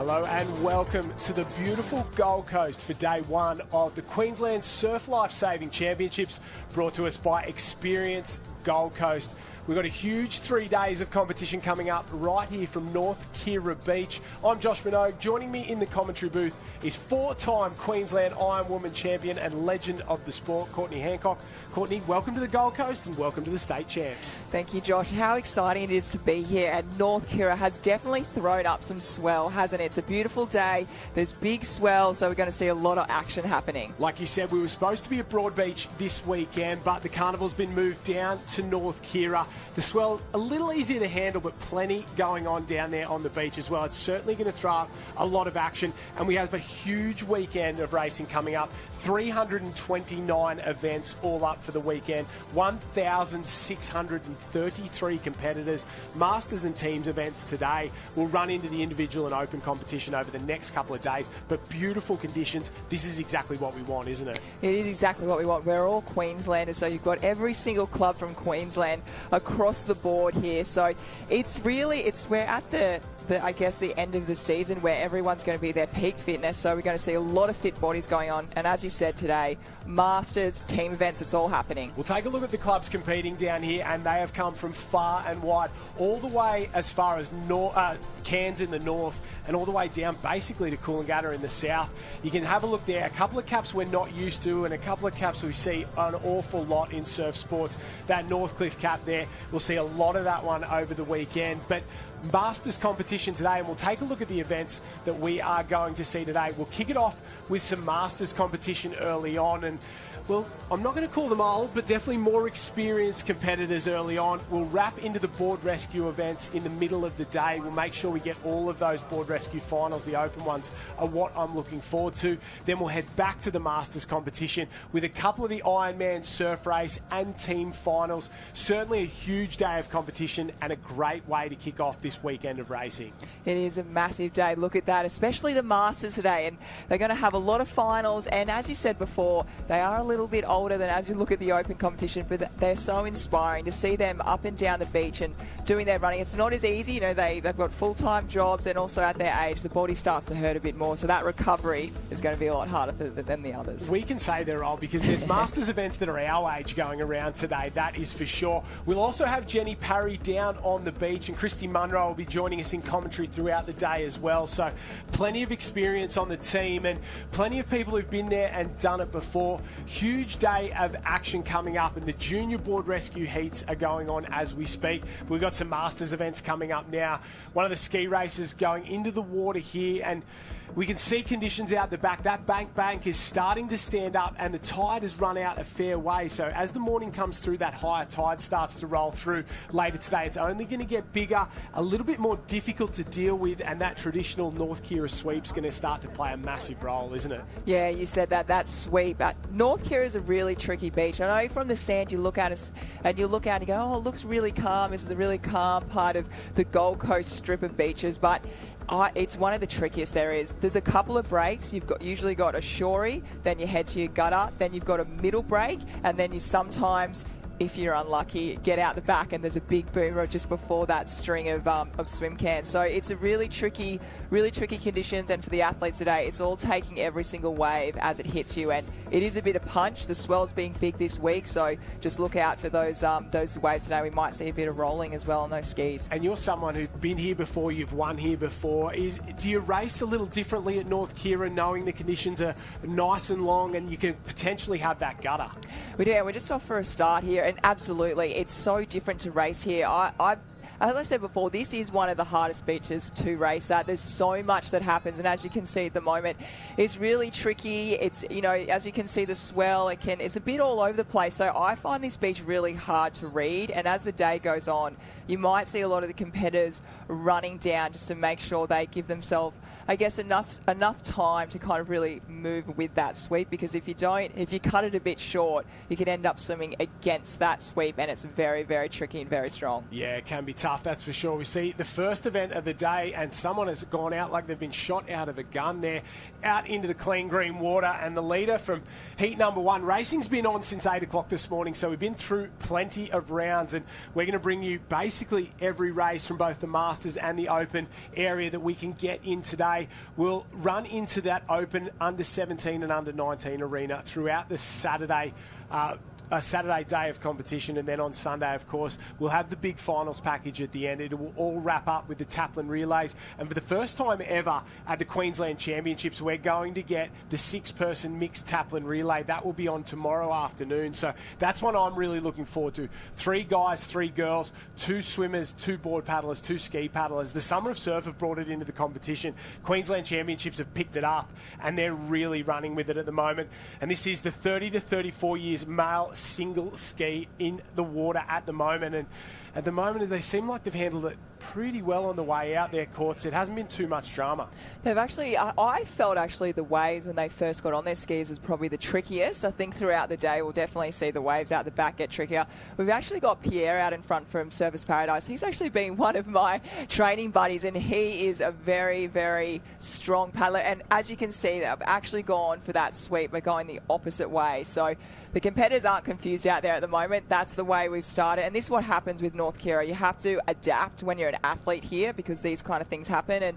Hello and welcome to the beautiful Gold Coast for day one of the Queensland Surf Life Saving Championships, brought to us by Experience Gold Coast. We've got a huge 3 days of competition coming up right here from North Kira Beach. I'm Josh Minogue. Joining me in the commentary booth is four-time Queensland Iron Woman champion and legend of the sport, Courtney Hancock. Courtney, welcome to the Gold Coast and welcome to the State Champs. Thank you, Josh. How exciting it is to be here. And North Kira has definitely thrown up some swell, hasn't it? It's a beautiful day. There's big swell, so we're going to see a lot of action happening. Like you said, we were supposed to be at Broadbeach this weekend, but the carnival's been moved down to North Kira. The swell a little easier to handle, but plenty going on down there on the beach as well. It's certainly going to throw up a lot of action, and we have a huge weekend of racing coming up. 329 events all up for the weekend, 1,633 competitors, masters and teams events today. We'll run into the individual and open competition over the next couple of days, but beautiful conditions. This is exactly what we want, isn't it? It is exactly what we want. We're all Queenslanders, so you've got every single club from Queensland across the board here. So we're at the end of the season where everyone's going to be their peak fitness. So we're going to see a lot of fit bodies going on. And as you said today, masters, team events, it's all happening. We'll take a look at the clubs competing down here, and they have come from far and wide, all the way as far as Cairns in the north and all the way down basically to Coolangatta in the south. You can have a look there. A couple of caps we're not used to and a couple of caps we see an awful lot in surf sports. That Northcliffe cap there, we'll see a lot of that one over the weekend. But Masters competition today, and we'll take a look at the events that we are going to see today. We'll kick it off with some Masters competition early on, and well, I'm not going to call them old, but definitely more experienced competitors early on. We'll wrap into the board rescue events in the middle of the day. We'll make sure we get all of those board rescue finals. The open ones are what I'm looking forward to. Then we'll head back to the Masters competition with a couple of the Ironman surf race and team finals. Certainly a huge day of competition and a great way to kick off this weekend of racing. It is a massive day. Look at that, especially the Masters today. And they're going to have a lot of finals. And as you said before, they are a little bit older than as you look at the open competition, but they're so inspiring to see them up and down the beach and doing their running. It's not as easy, they've got full-time jobs, and also at their age the body starts to hurt a bit more, so that recovery is going to be a lot harder than the others. We can say they're old because there's Masters events that are our age going around today, that is for sure. We'll also have Jenny Parry down on the beach, and Christy Munro will be joining us in commentary throughout the day as well, so plenty of experience on the team and plenty of people who've been there and done it before. Huge day of action coming up, and the junior board rescue heats are going on as we speak. We've got some Masters events coming up now. One of the ski races going into the water here, and we can see conditions out the back. That bank is starting to stand up, and the tide has run out a fair way. So as the morning comes through, that higher tide starts to roll through later today. It's only going to get bigger, a little bit more difficult to deal with, and that traditional North Kira sweep's going to start to play a massive role, isn't it? Yeah, you said that sweep. North Kira is a really tricky beach. I know from the sand you look at it and you go, oh, it looks really calm. This is a really calm part of the Gold Coast strip of beaches, but it's one of the trickiest there is. There's a couple of breaks. You've usually got a shorey, then you head to your gutter, then you've got a middle break, and then you sometimes, if you're unlucky, get out the back and there's a big boomer just before that string of swim cans. So it's a really tricky conditions, and for the athletes today, it's all taking every single wave as it hits you, and it is a bit of punch. The swell's being big this week, so just look out for those waves today. We might see a bit of rolling as well on those skis. And you're someone who's been here before, you've won here before. Do you race a little differently at North Kira, knowing the conditions are nice and long and you can potentially have that gutter? We do, and we're just off for a start here, and absolutely, it's so different to race here. As I said before, this is one of the hardest beaches to race at. There's so much that happens, and as you can see at the moment, it's really tricky. It's, as you can see, the swell, it's a bit all over the place. So I find this beach really hard to read, and as the day goes on, you might see a lot of the competitors running down just to make sure they give themselves, I guess, enough time to kind of really move with that sweep, because if you cut it a bit short, you can end up swimming against that sweep, and it's very, very tricky and very strong. Yeah, it can be tough, that's for sure. We see the first event of the day, and someone has gone out like they've been shot out of a gun there, out into the clean green water, and the leader from heat number one. Racing's been on since 8 o'clock this morning, so we've been through plenty of rounds, and we're going to bring you basically every race from both the Masters and the Open area that we can get in today. Saturday will run into that open under 17 and under 19 arena throughout the Saturday a Saturday day of competition, and then on Sunday, of course, we'll have the big finals package at the end. It will all wrap up with the Taplin Relays, and for the first time ever at the Queensland Championships, we're going to get the 6-person mixed Taplin Relay. That will be on tomorrow afternoon, so that's what I'm really looking forward to. 3 guys, 3 girls, 2 swimmers, 2 board paddlers, 2 ski paddlers. The Summer of Surf have brought it into the competition. Queensland Championships have picked it up, and they're really running with it at the moment, and this is the 30 to 34 years male single ski in the water at the moment, and at the moment they seem like they've handled it pretty well on the way out their courts. It hasn't been too much drama. They've actually, I felt actually the waves when they first got on their skis was probably the trickiest. I think throughout the day we'll definitely see the waves out the back get trickier. We've actually got Pierre out in front from Surfers Paradise. He's actually been one of my training buddies, and he is a very, very strong paddler, and as you can see, I've actually gone for that sweep. We're going the opposite way, so the competitors aren't confused out there at the moment. That's the way we've started, and this is what happens with North Kira. You have to adapt when you're an athlete here because these kind of things happen, and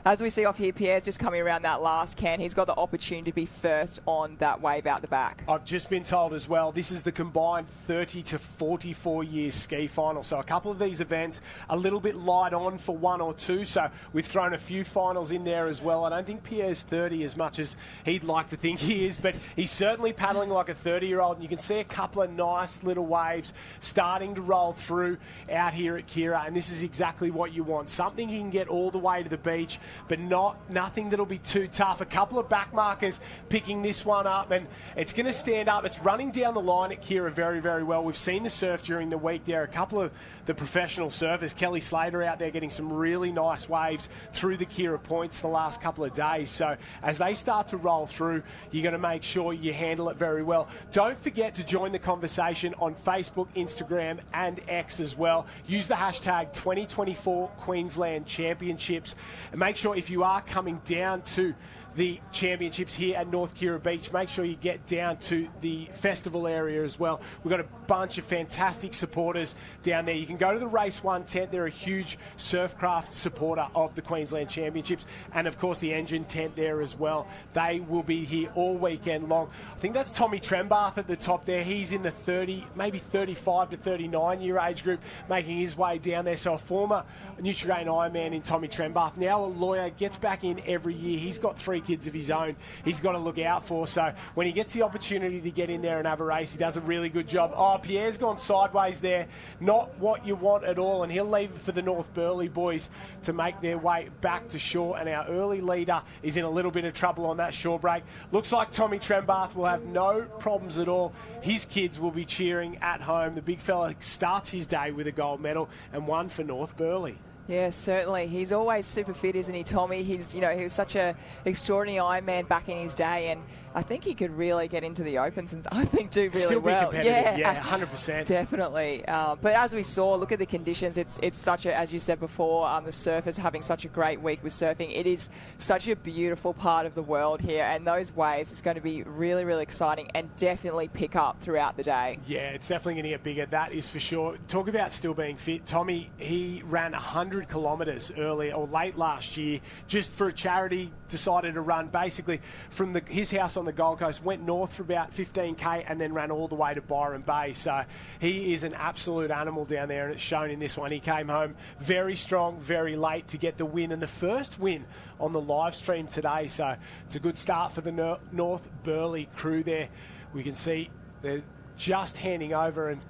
as we see off here, Pierre's just coming around that last can. He's got the opportunity to be first on that wave out the back. I've just been told as well, this is the combined 30 to 44 years ski final. So a couple of these events, a little bit light on for 1 or 2. So we've thrown a few finals in there as well. I don't think Pierre's 30 as much as he'd like to think he is, but he's certainly paddling like a 30-year-old. And you can see a couple of nice little waves starting to roll through out here at Kira. And this is exactly what you want. Something he can get all the way to the beach, but nothing that'll be too tough. A couple of back markers picking this one up, and it's going to stand up. It's running down the line at Kira very, very well. We've seen the surf during the week there. A couple of the professional surfers, Kelly Slater out there getting some really nice waves through the Kira points the last couple of days. So as they start to roll through, you're going to make sure you handle it very well. Don't forget to join the conversation on Facebook, Instagram and X as well. Use the hashtag 2024 Queensland Championships, and make sure if you are coming down to the championships here at North Kira Beach, make sure you get down to the festival area as well. We've got a bunch of fantastic supporters down there. You can go to the Race 1 tent. They're a huge Surfcraft supporter of the Queensland Championships, and of course the Engine tent there as well. They will be here all weekend long. I think that's Tommy Trembath at the top there. He's in the 30, maybe 35 to 39 year age group, making his way down there. So a former Nutrigrain Ironman in Tommy Trembath, now a lawyer, gets back in every year. He's got 3 kids of his own he's got to look out for, so when he gets the opportunity to get in there and have a race, he does a really good job. Oh, Pierre's gone sideways there, not what you want at all, and he'll leave it for the North Burleigh boys to make their way back to shore, and our early leader is in a little bit of trouble on that shore break. Looks like Tommy Trembath will have no problems at all. His kids will be cheering at home. The big fella starts his day with a gold medal and one for North Burleigh. Yeah, certainly. He's always super fit, isn't he, Tommy? He was such an extraordinary Ironman back in his day, and I think he could really get into the Opens and I think do really Still well. Still be competitive, yeah, 100%. Definitely. But as we saw, look at the conditions. It's such a, as you said before, the surfers having such a great week with surfing. It is such a beautiful part of the world here, and those waves, it's going to be really, really exciting and definitely pick up throughout the day. Yeah, it's definitely going to get bigger, that is for sure. Talk about still being fit. Tommy, he ran 100 kilometres earlier or late last year just for a charity, decided to run basically from his house on the Gold Coast, went north for about 15k and then ran all the way to Byron Bay. So he is an absolute animal down there, and it's shown in this one. He came home very strong, very late to get the win, and the first win on the live stream today. So it's a good start for the North Burleigh crew there. We can see they're just handing over, and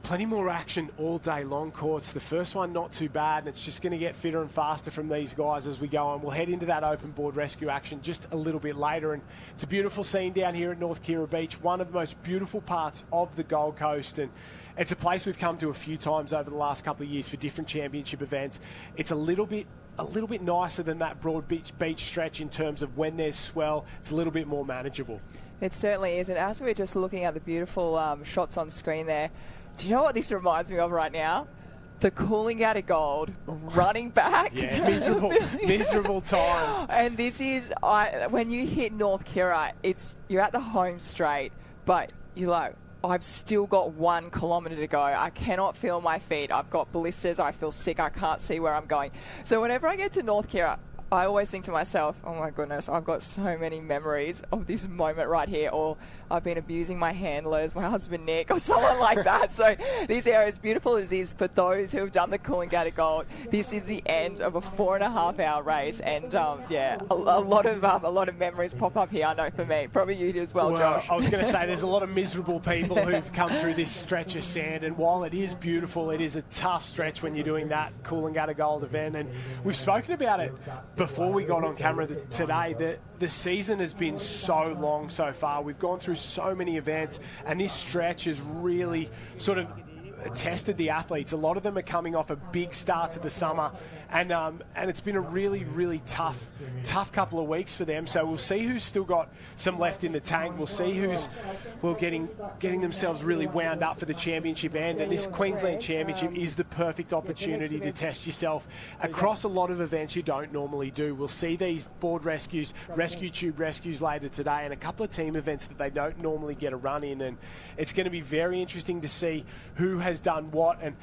plenty more action all day long, courts. The first one not too bad, and it's just going to get fitter and faster from these guys as we go on. We'll head into that open board rescue action just a little bit later, and it's a beautiful scene down here at North Kira Beach, one of the most beautiful parts of the Gold Coast, and it's a place we've come to a few times over the last couple of years for different championship events. It's a little bit nicer than that broad beach stretch in terms of when there's swell. It's a little bit more manageable. It certainly is, and as we're just looking at the beautiful shots on screen there, do you know what this reminds me of right now? The Coolangatta Gold running back. Yeah, miserable times. And this is, when you hit North Kira, you're at the home straight, but you're like, I've still got 1 kilometre to go. I cannot feel my feet. I've got blisters. I feel sick. I can't see where I'm going. So whenever I get to North Kira, I always think to myself, oh my goodness, I've got so many memories of this moment right here, or I've been abusing my handlers, my husband Nick, or someone like that. So this area, as beautiful as it is for those who have done the Coolangatta Gold, this is the end of a 4.5-hour race, and a lot of memories pop up here. I know for me, probably you do as well, Josh. I was going to say there's a lot of miserable people who've come through this stretch of sand, and while it is beautiful, it is a tough stretch when you're doing that Coolangatta Gold event, and we've spoken about it before we got on camera today, that the season has been so long so far. We've gone through so many events, and this stretch has really sort of tested the athletes. A lot of them are coming off a big start to the summer, and it's been a really, really tough couple of weeks for them. So we'll see who's still got some left in the tank. We'll see who's getting themselves really wound up for the championship end. And this Queensland Championship is the perfect opportunity to test yourself across a lot of events you don't normally do. We'll see these board rescues, rescue tube rescues later today, and a couple of team events that they don't normally get a run in. And it's going to be very interesting to see who has done what. And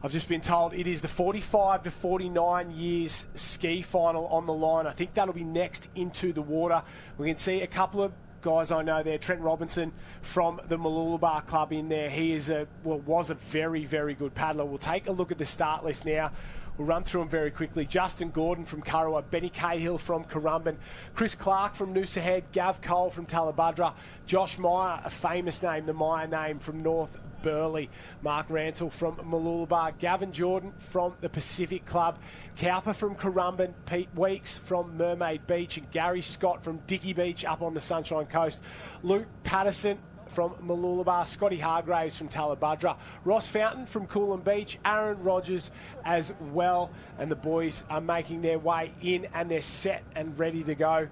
I've just been told it is the 45 to 49 years ski final on the line. I think that'll be next into the water. We can see a couple of guys I know there. Trent Robinson from the Mooloolaba Club in there. He is was a very, very good paddler. We'll take a look at the start list now. We'll run through them very quickly. Justin Gordon from Kurrawa, Benny Cahill from Currumbin, Chris Clark from Noosa Head, Gav Cole from Talabudra, Josh Meyer, a famous name, the Meyer name, from North Burleigh, Mark Rantle from Mooloolaba, Gavin Jordan from the Pacific Club, Cowper from Currumbin, Pete Weeks from Mermaid Beach, and Gary Scott from Dicky Beach up on the Sunshine Coast, Luke Patterson from Mooloolaba, Scotty Hargraves from Talabudra, Ross Fountain from Coolum Beach, Aaron Rogers as well, and the boys are making their way in, and they're set and ready to go.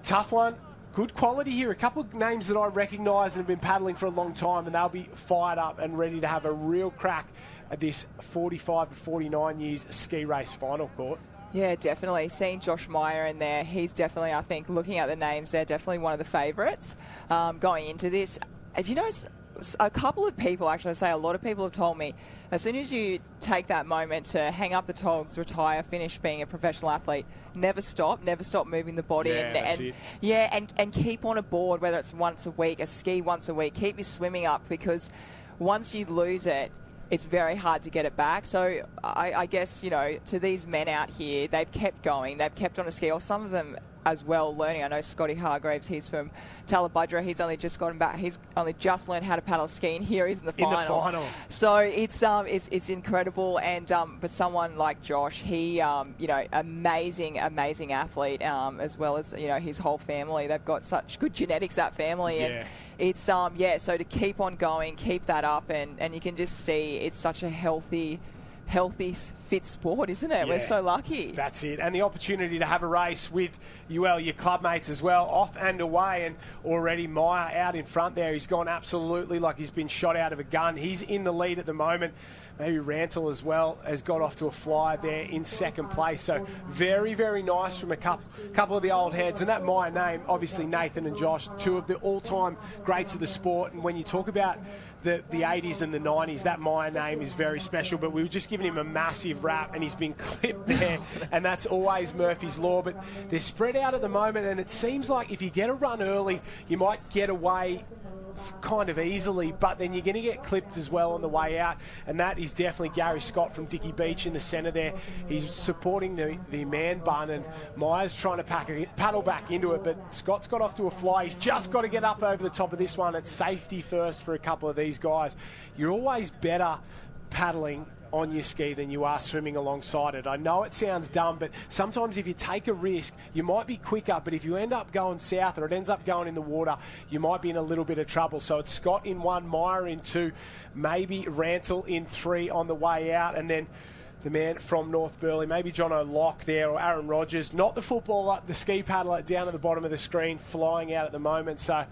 Tough one. Good quality here. A couple of names that I recognise and have been paddling for a long time, and they'll be fired up and ready to have a real crack at this 45 to 49 years ski race final, Court. Yeah, definitely. Seeing Josh Meyer in there, he's definitely, I think, looking at the names, they're definitely one of the favourites going into this. As you know, a couple of people, actually, I say a lot of people have told me, as soon as you take that moment to hang up the togs, retire, finish being a professional athlete, never stop moving the body, and keep on a board, whether it's once a week, a ski once a week, keep your swimming up, because once you lose it, it's very hard to get it back. So I guess, you know, to these men out here, they've kept going, they've kept on a ski, or some of them as well learning. I know Scotty Hargraves, he's from Talabudra, he's only just gotten back, he's only just learned how to paddle ski, and here he's in the final. So it's incredible. And but someone like Josh, he you know, amazing athlete, as well as, you know, his whole family, they've got such good genetics, that family. And it's so to keep on going, keep that up, and you can just see it's such a healthy, fit sport, isn't it? We're so lucky. That's it. And the opportunity to have a race with your club mates as well, off and away. And already Meyer out in front there. He's gone absolutely like he's been shot out of a gun. He's in the lead at the moment. Maybe Rantle as well has got off to a flyer there in second place. So very, very nice from a couple of the old heads. And that Meyer name, obviously Nathan and Josh, two of the all-time greats of the sport. And when you talk about the 80s and the 90s, that Meyer name is very special, but we were just giving him a massive rap, and he's been clipped there, and that's always Murphy's Law. But they're spread out at the moment, and it seems like if you get a run early, you might get away kind of easily, but then you're going to get clipped as well on the way out, and that is definitely Gary Scott from Dicky Beach in the centre there. He's supporting the man bun, and Meyer's trying to paddle back into it, but Scott's got off to a fly. He's just got to get up over the top of this one. It's safety first for a couple of these guys. You're always better paddling on your ski than you are swimming alongside it. I know it sounds dumb, but sometimes if you take a risk, you might be quicker, but if you end up going south or it ends up going in the water, you might be in a little bit of trouble. So it's Scott in 1, Meyer in 2, maybe Rantle in 3 on the way out, and then the man from North Burleigh, maybe John O'Lock there, or Aaron Rogers, not the footballer, the ski paddler down at the bottom of the screen, flying out at the moment. So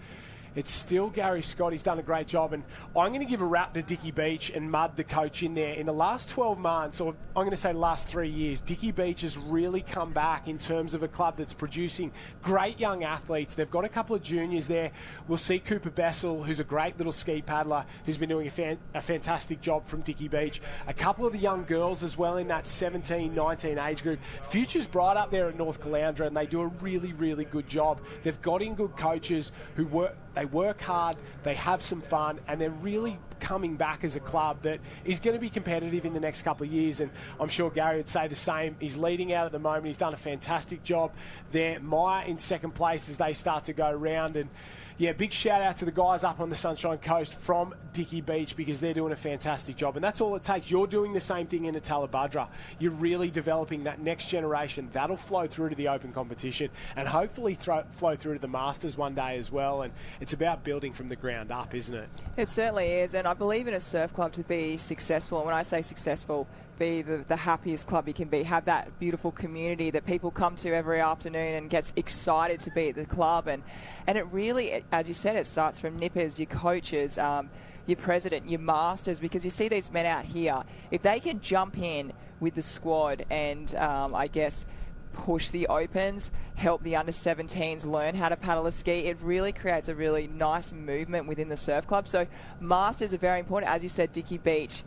it's still Gary Scott. He's done a great job. And I'm going to give a rap to Dickie Beach and Mudd, the coach, in there. In the last 12 months, or I'm going to say last 3 years, Dickie Beach has really come back in terms of a club that's producing great young athletes. They've got a couple of juniors there. We'll see Cooper Bessel, who's a great little ski paddler, who's been doing a fantastic job from Dickie Beach. A couple of the young girls as well in that 17, 19 age group. Future's bright up there at North Caloundra, and they do a really, really good job. They've got in good coaches who work hard, they have some fun, and they're really coming back as a club that is going to be competitive in the next couple of years. And I'm sure Gary would say the same. He's leading out at the moment. He's done a fantastic job there. Maya in second place as they start to go round. And yeah, big shout out to the guys up on the Sunshine Coast from Dickie Beach, because they're doing a fantastic job. And that's all it takes. You're doing the same thing in Talabudra. You're really developing that next generation. That'll flow through to the open competition and hopefully flow through to the Masters one day as well. And it's about building from the ground up, isn't it? It certainly is. And I believe in a surf club to be successful. And when I say successful, be the happiest club you can be, have that beautiful community that people come to every afternoon and gets excited to be at the club. And it really, as you said, it starts from nippers, your coaches, your president, your masters, because you see these men out here, if they can jump in with the squad and I guess push the opens, help the under-17s learn how to paddle a ski, it really creates a really nice movement within the surf club. So masters are very important. As you said, Dickie Beach,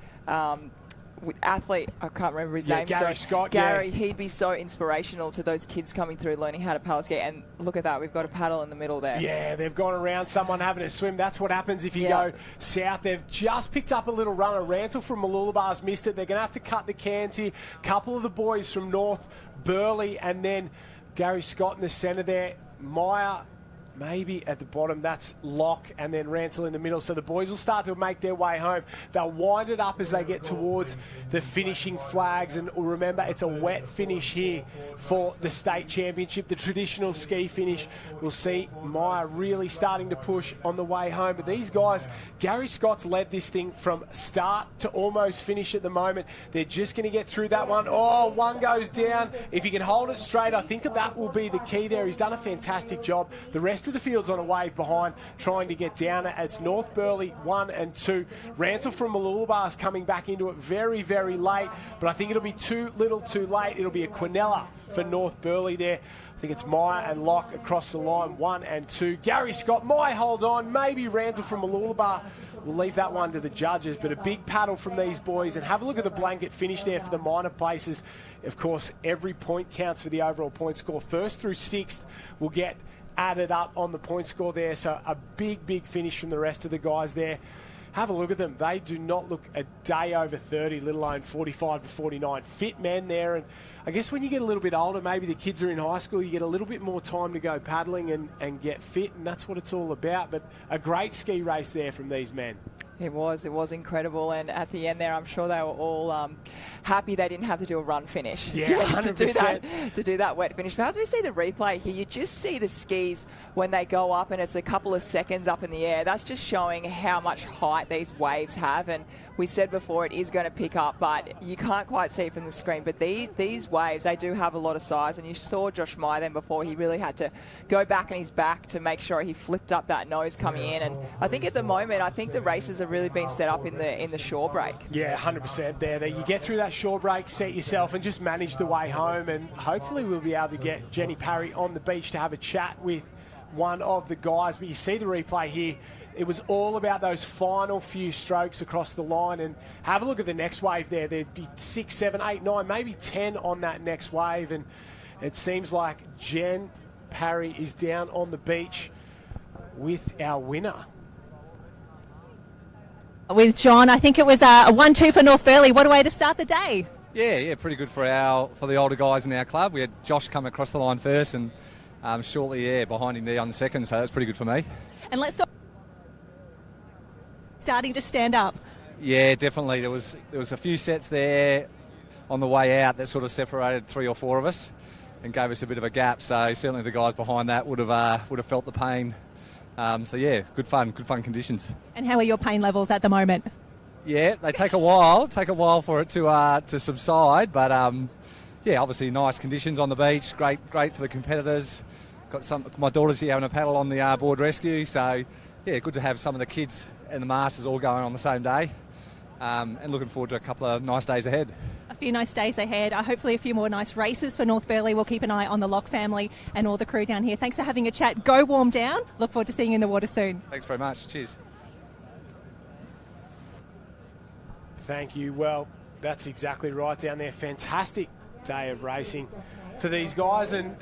with athlete, I can't remember his name. Gary Scott. Gary, he'd be so inspirational to those kids coming through learning how to paddle ski. And look at that, we've got a paddle in the middle there. Yeah, they've gone around someone having a swim. That's what happens if you go south. They've just picked up a little runner. Rantle from Mooloolabah's missed it. They're going to have to cut the cans here. Couple of the boys from North Burleigh, and then Gary Scott in the centre there. Maya maybe at the bottom, that's Locke, and then Rantle in the middle. So the boys will start to make their way home. They'll wind it up as they get towards the finishing flags. And remember, it's a wet finish here for the state championship, the traditional ski finish. We'll see Maya really starting to push on the way home. But these guys, Gary Scott's led this thing from start to almost finish at the moment. They're just going to get through that one. Oh, one goes down. If he can hold it straight, I think that will be the key there. He's done a fantastic job. The rest of the field's on a wave behind, trying to get down it. It's North Burleigh 1 and 2. Rantle from Mooloolabah's coming back into it very, very late, but I think it'll be too little too late. It'll be a Quinella for North Burleigh there. I think it's Maya and Locke across the line, 1 and 2. Gary Scott might hold on. Maybe Rantle from Mooloolabah. We'll leave that one to the judges, but a big paddle from these boys. And have a look at the blanket finish there for the minor places. Of course, every point counts for the overall point score. First through sixth will get added up on the point score there. So a big, big finish from the rest of the guys there. Have a look at them. They do not look a day over 30, let alone 45 to 49. Fit men there. And I guess when you get a little bit older, maybe the kids are in high school, you get a little bit more time to go paddling and get fit, and that's what it's all about. But a great ski race there from these men. It was incredible, and at the end there, I'm sure they were all happy they didn't have to do a run finish. Yeah, 100%. to do that wet finish. But as we see the replay here, you just see the skis when they go up, and it's a couple of seconds up in the air. That's just showing how much height these waves have, and we said before it is going to pick up, but you can't quite see it from the screen. But these waves, they do have a lot of size, and you saw Josh Meyer then before. He really had to go back on his back to make sure he flipped up that nose coming in. And I think at the moment, I think the races have really been set up in the shore break. Yeah, 100% there. You get through that shore break, set yourself, and just manage the way home. And hopefully we'll be able to get Jenny Parry on the beach to have a chat with one of the guys. But you see the replay here. It was all about those final few strokes across the line. And have a look at the next wave there. There'd be 6, 7, 8, 9, maybe 10 on that next wave. And it seems like Jen Parry is down on the beach with our winner. With John, I think it was a 1-2 for North Burleigh. What a way to start the day. Yeah, pretty good for the older guys in our club. We had Josh come across the line first and shortly, behind him there on the second, so that's pretty good for me. And let's talk starting to stand up. Yeah, definitely. There was a few sets there on the way out that sort of separated 3 or 4 of us and gave us a bit of a gap. So certainly the guys behind that would have felt the pain. Good fun conditions. And how are your pain levels at the moment? Yeah, they take a while for it to subside, but obviously nice conditions on the beach. Great for the competitors. Got my daughter's here having a paddle on the board rescue, so yeah, good to have some of the kids and the Masters all going on the same day, and looking forward to a couple of nice days ahead. A few nice days ahead. Hopefully a few more nice races for North Burleigh. We'll keep an eye on the Lock family and all the crew down here. Thanks for having a chat. Go warm down. Look forward to seeing you in the water soon. Thanks very much. Cheers. Thank you. Well, that's exactly right down there. Fantastic day of racing for these guys. And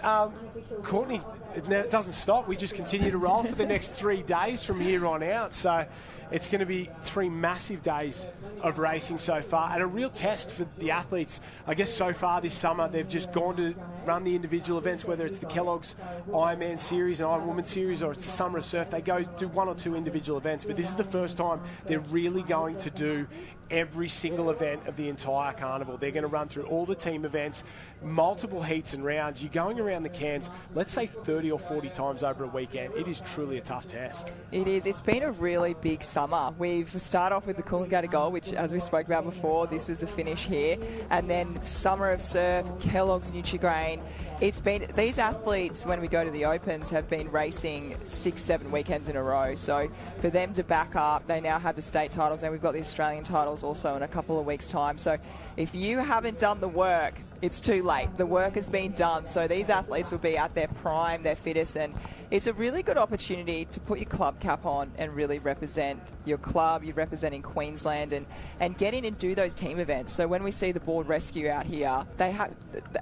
Courtney, it doesn't stop. We just continue to roll for the next 3 days from here on out. So it's going to be 3 massive days of racing so far, and a real test for the athletes. I guess so far this summer they've just gone to run the individual events, whether it's the Kellogg's Ironman Series and Ironwoman Series, or it's the Summer of Surf. They go do 1 or 2 individual events, but this is the first time they're really going to do every single event of the entire carnival. They're going to run through all the team events, multiple heats and rounds. You're going around the Cairns, let's say 30 or 40 times over a weekend. It is truly a tough test. It is. It's been a really big summer. We've started off with the Coolangatta Gold, which, as we spoke about before, this was the finish here. And then Summer of Surf, Kellogg's Nutrigrain. It's been, these athletes, when we go to the Opens, have been racing 6-7 weekends in a row. So for them to back up, they now have the state titles, and we've got the Australian titles also in a couple of weeks' time. So if you haven't done the work, it's too late. The work has been done. So these athletes will be at their prime, their fittest, and it's a really good opportunity to put your club cap on and really represent your club. You're representing Queensland, and get in and do those team events. So when we see the board rescue out here, they have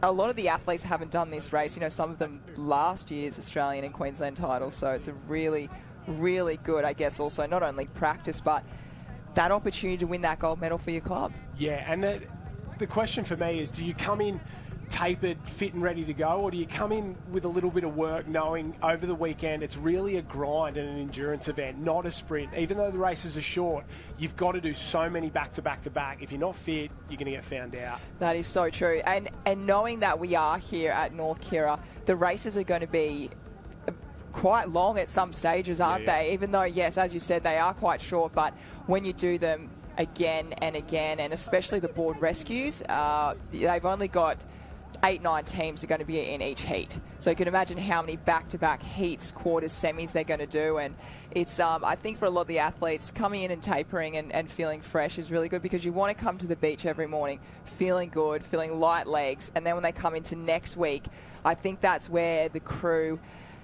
a lot of the athletes haven't done this race. You know, some of them last year's Australian and Queensland titles. So it's a really, really good, I guess, also not only practice, but that opportunity to win that gold medal for your club. Yeah, and the question for me is, do you come in tapered, fit and ready to go, or do you come in with a little bit of work, knowing over the weekend it's really a grind and an endurance event, not a sprint? Even though the races are short, you've got to do so many back-to-back-to-back. If you're not fit, you're going to get found out. That is so true. And knowing that we are here at North Kirra, the races are going to be quite long at some stages, aren't they? Even though, yes, as you said, they are quite short, but when you do them again and again, and especially the board rescues, they've only got 8-9 teams are going to be in each heat. So you can imagine how many back-to-back heats, quarters, semis they're going to do. And it's, I think for a lot of the athletes, coming in and tapering and feeling fresh is really good, because you want to come to the beach every morning feeling good, feeling light legs. And then when they come into next week, I think that's where the crew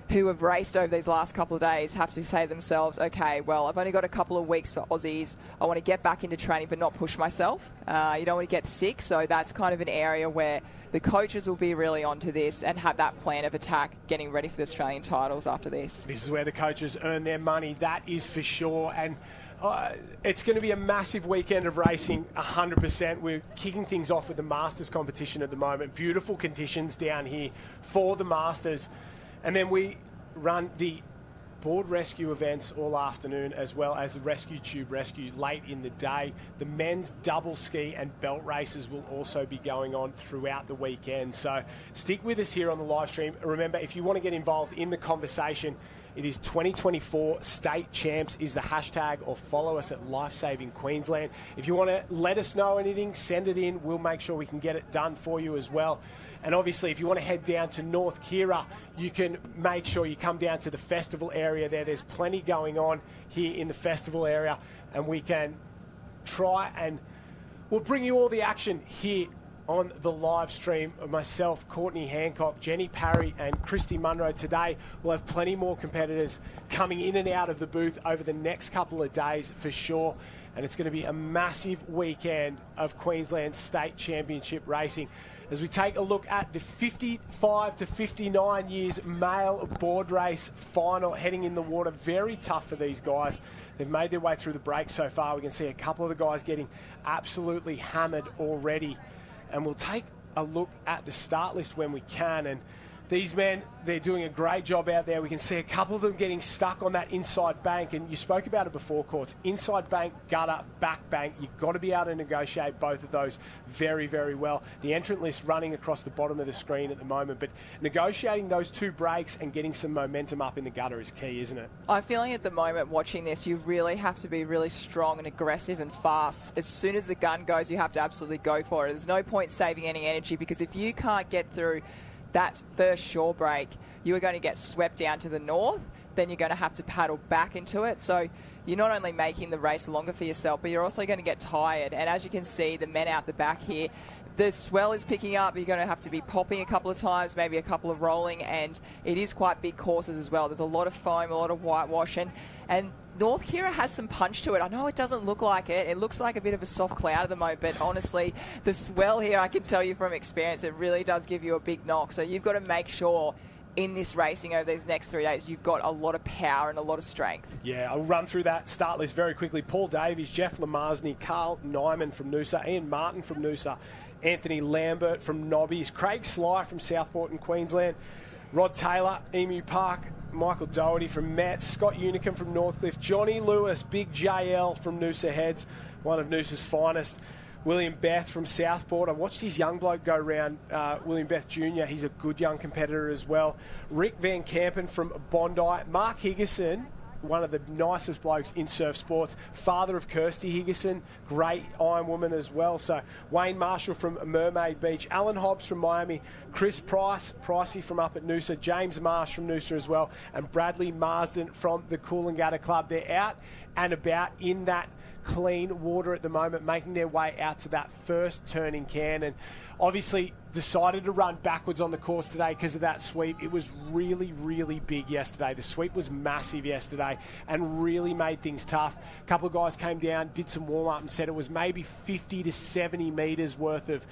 who have raced over these last couple of days have to say to themselves, okay, well, I've only got a couple of weeks for Aussies. I want to get back into training but not push myself. You don't want to get sick, so that's kind of an area where the coaches will be really onto this and have that plan of attack, getting ready for the Australian titles after this. This is where the coaches earn their money, that is for sure. And it's going to be a massive weekend of racing, 100%. We're kicking things off with the Masters competition at the moment. Beautiful conditions down here for the Masters. And then we run the board rescue events all afternoon, as well as the rescue tube rescues late in the day. The men's double ski and belt races will also be going on throughout the weekend. So stick with us here on the live stream. Remember, if you want to get involved in the conversation, it is 2024 State Champs is the hashtag, or follow us at Lifesaving Queensland. If you want to let us know anything, send it in. We'll make sure we can get it done for you as well. And obviously, if you want to head down to North Kirra, you can make sure you come down to the festival area there. There's plenty going on here in the festival area, and we can try and we'll bring you all the action here on the live stream. Myself, Courtney Hancock, Jenny Parry and Christy Munro. Today we'll have plenty more competitors coming in and out of the booth over the next couple of days for sure. And it's going to be a massive weekend of Queensland State Championship racing as we take a look at the 55 to 59 years male board race final heading in the water. Very tough for these guys. They've made their way through the break so far. We can see a couple of the guys getting absolutely hammered already. And we'll take a look at the start list when we can. And these men, they're doing a great job out there. We can see a couple of them getting stuck on that inside bank. And you spoke about it before, Courts. Inside bank, gutter, back bank. You've got to be able to negotiate both of those very, very well. The entrant list running across the bottom of the screen at the moment. But negotiating those two breaks and getting some momentum up in the gutter is key, isn't it? I'm feeling at the moment watching this, you really have to be really strong and aggressive and fast. As soon as the gun goes, you have to absolutely go for it. There's no point saving any energy, because if you can't get through that first shore break, you are going to get swept down to the north. then you're going to have to paddle back into it. So you're not only making the race longer for yourself, but you're also going to get tired. And as you can see, the men out the back here, the swell is picking up. You're going to have to be popping a couple of times, maybe a couple of rolling, and it is quite big courses as well. There's a lot of foam, a lot of whitewash, and North Kira has some punch to it. I know it doesn't look like it. It looks like a bit of a soft cloud at the moment, but honestly, the swell here, I can tell you from experience, it really does give you a big knock. So you've got to make sure in this racing over these next 3 days, you've got a lot of power and a lot of strength. Yeah, I'll run through that start list very quickly. Paul Davies, Jeff Lamarsney, Carl Nyman from Noosa, Ian Martin from Noosa, Anthony Lambert from Nobbies, Craig Sly from Southport in Queensland, Rod Taylor, Emu Park, Michael Doherty from Metz, Scott Unicum from Northcliffe, Johnny Lewis, Big JL from Noosa Heads, one of Noosa's finest, William Beth from Southport. I watched his young bloke go round, William Beth Jr. He's a good young competitor as well. Rick Van Kampen from Bondi. Mark Higginson, one of the nicest blokes in surf sports. Father of Kirsty Higginson, great Iron Woman as well. So Wayne Marshall from Mermaid Beach. Alan Hobbs from Miami. Chris Pricey from up at Noosa. James Marsh from Noosa as well. And Bradley Marsden from the Coolangatta Club. They're out and about in that clean water at the moment, making their way out to that first turn in Cairn, and obviously decided to run backwards on the course today because of that sweep. It was really, really big yesterday. The sweep was massive yesterday and really made things tough. A couple of guys came down, did some warm-up and said it was maybe 50 to 70 metres worth of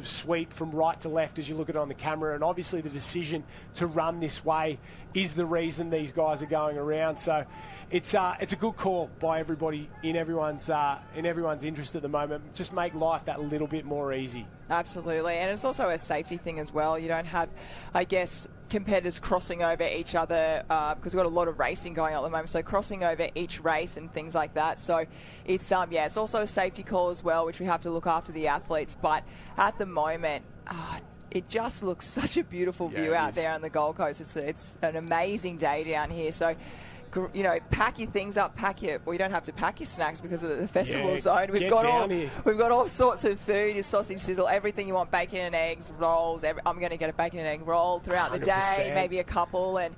sweep from right to left as you look at it on the camera, and obviously the decision to run this way is the reason these guys are going around. So it's a good call by everybody in everyone's interest at the moment. Just make life that little bit more easy. Absolutely, and it's also a safety thing as well. You don't have, I guess, competitors crossing over each other because we've got a lot of racing going on at the moment, so crossing over each race and things like that. So it's it's also a safety call as well, which we have to look after the athletes. But at the moment, it just looks such a beautiful view out there on the Gold Coast. It's an amazing day down here. So, you know, pack your things up, well, you don't have to pack your snacks because of the festival zone. We've got all sorts of food, your sausage sizzle, everything you want, bacon and eggs, rolls. I'm going to get a bacon and egg roll throughout 100%. The day, maybe a couple. And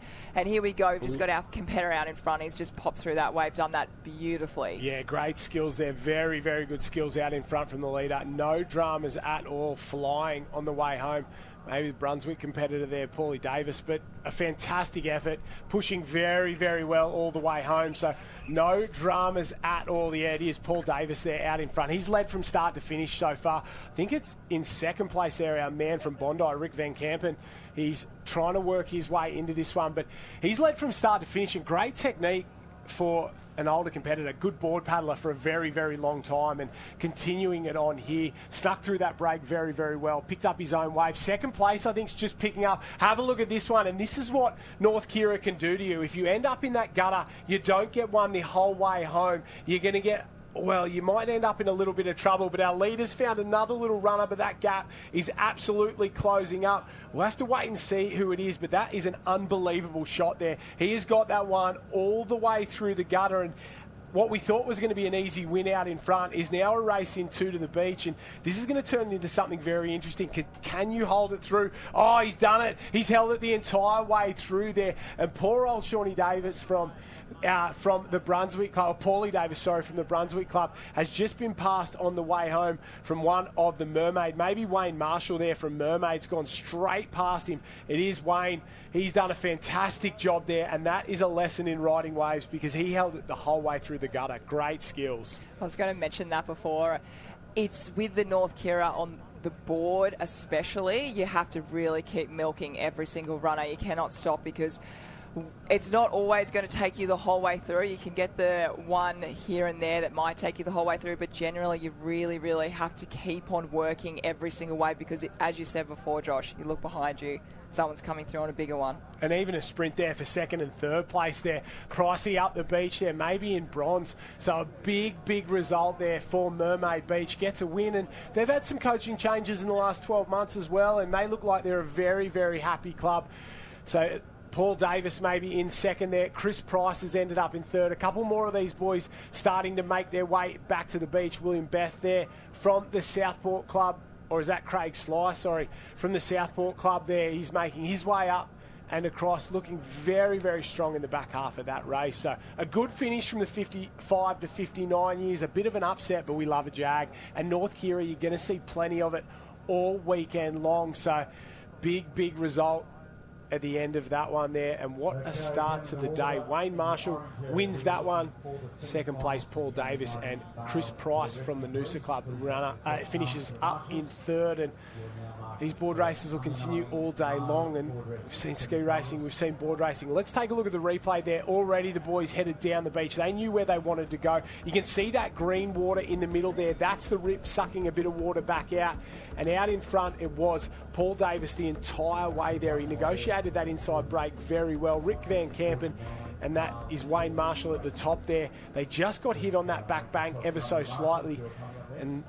here we go. We've just got our competitor out in front. He's just popped through that wave, done that beautifully. Yeah, great skills there. Very, very good skills out in front from the leader. No dramas at all flying on the way home. Maybe the Brunswick competitor there, Paulie Davis, but a fantastic effort, pushing very, very well all the way home. So no dramas at all. Yeah, it is Paul Davis there out in front. He's led from start to finish so far. I think it's in second place there, our man from Bondi, Rick Van Kampen. He's trying to work his way into this one, but he's led from start to finish, and great technique for an older competitor, good board paddler for a very, very long time, and continuing it on here. Snuck through that break very, very well. Picked up his own wave. Second place, I think, is just picking up. Have a look at this one, and this is what North Kira can do to you. If you end up in that gutter, you don't get one the whole way home. You're going to get... Well, you might end up in a little bit of trouble, but our leaders found another little runner, but that gap is absolutely closing up. We'll have to wait and see who it is, but that is an unbelievable shot there. He has got that one all the way through the gutter, and what we thought was going to be an easy win out in front is now a race in two to the beach, and this is going to turn into something very interesting. Can you hold it through? Oh, he's done it. He's held it the entire way through there, and poor old Shawnee Davis from the Brunswick Club, Paulie Davis, from the Brunswick Club, has just been passed on the way home from one of the Mermaid. Maybe Wayne Marshall there from Mermaid's gone straight past him. It is Wayne. He's done a fantastic job there, and that is a lesson in riding waves because he held it the whole way through the gutter. Great skills. I was going to mention that before. It's with the North Kira on the board especially, you have to really keep milking every single runner. You cannot stop because it's not always going to take you the whole way through. You can get the one here and there that might take you the whole way through, but generally you really, really have to keep on working every single way because, as you said before, Josh, you look behind you, someone's coming through on a bigger one. And even a sprint there for second and third place there. Pricey up the beach there, maybe in bronze. So a big, big result there for Mermaid Beach. Gets a win, and they've had some coaching changes in the last 12 months as well, and they look like they're a very, very happy club. So Paul Davis maybe in second there. Chris Price has ended up in third. A couple more of these boys starting to make their way back to the beach. William Beth there from the Southport Club. Or is that Craig Sly? Sorry. From the Southport Club there. He's making his way up and across, looking very, very strong in the back half of that race. So a good finish from the 55 to 59 years, a bit of an upset, but we love a jag. And North Kira, you're going to see plenty of it all weekend long. So big result at the end of that one there, and what a start to the day. Wayne Marshall wins that one. Second place, Paul Davis, and Chris Price from the Noosa Club runner finishes up in third. And these board races will continue all day long, and we've seen ski racing, we've seen board racing. Let's take a look at the replay there. Already the boys headed down the beach. They knew where they wanted to go. You can see that green water in the middle there. That's the rip sucking a bit of water back out. And out in front it was Paul Davis the entire way there. He negotiated that inside break very well. Rick Van Kampen, and that is Wayne Marshall at the top there. They just got hit on that back bank ever so slightly, and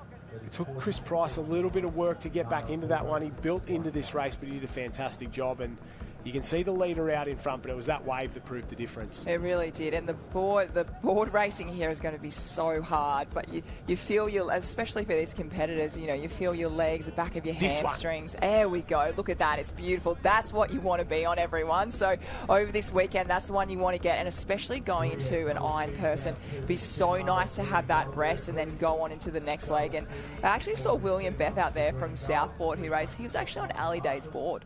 it took Chris Price a little bit of work to get back into that one. He built into this race, but he did a fantastic job. And you can see the leader out in front, but it was that wave that proved the difference. It really did. And the board racing here is going to be so hard, but you feel especially for these competitors, you feel your legs, the back of your hamstrings. There we go. Look at that. It's beautiful. That's what you want to be on, everyone. So over this weekend, that's the one you want to get, and especially going into an iron person. It'd be so nice to have that rest and then go on into the next leg. And I actually saw William Beth out there from Southport who raced. He was actually on Ali Day's board.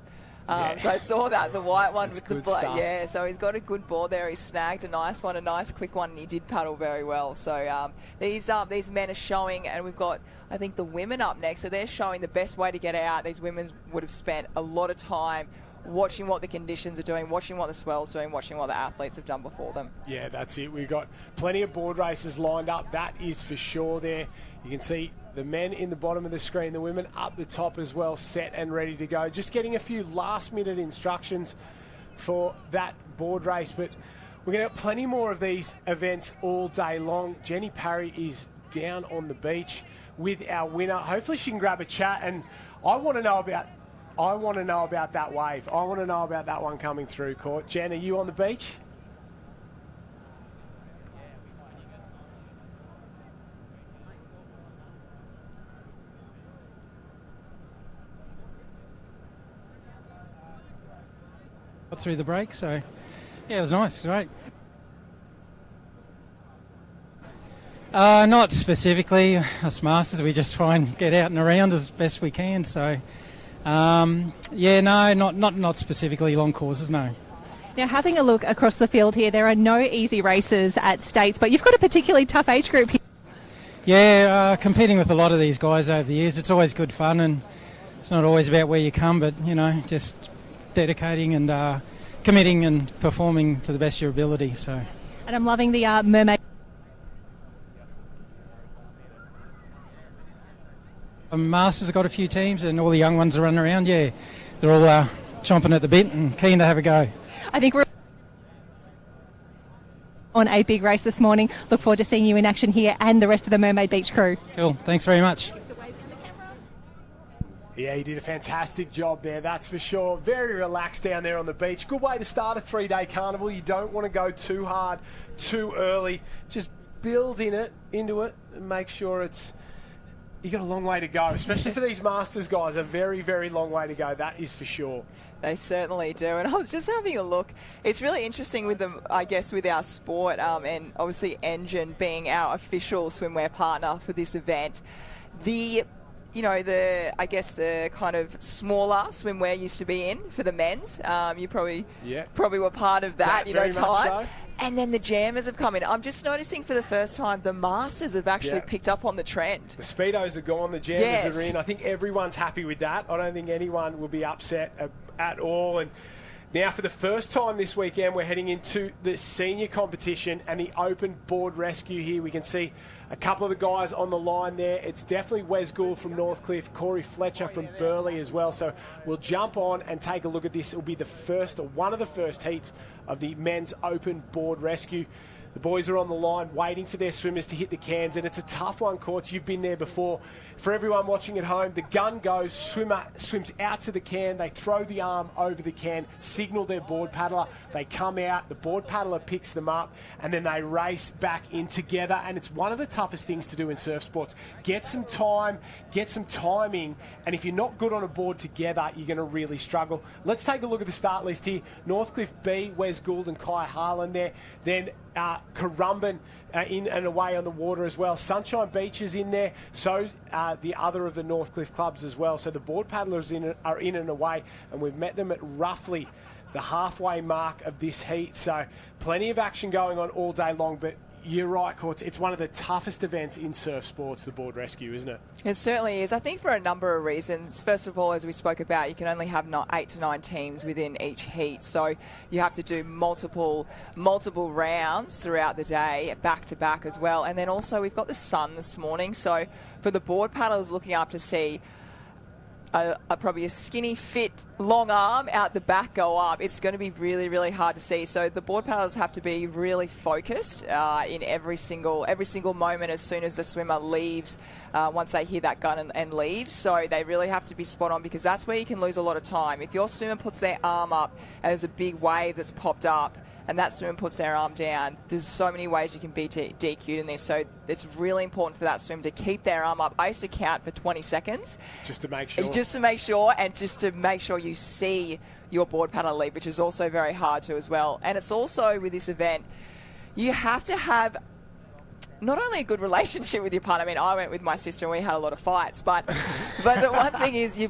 So I saw that, the white one with the black. Yeah, so he's got a good board there. He snagged a nice one, a nice quick one, and he did paddle very well. So these men are showing, and we've got, I think, the women up next. So they're showing the best way to get out. These women would have spent a lot of time watching what the conditions are doing, watching what the swell's doing, watching what the athletes have done before them. Yeah, that's it. We've got plenty of board races lined up. That is for sure there. You can see the men in the bottom of the screen, the women up the top as well, set and ready to go. Just getting a few last-minute instructions for that board race, but we're going to have plenty more of these events all day long. Jenny Parry is down on the beach with our winner. Hopefully she can grab a chat, and I want to know about that wave. I want to know about that one coming through, Court. Jen, are you on the beach? Through the break, so yeah, it was nice, great. Not specifically us masters, we just try and get out and around as best we can. So not specifically long courses, no. Now, having a look across the field here, there are no easy races at States, but you've got a particularly tough age group here. Yeah, competing with a lot of these guys over the years, it's always good fun, and it's not always about where you come, but just dedicating and committing and performing to the best of your ability. So, and I'm loving the mermaid. Masters have got a few teams, and all the young ones are running around. Yeah, they're all chomping at the bit and keen to have a go. I think we're on a big race this morning. Look forward to seeing you in action here and the rest of the Mermaid Beach crew. Cool. Thanks very much. Yeah, he did a fantastic job there, that's for sure. Very relaxed down there on the beach. Good way to start a 3-day carnival. You don't want to go too hard, too early. Just build into it, and make sure you got a long way to go, especially for these Masters guys. A very, very long way to go, that is for sure. They certainly do. And I was just having a look. It's really interesting with them, I guess, with our sport, and obviously Engine being our official swimwear partner for this event. The kind of smaller swimwear used to be in for the men's. You probably were part of that, time. So. And then the jammers have come in. I'm just noticing for the first time the Masters have actually picked up on the trend. The Speedos are gone, the jammers are in. I think everyone's happy with that. I don't think anyone will be upset at all. And now, for the first time this weekend, we're heading into the senior competition and the open board rescue here. We can see a couple of the guys on the line there. It's definitely Wes Gould from Northcliffe, Corey Fletcher from Burleigh as well. So we'll jump on and take a look at this. It will be one of the first heats of the men's open board rescue. The boys are on the line waiting for their swimmers to hit the cans, and it's a tough one, Courts. You've been there before. For everyone watching at home, the gun goes, swimmer swims out to the can, they throw the arm over the can, signal their board paddler, they come out, the board paddler picks them up, and then they race back in together. And it's one of the toughest things to do in surf sports. Get some time, get some timing, and if you're not good on a board together, you're going to really struggle. Let's take a look at the start list here. Northcliffe B, Wes Gould and Kai Harlan there. Then Currumbin in and away on the water as well. Sunshine Beach is in there. So the other of the Northcliffe clubs as well. So the board paddlers are in and away, and we've met them at roughly the halfway mark of this heat. So plenty of action going on all day long, but you're right, Courts. It's one of the toughest events in surf sports, the board rescue, isn't it? It certainly is. I think for a number of reasons. First of all, as we spoke about, you can only have 8 to 9 teams within each heat. So you have to do multiple rounds throughout the day, back to back as well. And then also we've got the sun this morning. So for the board paddlers looking up to see probably a skinny, fit, long arm out the back go up, it's going to be really, really hard to see. So the board paddlers have to be really focused in every single moment as soon as the swimmer leaves, once they hear that gun and leave. So they really have to be spot on, because that's where you can lose a lot of time. If your swimmer puts their arm up and there's a big wave that's popped up, and that swimmer puts their arm down, there's so many ways you can be DQ'd in this. So it's really important for that swimmer to keep their arm up. I used to count for 20 seconds. Just to make sure. Just to make sure, and just to make sure you see your board paddler leave, which is also very hard to as well. And it's also, with this event, you have to have not only a good relationship with your partner. I mean, I went with my sister and we had a lot of fights, but the one thing is your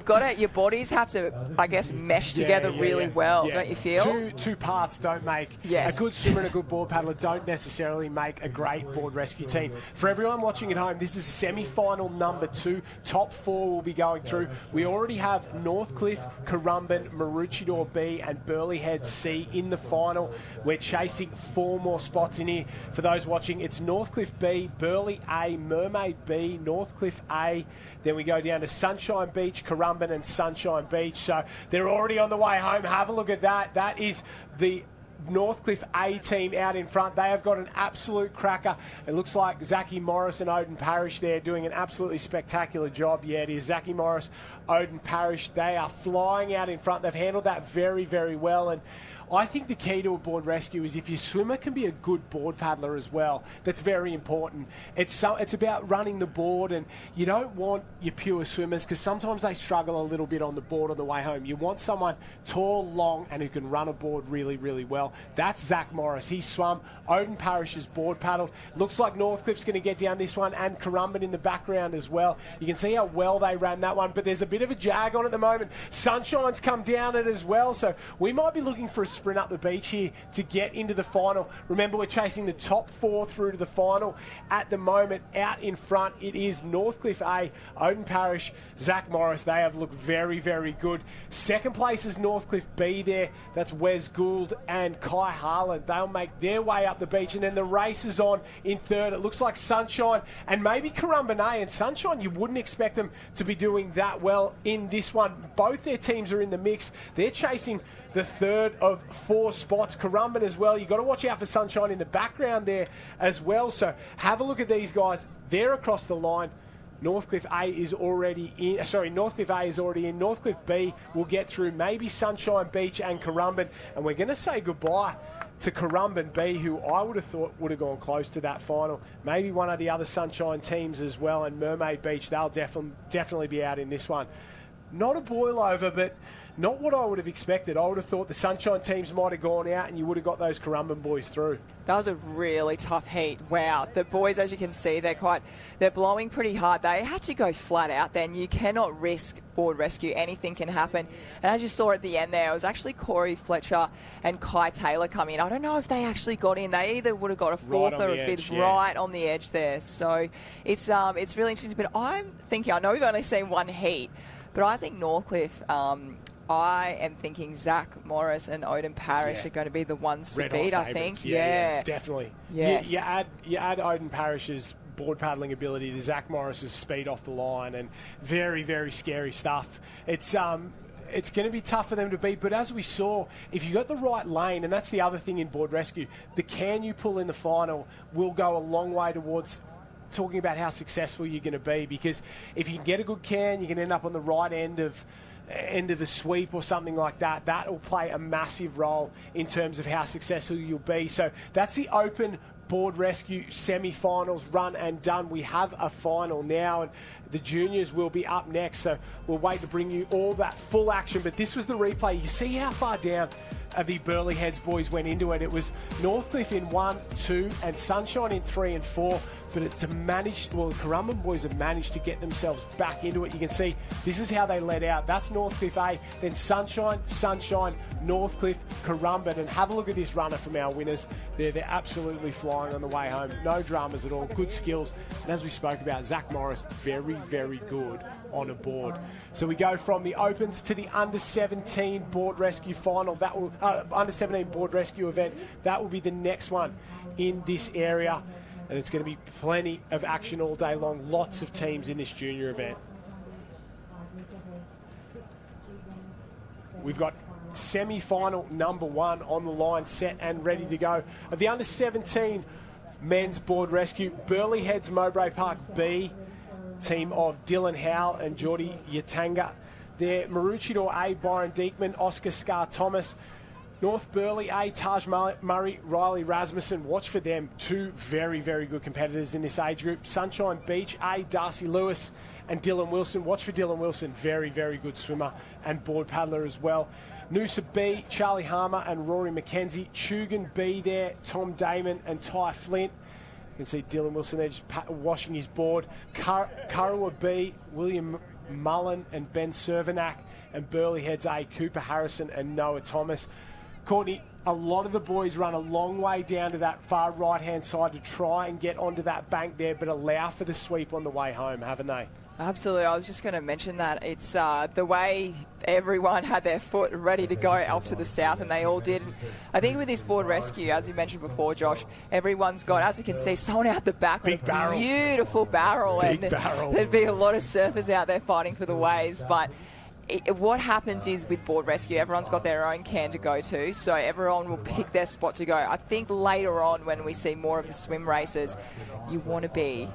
bodies have to, I guess, mesh together really well, don't you feel? Two parts don't make a good swimmer and a good board paddler don't necessarily make a great board rescue team. For everyone watching at home, this is semi-final number 2. Top 4 will be going through. We already have Northcliffe, Currumbin, Maroochydore B and Burleigh Head C in the final. We're chasing 4 more spots in here. For those watching, it's Northcliffe B, Burleigh A, Mermaid B, Northcliffe A. Then we go down to Sunshine Beach, Currumbin and Sunshine Beach. So they're already on the way home. Have a look at that. That is the Northcliffe A team out in front. They have got an absolute cracker. It looks like Zachy Morris and Odin Parrish there doing an absolutely spectacular job. Yeah, it is Zachy Morris, Odin Parrish. They are flying out in front. They've handled that very, very well. And I think the key to a board rescue is if your swimmer can be a good board paddler as well. That's very important. It's about running the board, and you don't want your pure swimmers because sometimes they struggle a little bit on the board on the way home. You want someone tall, long, and who can run a board really, really well. That's Zach Morris. He swum. Odin Parrish is board paddled. Looks like Northcliffe's going to get down this one, and Currumbin in the background as well. You can see how well they ran that one, but there's a bit of a jag on at the moment. Sunshine's come down it as well, so we might be looking for a sprint up the beach here to get into the final. Remember, we're chasing the top 4 through to the final. At the moment, out in front, it is Northcliffe A, Odin Parrish, Zach Morris. They have looked very, very good. Second place is Northcliffe B there. That's Wes Gould and Kai Harlan. They'll make their way up the beach, and then the race is on in third. It looks like Sunshine and maybe Currumbin A. And Sunshine, you wouldn't expect them to be doing that well in this one. Both their teams are in the mix. They're chasing the third of 4 spots. Currumbin as well. You've got to watch out for Sunshine in the background there as well. So have a look at these guys. They're across the line. Northcliffe A is already in. Northcliffe A is already in. Northcliffe B will get through maybe Sunshine Beach and Currumbin. And we're going to say goodbye to Currumbin B, who I would have thought would have gone close to that final. Maybe one of the other Sunshine teams as well. And Mermaid Beach, they'll definitely be out in this one. Not a boil over, but not what I would have expected. I would have thought the Sunshine teams might have gone out and you would have got those Currumbin boys through. That was a really tough heat. Wow. The boys, as you can see, they're blowing pretty hard. They had to go flat out then. You cannot risk board rescue. Anything can happen. And as you saw at the end there, it was actually Corey Fletcher and Kai Taylor come in. I don't know if they actually got in. They either would have got a 4th or a 5th right on the edge there. So it's really interesting. But I'm thinking, I know we've only seen one heat, but I think Northcliffe, I am thinking Zach Morris and Odin Parrish are going to be the ones to beat, I think. Yeah, definitely. Yes. You add Odin Parrish's board paddling ability to Zach Morris's speed off the line, and very, very scary stuff. It's it's going to be tough for them to beat. But as we saw, if you got the right lane, and that's the other thing in board rescue, the can you pull in the final will go a long way towards talking about how successful you're going to be. Because if you can get a good can, you can end up on the right end of a sweep or something like that. That will play a massive role in terms of how successful you'll be. So that's the Open Board Rescue semi-finals run and done. We have a final now, and the juniors will be up next, so we'll wait to bring you all that full action. But this was the replay. You see how far down the Burleigh Heads boys went into it. It was Northcliffe in 1, 2, and Sunshine in 3 and 4. But the Currumbin boys have managed to get themselves back into it. You can see this is how they led out. That's Northcliffe A, then Sunshine, Northcliffe, Currumbin. And have a look at this runner from our winners. They're absolutely flying on the way home. No dramas at all. Good skills. And as we spoke about, Zach Morris, very, very good on a board. So we go from the Opens to the Under-17 Board Rescue Final. That will Under-17 Board Rescue event. That will be the next one in this area. And it's going to be plenty of action all day long. Lots of teams in this junior event. We've got semi-final number 1 on the line, set and ready to go. Of the Under-17 Men's Board Rescue, Burleigh Heads Mowbray Park B, team of Dylan Howell and Geordie Yatanga. There, Maroochydore A, Byron Diekman, Oscar Scar Thomas. North Burleigh A, Taj Murray, Riley Rasmussen. Watch for them. 2 very, very good competitors in this age group. Sunshine Beach A, Darcy Lewis and Dylan Wilson. Watch for Dylan Wilson. Very, very good swimmer and board paddler as well. Noosa B, Charlie Harmer and Rory McKenzie. Chugan B there, Tom Damon and Ty Flint. You can see Dylan Wilson there just washing his board. Kurrawa B, William Mullen and Ben Cervenak. And Burleigh Heads A, Cooper Harrison and Noah Thomas. Courtney, a lot of the boys run a long way down to that far right-hand side to try and get onto that bank there, but allow for the sweep on the way home, haven't they? Absolutely. I was just going to mention that. It's the way everyone had their foot ready to go off to the south, and they all did. I think with this board rescue, as you mentioned before, Josh, everyone's got, as we can see, someone out the back with a beautiful barrel. Big barrel. There'd be a lot of surfers out there fighting for the waves, but what happens is with board rescue, everyone's got their own can to go to, so everyone will pick their spot to go. I think later on when we see more of the swim races, you want to be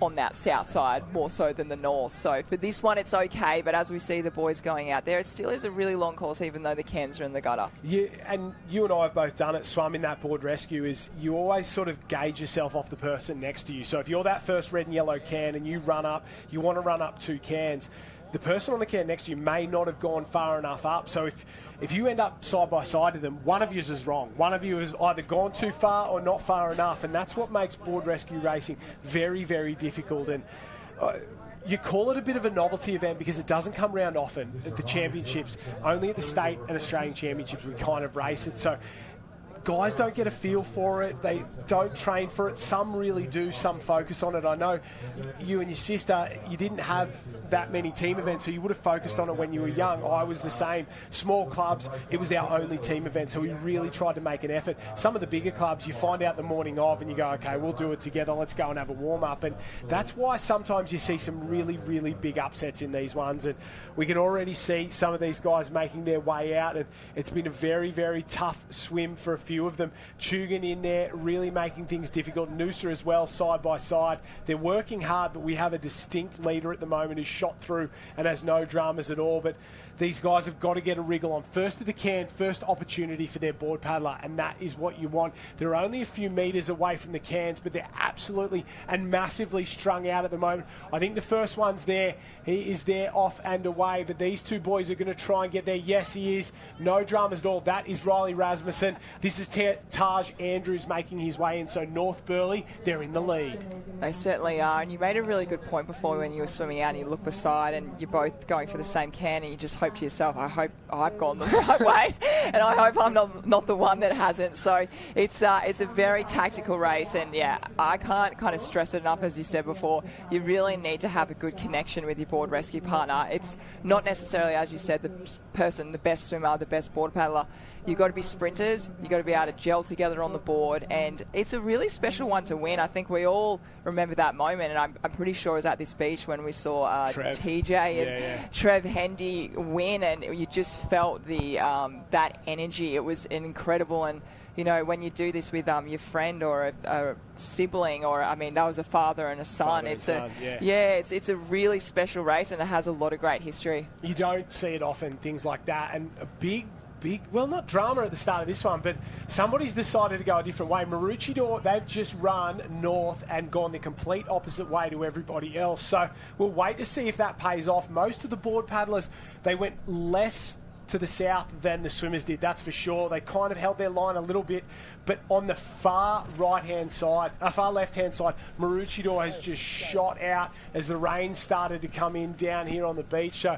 on that south side more so than the north. So for this one, it's okay, but as we see the boys going out there, it still is a really long course, even though the cans are in the gutter. Yeah, and you and I have both done it, swum in that board rescue, is you always sort of gauge yourself off the person next to you. So if you're that first red and yellow can and you run up, you want to run up 2 cans, the person on the can next to you may not have gone far enough up. So if you end up side by side to them, one of you is wrong. One of you has either gone too far or not far enough. And that's what makes board rescue racing very, very difficult. And you call it a bit of a novelty event because it doesn't come around often at the championships. Only at the state and Australian championships we kind of race it. So guys don't get a feel for it. They don't train for it. Some really do. Some focus on it. I know you and your sister, you didn't have that many team events, so you would have focused on it when you were young. I was the same. Small clubs, it was our only team event, so we really tried to make an effort. Some of the bigger clubs, you find out the morning of and you go, okay, we'll do it together. Let's go and have a warm-up. And that's why sometimes you see some really, really big upsets in these ones. And we can already see some of these guys making their way out. And it's been a very, very tough swim for a few of them. Chugan in there, really making things difficult. Noosa as well, side by side. They're working hard, but we have a distinct leader at the moment who's shot through and has no dramas at all. But these guys have got to get a wriggle on. First to the can, first opportunity for their board paddler, and that is what you want. They're only a few metres away from the cans, but they're absolutely and massively strung out at the moment. I think the first one's there. He is there, off and away, but these two boys are going to try and get there. Yes, he is. No dramas at all. That is Riley Rasmussen. This is Taj Andrews making his way in, so North Burleigh, they're in the lead. They certainly are, and you made a really good point before when you were swimming out and you look beside and you're both going for the same can and you just hope to yourself, I hope I've gone the right way and I hope I'm not the one that hasn't. So it's a very tactical race, and yeah, I can't kind of stress it enough. As you said before, you really need to have a good connection with your board rescue partner. It's not necessarily, as you said, the person, the best swimmer, the best board paddler. You've got to be sprinters, you've got to be be able to gel together on the board, and it's a really special one to win. I think we all remember that moment, and I'm pretty sure it was at this beach when we saw TJ and Trev Hendy win, and you just felt the that energy. It was incredible, and you know, when you do this with your friend or a sibling, or I mean, that was a father and a son. It's a really special race, and it has a lot of great history. You don't see it often, things like that, and a big, well, not drama at the start of this one, but somebody's decided to go a different way. Maroochydore, they've just run north and gone the complete opposite way to everybody else. So we'll wait to see if that pays off. Most of the board paddlers, they went less to the south than the swimmers did, that's for sure. They kind of held their line a little bit, but on the far left-hand side, Maroochydore has just shot out as the rain started to come in down here on the beach. So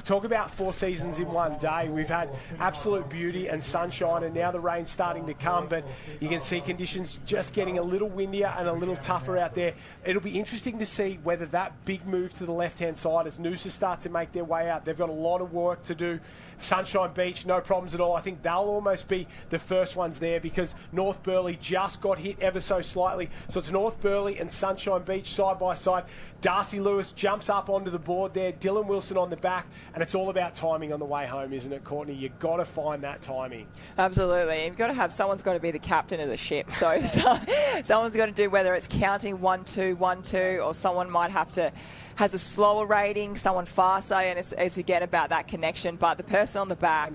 talk about 4 seasons in one day. We've had absolute beauty and sunshine, and now the rain's starting to come, but you can see conditions just getting a little windier and a little tougher out there. It'll be interesting to see whether that big move to the left-hand side as nooses start to make their way out. They've got a lot of work to do. Sunshine Beach, no problems at all. I think they'll almost be the first ones there because North Burleigh just got hit ever so slightly. So it's North Burleigh and Sunshine Beach side by side. Darcy Lewis jumps up onto the board there. Dylan Wilson on the back. And it's all about timing on the way home, isn't it, Courtney? You've got to find that timing. Absolutely. You've got to have someone's got to be the captain of the ship. So someone's got to do, whether it's counting 1, 2, 1, 2, or someone might have to has a slower rating, someone faster, and it's again about that connection. But the person on the back,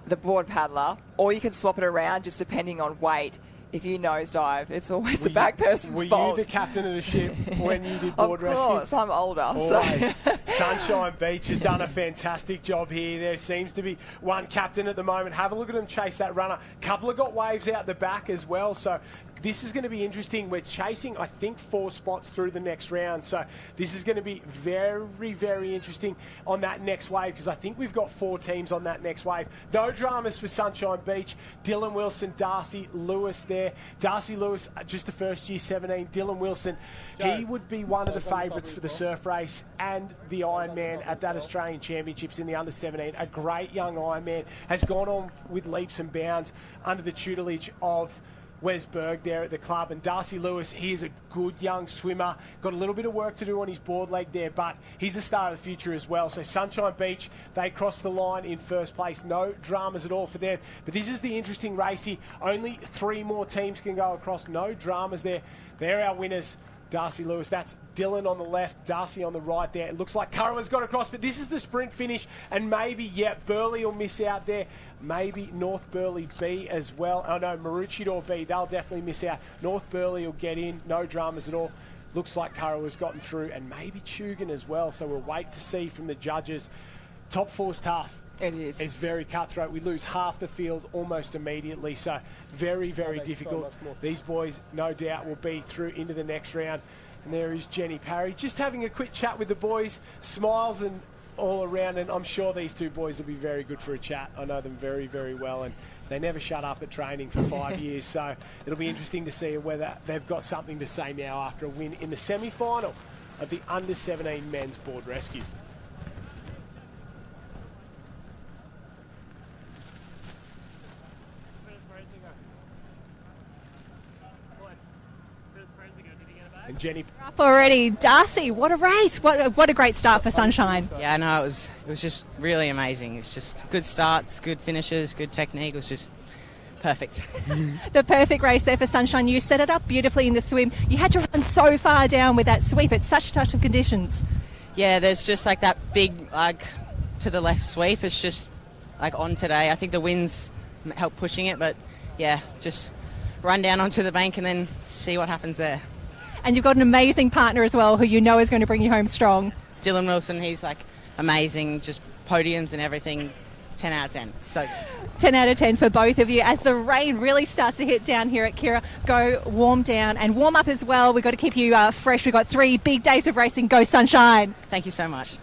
the board paddler, or you can swap it around just depending on weight. If you nosedive, it's always the back person's fault. Were you the captain of the ship when you did board rescue? Of course, I'm older. Always. Sunshine Beach has done a fantastic job here. There seems to be one captain at the moment. Have a look at him chase that runner. Couple have got waves out the back as well, so this is going to be interesting. We're chasing, I think, 4 spots through the next round. So this is going to be very, very interesting on that next wave because I think we've got 4 teams on that next wave. No dramas for Sunshine Beach. Dylan Wilson, Darcy Lewis there. Darcy Lewis, just a first year 17. Dylan Wilson, he would be one of the favourites for the surf race and the Ironman at that Australian Championships in the under 17. A great young Ironman, has gone on with leaps and bounds under the tutelage of Wes Berg there at the club. And Darcy Lewis, he is a good young swimmer, got a little bit of work to do on his board leg there, but he's a star of the future as well. So Sunshine Beach, they crossed the line in first place. No dramas at all for them. But this is the interesting race here. Only 3 more teams can go across. No dramas there. They're our winners. Darcy Lewis, that's Dylan on the left, Darcy on the right there. It looks like Currawa's got across, but this is the sprint finish, and maybe, Burleigh will miss out there. Maybe North Burleigh B as well. Oh no, Maroochydore B, they'll definitely miss out. North Burleigh will get in, no dramas at all. Looks like Currawa's gotten through, and maybe Tugan as well, so we'll wait to see from the judges. Top 4's tough. It is. It's very cutthroat. We lose half the field almost immediately, so very, very difficult. These boys, no doubt, will be through into the next round. And there is Jenny Parry, just having a quick chat with the boys, smiles and all around, and I'm sure these 2 boys will be very good for a chat. I know them very, very well, and they never shut up at training for 5 years, so it'll be interesting to see whether they've got something to say now after a win in the semi-final of the under-17 men's board rescue. And Jenny up already. Darcy, what a race. What a great start for Sunshine. Yeah, no, it was just really amazing. It's just good starts, good finishes, good technique. It was just perfect. The perfect race there for Sunshine. You set it up beautifully in the swim. You had to run so far down with that sweep. It's such tough conditions. Yeah, there's just like that big to the left sweep. It's just like on today. I think the winds help pushing it, but yeah, just run down onto the bank and then see what happens there. And you've got an amazing partner as well who you know is going to bring you home strong. Dylan Wilson, he's like amazing, just podiums and everything, 10 out of 10. So 10 out of 10 for both of you. As the rain really starts to hit down here at Kirra, go warm down and warm up as well. We've got to keep you fresh. We've got 3 big days of racing. Go Sunshine. Thank you so much.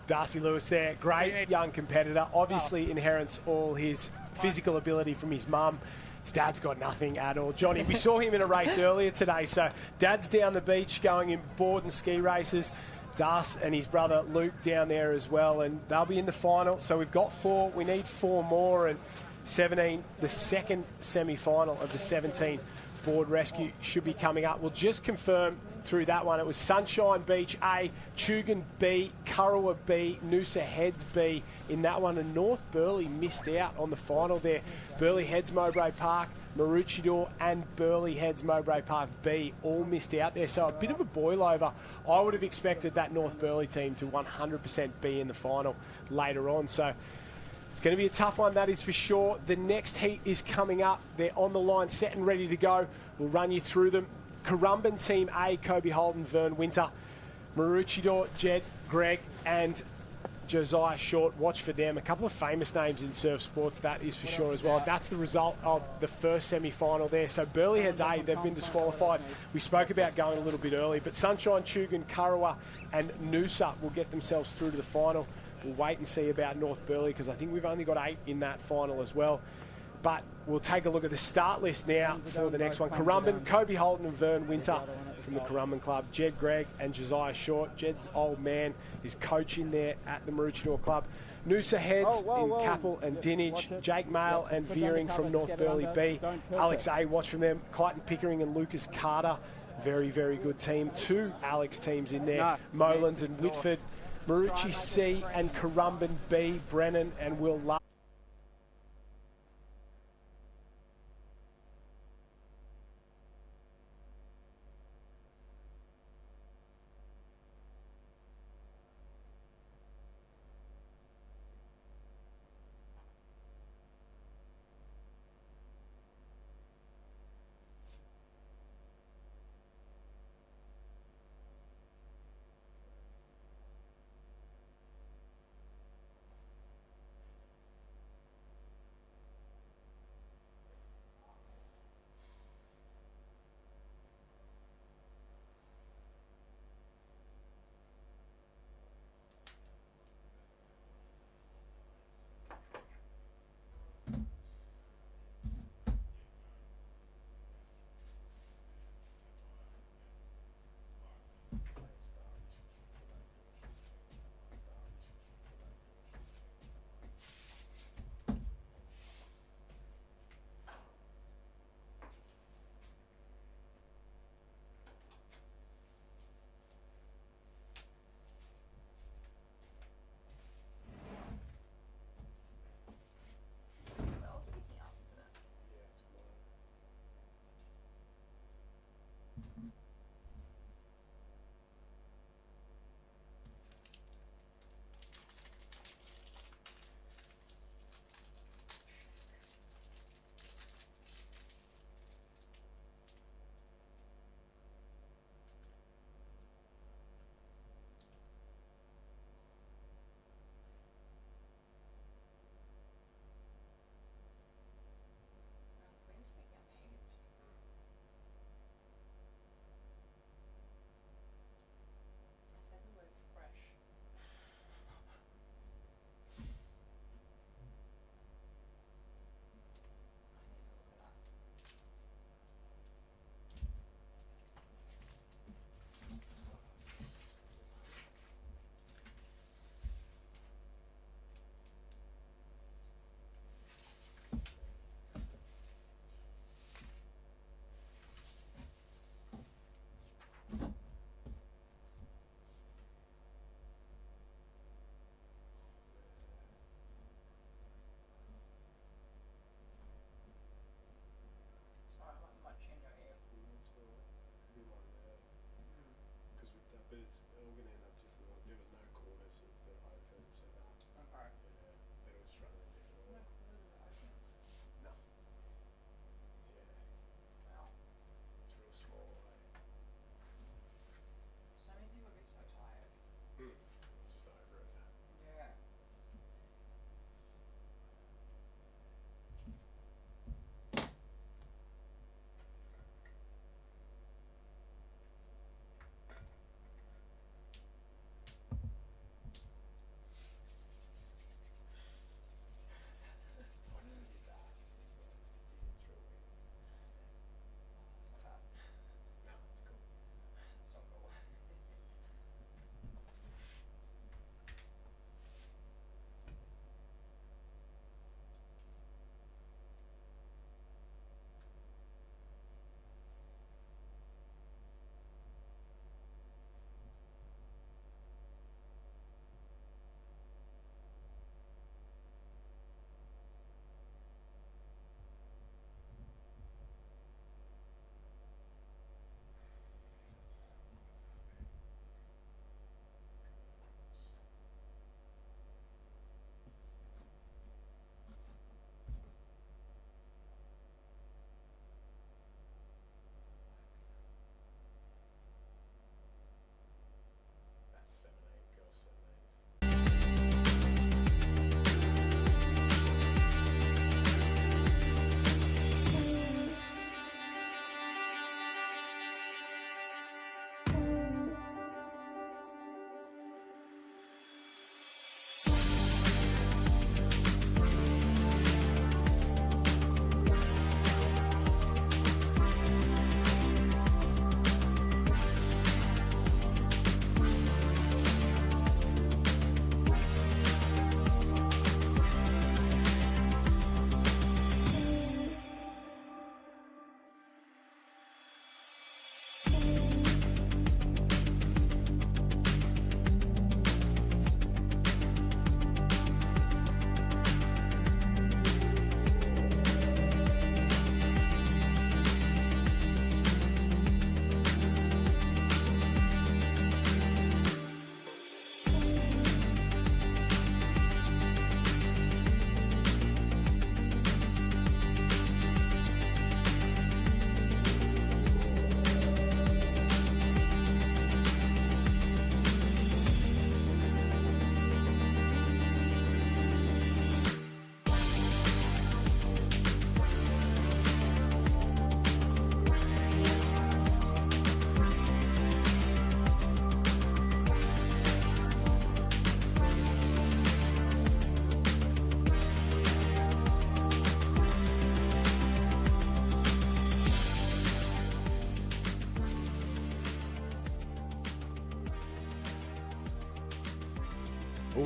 Darcy Lewis there, great young competitor, obviously inherits all his physical ability from his mum. His dad's got nothing at all. Johnny, we saw him in a race earlier today, so Dad's down the beach going in board and ski races. Das and his brother Luke down there as well, and they'll be in the final. So we've got 4. We need 4 more, and 17, the second semi-final of the 17 board rescue should be coming up. We'll just confirm through that one. It was Sunshine Beach A, Tugun B, Kurrawa B, Noosa Heads B in that one, and North Burleigh missed out on the final there. Burleigh Heads Mowbray Park, Maroochydore and Burleigh Heads Mowbray Park B all missed out there, so a bit of a boil over. I would have expected that North Burleigh team to 100% be in the final later on, so it's going to be a tough one, that is for sure. The next heat is coming up. They're on the line, set and ready to go. We'll run you through them. Currumbin Team A, Kobe Holden, Vern Winter. Maroochydore, Jed, Greg and Josiah Short. Watch for them. A couple of famous names in surf sports, that is for sure as well. That's the result of the first semi-final there. So Burleigh Heads A, they've been disqualified. We spoke about going a little bit early, but Sunshine, Tugun, Kurrawa and Noosa will get themselves through to the final. We'll wait and see about North Burleigh because I think we've only got 8 in that final as well. But we'll take a look at the start list now for the next one. Currumbin, Kobe Holden and Vern Winter from the Currumbin Club. Jed Gregg and Josiah Short. Jed's old man is coaching there at the Maroochydore Club. Noosa Heads in Capel and Dinage. Jake Mail and Veering from North Burleigh B. Alex A, watch from them. Kyton Pickering and Lucas Carter. Very, very good team. 2 Alex teams in there. Molins and Whitford. Maroochy C and Currumbin B. Brennan and Will Love.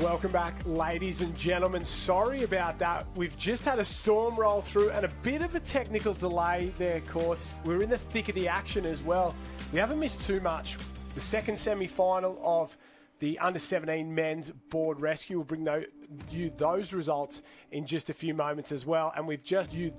Welcome back, ladies and gentlemen. Sorry about that. We've just had a storm roll through and a bit of a technical delay there, Courts. We're in the thick of the action as well. We haven't missed too much. The second semi-final of the under-17 men's board rescue will bring you those results in just a few moments as well. And we've just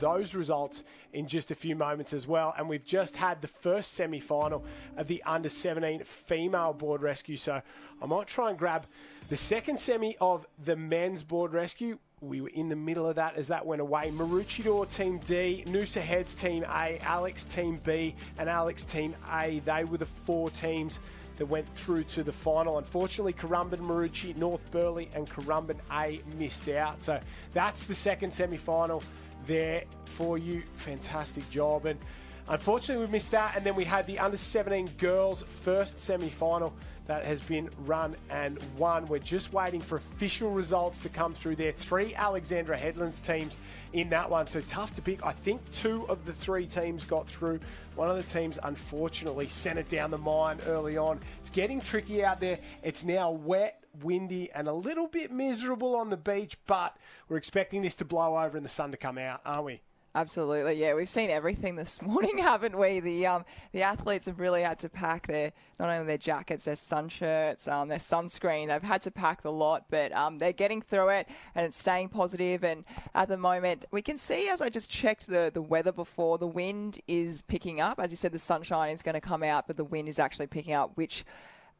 had the first semi-final of the under-17 female board rescue. So I might try and grab the second semi of the men's board rescue. We were in the middle of that as that went away. Maroochydore Team D, Noosa Heads Team A, Alex Team B, and Alex Team A. They were the four teams that went through to the final. Unfortunately, Currumbin, Maroochy, North Burleigh and Currumbin A missed out. So that's the second semi-final there for you. Fantastic job. And unfortunately, we missed that. And then we had the under-17 girls' first semi-final that has been run and won. We're just waiting for official results to come through there. 3 Alexandra Headlands teams in that one, so tough to pick. I think 2 of the 3 teams got through. One of the teams, unfortunately, sent it down the mine early on. It's getting tricky out there. It's now wet, windy, and a little bit miserable on the beach, but we're expecting this to blow over and the sun to come out, aren't we? Absolutely, yeah. We've seen everything this morning, haven't we? The athletes have really had to pack not only their jackets, their sun shirts, their sunscreen. They've had to pack the lot, but they're getting through it and it's staying positive. And at the moment, we can see, as I just checked the weather before, the wind is picking up. As you said, the sunshine is going to come out, but the wind is actually picking up, which,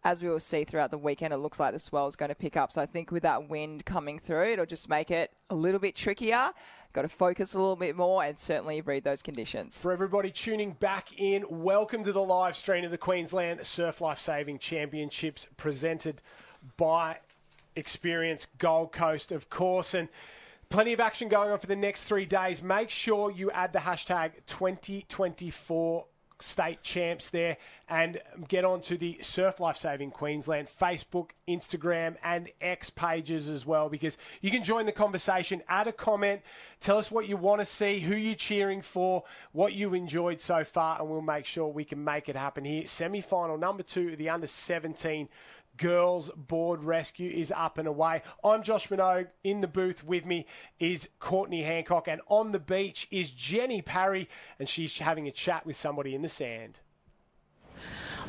as we will see throughout the weekend, it looks like the swell is going to pick up. So I think with that wind coming through, it'll just make it a little bit trickier. Got to focus a little bit more and certainly read those conditions. For everybody tuning back in, welcome to the live stream of the Queensland Surf Life Saving Championships presented by Experience Gold Coast, of course. And plenty of action going on for the next 3 days. Make sure you add the hashtag 2024 state champs there and get onto the Surf Life Saving Queensland Facebook, Instagram and X pages as well, because you can join the conversation, add a comment, tell us what you want to see, who you're cheering for, what you enjoyed so far, and we'll make sure we can make it happen here. Semi-final number 2 of the under-17 girls board rescue is up and away. I'm Josh Minogue. In the booth with me is Courtney Hancock, and on the beach is Jenny Parry, and she's having a chat with somebody in the sand.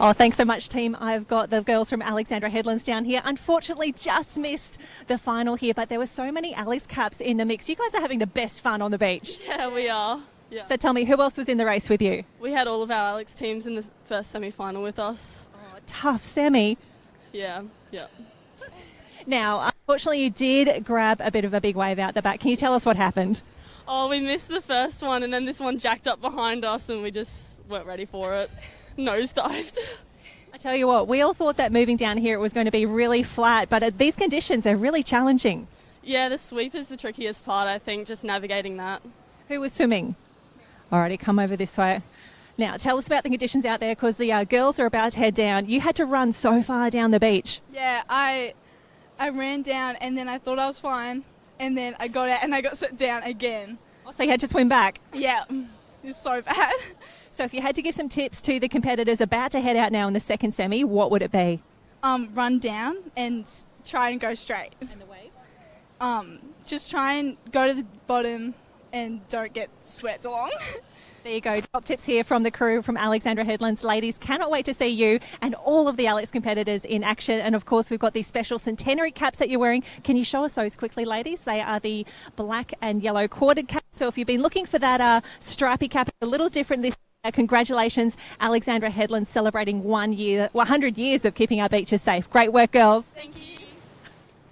Oh, thanks so much, team. I've got the girls from Alexandra Headlands down here. Unfortunately, just missed the final here, but there were so many Alex caps in the mix. You guys are having the best fun on the beach. Yeah, we are. Yeah. So tell me, who else was in the race with you? We had all of our Alex teams in the first semi-final with us. Oh, tough semi. Yeah. Now, unfortunately, you did grab a bit of a big wave out the back. Can you tell us what happened? Oh, we missed the first one, and then this one jacked up behind us, and we just weren't ready for it. Nosedived. I tell you what, we all thought that moving down here it was going to be really flat, but at these conditions, they're really challenging. Yeah, the sweep is the trickiest part, I think, just navigating that. Who was swimming? Alrighty, come over this way. Now, tell us about the conditions out there, because the girls are about to head down. You had to run so far down the beach. Yeah, I ran down and then I thought I was fine, and then I got out and I got down again. Oh, so you had to swim back? Yeah, it's so bad. So if you had to give some tips to the competitors about to head out now in the second semi, what would it be? Run down and try and go straight. And the waves? Just try and go to the bottom and don't get swept along. There you go. Top tips here from the crew from Alexandra Headlands. Ladies, cannot wait to see you and all of the Alex competitors in action. And of course, we've got these special centenary caps that you're wearing. Can you show us those quickly, ladies? They are the black and yellow corded caps. So if you've been looking for that stripy cap, it's a little different this year. Congratulations, Alexandra Headlands, celebrating 100 years of keeping our beaches safe. Great work, girls. Thank you.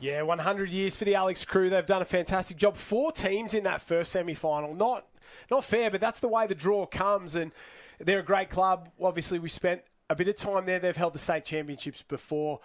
Yeah, 100 years for the Alex crew. They've done a fantastic job. 4 teams in that first semi-final. Not fair, but that's the way the draw comes, and they're a great club. Obviously, we spent a bit of time there. They've held the state championships before.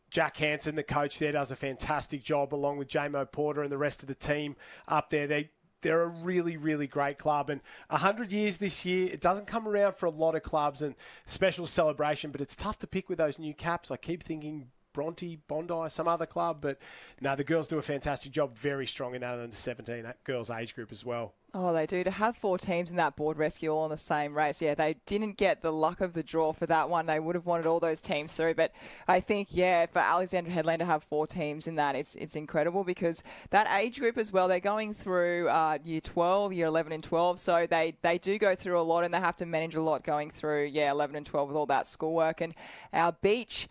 Jack Hansen, the coach there, does a fantastic job along with J-Mo Porter and the rest of the team up there. They're a really, really great club, and 100 years this year, it doesn't come around for a lot of clubs, and special celebration, but it's tough to pick with those new caps. I keep thinking Bronte, Bondi, some other club. But no, the girls do a fantastic job. Very strong in that under 17 girls age group as well. Oh, they do. To have 4 teams in that board rescue all in the same race, yeah, they didn't get the luck of the draw for that one. They would have wanted all those teams through. But I think, yeah, for Alexandra Headland to have 4 teams in that, it's incredible because that age group as well, they're going through year 12, year 11 and 12. So they do go through a lot and they have to manage a lot going through, 11 and 12 with all that schoolwork. And our beach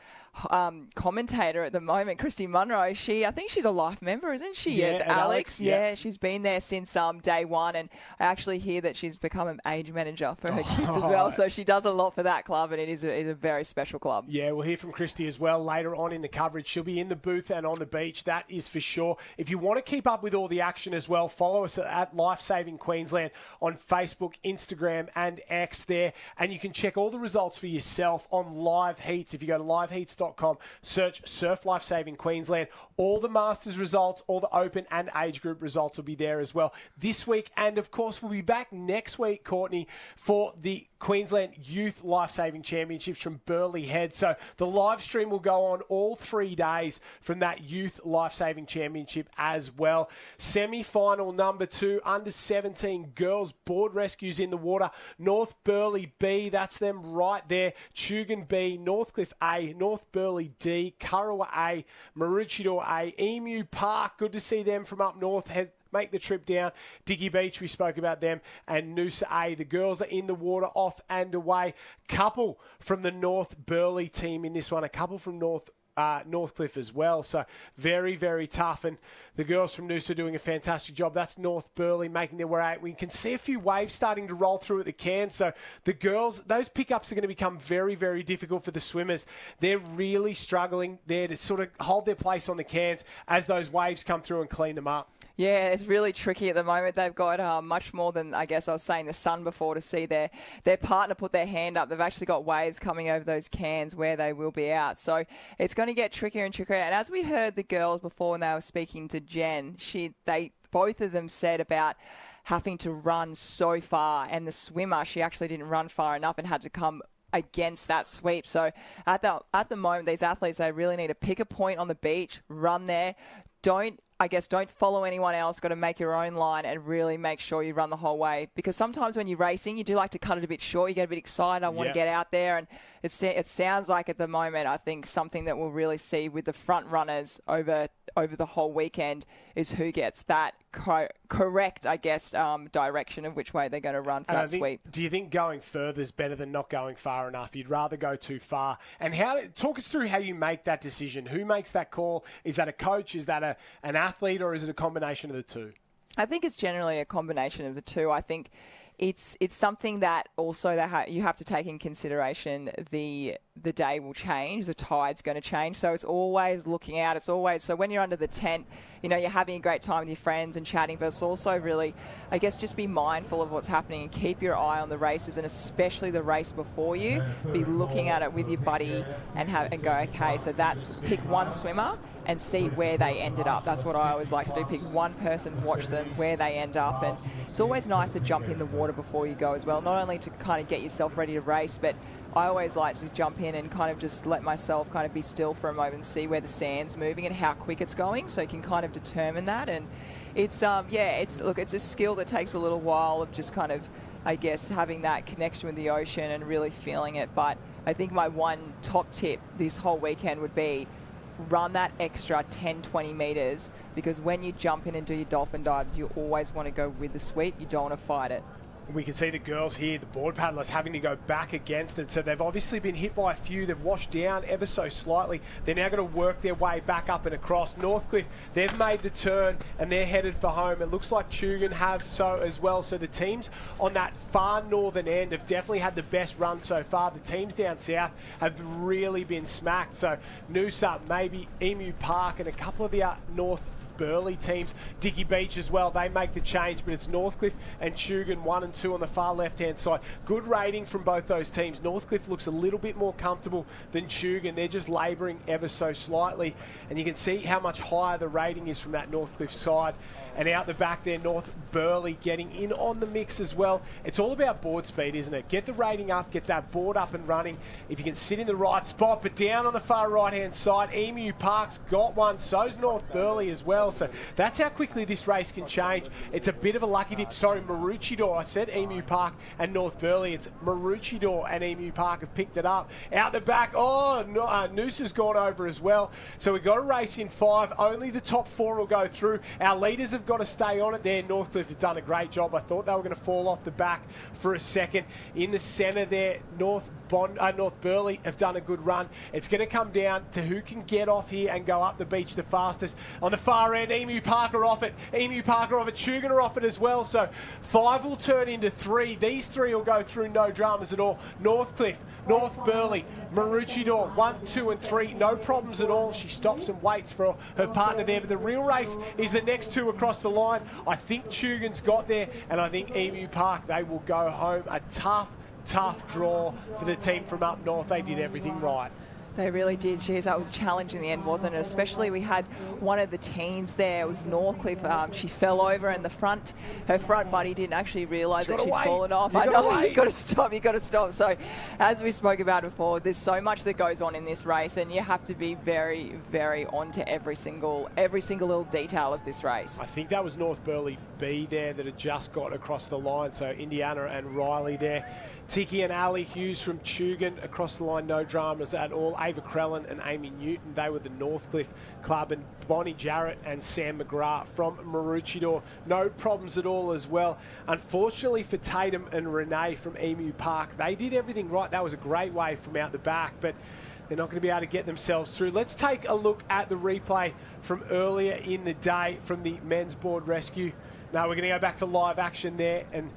commentator at the moment, Christy Munro, I think she's a life member, isn't she? Yeah, at Alex. Yeah, she's been there since day one, and I actually hear that she's become an age manager for her kids as well. So she does a lot for that club, and it is a very special club. Yeah, we'll hear from Christy as well later on in the coverage. She'll be in the booth and on the beach, that is for sure. If you want to keep up with all the action as well, follow us at Life Saving Queensland on Facebook, Instagram and X there, and you can check all the results for yourself on Live Heats. If you go to liveheats.com, search Surf Life Saving Queensland. All the Masters results, all the Open and age group results will be there as well this week. And of course, we'll be back next week, Courtney, for the Queensland Youth Life Saving Championships from Burleigh Head. So the live stream will go on all 3 days from that Youth Life Saving Championship as well. Semi-final number 2, under 17 girls board rescues in the water. North Burleigh B, that's them right there. Tugun B, Northcliffe A, North Burleigh D, Kurrawa A, Maroochydore A, Emu Park. Good to see them from up north. Make the trip down. Dicky Beach, we spoke about them, and Noosa A. The girls are in the water, off and away. Couple from the North Burleigh team in this one, a couple from Northcliffe as well. So very, very tough. And the girls from Noosa doing a fantastic job. That's North Burleigh making their way out. We can see a few waves starting to roll through at the Cairns. So the girls, those pickups are going to become very, very difficult for the swimmers. They're really struggling there to sort of hold their place on the Cairns as those waves come through and clean them up. Yeah, it's really tricky at the moment. They've got much more than, I guess I was saying, the sun before to see their partner put their hand up. They've actually got waves coming over those Cairns where they will be out. So it's going to get trickier and trickier. And as we heard the girls before when they were speaking to Jen, both of them said about having to run so far. And the swimmer, she actually didn't run far enough and had to come against that sweep. So at the moment, these athletes, they really need to pick a point on the beach, run there. Don't follow anyone else. Got to make your own line and really make sure you run the whole way. Because sometimes when you're racing, you do like to cut it a bit short. You get a bit excited. I want to get out there. And it sounds like at the moment, I think something that we'll really see with the front runners over the whole weekend is who gets that correct, I guess, direction of which way they're going to run for that sweep. Do you think going further is better than not going far enough? You'd rather go too far. And talk us through how you make that decision. Who makes that call? Is that a coach? Is that an athlete? Or is it a combination of the two? I think it's generally a combination of the two. I think it's something that also you have to take in consideration. The day will change, the tide's going to change, so it's always looking out. It's always, so when you're under the tent, you're having a great time with your friends and chatting, but it's also really, I guess, just be mindful of what's happening and keep your eye on the races, and especially the race before you. Be looking at it with your buddy and go, okay, so that's pick one swimmer and see where they ended up. That's what I always like to do. Pick one person, watch them, where they end up. And it's always nice to jump in the water before you go as well, not only to kind of get yourself ready to race, but I always like to jump in and kind of just let myself kind of be still for a moment and see where the sand's moving and how quick it's going, so you can kind of determine that. And it's it's a skill that takes a little while of just kind of, I guess, having that connection with the ocean and really feeling it. But I think my one top tip this whole weekend would be run that extra 10-20 metres, because when you jump in and do your dolphin dives, you always want to go with the sweep. You don't want to fight it. We can see the girls here, the board paddlers, having to go back against it. So they've obviously been hit by a few. They've washed down ever so slightly. They're now going to work their way back up and across. Northcliffe, they've made the turn and they're headed for home. It looks like Tugun have so as well. So the teams on that far northern end have definitely had the best run so far. The teams down south have really been smacked. So Noosa, maybe Emu Park and a couple of the North North Burleigh teams. Dicky Beach as well, they make the change, but it's Northcliffe and Tugun 1 and 2 on the far left-hand side. Good rating from both those teams. Northcliffe looks a little bit more comfortable than Tugun. They're just labouring ever so slightly, and you can see how much higher the rating is from that Northcliffe side. And out the back there, North Burleigh getting in on the mix as well. It's all about board speed, isn't it? Get the rating up, get that board up and running. If you can sit in the right spot, but down on the far right-hand side, Emu Park's got one. So's North Burleigh as well. So that's how quickly this race can change. It's a bit of a lucky dip. Sorry, Maroochydore. I said Emu Park and North Burleigh. It's Maroochydore and Emu Park have picked it up. Out the back, Noose has gone over as well. So we've got a race in 5. Only the top 4 will go through. Our leaders have got to stay on it there. Northcliffe have done a great job. I thought they were going to fall off the back for a second. In the centre there, North Burleigh have done a good run. It's going to come down to who can get off here and go up the beach the fastest. On the far end, Emu Park are off it. Tugun are off it as well. So 5 will turn into 3. These 3 will go through no dramas at all. Northcliffe, North Burleigh, Maroochydore, 1, 2 and 3. No problems at all. She stops and waits for her partner there. But the real race is the next 2 across the line. I think Tugun's got there, and I think Emu Park, they will go home. A tough draw for the team from up north. They did everything right. They really did. Jeez, that was a challenge in the end, wasn't it? Especially we had one of the teams there. It was Northcliffe. She fell over and her front buddy didn't actually realise that she'd fallen off. I know, you got to stop. So as we spoke about before, there's so much that goes on in this race, and you have to be very, very on to every single little detail of this race. I think that was North Burleigh B there that had just got across the line. So Indiana and Riley there. Tiki and Ali Hughes from Tugun across the line, no dramas at all. Ava Crellin and Amy Newton, they were the Northcliffe club, and Bonnie Jarrett and Sam McGrath from Maroochydore, no problems at all as well. Unfortunately for Tatum and Renee from Emu Park, they did everything right. That was a great wave from out the back, but they're not going to be able to get themselves through. Let's take a look at the replay from earlier in the day from the men's board rescue. Now we're going to go back to live action there, and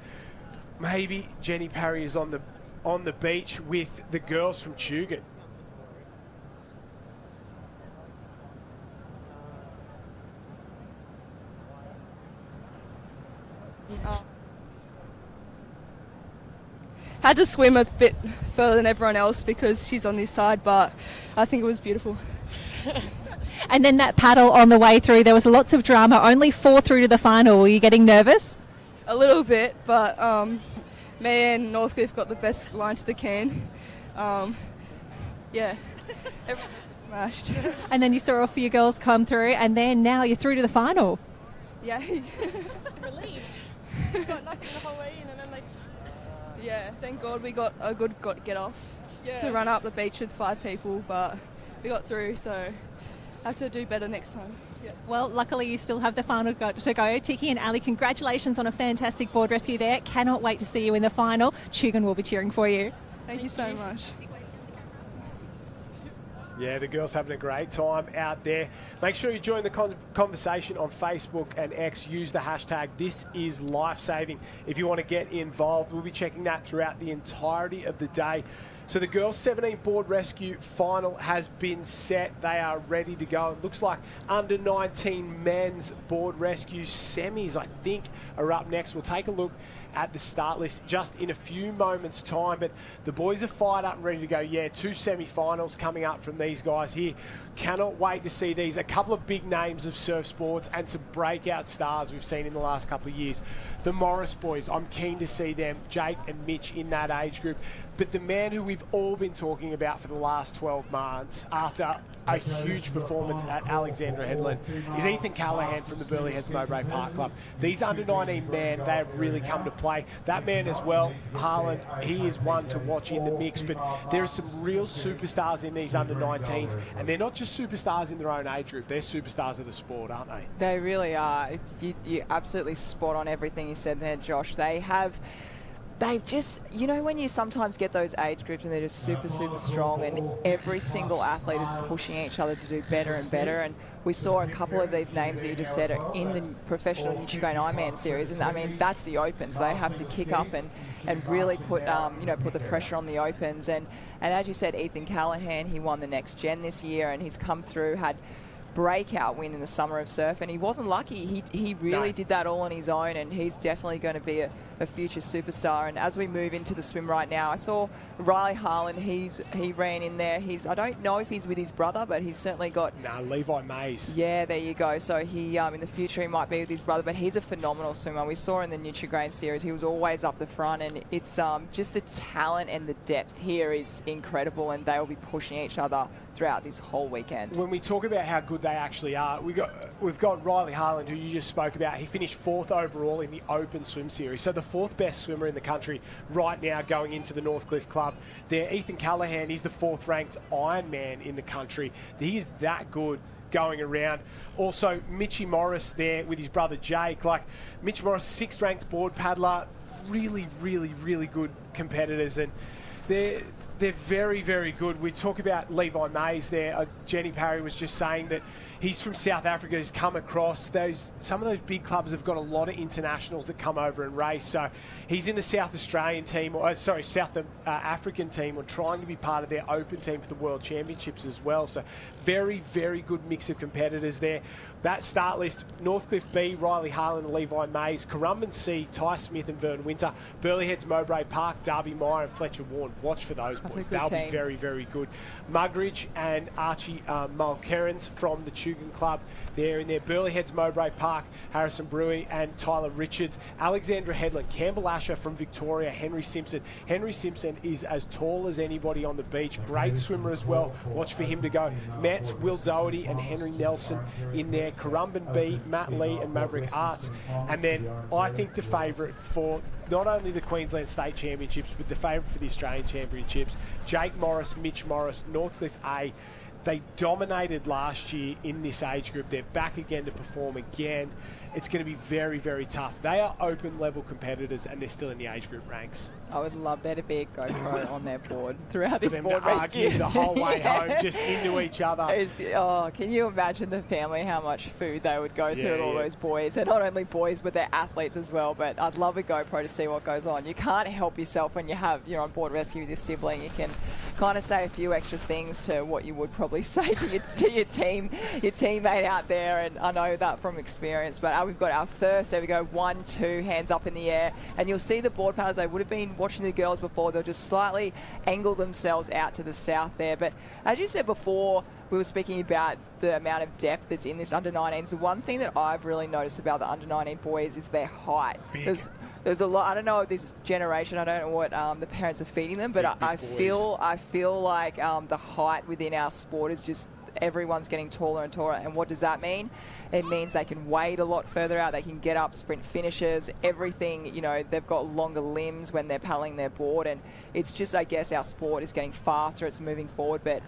maybe Jenny Parry is on the beach with the girls from Tugun. Had to swim a bit further than everyone else because she's on this side, but I think it was beautiful. And then that paddle on the way through, there was lots of drama. Only 4 through to the final. Were you getting nervous? A little bit, but me and Northcliffe got the best line to the can. Yeah, everyone was smashed. And then you saw a few girls come through, and then now you're through to the final. Yeah. Relieved. Got nothing the whole way in, and then they just... Yeah, thank God we got a good get off to run up the beach with 5 people, but we got through, so have to do better next time. Yeah. Well, luckily you still have the final to go. Tiki and Ali, congratulations on a fantastic board rescue there. Cannot wait to see you in the final. Tugun will be cheering for you. Thank you so much. Yeah, the girls having a great time out there. Make sure you join the conversation on Facebook and X. Use the hashtag #ThisIsLifesaving if you want to get involved. We'll be checking that throughout the entirety of the day. So the girls 17 board rescue final has been set. They are ready to go. It looks like under 19 men's board rescue semis, I think, are up next. We'll take a look at the start list just in a few moments' time, but the boys are fired up and ready to go. Yeah, 2 semi-finals coming up from these guys here. Cannot wait to see these. A couple of big names of surf sports and some breakout stars we've seen in the last couple of years. The Morris boys, I'm keen to see them, Jake and Mitch in that age group. But the man who we've all been talking about for the last 12 months after a huge performance at Alexandra Headland is Ethan Callahan from the Burleigh Heads Mowbray Park Club. These under-19 men, they have really come to play. That man as well, Harland, he is one to watch in the mix, but there are some real superstars in these under-19s, and they're not just superstars in their own age group, they're superstars of the sport, aren't they? They really are. You absolutely spot on everything you said there, Josh. They've just, you know, when you sometimes get those age groups and they're just super, super strong, and every single athlete is pushing each other to do better and better. And we saw a couple of these names that you just said are in the professional Nutrigrain Ironman series. And I mean, that's the Opens. They have to kick up and really put the pressure on the Opens. And as you said, Ethan Callahan, he won the Next Gen this year, and he's come through, had breakout win in the summer of surf, and he wasn't lucky. He really did that all on his own, and he's definitely going to be a future superstar. And as we move into the swim right now, I saw Riley Harlan. He ran in there. I don't know if he's with his brother, but he's certainly got... No, Levi Mays. Yeah, there you go. So he in the future he might be with his brother, but he's a phenomenal swimmer. We saw in the Nutri-Grain series he was always up the front, and it's just the talent and the depth here is incredible, and they will be pushing each other throughout this whole weekend. When we talk about how good they actually are, we've got Riley Harlan, who you just spoke about. He finished 4th overall in the Open Swim Series, so the 4th best swimmer in the country right now going into the Northcliffe Club. There, Ethan Callahan, he's the 4th ranked Ironman in the country. He is that good going around. Also, Mitchy Morris there with his brother Jake. Like, Mitch Morris, 6th ranked board paddler. Really, really, really good competitors, and they're very, very good. We talk about Levi Mays there. Jenny Parry was just saying that he's from South Africa. He's come across some of those big clubs have got a lot of internationals that come over and race. So he's in the South Australian team, South African team, or trying to be part of their Open team for the World Championships as well. So very, very good mix of competitors there. That start list: Northcliffe B, Riley Harlan and Levi Mays; Currumbin C, Ty Smith and Vern Winter; Burleigh Heads, Mowbray Park, Darby Meyer and Fletcher Warren. Watch for those boys. They'll be very, very good. Mugridge and Archie Mulkerrins from the Tugun Club. They're in there. Burleigh Heads, Mowbray Park, Harrison Brewy and Tyler Richards. Alexandra Headland, Campbell Asher from Victoria, Henry Simpson. Henry Simpson is as tall as anybody on the beach. Great swimmer as well. Watch for him to go. Metz, Will Doherty and Henry Nelson in there. Currumbin B, Matt Lee and Maverick Arts. And then I think the favourite for not only the Queensland State Championships, but the favourite for the Australian Championships, Jake Morris, Mitch Morris, Northcliffe A. They dominated last year in this age group. They're back again to perform again. It's going to be very, very tough. They are open level competitors and they're still in the age group ranks. I would love there to be a GoPro on their board throughout this board to rescue. argue the whole way home, just into each other. Can you imagine the family, how much food they would go through with all those boys? And not only boys, but they're athletes as well. But I'd love a GoPro to see what goes on. You can't help yourself when you're on board rescue with your sibling. You can kind of say a few extra things to what you would probably say to your teammate out there. And I know that from experience. But we've got our first, there we go, 1, 2, hands up in the air. And you'll see the board paddlers, they would have been watching the girls before. They'll just slightly angle themselves out to the south there. But as you said before, we were speaking about the amount of depth that's in this under-19s. The one thing that I've really noticed about the under-19 boys is their height. There's a lot. I don't know this generation. I don't know what the parents are feeding them, but I feel like the height within our sport is just everyone's getting taller and taller. And what does that mean? It means they can wade a lot further out. They can get up, sprint finishes, everything. You know, they've got longer limbs when they're paddling their board, and it's just, I guess, our sport is getting faster. It's moving forward, but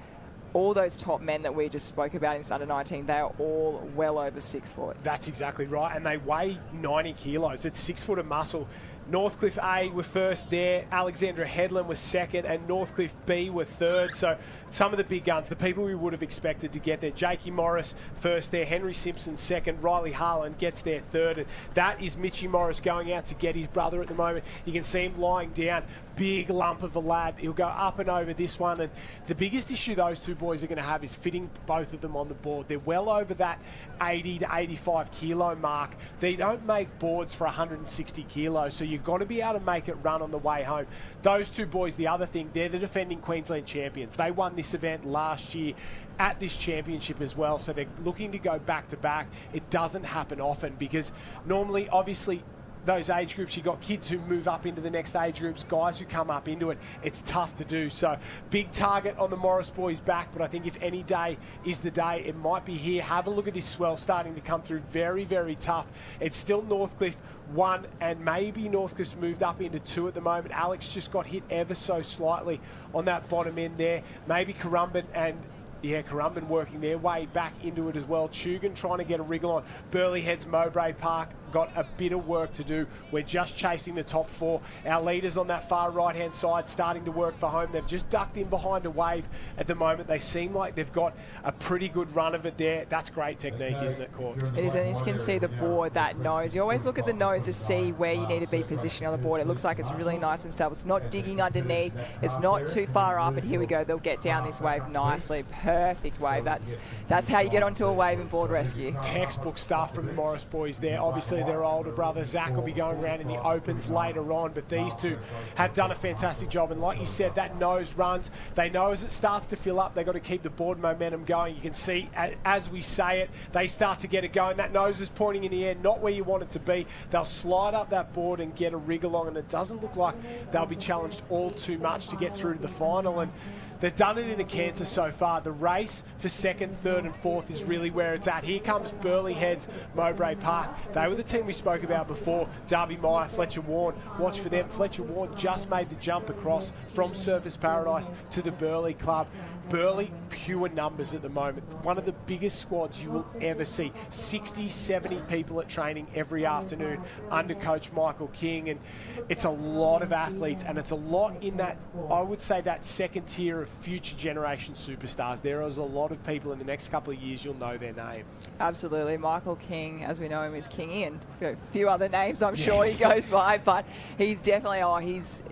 all those top men that we just spoke about in this under-19, they are all well over 6 foot. That's exactly right, and they weigh 90 kilos. It's 6 foot of muscle. Northcliffe A were first there, Alexandra Headland was second, and Northcliffe B were third. So some of the big guns, the people we would have expected to get there. Jakey Morris first there, Henry Simpson second, Riley Harlan gets there third, and that is Mitchy Morris going out to get his brother at the moment. You can see him lying down, big lump of a lad. He'll go up and over this one, and the biggest issue those two boys are going to have is fitting both of them on the board. They're well over that 80 to 85 kilo mark. They don't make boards for 160 kilos, so you've got to be able to make it run on the way home. Those two boys, the other thing, they're the defending Queensland champions. They won this event last year at this championship as well, so they're looking to go back to back. It doesn't happen often because normally, obviously, those age groups, you've got kids who move up into the next age groups, guys who come up into it. It's tough to do. So big target on the Morris boys back, but I think if any day is the day, it might be here. Have a look at this swell starting to come through. Very, very tough. It's still Northcliffe 1, and maybe Northcliffe's moved up into 2 at the moment. Alex just got hit ever so slightly on that bottom end there. Maybe Currumbin and Currumbin working their way back into it as well. Tugun trying to get a wriggle on. Burleigh Heads, Mowbray Park, got a bit of work to do. We're just chasing the top 4. Our leaders on that far right-hand side starting to work for home. They've just ducked in behind a wave at the moment. They seem like they've got a pretty good run of it there. That's great technique, isn't it, Court? It is, and you can see the board, that nose. You always look at the nose to see where you need to be positioned on the board. It looks like it's really nice and stable. It's not digging underneath. It's not too far up, and here we go. They'll get down this wave nicely. Perfect wave. That's how you get onto a wave in board rescue. Textbook stuff from the Morris boys there. Obviously, their older brother Zach will be going around in the opens later on, but these two have done a fantastic job. And like you said, that nose runs. They know as it starts to fill up, they've got to keep the board momentum going. You can see as we say it, they start to get it going. That nose is pointing in the air, not where you want it to be. They'll slide up that board and get a rig along, and it doesn't look like they'll be challenged all too much to get through to the final. And they've done it in a canter so far. The race for second, third and fourth is really where it's at. Here comes Burleigh Heads, Mowbray Park. They were the team we spoke about before. Darby Meyer, Fletcher Warren. Watch for them. Fletcher Warren just made the jump across from Surfers Paradise to the Burleigh club. Burleigh, pure numbers at the moment. One of the biggest squads you will ever see. 60, 70 people at training every afternoon under coach Michael King. And it's a lot of athletes, and it's a lot in that, I would say, that second tier of future generation superstars. There is a lot of people in the next couple of years, you'll know their name. Absolutely. Michael King, as we know him, is Kingy, and a few other names I'm sure he goes by, but he's definitely, he's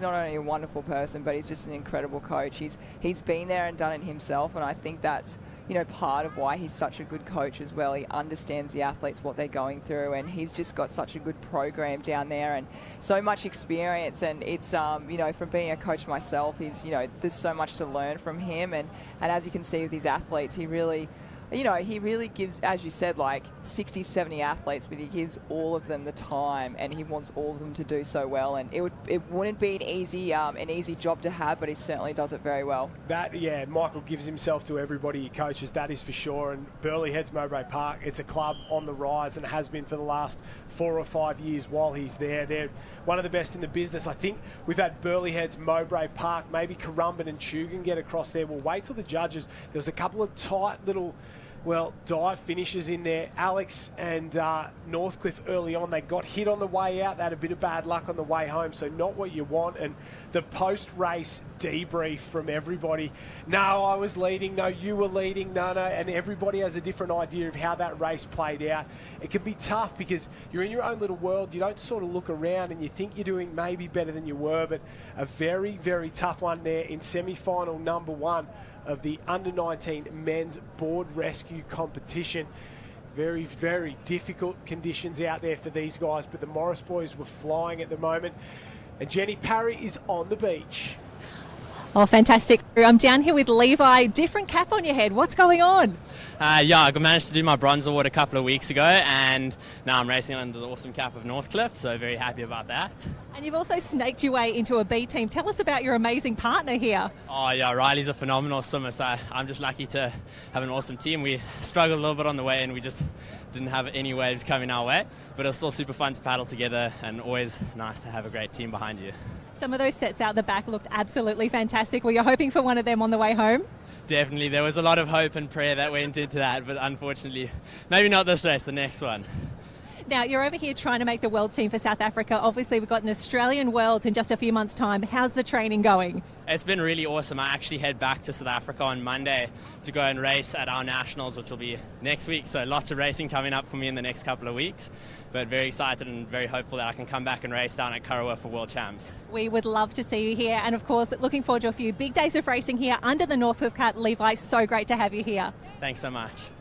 not only a wonderful person, but he's just an incredible coach. He's been there and done it himself, and I think that's part of why he's such a good coach as well. He understands the athletes, what they're going through, and he's just got such a good program down there and so much experience. And it's, from being a coach myself, there's so much to learn from him. And as you can see with these athletes, he really gives, as you said, like 60, 70 athletes, but he gives all of them the time, and he wants all of them to do so well. And it wouldn't be an easy job to have, but he certainly does it very well. Michael gives himself to everybody he coaches, that is for sure. And Burleigh Heads Mowbray Park, it's a club on the rise, and it has been for the last 4 or 5 years while he's there. They're one of the best in the business. I think we've had Burleigh Heads, Mowbray Park, maybe Currumbin and Tugun get across there. We'll wait till the judges. There was a couple of tight little dive finishes in there. Alex and Northcliffe early on, they got hit on the way out. They had a bit of bad luck on the way home, so not what you want. And the post-race debrief from everybody. No, I was leading. No, you were leading. No. And everybody has a different idea of how that race played out. It can be tough because you're in your own little world. You don't sort of look around and you think you're doing maybe better than you were, but a very, very tough one there in semi-final number 1 of the under-19 men's board rescue competition. Very, very difficult conditions out there for these guys, but the Morris boys were flying at the moment. And Jenny Parry is on the beach. Oh, fantastic. I'm down here with Levi. Different cap on your head. What's going on? I managed to do my bronze award a couple of weeks ago, and now I'm racing under the awesome cap of Northcliffe, so very happy about that. And you've also snaked your way into a B team. Tell us about your amazing partner here. Oh yeah, Riley's a phenomenal swimmer, so I'm just lucky to have an awesome team. We struggled a little bit on the way, and we just didn't have any waves coming our way, but it was still super fun to paddle together, and always nice to have a great team behind you. Some of those sets out the back looked absolutely fantastic. Were you hoping for one of them on the way home? Definitely. There was a lot of hope and prayer that went into that, but unfortunately, maybe not this race, the next one. Now, you're over here trying to make the Worlds team for South Africa. Obviously, we've got an Australian Worlds in just a few months' time. How's the training going? It's been really awesome. I actually head back to South Africa on Monday to go and race at our Nationals, which will be next week. So lots of racing coming up for me in the next couple of weeks. But very excited and very hopeful that I can come back and race down at Kurrawa for World Champs. We would love to see you here. And, of course, looking forward to a few big days of racing here under the Northcliffe Cup. Levi, so great to have you here. Thanks so much.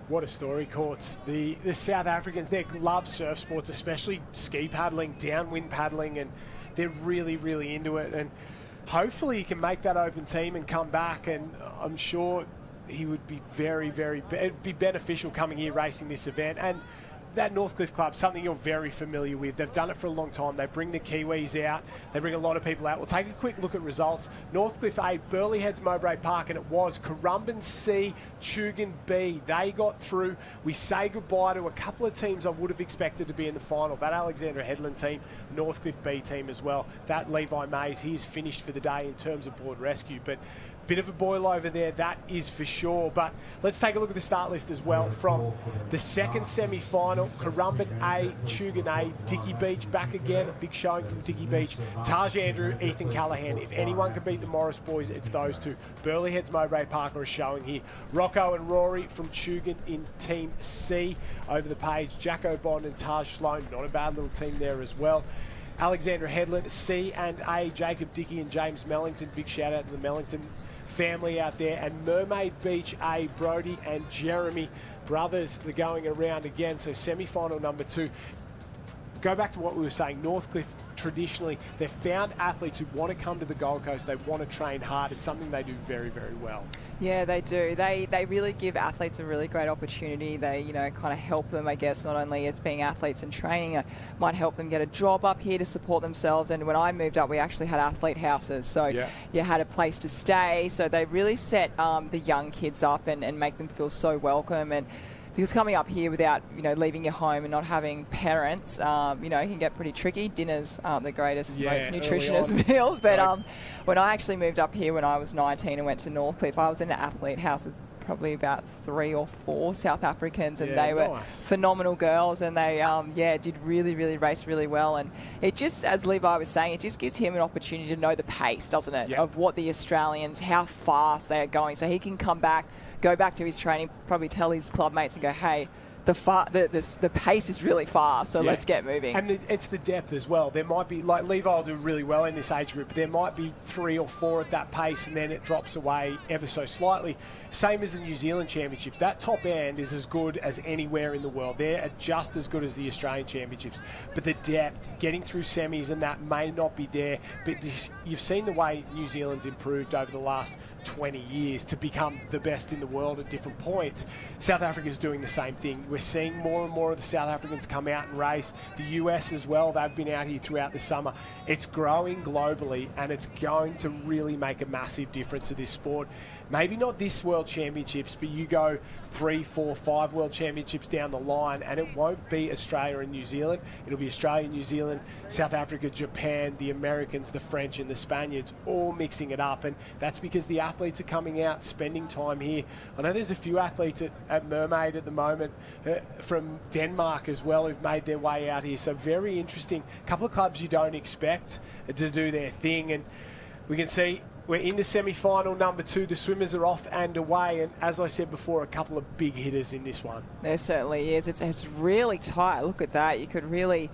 What a story, Courts. The South Africans, they love surf sports, especially ski paddling, downwind paddling, and they're really, really into it. And hopefully he can make that open team and come back, and I'm sure he would be it'd be beneficial coming here racing this event. And that Northcliffe Club, something you're very familiar with. They've done it for a long time. They bring the Kiwis out. They bring a lot of people out. We'll take a quick look at results. Northcliffe A, Burleigh Heads Mowbray Park, and it was Currumbin C, Tugun B. They got through. We say goodbye to a couple of teams I would have expected to be in the final. That Alexandra Headland team, Northcliffe B team as well. That Levi Mays, he's finished for the day in terms of board rescue. But bit of a boil over there, that is for sure. But let's take a look at the start list as well. From the second semi-final, Currumbin A, Tugan A, Dicky Beach back again. A big showing from Dicky Beach. Taj Andrew, Ethan Callahan. If anyone can beat the Morris boys, it's those two. Burleigh Heads Mowbray Parker is showing here. Rocco and Rory from Tugan in Team C. Over the page, Jacko Bond and Taj Sloan. Not a bad little team there as well. Alexandra Headland, C and A, Jacob Dickey and James Mellington. Big shout out to the Mellington family out there. And Mermaid Beach A, Brody and Jeremy brothers, they're going around again. So semi-final number 2. Go back to what we were saying. Northcliffe, traditionally, they've found athletes who want to come to the Gold Coast. They want to train hard. It's something they do very, very well. Yeah, they do. They really give athletes a really great opportunity. They, kind of help them, I guess, not only as being athletes and training, might help them get a job up here to support themselves. And when I moved up, we actually had athlete houses. So you had a place to stay. So they really set the young kids up and make them feel so welcome. And because coming up here without, leaving your home and not having parents, can get pretty tricky. Dinners aren't the greatest, most nutritious meal. But when I actually moved up here when I was 19 and went to Northcliffe, I was in an athlete house with probably about 3 or 4 South Africans, and they were phenomenal girls, and they did really race really well. And it just, as Levi was saying, it just gives him an opportunity to know the pace, doesn't it, of what the Australians, how fast they are going, so he can come back, go back to his training, probably tell his club mates and go, hey, the pace is really fast, so let's get moving. And it's the depth as well. There might be, like Levi will do really well in this age group, but there might be 3 or 4 at that pace, and then it drops away ever so slightly. Same as the New Zealand Championship. That top end is as good as anywhere in the world. They're just as good as the Australian Championships. But the depth, getting through semis and that may not be there. But you've seen the way New Zealand's improved over the last 20 years to become the best in the world at different points. South Africa's doing the same thing. We're seeing more and more of the South Africans come out and race. The US as well, they've been out here throughout the summer. It's growing globally, and it's going to really make a massive difference to this sport. Maybe not this World Championships, but you go 3, 4, 5 World Championships down the line, and it won't be Australia and New Zealand. It'll be Australia, New Zealand, South Africa, Japan, the Americans, the French and the Spaniards all mixing it up. And that's because the athletes are coming out, spending time here. I know there's a few athletes at Mermaid at the moment from Denmark as well who've made their way out here. So very interesting. A couple of clubs you don't expect to do their thing. And we can see we're into semi-final number 2. The swimmers are off and away. And as I said before, a couple of big hitters in this one. There certainly is. It's really tight. Look at that. You could really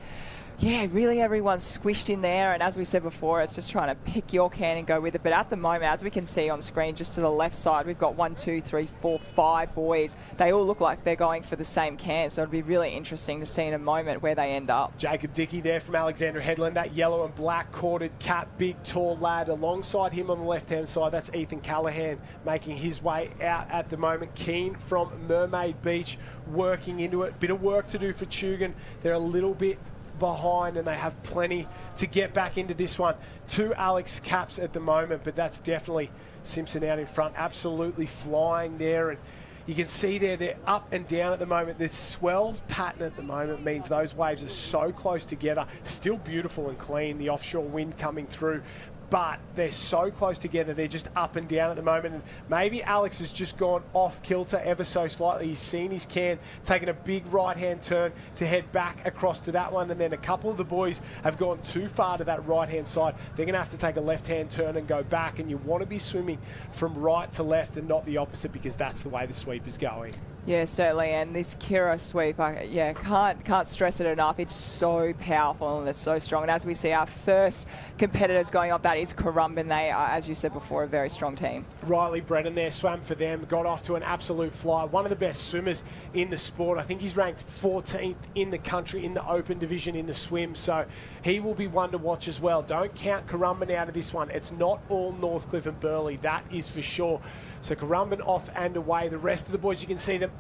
everyone's squished in there, and as we said before, it's just trying to pick your can and go with it. But at the moment, as we can see on screen, just to the left side, we've got 1, 2, 3, 4, 5 boys. They all look like they're going for the same can, so it'll be really interesting to see in a moment where they end up. Jacob Dickey there from Alexandra Headland, that yellow and black corded cap, big tall lad. Alongside him on the left-hand side, that's Ethan Callahan making his way out at the moment. Keane from Mermaid Beach working into it. Bit of work to do for Tugan. They're a little bit behind, and they have plenty to get back into this one. 2 Alex caps at the moment, but that's definitely Simpson out in front, absolutely flying there. And you can see there they're up and down at the moment. The swell pattern at the moment means those waves are so close together, still beautiful and clean, the offshore wind coming through, but they're so close together, they're just up and down at the moment. And maybe Alex has just gone off kilter ever so slightly. He's seen his can, taken a big right-hand turn to head back across to that one, and then a couple of the boys have gone too far to that right-hand side. They're going to have to take a left-hand turn and go back, and you want to be swimming from right to left and not the opposite, because that's the way the sweep is going. Yeah, certainly, and this Kira sweep, can't stress it enough. It's so powerful and it's so strong. And as we see, our first competitors going up, that is Currumbin. They are, as you said before, a very strong team. Riley Brennan there swam for them, got off to an absolute fly. One of the best swimmers in the sport. I think he's ranked 14th in the country in the open division in the swim, so he will be one to watch as well. Don't count Currumbin out of this one. It's not all Northcliffe and Burleigh, that is for sure. So Currumbin off and away. The rest of the boys, you can see them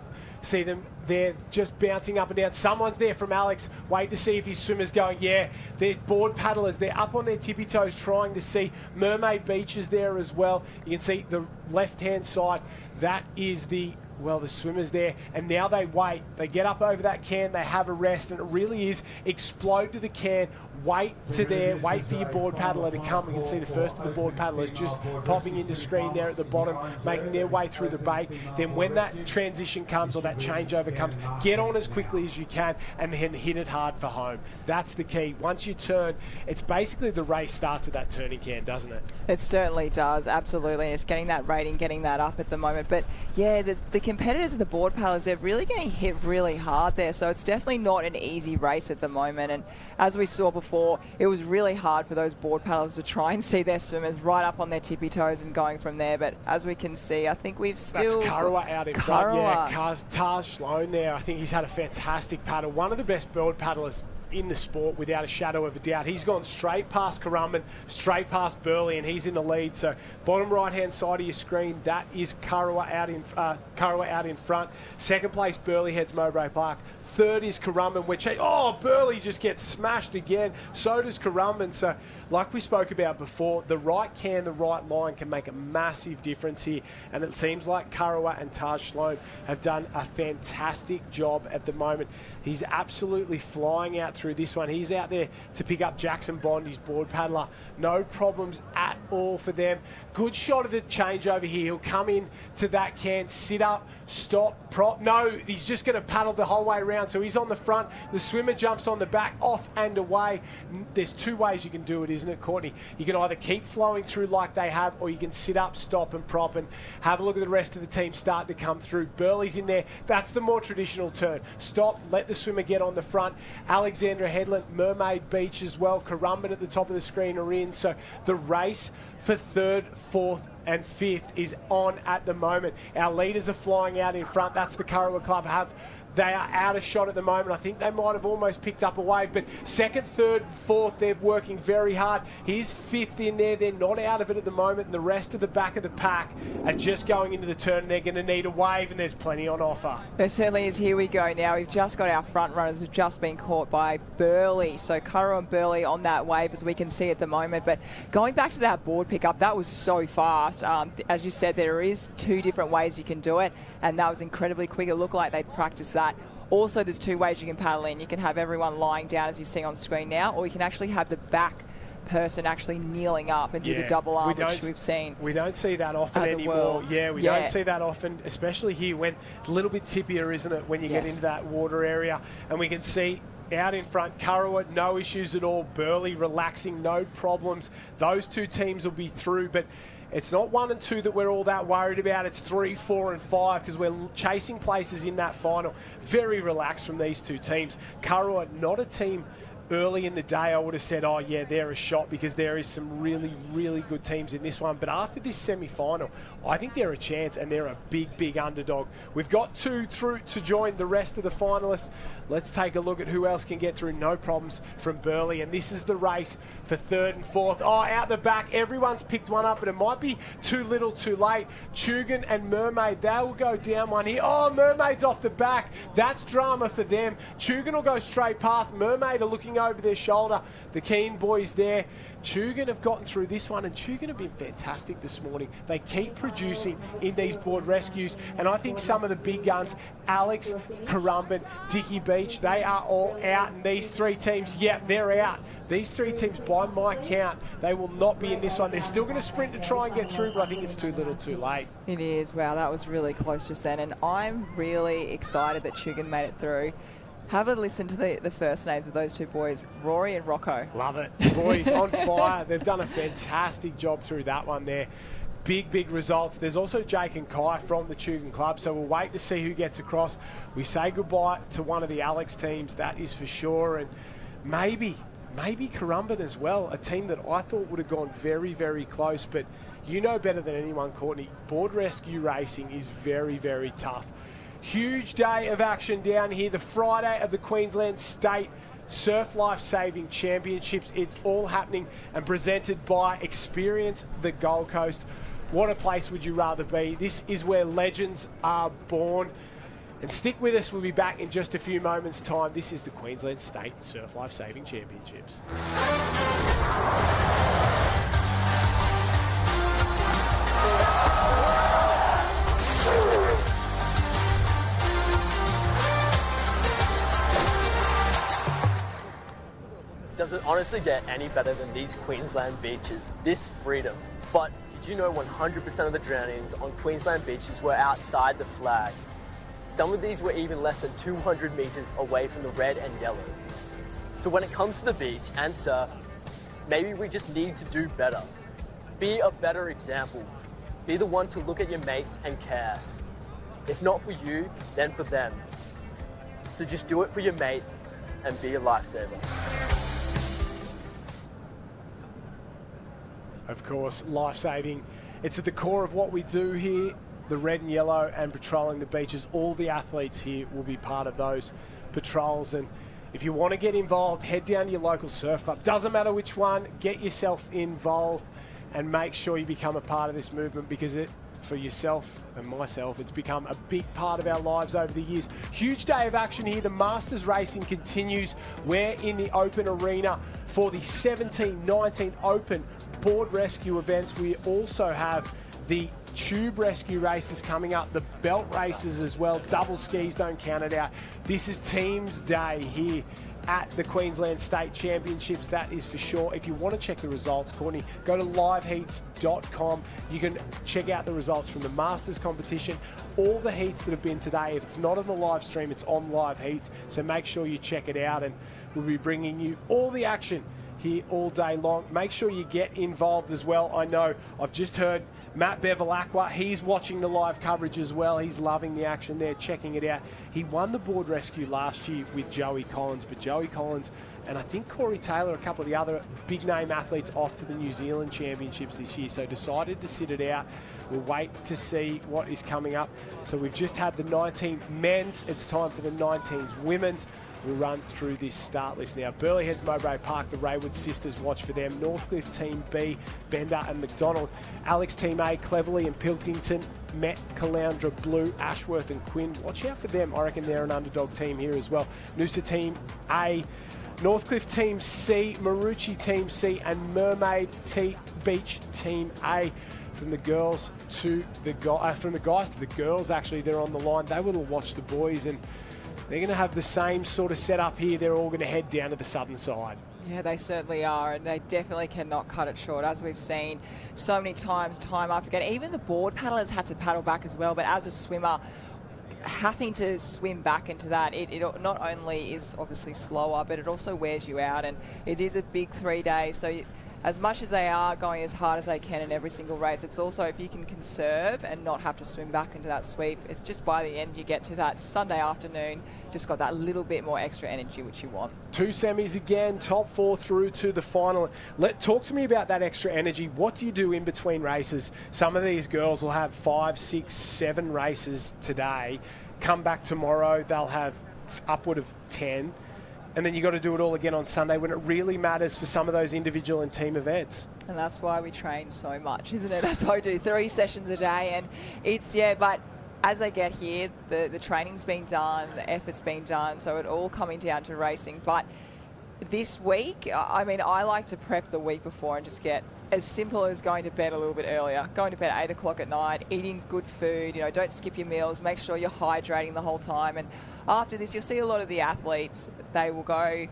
they're just bouncing up and down. Someone's there from Alex. Wait to see if his swimmer's going. Yeah, they're board paddlers. They're up on their tippy toes trying to see. Mermaid Beach is there as well. You can see the left-hand side. That is the Well, the swimmer's there, and now they wait. They get up over that can, they have a rest, and it really is explode to the can, wait for your board paddler to come. We can see the first of the board paddlers just popping into screen there at the bottom, making their way through the bait. Then when that transition comes or that changeover comes, get on as quickly as you can and then hit it hard for home. That's the key. Once you turn, it's basically the race starts at that turning can, doesn't it? It certainly does, absolutely. It's getting that rating, getting that up at the moment. But yeah, the competitors and the board paddlers, they're really getting hit really hard there. So it's definitely not an easy race at the moment. And as we saw before, it was really hard for those board paddlers to try and see their swimmers right up on their tippy toes and going from there. But as we can see, I think we've still... That's Karawa out in front. Yeah, Taj Sloan there. I think he's had a fantastic paddle. One of the best board paddlers in the sport, without a shadow of a doubt. He's gone straight past Currumbin, straight past Burleigh, and he's in the lead. So bottom right-hand side of your screen, that is Karawa out in front. Second place, Burleigh heads Mowbray Park. Third is Currumbin, which, Burleigh just gets smashed again. So does Currumbin. So, like we spoke about before, the right can, the right line can make a massive difference here. And it seems like Karawa and Taj Sloan have done a fantastic job at the moment. He's absolutely flying out through this one. He's out there to pick up Jackson Bond, his board paddler. No problems at all for them. Good shot of the changeover here. He'll come in to that can, sit up, stop, prop. No, he's just going to paddle the whole way around. So he's on the front. The swimmer jumps on the back, off and away. There's two ways you can do it, isn't it, Courtney? You can either keep flowing through like they have, or you can sit up, stop and prop and have a look at the rest of the team start to come through. Burleigh's in there. That's the more traditional turn. Stop, let the swimmer get on the front. Alexandra Headland, Mermaid Beach as well. Currumbin at the top of the screen are in. So the race for third, fourth and fifth is on at the moment. Our leaders are flying out in front. That's the Karawa Club. They are out of shot at the moment. I think they might have almost picked up a wave, but second, third, fourth, they're working very hard. Here's fifth in there. They're not out of it at the moment, and the rest of the back of the pack are just going into the turn, and they're going to need a wave, and there's plenty on offer. There certainly is. Here we go now. We've just got our front runners who've just been caught by Burleigh. So Karawa and Burleigh on that wave, as we can see at the moment. But going back to that board pickup, that was so fast. As you said, there is two different ways you can do it, and that was incredibly quick. It looked like they'd practiced that. Also, there's two ways you can paddle in. You can have everyone lying down, as you see on screen now, or you can actually have the back person actually kneeling up and do the double arm, which we've seen. We don't see that often anymore. We don't see that often, especially here when it's a little bit tippier, isn't it, when you get into that water area. And we can see out in front, Karawa, no issues at all. Burleigh relaxing, no problems. Those two teams will be through, but it's not 1 and 2 that we're all that worried about. It's 3, 4 and 5 because we're chasing places in that final. Very relaxed from these two teams. Karawa, not a team early in the day I would have said, oh yeah, they're a shot, because there is some really, really good teams in this one. But after this semi-final, I think they're a chance, and they're a big, big underdog. We've got two through to join the rest of the finalists. Let's take a look at who else can get through. No problems from Burleigh, and this is the race for third and fourth. Oh, out the back, everyone's picked one up, but it might be too little too late. Tugan and Mermaid, they will go down one here. Oh, Mermaid's off the back. That's drama for them. Tugan will go straight past. Mermaid are looking over their shoulder. The Keen boys there. Tugan have gotten through this one, and Tugan have been fantastic this morning. They keep producing in these board rescues, and I think some of the big guns, Alex, Currumbin, Dickie Beach, they are all out, and these three teams, they're out. These three teams, by my count, they will not be in this one. They're still going to sprint to try and get through, but I think it's too little too late. It is. Wow, that was really close just then, and I'm really excited that Tugan made it through. Have a listen to the first names of those two boys, Rory and Rocco. Love it. The boys on fire. They've done a fantastic job through that one there. Big, big results. There's also Jake and Kai from the Tugan Club, so we'll wait to see who gets across. We say goodbye to one of the Alex teams, that is for sure, and maybe Currumbin as well, a team that I thought would have gone very, very close, but you know better than anyone, Courtney, board rescue racing is very, very tough. Huge day of action down here, the Friday of the Queensland State Surf Life Saving Championships. It's all happening and presented by Experience the Gold Coast. What a place would you rather be? This is where legends are born. And stick with us, we'll be back in just a few moments' time. This is the Queensland State Surf Life Saving Championships. Does it honestly get any better than these Queensland beaches? This freedom. But did you know 100% of the drownings on Queensland beaches were outside the flags? Some of these were even less than 200 metres away from the red and yellow. So when it comes to the beach and surf, maybe we just need to do better. Be a better example. Be the one to look at your mates and care. If not for you, then for them. So just do it for your mates and be a lifesaver. Of course, life-saving. It's at the core of what we do here. The red and yellow and patrolling the beaches. All the athletes here will be part of those patrols. And if you want to get involved, head down to your local surf club. Doesn't matter which one, get yourself involved and make sure you become a part of this movement, because for yourself and myself, it's become a big part of our lives over the years. Huge day of action here. The Masters racing continues. We're in the open arena for the 17-19 Open board rescue events. We also have the tube rescue races coming up, the belt races as well. Double skis, don't count it out. This is Teams Day here at the Queensland State Championships, that is for sure. If you want to check the results, Courtney, go to liveheats.com. You can check out the results from the Masters competition, all the heats that have been today. If it's not on the live stream, it's on Live Heats, so make sure you check it out, and we'll be bringing you all the action here all day long. Make sure you get involved as well. I know I've just heard Matt Bevilacqua, he's watching the live coverage as well. He's loving the action there, checking it out. He won the board rescue last year with Joey Collins, but Joey Collins and I think Corey Taylor, a couple of the other big name athletes, off to the New Zealand Championships this year, so decided to sit it out. We'll wait to see what is coming up. So we've just had the 19 men's, it's time for the 19s women's. We'll run through this start list now. Burleigh Heads, Mowbray Park, the Raywood sisters, watch for them. Northcliffe Team B, Bender and McDonald. Alex Team A, Cleverley and Pilkington. Met, Caloundra, Blue, Ashworth and Quinn. Watch out for them. I reckon they're an underdog team here as well. Noosa Team A, Northcliffe Team C, Marucci Team C and Mermaid Beach Team A. From the girls to the from the guys to the girls, actually, they're on the line. They will watch the boys, and they're going to have the same sort of setup here. They're all going to head down to the southern side. Yeah, they certainly are, and they definitely cannot cut it short, as we've seen so many times, time after again. Even the board paddlers had to paddle back as well, but as a swimmer, having to swim back into that, it not only is obviously slower, but it also wears you out, and it is a big 3 days. So as much as they are going as hard as they can in every single race, it's also, if you can conserve and not have to swim back into that sweep, it's just by the end you get to that Sunday afternoon, just got that little bit more extra energy, which you want. 2 semis again, top 4 through to the final. Talk to me about that extra energy. What do you do in between races? Some of these girls will have 5, 6, 7 races today. Come back tomorrow, they'll have upward of 10. And then you got to do it all again on Sunday when it really matters for some of those individual and team events. And that's why we train so much, isn't it? That's why I do 3 sessions a day. And it's, but as I get here, the training's been done, the effort's been done, so it all coming down to racing. But this week, I mean, I like to prep the week before and just get as simple as going to bed a little bit earlier, going to bed at 8 o'clock at night, eating good food, don't skip your meals, make sure you're hydrating the whole time. And after this, you'll see a lot of the athletes, they will go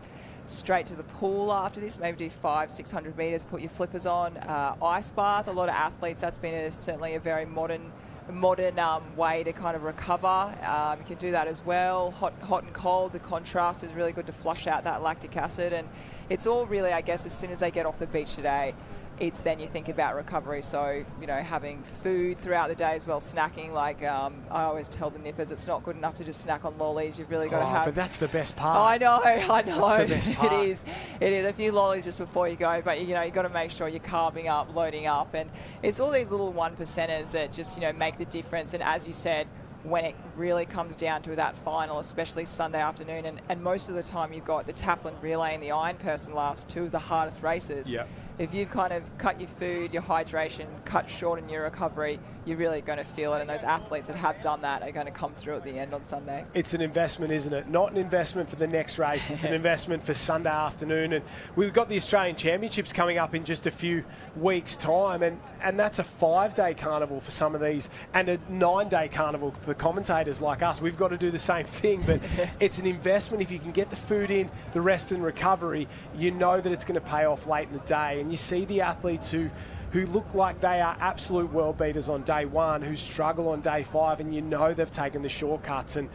straight to the pool after this, maybe do 500-600 metres, put your flippers on, ice bath. A lot of athletes, that's been certainly a very modern way to kind of recover. You can do that as well. Hot and cold, the contrast is really good to flush out that lactic acid. And it's all really, I guess, as soon as they get off the beach today, it's then you think about recovery. So, having food throughout the day as well, snacking. Like I always tell the nippers, it's not good enough to just snack on lollies. You've really got to have... but that's the best part. I know. That's the best part. It is a few lollies just before you go, but, you've got to make sure you're carbing up, loading up. And it's all these little 1%ers that just, make the difference. And as you said, when it really comes down to that final, especially Sunday afternoon, and most of the time you've got the Taplin Relay and the Iron Person last, 2 of the hardest races. Yep. If you've kind of cut your food, your hydration, cut short in your recovery, you're really going to feel it. And those athletes that have done that are going to come through at the end on Sunday. It's an investment, isn't it? Not an investment for the next race. It's an investment for Sunday afternoon. And we've got the Australian Championships coming up in just a few weeks' time. And that's a 5-day carnival for some of these and a 9-day carnival for commentators like us. We've got to do the same thing. But it's an investment. If you can get the food in, the rest and recovery, you know that it's going to pay off late in the day. And you see the athletes who look like they are absolute world beaters on day one, who struggle on day 5, and you know they've taken the shortcuts. And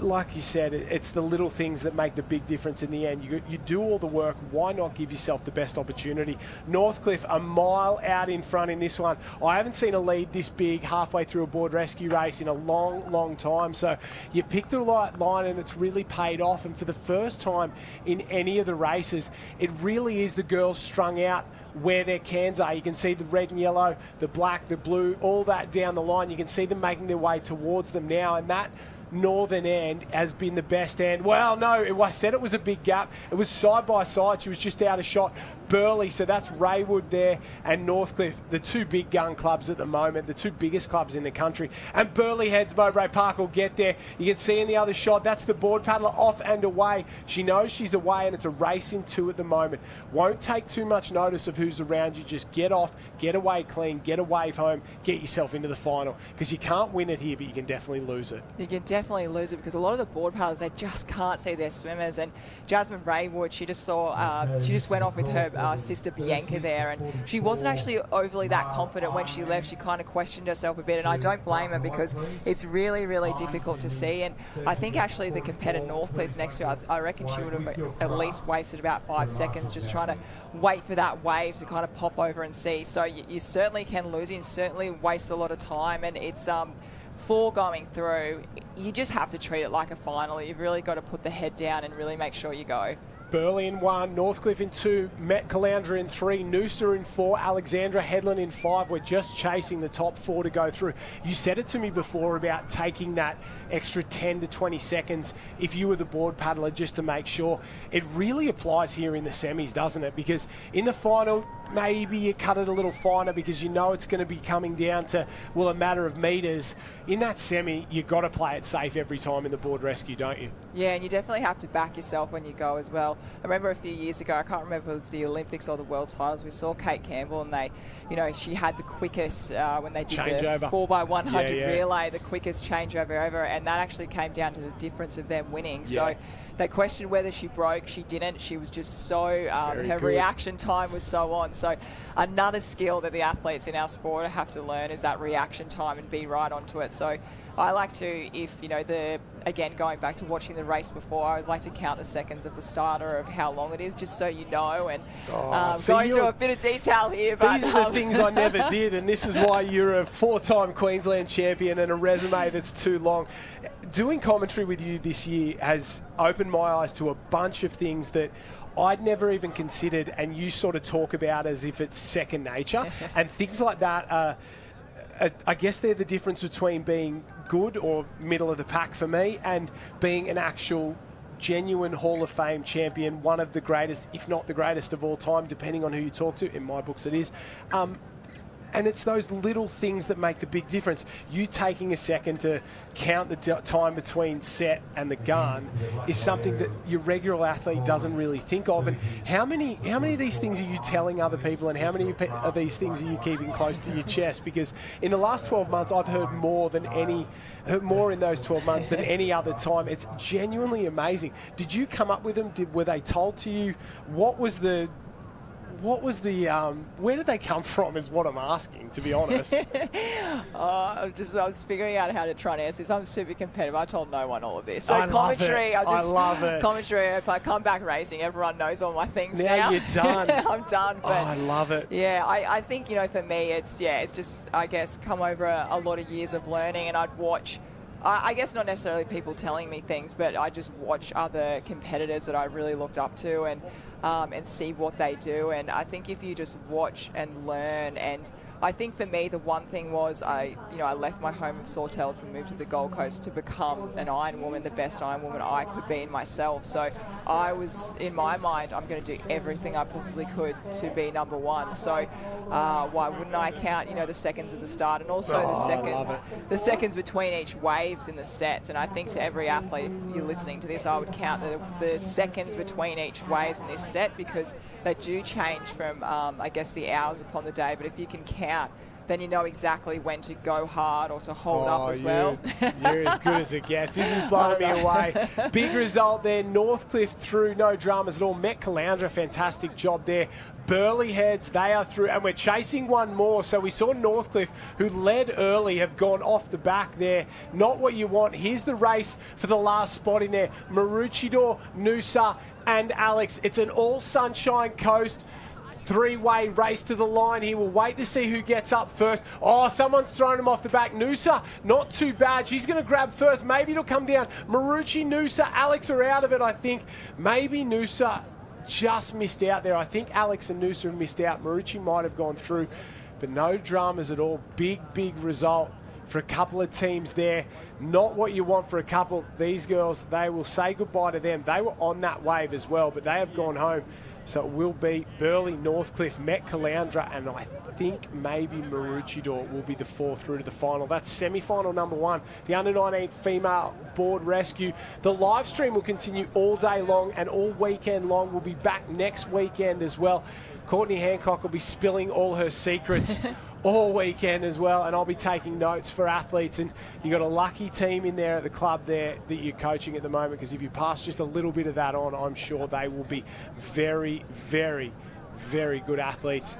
like you said, it's the little things that make the big difference in the end. You do all the work. Why not give yourself the best opportunity? Northcliffe a mile out in front in this one. I haven't seen a lead this big halfway through a board rescue race in a long, long time. So you picked the right line and it's really paid off. And for the first time in any of the races, it really is the girls strung out where their cans are. You can see the red and yellow, the black, the blue, all that down the line. You can see them making their way towards them now, and that northern end has been the best end. Well, no, I said it was a big gap. It was side by side. She was just out of shot. Burleigh, so that's Raywood there, and Northcliffe, the two big gun clubs at the moment, the two biggest clubs in the country. And Burleigh heads, Mowbray Park will get there. You can see in the other shot, that's the board paddler off and away. She knows she's away, and it's a race in 2 at the moment. Won't take too much notice of who's around you. Just get off, get away clean, get a wave home, get yourself into the final, because you can't win it here, but you can definitely lose it. You can definitely lose it because a lot of the board paddlers, they just can't see their swimmers. And Jasmine Raywood, she just went off with her sister Bianca there, and she wasn't actually overly that confident when she left. She kind of questioned herself a bit, and I don't blame her because it's really, really difficult to see. And I think actually the competitor Northcliffe next to her, I reckon she would have at least wasted about 5 seconds just trying to wait for that wave to kind of pop over and see. So you certainly can lose it and certainly waste a lot of time, and it's for going through, you just have to treat it like a final. You've really got to put the head down and really make sure you go. Burleigh in 1, Northcliffe in 2, Met Caloundra in 3, Noosa in 4, Alexandra Headland in 5. We're just chasing the top 4 to go through. You said it to me before about taking that extra 10 to 20 seconds if you were the board paddler just to make sure. It really applies here in the semis, doesn't it? Because in the final, maybe you cut it a little finer because you know it's going to be coming down to, well, a matter of metres. In that semi, you've got to play it safe every time in the board rescue, don't you? Yeah, and you definitely have to back yourself when you go as well. I remember a few years ago, I can't remember if it was the Olympics or the World Titles, we saw Kate Campbell and she had the quickest, when they did changeover. The 4x100 relay, the quickest changeover ever, and that actually came down to the difference of them winning. Yeah. So they questioned whether she broke. She didn't. She was just so, her reaction time was so on. So another skill that the athletes in our sport have to learn is that reaction time and be right onto it. So I like to, again, going back to watching the race before, I always like to count the seconds of the starter of how long it is, just so you know, and going into a bit of detail here. But, these are the things I never did, and this is why you're a 4-time Queensland champion and a resume that's too long. Doing commentary with you this year has opened my eyes to a bunch of things that I'd never even considered, and you sort of talk about as if it's second nature, and things like that I guess they're the difference between being good or middle of the pack for me and being an actual genuine Hall of Fame champion, one of the greatest, if not the greatest of all time, depending on who you talk to. In my books it is. And it's those little things that make the big difference. You taking a second to count the time between set and the gun is something that your regular athlete doesn't really think of. And how many of these things are you telling other people, and how many of these things are you keeping close to your chest? Because in the last 12 months, I've heard more in those 12 months than any other time. It's genuinely amazing. Did you come up with them? Were they told to you? What was the where did they come from is what I'm asking, to be honest. I was figuring out how to try and answer this. I'm super competitive. I told no one all of this. So I love it. Commentary, if I come back racing, everyone knows all my things now. You're done. I'm done. But I love it. Yeah, I think, for me, it's just, I guess, come over a lot of years of learning, and I'd watch, I guess not necessarily people telling me things, but I just watch other competitors that I really looked up to and see what they do. And I think if you just watch and learn and I think for me, the one thing was I left my home of Sawtell to move to the Gold Coast to become an Iron Woman, the best Iron Woman I could be in myself. So I was, in my mind, I'm going to do everything I possibly could to be number one. So why wouldn't I count, the seconds at the start and also the seconds between each waves in the sets. And I think to every athlete, if you're listening to this, I would count the seconds between each waves in this set, because they do change from, I guess, the hours upon the day. But if you can count, then you know exactly when to go hard or to hold up as well. You're as good as it gets. This is blowing me away. Big result there. Northcliffe through, no dramas at all. Met Caloundra, fantastic job there. Burleigh Heads, they are through, and we're chasing one more. So we saw Northcliffe, who led early, have gone off the back there. Not what you want. Here's the race for the last spot in there. Maroochydore, Noosa and Alex. It's an all Sunshine Coast three-way race to the line here. We'll wait to see who gets up first. Oh, someone's thrown him off the back. Noosa, not too bad. She's going to grab first. Maybe it'll come down. Marucci, Noosa, Alex are out of it, I think. Maybe Noosa just missed out there. I think Alex and Noosa have missed out. Marucci might have gone through, but no dramas at all. Big result for a couple of teams there. Not what you want for a couple. These girls, they will say goodbye to them. They were on that wave as well, but they have gone home. So it will be Burleigh, Northcliffe, Met Caloundra, and I think maybe Maroochydore will be the fourth through to the final. That's semi-final number one, the under-19 female board rescue. The live stream will continue all day long and all weekend long. We'll be back next weekend as well. Courtney Hancock will be spilling all her secrets all weekend as well, and I'll be taking notes for athletes. And you got a lucky team in there at the club there that you're coaching at the moment, because if you pass just a little bit of that on, I'm sure they will be very good athletes.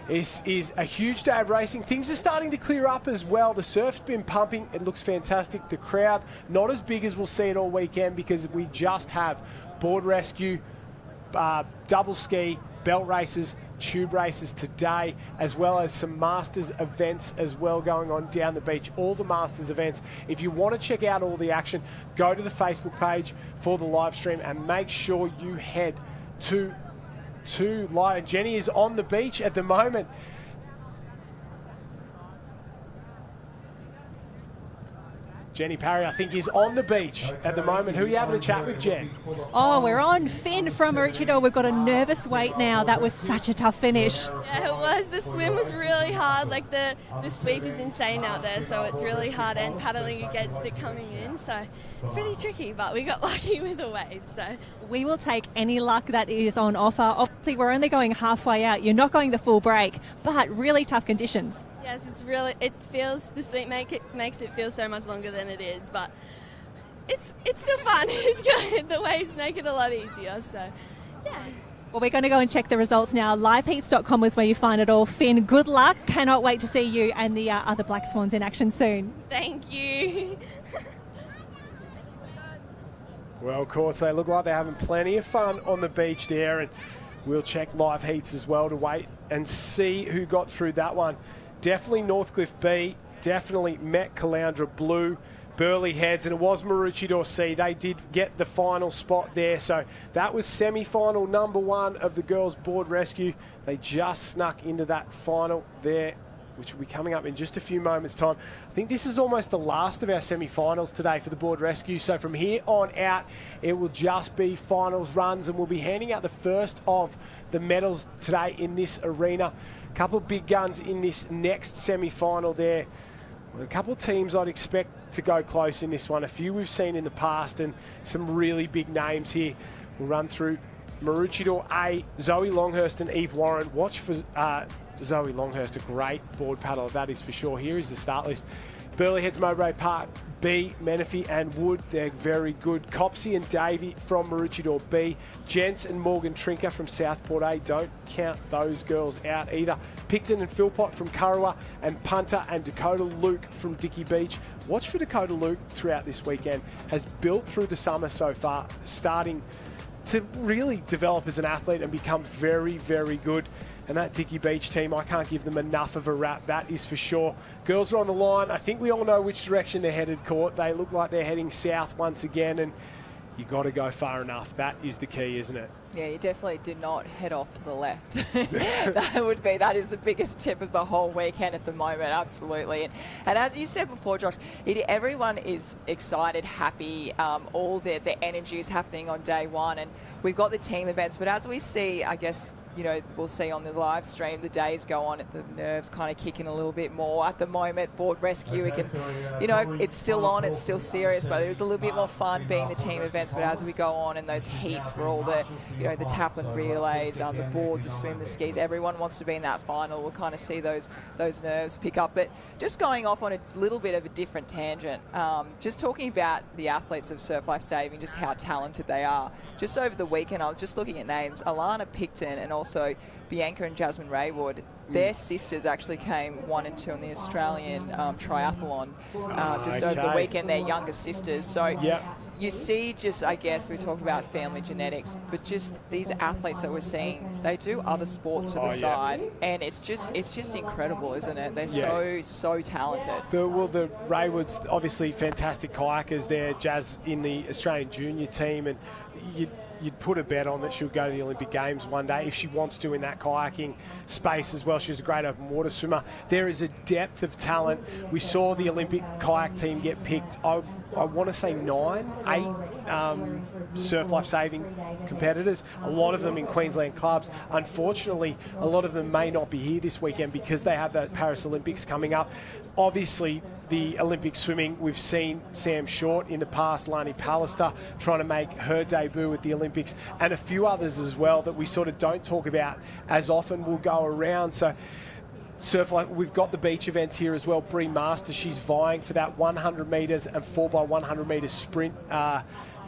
This is a huge day of racing. Things are starting to clear up as well. The surf's been pumping. It looks fantastic. The crowd, not as big as we'll see it all weekend, because we just have board rescue, double ski, belt races, tube races today, as well as some Masters events as well going on down the beach. All the Masters events. If you want to check out all the action, go to the Facebook page for the live stream and make sure you head to live. Jenny is on the beach at the moment. Jenny Parry, I think, is on the beach at the moment. Who are you having a chat with, Jen? Oh, we're on Finn from Maroochydore. We've got a nervous wait now. That was such a tough finish. Yeah, it was. The swim was really hard. Like the sweep is insane out there, so it's really hard, and paddling against it coming in. So it's pretty tricky, but we got lucky with the wave. So we will take any luck that is on offer. Obviously, we're only going halfway out. You're not going the full break, but really tough conditions. Yes, the sweep makes it feel so much longer than it is, but it's still fun. It's good. The waves make it a lot easier, so yeah. Well, we're going to go and check the results now. Liveheats.com is where you find it all. Finn, good luck. Cannot wait to see you and the other Black Swans in action soon. Thank you. Well, of course, they look like they're having plenty of fun on the beach there, and we'll check live heats as well to wait and see who got through that one. Definitely Northcliffe B, definitely Met Caloundra Blue, Burleigh Heads, and it was Maroochydore C. They did get the final spot there. So that was semi-final number one of the girls' board rescue. They just snuck into that final there, which will be coming up in just a few moments' time. I think this is almost the last of our semi-finals today for the board rescue. So from here on out, it will just be finals runs, and we'll be handing out the first of the medals today in this arena. A couple of big guns in this next semi-final there. A couple of teams I'd expect to go close in this one. A few we've seen in the past, and some really big names here. We'll run through Maroochydore A, Zoe Longhurst and Eve Warren. Watch for Zoe Longhurst, a great board paddler, that is for sure. Here is the start list. Burleigh Heads, Mowbray Park B, Menifee and Wood, they're very good. Copsey and Davey from Maroochydore B. Gents and Morgan Trinker from Southport A, don't count those girls out either. Picton and Philpott from Kurrawa, and Punter and Dakota Luke from Dickey Beach. Watch for Dakota Luke throughout this weekend. Has built through the summer so far, starting to really develop as an athlete and become very good. And that Dickey Beach team, I can't give them enough of a rap, that is for sure. Girls are on the line. I think we all know which direction they're headed, Court. They look like they're heading south once again. And you got to go far enough. That is the key, isn't it? Yeah, you definitely do not head off to the left. That is the biggest tip of the whole weekend at the moment, absolutely. And as you said before, Josh, everyone is excited, happy, all the energy is happening on day one, and we've got the team events, but as we see, I guess, we'll see on the live stream, the days go on, the nerves kind of kicking a little bit more. At the moment, board rescue, we can, it's still on, it's still serious, but it was a little bit more fun being the team events. But as we go on in those heats for all the, the tap and relays, the boards, the swim, the skis, everyone wants to be in that final. We'll kind of see those nerves pick up. But just going off on a little bit of a different tangent, just talking about the athletes of Surf Life Saving, just how talented they are. Just over the weekend, I was just looking at names. Alana Picton and also Bianca and Jasmine Raywood. Their sisters actually came 1 and 2 in the Australian triathlon just over the weekend. Their younger sisters. So you see, just I guess we talk about family genetics, but just these athletes that we're seeing, they do other sports to the side, and it's just incredible, isn't it? They're so talented. The Raywoods, obviously fantastic kayakers there. Jazz in the Australian junior team, and you'd put a bet on that she'll go to the Olympic Games one day if she wants to in that kayaking space as well. She's a great open water swimmer. There is a depth of talent. We saw the Olympic kayak team get picked. I want to say 8 Surf Life Saving competitors, a lot of them in Queensland clubs. Unfortunately, a lot of them may not be here this weekend because they have the Paris Olympics coming up. Obviously, the Olympic swimming, we've seen Sam Short in the past, Lani Pallister trying to make her debut at the Olympics, and a few others as well that we sort of don't talk about as often will go around. So Surf Life, we've got the beach events here as well. Bree Master, she's vying for that 100 metres and 4x100 metres sprint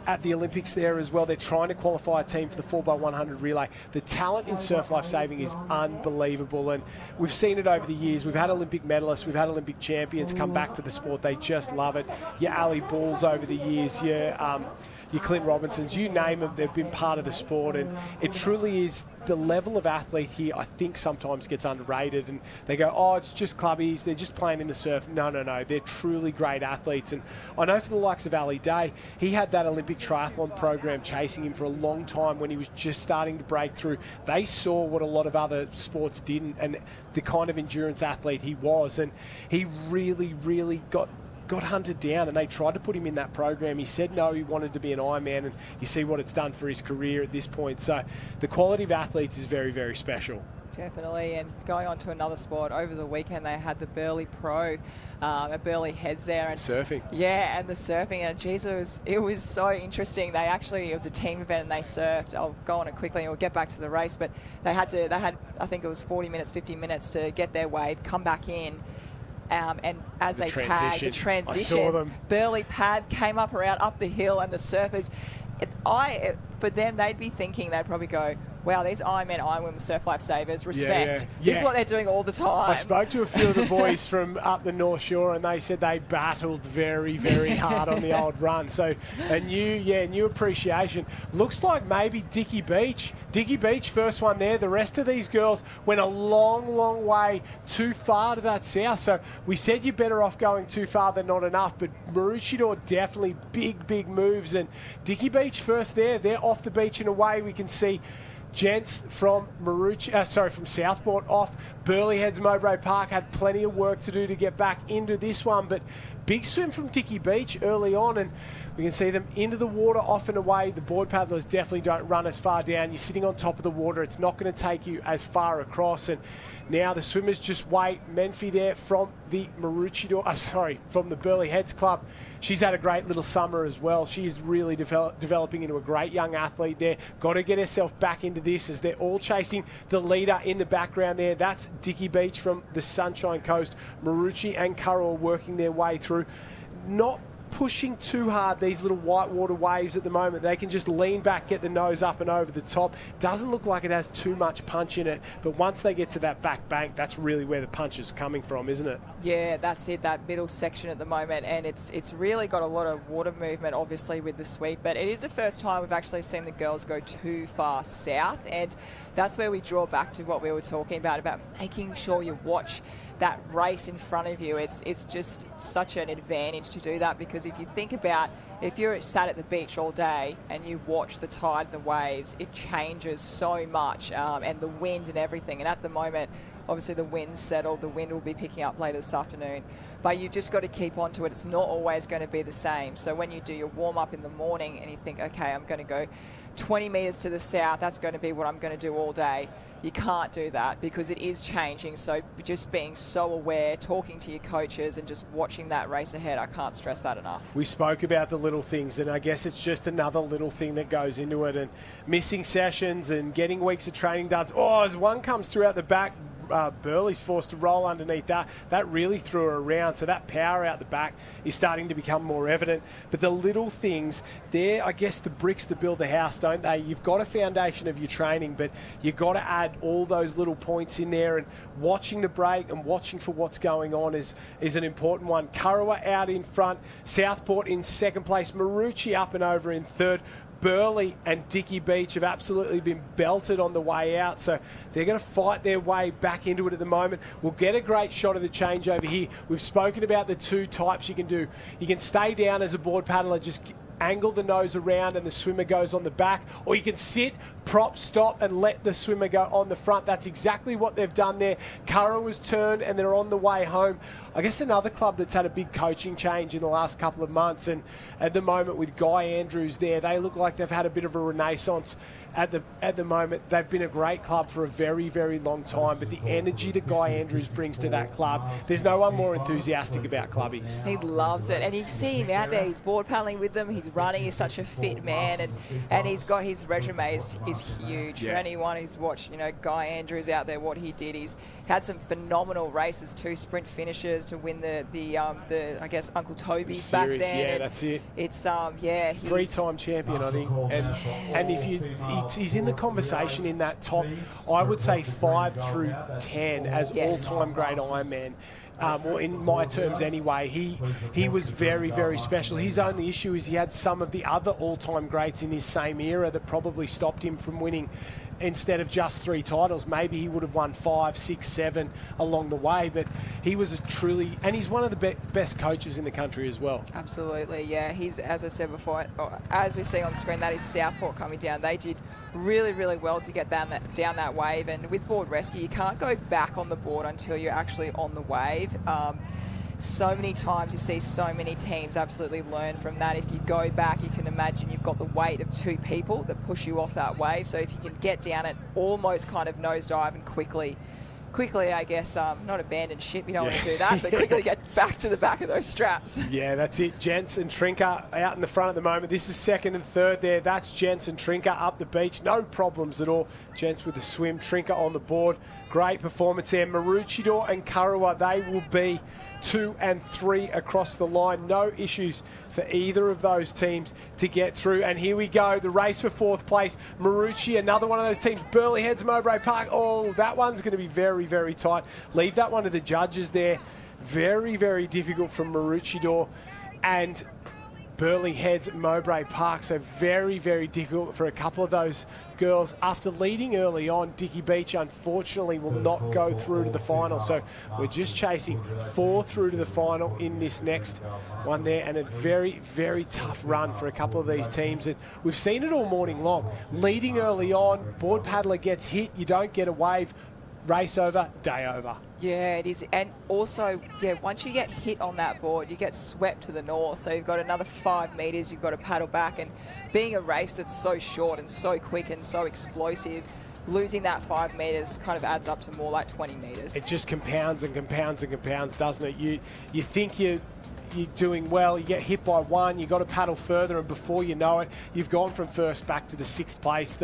at the Olympics there as well. They're trying to qualify a team for the 4x100 relay. The talent in Surf Life Saving is unbelievable, and we've seen it over the years. We've had Olympic medalists, we've had Olympic champions come back to the sport. They just love it. Your Ali Bulls over the years, your Clint Robinsons, you name them, they've been part of the sport, and it truly is the level of athlete here, I think sometimes gets underrated, and they go, oh, it's just clubbies, they're just playing in the surf. No, they're truly great athletes. And I know for the likes of Ali Day, he had that Olympic triathlon program chasing him for a long time when he was just starting to break through. They saw what a lot of other sports didn't, and the kind of endurance athlete he was, and he really got hunted down, and they tried to put him in that program. He said no, he wanted to be an Ironman, and you see what it's done for his career at this point. So the quality of athletes is very, very special. Definitely. And going on to another sport, over the weekend they had the Burleigh Pro at Burleigh Heads there. And surfing. Yeah, and the surfing. And geez, it was so interesting. It was a team event and they surfed. I'll go on it quickly and we'll get back to the race, but they had, I think it was 40 minutes, 50 minutes to get their wave, come back in. And as they tagged the transition, I saw them. Burleigh pad came up the hill, and the surfers, for them, they'd be thinking, they'd probably go, wow, these Ironwomen Surf Life Savers, respect. This is what they're doing all the time. I spoke to a few of the boys from up the North Shore, and they said they battled very, very hard on the old run. So a new appreciation. Looks like maybe Dickie Beach, first one there. The rest of these girls went a long way too far to that south. So we said you're better off going too far than not enough, but Maroochydore definitely big moves. And Dickie Beach first there. They're off the beach and away. We can see gents from from Southport off. Burleigh Heads Mowbray Park had plenty of work to do to get back into this one, but big swim from Dickie Beach early on, and we can see them into the water, off and away. The board paddlers definitely don't run as far down. You're sitting on top of the water. It's not going to take you as far across, and now the swimmers just wait. Menfie there from the from the Burleigh Heads Club. She's had a great little summer as well. She's really developing into a great young athlete there. Got to get herself back into this as they're all chasing the leader in the background there. That's Dickie Beach from the Sunshine Coast. Marucci and Currow working their way through. Not pushing too hard, these little whitewater waves at the moment. They can just lean back, get the nose up and over the top. Doesn't look like it has too much punch in it, but once they get to that back bank, that's really where the punch is coming from, isn't it? Yeah, that's it, that middle section at the moment, and it's really got a lot of water movement, obviously, with the sweep, but it is the first time we've actually seen the girls go too far south, and that's where we draw back to what we were talking about making sure you watch that race in front of you. It's just such an advantage to do that, because if you think about, if you're sat at the beach all day and you watch the tide and the waves, it changes so much, and the wind and everything. And at the moment, obviously the wind's settled, the wind will be picking up later this afternoon, but you just got to keep on to it. It's not always going to be the same. So when you do your warm-up in the morning and you think, okay, I'm going to go 20 metres to the south, that's going to be what I'm going to do all day. You can't do that because it is changing. So just being so aware, talking to your coaches and just watching that race ahead, I can't stress that enough. We spoke about the little things, and I guess it's just another little thing that goes into it, and missing sessions and getting weeks of training done. Oh, as one comes through out the back, Burley's forced to roll underneath that. That really threw her around. So that power out the back is starting to become more evident. But the little things, they're, I guess, the bricks that build the house, don't they? You've got a foundation of your training, but you've got to add all those little points in there, and watching the break and watching for what's going on is an important one. Kurrawa out in front, Southport in second place, Marucci up and over in third. Burley and Dicky Beach have absolutely been belted on the way out, so they're going to fight their way back into it at the moment. We'll get a great shot of the changeover here. We've spoken about the two types you can do. You can stay down as a board paddler, just angle the nose around and the swimmer goes on the back, or you can sit, prop, stop and let the swimmer go on the front. That's exactly what they've done there. Curra was turned and they're on the way home. I guess another club that's had a big coaching change in the last couple of months, and at the moment with Guy Andrews there, they look like they've had a bit of a renaissance at the moment. They've been a great club for a very, very long time, but the energy that Guy Andrews brings to that club, there's no one more enthusiastic about clubbies. He loves it, and you see him out there, he's board paddling with them, he's running, he's such a fit man, and he's got his resume is huge. Yeah. For anyone who's watched, Guy Andrews out there, what he did, he's had some phenomenal races, 2 sprint finishes to win the I guess Uncle Toby's Series, back then. yeah, that's it. It's he's 3-time champion, I think, and if he's in the conversation in that top, I would say 5 through 10 as all-time great Ironman. Well, in my terms anyway, he was very, very special. His only issue is he had some of the other all-time greats in his same era that probably stopped him from winning. Instead of just 3 titles, maybe he would have won 5, 6, 7 along the way. But he was and he's one of the best coaches in the country as well. Absolutely, yeah. He's, as I said before, as we see on screen, that is Southport coming down. They did really, really well to get down that wave. And with board rescue, you can't go back on the board until you're actually on the wave. So many times you see so many teams absolutely learn from that. If you go back, you can imagine you've got the weight of 2 people that push you off that wave. So if you can get down it, almost kind of nosedive and quickly, I guess, not abandon ship, you don't want to do that, but quickly get back to the back of those straps. Yeah, that's it. Gents and Trinker out in the front at the moment. This is second and third there. That's Gents and Trinker up the beach. No problems at all. Gents with the swim, Trinker on the board. Great performance there. Maroochydore and Kurrawa, they will be 2 and 3 across the line. No issues for either of those teams to get through. And here we go, the race for 4th place. Marucci, another one of those teams. Burleigh heads Mowbray Park. Oh, that one's going to be very, very tight. Leave that one to the judges there. Very, very difficult from Maroochydore. And Burleigh heads Mowbray Park, so very, very difficult for a couple of those girls. After leading early on, Dicky Beach unfortunately will not go through to the final, so we're just chasing 4 through to the final in this next one there, and a very, very tough run for a couple of these teams, and we've seen it all morning long. Leading early on, board paddler gets hit, you don't get a wave, race over, day over. Yeah, it is. And also, once you get hit on that board, you get swept to the north. So you've got another 5 metres you've got to paddle back. And being a race that's so short and so quick and so explosive, losing that 5 metres kind of adds up to more like 20 metres. It just compounds and compounds and compounds, doesn't it? You think you're doing well, you get hit by 1, you've got to paddle further, and before you know it, you've gone from first back to the 6th place,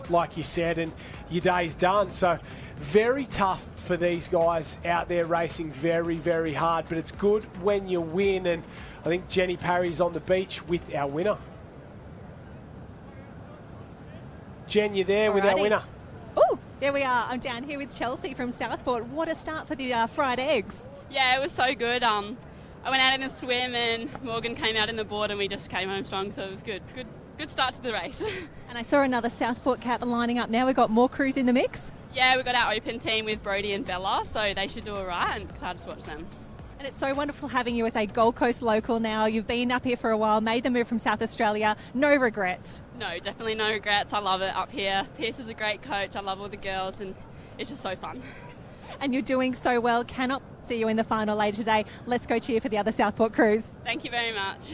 like you said, and your day's done. So very tough for these guys out there racing very, very hard, but it's good when you win, and I think Jenny Parry's on the beach with our winner. Jen, you there with our winner? Oh, there we are. I'm down here with Chelsea from Southport. What a start for the fried eggs. Yeah, it was so good. I went out in the swim and Morgan came out in the board and we just came home strong, so it was good. good start to the race. And I saw another Southport cap lining up now. We've got more crews in the mix. Yeah, we've got our open team with Brodie and Bella, so they should do all right, and excited to watch them. And it's so wonderful having you as a Gold Coast local now. You've been up here for a while, made the move from South Australia. No regrets? No, definitely no regrets. I love it up here. Pierce is a great coach. I love all the girls, and it's just so fun. And you're doing so well. Cannot see you in the final later today. Let's go cheer for the other Southport crews. Thank you very much.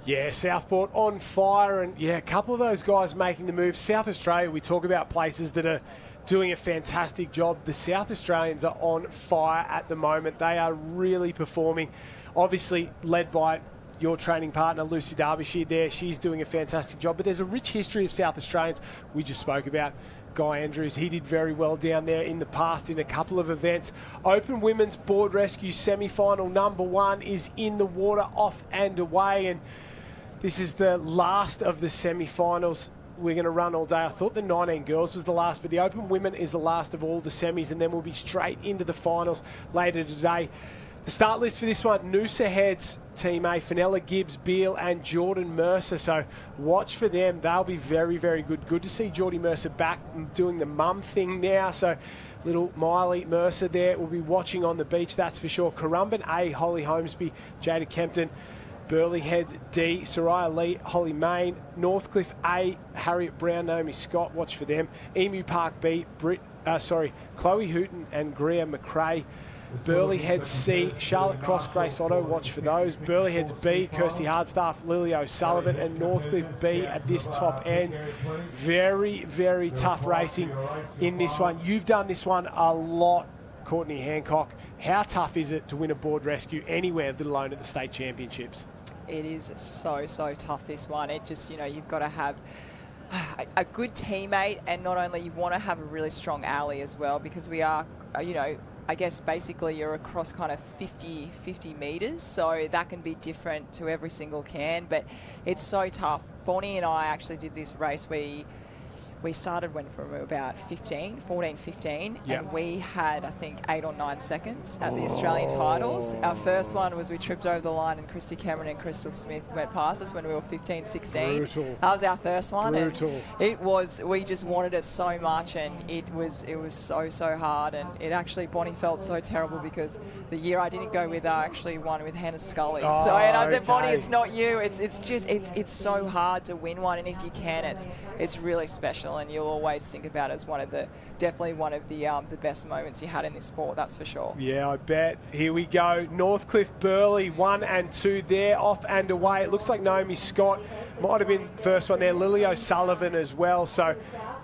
Yeah, Southport on fire, and yeah, a couple of those guys making the move. South Australia, we talk about places that are doing a fantastic job. The South Australians are on fire at the moment. They are really performing, obviously led by your training partner, Lucy Derbyshire there. She's doing a fantastic job, but there's a rich history of South Australians. We just spoke about Guy Andrews. He did very well down there in the past in a couple of events. Open Women's Board Rescue semi-final number 1 is in the water, off and away, and this is the last of the semi-finals. We're going to run all day. I thought the 19 girls was the last, but the Open Women is the last of all the semis, and then we'll be straight into the finals later today. The start list for this one, Noosa heads Team A, Fenella Gibbs, Beale and Jordan Mercer. So watch for them. They'll be very, very good. Good to see Geordie Mercer back and doing the mum thing now. So little Miley Mercer there. We'll be watching on the beach, that's for sure. Currumbin A, Holly Holmesby, Jada Kempton. Burleigh Heads D, Soraya Lee, Holly Main. Northcliffe A, Harriet Brown, Naomi Scott, watch for them. Emu Park B, Chloe Hooton and Graham McRae. Burleigh Heads C, Charlotte Cross, Grace Otto, watch for those. Burleigh Heads B, Kirsty Hardstaff, Lily O'Sullivan, and Northcliffe B at this top end. Very, very tough racing in this one. You've done this one a lot, Courtney Hancock. How tough is it to win a board rescue anywhere, let alone at the state championships? It is so tough, this one. It just, you've got to have a good teammate, and not only you want to have a really strong alley as well, because we are, I guess basically you're across kind of 50 metres, so that can be different to every single can, but it's so tough. Bonnie and I actually did this race. We started when we were about 15, yep. And we had, I think, 8 or 9 seconds at the Australian titles. Our first one was we tripped over the line and Christy Cameron and Crystal Smith went past us when we were 15, 16. Brutal. That was our first one. Brutal. And we just wanted it so much, and it was so hard, and it actually, Bonnie felt so terrible because the year I didn't go with her, I actually won with Hannah Scully. And I said, Bonnie, it's not you. It's so hard to win one, and if you can, it's really special. And you'll always think about it as definitely one of the best moments you had in this sport, that's for sure. Yeah, I bet. Here we go. Northcliffe Burleigh 1 and 2 there, off and away. It looks like Naomi Scott might have been first one there. Lily O'Sullivan as well. So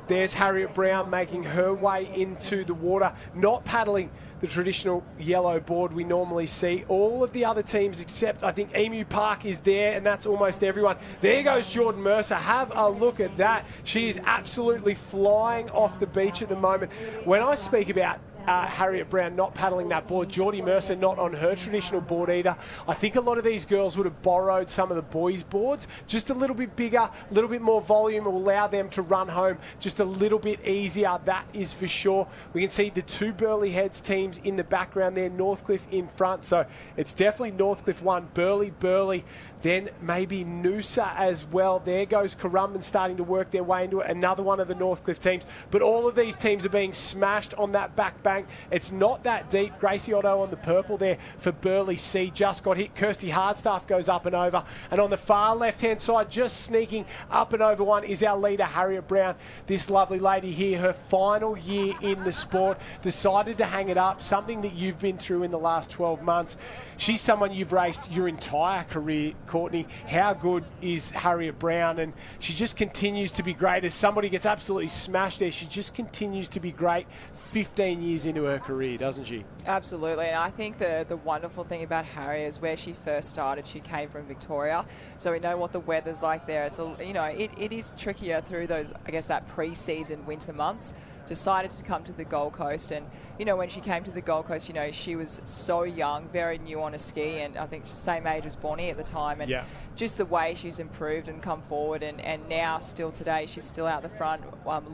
there's Harriet Brown making her way into the water, not paddling the traditional yellow board we normally see. All of the other teams except, I think, Emu Park is there, and that's almost everyone. There goes Jordan Mercer. Have a look at that. She is absolutely flying off the beach at the moment. When I speak about Harriet Brown not paddling that board, Geordie Mercer not on her traditional board either. I think a lot of these girls would have borrowed some of the boys' boards, just a little bit bigger, a little bit more volume will allow them to run home just a little bit easier, that is for sure. We can see the two Burleigh Heads teams in the background there, Northcliffe in front, so it's definitely Northcliffe 1, Burleigh, then maybe Noosa as well. There goes Currumbin starting to work their way into it, another one of the Northcliffe teams, but all of these teams are being smashed on that back bank. It's not that deep. Gracie Otto on the purple there for Burleigh C just got hit. Kirsty Hardstaff goes up and over. And on the far left-hand side, just sneaking up and over one is our leader, Harriet Brown. This lovely lady here, her final year in the sport, decided to hang it up, something that you've been through in the last 12 months. She's someone you've raced your entire career, Courtney. How good is Harriet Brown? And she just continues to be great. As somebody gets absolutely smashed there, she just continues to be great 15 years into her career, doesn't she? Absolutely, and I think the wonderful thing about Harry is where she first started, she came from Victoria, so we know what the weather's like there. It's it is trickier through those, I guess, that pre-season winter months. Decided to come to the Gold Coast, and when she came to the Gold Coast, she was so young, very new on a ski, and I think same age as Bonnie at the time, and just the way she's improved and come forward, and now still today she's still out the front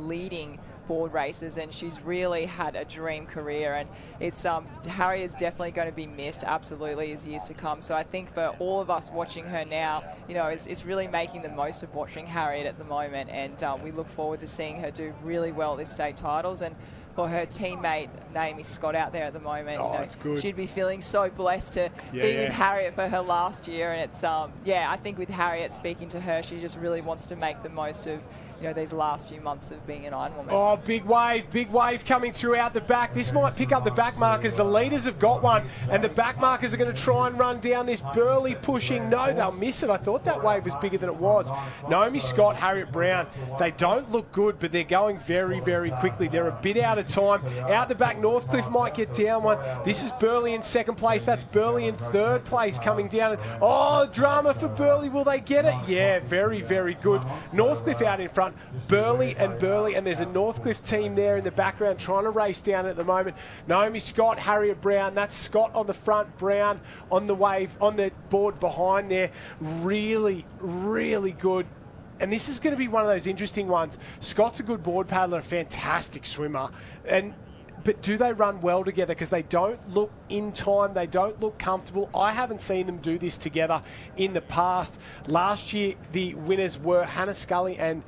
leading board races, and she's really had a dream career. And it's Harriet is definitely going to be missed, absolutely, as years to come. So I think for all of us watching her now, you know, it's really making the most of watching Harriet at the moment, and we look forward to seeing her do really well at this state titles. And for her teammate Naomi Scott out there at the moment, Oh, you know, that's good. she'd be feeling so blessed to be with Harriet for her last year. And it's I think with Harriet, speaking to her, she just really wants to make the most of, you know, these last few months of being an Ironwoman. Oh, big wave coming through out the back. This might pick up the back markers. The leaders have got one, and the back markers are going to try and run down this. Burley pushing. No, they'll miss it. I thought that wave was bigger than it was. Naomi Scott, Harriet Brown, they don't look good, but they're going very, very quickly. They're a bit out of time. Out the back, Northcliffe might get down one. This is Burley in second place. That's Burley in third place coming down. Oh, drama for Burley. Will they get it? Yeah, very, very good. Northcliffe out in front. Burley, and there's a Northcliffe team there in the background trying to race down at the moment. Naomi Scott, Harriet Brown. That's Scott on the front, Brown on the wave, on the board behind there. Really, really good. And this is going to be one of those interesting ones. Scott's a good board paddler, a fantastic swimmer. But do they run well together? Because they don't look in time. They don't look comfortable. I haven't seen them do this together in the past. Last year, the winners were Hannah Scully and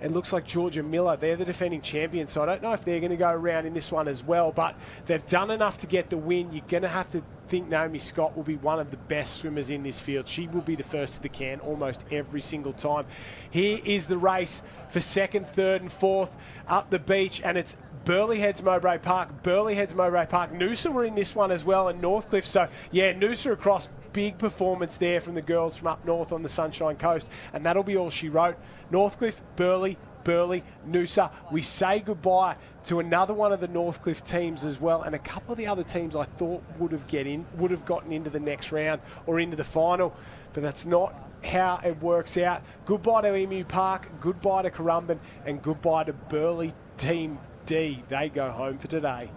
it looks like Georgia Miller. They're the defending champions, so I don't know if they're going to go around in this one as well, but they've done enough to get the win. You're going to have to think Naomi Scott will be one of the best swimmers in this field. She will be the first to the can almost every single time. Here is the race for second, third and fourth up the beach, and it's Burley heads Mowbray Park. Noosa were in this one as well, and Northcliffe. So, yeah, Noosa across. Big performance there from the girls from up north on the Sunshine Coast, and that'll be all she wrote. Northcliffe, Burley, Noosa. We say goodbye to another one of the Northcliffe teams as well, and a couple of the other teams I thought would have gotten into the next round or into the final, but that's not how it works out. Goodbye to Emu Park, goodbye to Currumbin, and goodbye to Burley Team D. They go home for today.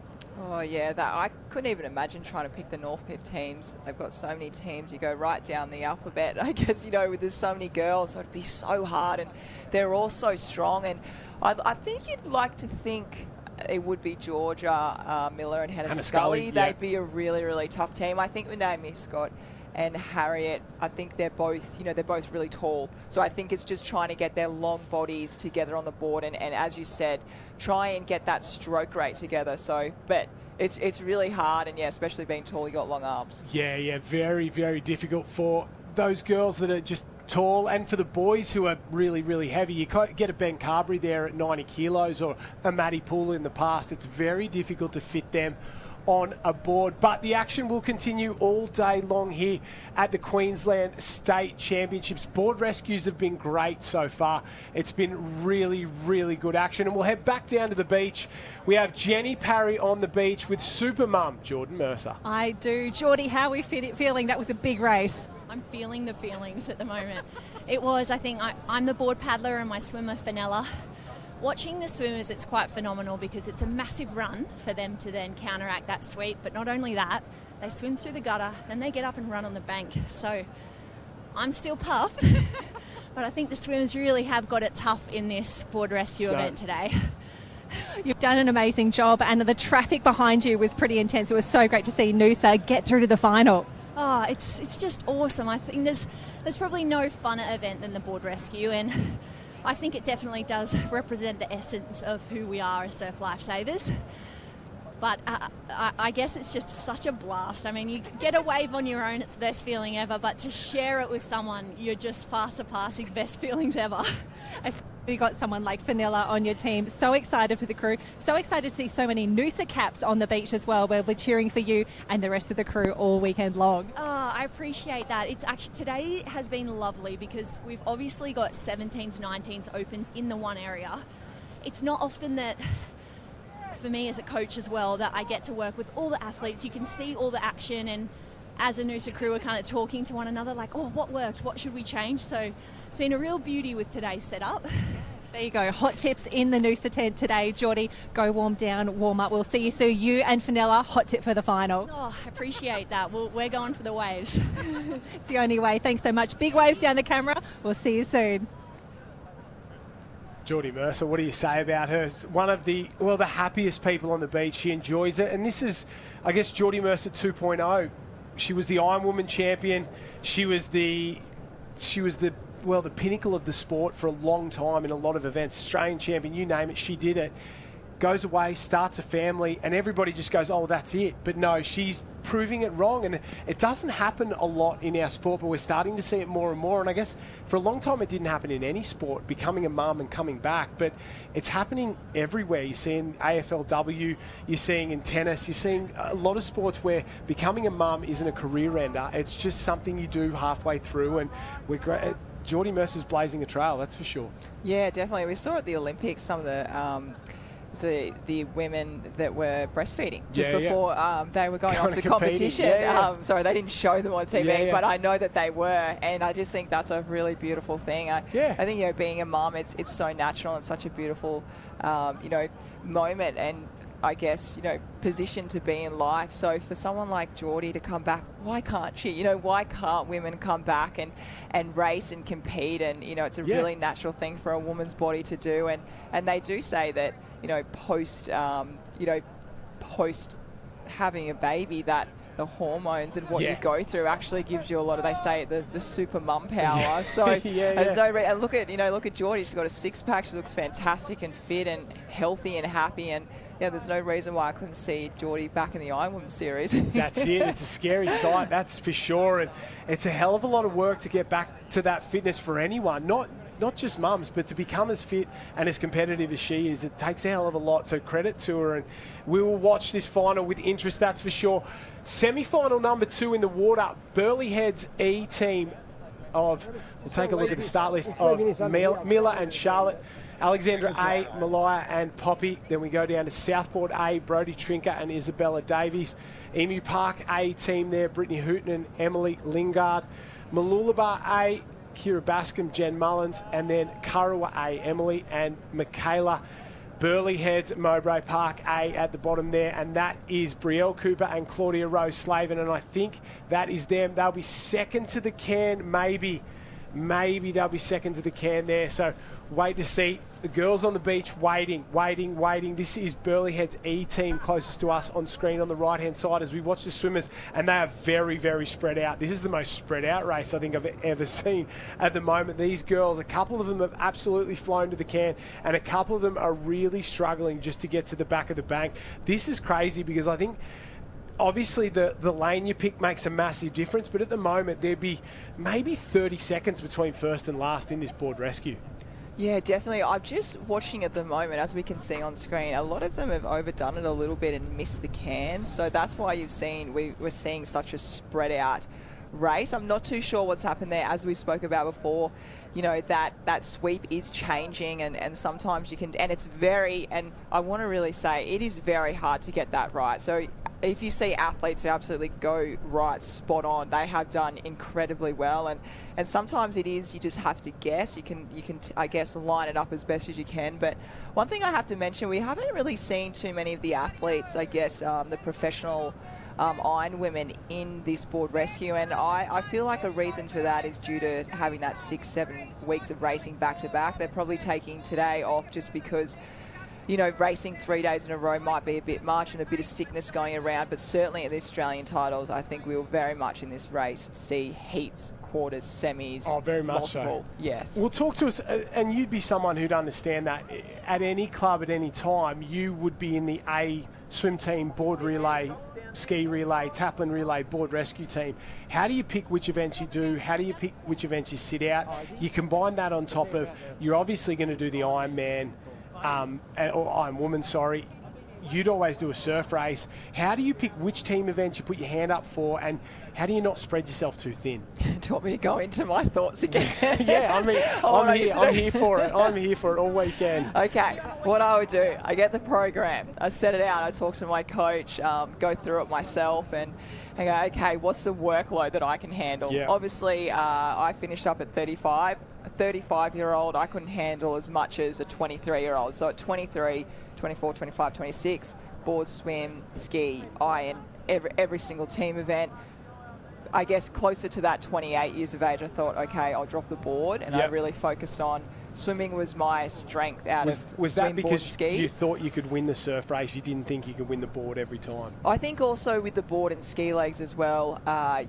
Oh, yeah, I couldn't even imagine trying to pick the Northcliffe teams. They've got so many teams. You go right down the alphabet, I guess, you know, there's so many girls, so it'd be so hard, and they're all so strong. And I think you'd like to think it would be Georgia Miller and Hannah Scully. They'd be a really, really tough team. I think with Naomi Scott and Harriet, I think they're both really tall. So I think it's just trying to get their long bodies together on the board and as you said, try and get that stroke rate together. So, but it's really hard, and yeah, especially being tall, you got long arms. Yeah, very, very difficult for those girls that are just tall, and for the boys who are really, really heavy. You get a Ben Carberry there at 90 kilos or a Maddie Poole in the past. It's very difficult to fit them on a board, but the action will continue all day long here at the Queensland State Championships. Board rescues have been great so far. It's been really, really good action, and we'll head back down to the beach. We have Jenny Parry on the beach with super mum Jordan Mercer. I do. Geordie, how are we feeling? That was a big race. I'm feeling the feelings at the moment. I think I'm the board paddler and my swimmer Fenella. Watching the swimmers, it's quite phenomenal because it's a massive run for them to then counteract that sweep. But not only that, they swim through the gutter, then they get up and run on the bank. So I'm still puffed, but I think the swimmers really have got it tough in this board rescue event today. You've done an amazing job, and the traffic behind you was pretty intense. It was so great to see Noosa get through to the final. Oh, it's just awesome. I think there's probably no funner event than the board rescue, and I think it definitely does represent the essence of who we are as surf lifesavers. But I guess it's just such a blast. I mean, you get a wave on your own, it's the best feeling ever, but to share it with someone, you're just far surpassing best feelings ever. You got someone like Fenella on your team. So excited for the crew. So excited to see so many Noosa caps on the beach as well. We're cheering for you and the rest of the crew all weekend long. Oh, I appreciate that. It's actually, today has been lovely because we've obviously got 17s, 19s opens in the one area. It's not often that, for me as a coach as well, that I get to work with all the athletes. You can see all the action, and as a Noosa crew, we're kind of talking to one another like, oh, what worked? What should we change? So it's been a real beauty with today's setup. There you go. Hot tips in the Noosa tent today. Geordie, go warm down, warm up. We'll see you soon. You and Fenella, hot tip for the final. Oh, I appreciate that. We're going for the waves. It's the only way. Thanks so much. Big waves down the camera. We'll see you soon. Geordie Mercer, what do you say about her? One of the happiest people on the beach. She enjoys it. And this is, I guess, Geordie Mercer 2.0. She was the Iron Woman champion. She was the pinnacle of the sport for a long time in a lot of events. Australian champion, you name it, she did it. Goes away, starts a family, and everybody just goes, oh, that's it. But no, she's proving it wrong. And it doesn't happen a lot in our sport, but we're starting to see it more and more. And I guess for a long time it didn't happen in any sport, becoming a mum and coming back. But it's happening everywhere. You're seeing AFLW, you're seeing in tennis, you're seeing a lot of sports where becoming a mum isn't a career ender. It's just something you do halfway through. And we're great. Geordie Mercer's blazing a trail, that's for sure. Yeah, definitely. We saw at the Olympics some of the women that were breastfeeding just before they were going on to competition. Sorry, they didn't show them on TV, but I know that they were, and I just think that's a really beautiful thing. I think being a mum, it's so natural and such a beautiful moment, and I guess position to be in life. So for someone like Geordie to come back, why can't she? Why can't women come back and race and compete? And it's a really natural thing for a woman's body to do. And they do say that post having a baby, that the hormones and what you go through actually gives you a lot of, they say, the super mum power. So there's no and look at Geordie. She's got a six-pack. She looks fantastic and fit and healthy and happy. And there's no reason why I couldn't see Geordie back in the Iron Woman series. That's it. It's a scary sight, that's for sure. And it's a hell of a lot of work to get back to that fitness for anyone. Not just mums, but to become as fit and as competitive as she is, it takes a hell of a lot. So credit to her, and we will watch this final with interest, that's for sure. Semi-final number 2 in the water, Burleigh Head's E team we'll take a look at the start list of Miller and Charlotte, Alexandra A, Malaya and Poppy. Then we go down to Southport A, Brodie Trinker and Isabella Davies. Emu Park A team there, Brittany Hooton and Emily Lingard. Mooloolaba A, Kira Bascom, Jen Mullins, and then Kurrawa A, Emily and Michaela. Burleigh Heads, Mowbray Park A at the bottom there, and that is Brielle Cooper and Claudia Rose Slavin, and I think that is them. They'll be second to the can, maybe they'll be second to the can there. So wait to see. The girls on the beach waiting. This is Burleigh Head's E team closest to us on screen on the right-hand side as we watch the swimmers, and they are very, very spread out. This is the most spread out race I think I've ever seen at the moment. These girls, a couple of them have absolutely flown to the can, and a couple of them are really struggling just to get to the back of the bank. This is crazy because I think obviously the lane you pick makes a massive difference, but at the moment there'd be maybe 30 seconds between first and last in this board rescue. Yeah, definitely. I'm just watching at the moment, as we can see on screen, a lot of them have overdone it a little bit and missed the can. So that's why we're seeing such a spread out race. I'm not too sure what's happened there, as we spoke about before. That sweep is changing, and sometimes you can, and it's very, and I want to really say it is very hard to get that right. So if you see athletes who absolutely go right, spot on, they have done incredibly well, and sometimes it is, you just have to guess. You can I guess line it up as best as you can. But one thing I have to mention, we haven't really seen too many of the athletes, I guess, the professional Iron women in this board rescue, and I feel like a reason for that is due to having that 6-7 weeks of racing back to back. They're probably taking today off just because racing 3 days in a row might be a bit much and a bit of sickness going around. But certainly at the Australian titles, I think we will very much in this race see heats, quarters, semis. Oh, very much multiple. so. Yes. Well, talk to us, and you'd be someone who'd understand that at any club at any time, you would be in the A swim team, board relay, ski relay, Taplin relay, board rescue team. How do you pick which events you do? How do you pick which events you sit out? You combine that on top of, you're obviously going to do the Ironman, or Iron Woman, sorry. You'd always do a surf race. How do you pick which team events you put your hand up for, and how do you not spread yourself too thin? Do you want me to go into my thoughts again? Yeah, I mean, I'm here for it. I'm here for it all weekend. Okay, what I would do, I get the program, I set it out, I talk to my coach, go through it myself, and go, okay, what's the workload that I can handle? Yeah. Obviously, I finished up at 35. A 35-year-old, I couldn't handle as much as a 23-year-old. So at 23, 24, 25, 26, board, swim, ski, iron, every single team event. I guess closer to that 28 years of age, I thought, okay, I'll drop the board, and I really focused on swimming was my strength out of Was swim, that because board, ski. you thought you could win the surf race? You didn't think you could win the board every time? I think also with the board and ski legs as well,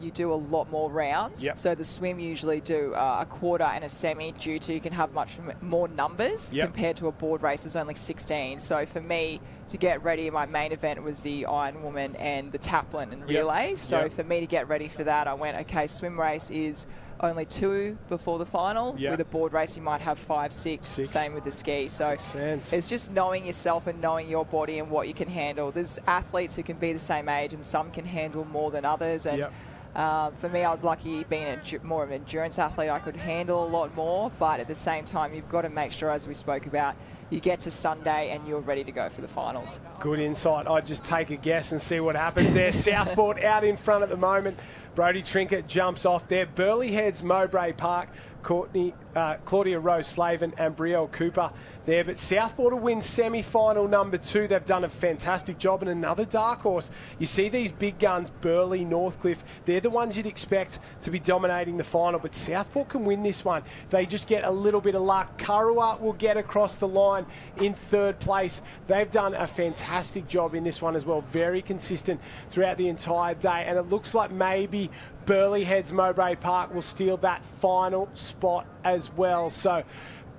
you do a lot more rounds. Yep. So the swim usually do a quarter and a semi due to you can have much more numbers compared to a board race. There's only 16. So for me to get ready, my main event was the Iron Woman and the Taplin and relays. So for me to get ready for that, I went, okay, swim race is only 2 before the final. With a board race, you might have 5, 6. Same with the ski. So it's just knowing yourself and knowing your body and what you can handle. There's athletes who can be the same age and some can handle more than others. And for me, I was lucky being more of an endurance athlete. I could handle a lot more, but at the same time, you've got to make sure, as we spoke about, you get to Sunday and you're ready to go for the finals. Good insight. I'd just take a guess and see what happens there. Southport out in front at the moment. Brody Trinket jumps off there. Burleigh heads Mowbray Park. Claudia Rose Slavin and Brielle Cooper there. But Southport will win semi-final number 2. They've done a fantastic job. And another dark horse. You see these big guns, Burleigh, Northcliffe. They're the ones you'd expect to be dominating the final. But Southport can win this one. They just get a little bit of luck. Kurrawa will get across the line in 3rd place. They've done a fantastic job in this one as well. Very consistent throughout the entire day. And it looks like maybe Burleigh heads Mowbray Park will steal that final spot as well. So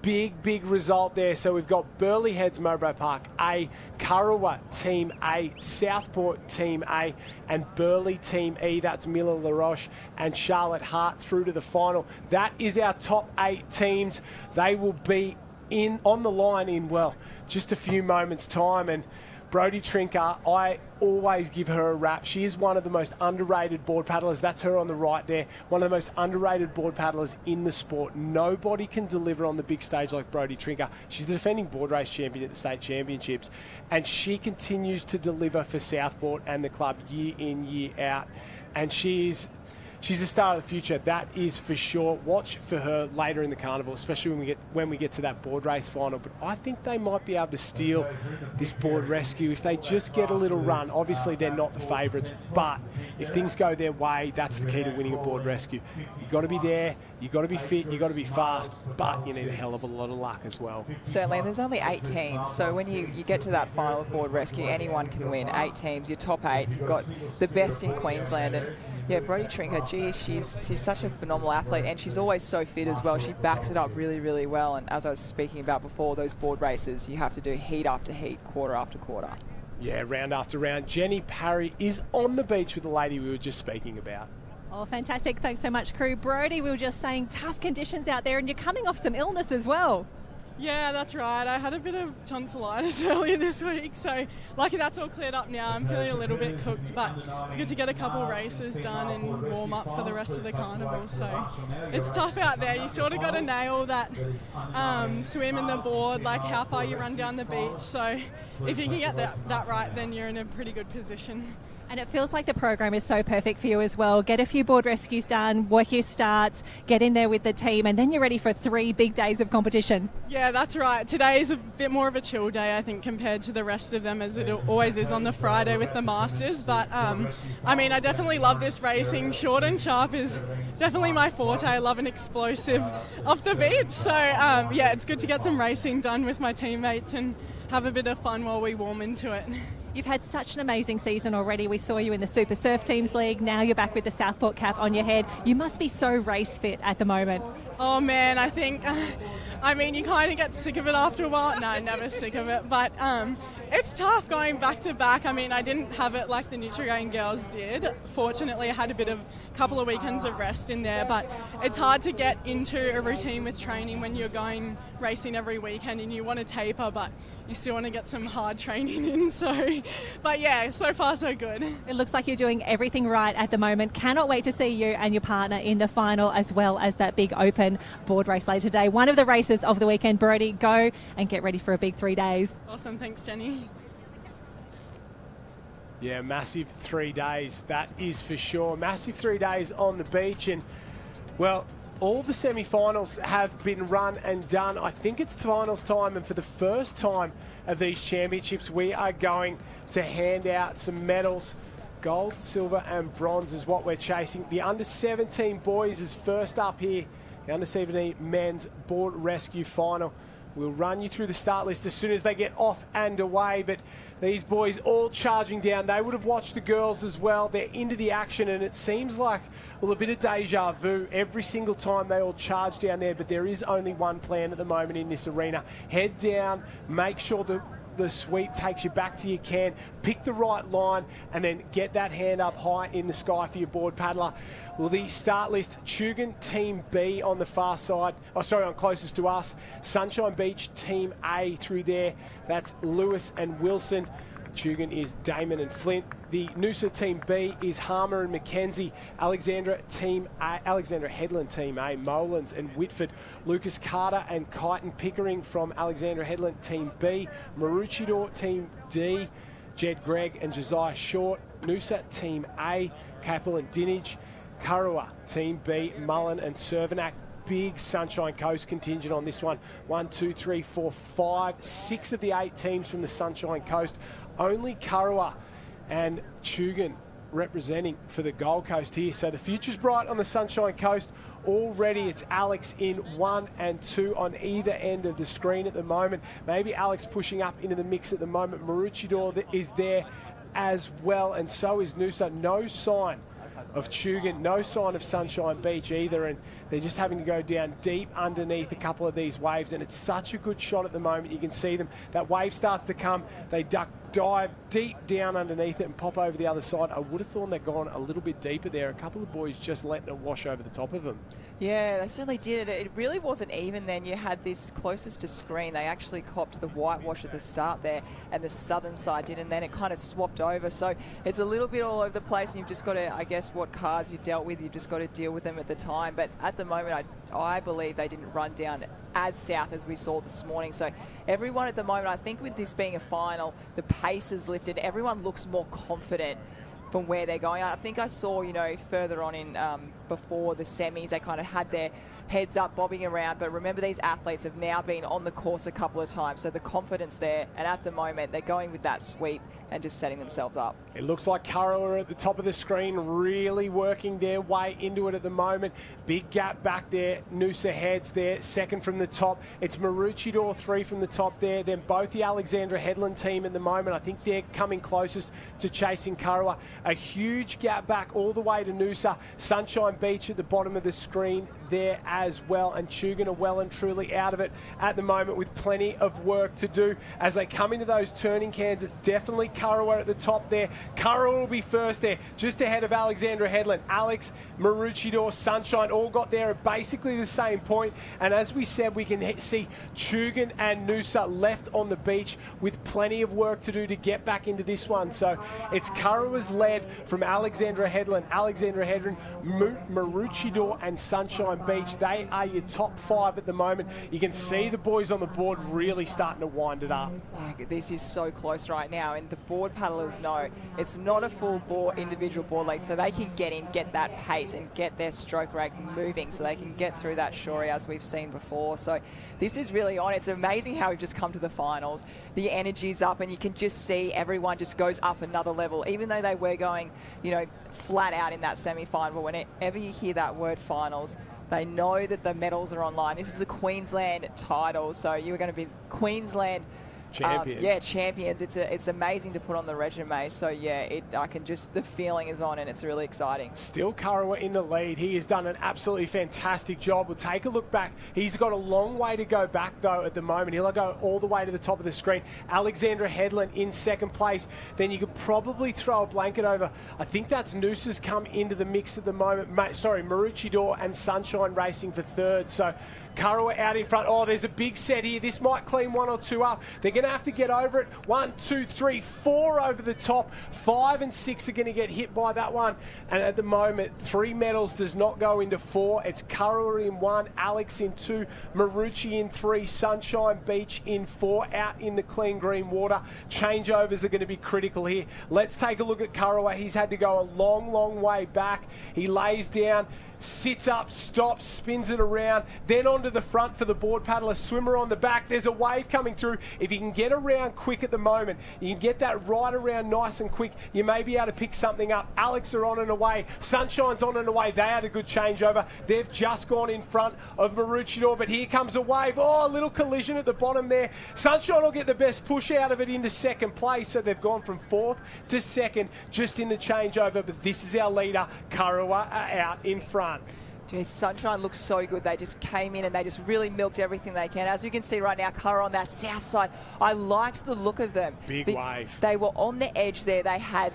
big result there. So we've got Burleigh heads Mowbray Park A, Kurrawa Team A, Southport Team A, and Burleigh Team E. That's Miller LaRoche and Charlotte Hart through to the final. That is our top 8 teams. They will be on the line in, well, just a few moments' time. And Brody Trinket, I always give her a rap. She is one of the most underrated board paddlers. That's her on the right there. One of the most underrated board paddlers in the sport. Nobody can deliver on the big stage like Brody Trinket. She's the defending board race champion at the state championships, and she continues to deliver for Southport and the club year in, year out. And she's a star of the future, that is for sure. Watch for her later in the carnival, especially when we get to that board race final. But I think they might be able to steal this board rescue if they just get a little run. Obviously, they're not the favourites, but if things go their way, that's the key to winning a board rescue. You've got to be there, you've got to be fit, you've got to be fast, but you need a hell of a lot of luck as well. Certainly, and there's only 8 teams, so when you get to that final of board rescue, anyone can win. 8 teams, your top 8, you've got the best in Queensland. And yeah, Brody Trinket, she's such a phenomenal athlete, and she's always so fit as well. She backs it up really well. And as I was speaking about before, those board races, you have to do heat after heat, quarter after quarter. Yeah, round after round. Jenny Parry is on the beach with the lady we were just speaking about. Oh, fantastic. Thanks so much, crew. Brody, we were just saying tough conditions out there, and you're coming off some illness as well. Yeah, that's right. I had a bit of tonsillitis earlier this week, so lucky that's all cleared up now. I'm feeling a little bit cooked, but it's good to get a couple races done and warm up for the rest of the carnival. So it's tough out there. You sort of got to nail that swim and the board, like how far you run down the beach. So if you can get that right, then you're in a pretty good position. And it feels like the program is so perfect for you as well. Get a few board rescues done, work your starts, get in there with the team, and then you're ready for 3 big days of competition. Yeah, that's right. Today is a bit more of a chill day, I think, compared to the rest of them, as it always is on the Friday with the Masters. But, I mean, I definitely love this racing. Short and sharp is definitely my forte. I love an explosive off the beach. So, yeah, it's good to get some racing done with my teammates and have a bit of fun while we warm into it. You've had such an amazing season already. We saw you in the Super Surf Teams League. Now you're back with the Southport cap on your head. You must be so race fit at the moment. Oh man, I think, I mean, you kind of get sick of it after a while. No, never sick of it, but it's tough going back to back. I mean, I didn't have it like the Nutrigrain girls did. Fortunately, I had a couple of weekends of rest in there, but it's hard to get into a routine with training when you're going racing every weekend and you want to taper, but you still want to get some hard training in. So, but yeah, so far so good. It looks like you're doing everything right at the moment. Cannot wait to see you and your partner in the final, as well as that big open board race later today. One of the races of the weekend. Brody, go and get ready for a big 3 days. Awesome. Thanks, Jenny. Yeah, massive 3 days. That is for sure. Massive 3 days on the beach. And, well, all the semi-finals have been run and done. I think it's finals time, and for the first time of these championships, we are going to hand out some medals. Gold, silver and bronze is what we're chasing. The under-17 boys is first up here the Under-17 men's board rescue final. We'll run you through the start list as soon as they get off and away, but these boys all charging down. They would have watched the girls as well. They're into the action, and it seems like, well, a bit of deja vu every single time they all charge down there, but there is only one plan at the moment in this arena. Head down, make sure that the sweep takes you back to your can, pick the right line, and then get that hand up high in the sky for your board paddler. Well, the start list, Tugun Team B on the far side, on closest to us. Sunshine Beach Team A through there. That's Lewis and Wilson. Tugun is Damon and Flint. The Noosa Team B is Harmer and Mackenzie. Alexandra Headland Team A, Molins and Whitford. Lucas Carter and Kyton Pickering from Alexandra Headland Team B. Maroochydore Team D, Jed Gregg and Josiah Short. Noosa Team A, Capel and Dinage. Kurrawa Team B, Mullen and Cervenak. Big Sunshine Coast contingent on this one. 1, 2, 3, 4, 5, 6 of the 8 teams from the Sunshine Coast. Only Kurrawa and Tugun representing for the Gold Coast here. So the future's bright on the Sunshine Coast. Already it's Alex in 1 and 2 on either end of the screen at the moment. Maybe Alex pushing up into the mix at the moment. Maroochydore is there as well, and so is Noosa. No sign of Tugun, no sign of Sunshine Beach either, and they're just having to go down deep underneath a couple of these waves, and it's such a good shot at the moment. You can see them. That wave starts to come. They dive deep down underneath it and pop over the other side. I would have thought they'd gone a little bit deeper there. A couple of boys just letting it wash over the top of them. Yeah, they certainly did. It really wasn't even then. You had this closest to screen. They actually copped the whitewash at the start there, and the southern side did, and then it kind of swapped over. So it's a little bit all over the place, and you've just got to, I guess, what cards you dealt with, you've just got to deal with them at the time. But at the moment, I believe they didn't run down as south as we saw this morning. So everyone at the moment, I think with this being a final, the pace is lifted. Everyone looks more confident from where they're going. I think I saw, further on in before the semis, they kind of had their heads up, bobbing around. But remember, these athletes have now been on the course a couple of times, so the confidence there. And at the moment, they're going with that sweep and just setting themselves up. It looks like Kurrawa at the top of the screen, really working their way into it at the moment. Big gap back there. Noosa heads there, second from the top. It's Maroochydore 3 from the top there. Then both the Alexandra Headland team at the moment, I think they're coming closest to chasing Kurrawa. A huge gap back all the way to Noosa. Sunshine Beach at the bottom of the screen there as well. And Tugun are well and truly out of it at the moment with plenty of work to do. As they come into those turning cans, it's definitely Kurrawa at the top there. Kurrawa will be first there, just ahead of Alexandra Headland. Alex, Maroochydore, Sunshine all got there at basically the same point. And as we said, we can see Tugun and Noosa left on the beach with plenty of work to do to get back into this one. So it's Kurrawa's led from Alexandra Headland. Alexandra Headland, Maroochydore and Sunshine Beach. They are your top 5 at the moment. You can see the boys on the board really starting to wind it up. This is so close right now, and the board paddlers know it's not a full board, individual board length, so they can get in, get that pace and get their stroke rate moving so they can get through that shorey as we've seen before. So this is really on. It's amazing how we've just come to the finals. The energy's up, and you can just see everyone just goes up another level, even though they were going, flat out in that semi-final. Whenever you hear that word finals, they know that the medals are online. This is a Queensland title, so you're going to be Queensland champions. It's amazing to put on the resume. So the feeling is on, and it's really exciting. Still Kurrawa in the lead. He has done an absolutely fantastic job. We'll take a look back. He's got a long way to go back though at the moment. He'll go all the way to the top of the screen. Alexandra Headland in second place. Then you could probably throw a blanket over. I think that's Noosa's come into the mix at the moment. Maroochydore and Sunshine racing for third. So Kurrawa out in front. Oh, there's a big set here. This might clean 1 or 2 up. They're going to have to get over it. 1, 2, 3, 4 over the top. 5 and 6 are going to get hit by that one. And at the moment, 3 medals does not go into 4. It's Kurrawa in 1, Alex in 2, Marucci in 3, Sunshine Beach in 4, out in the clean green water. Changeovers are going to be critical here. Let's take a look at Kurrawa. He's had to go a long, long way back. He lays down, sits up, stops, spins it around, then onto the front for the board paddler. Swimmer on the back. There's a wave coming through. If he can get around quick at the moment, you can get that right around nice and quick, you may be able to pick something up. Alex are on and away. Sunshine's on and away. They had a good changeover. They've just gone in front of Maroochydore, but here comes a wave. Oh, a little collision at the bottom there. Sunshine will get the best push out of it into second place, so they've gone from fourth to second just in the changeover, but this is our leader. Kurrawa are out in front. Geez, Sunshine looks so good. They just came in and they just really milked everything they can. As you can see right now, Kurrawa on that south side, I liked the look of them. Big wave. They were on the edge there. They had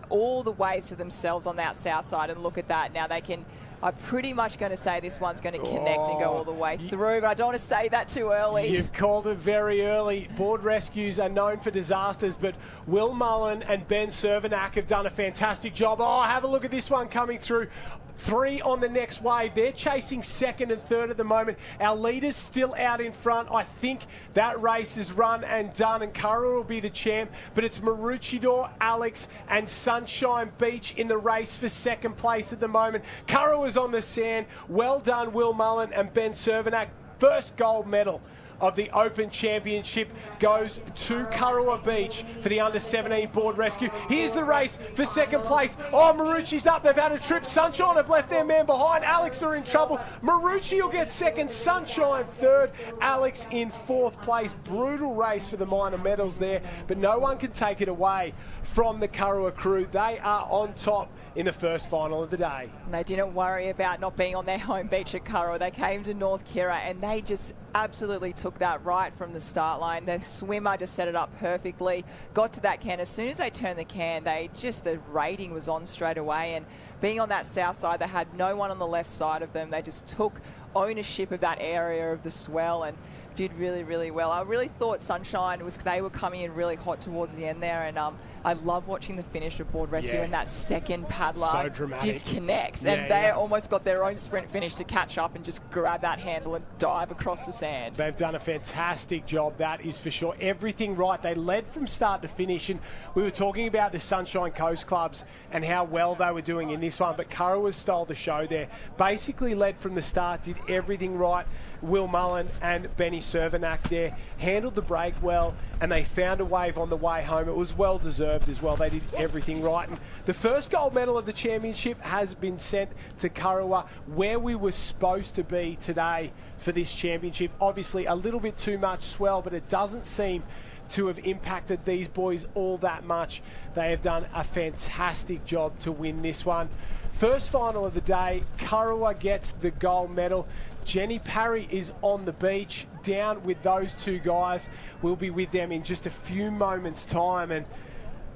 all the waves to themselves on that south side, and look at that. Now they can... I'm pretty much going to say this one's going to connect and go all the way through, but I don't want to say that too early. You've called it very early. Board rescues are known for disasters, but Will Mullen and Ben Cervenak have done a fantastic job. Oh, have a look at this one coming through. 3 on the next wave. They're chasing second and third at the moment. Our leader's still out in front. I think that race is run and done, and Kurrawa will be the champ. But it's Maroochydore, Alex, and Sunshine Beach in the race for second place at the moment. Kurrawa's on the sand. Well done, Will Mullen and Ben Cervenak. First gold medal of the Open Championship goes to Kurrawa Beach for the under-17 board rescue. Here's the race for second place. Oh, Marucci's up. They've had a trip. Sunshine have left their man behind. Alex are in trouble. Marucci will get second. Sunshine third. Alex in fourth place. Brutal race for the minor medals there, but no one can take it away from the Kurrawa crew. They are on top in the first final of the day. And they didn't worry about not being on their home beach at Kurrawa. They came to North Kira and they just absolutely took that right from the start line. The swimmer just set it up perfectly, got to that can. As soon as they turned the can, the rating was on straight away. And being on that south side, they had no one on the left side of them. They just took ownership of that area of the swell and did really, really well. I really thought Sunshine they were coming in really hot towards the end there, and I love watching the finish of board rescue and that second paddler disconnects and they almost got their own sprint finish to catch up and just grab that handle and dive across the sand. They've done a fantastic job, that is for sure. Everything right. They led from start to finish, and we were talking about the Sunshine Coast Clubs and how well they were doing in this one, but Kurrawa stole the show there. Basically led from the start, did everything right. Will Mullen and Benny Cervenak there handled the break well, and they found a wave on the way home. It was well deserved as well. They did everything right. And the first gold medal of the championship has been sent to Kurrawa, where we were supposed to be today for this championship. Obviously a little bit too much swell, but it doesn't seem to have impacted these boys all that much. They have done a fantastic job to win this one. First final of the day, Kurrawa gets the gold medal. Jenny Parry is on the beach down with those two guys. We'll be with them in just a few moments' time, and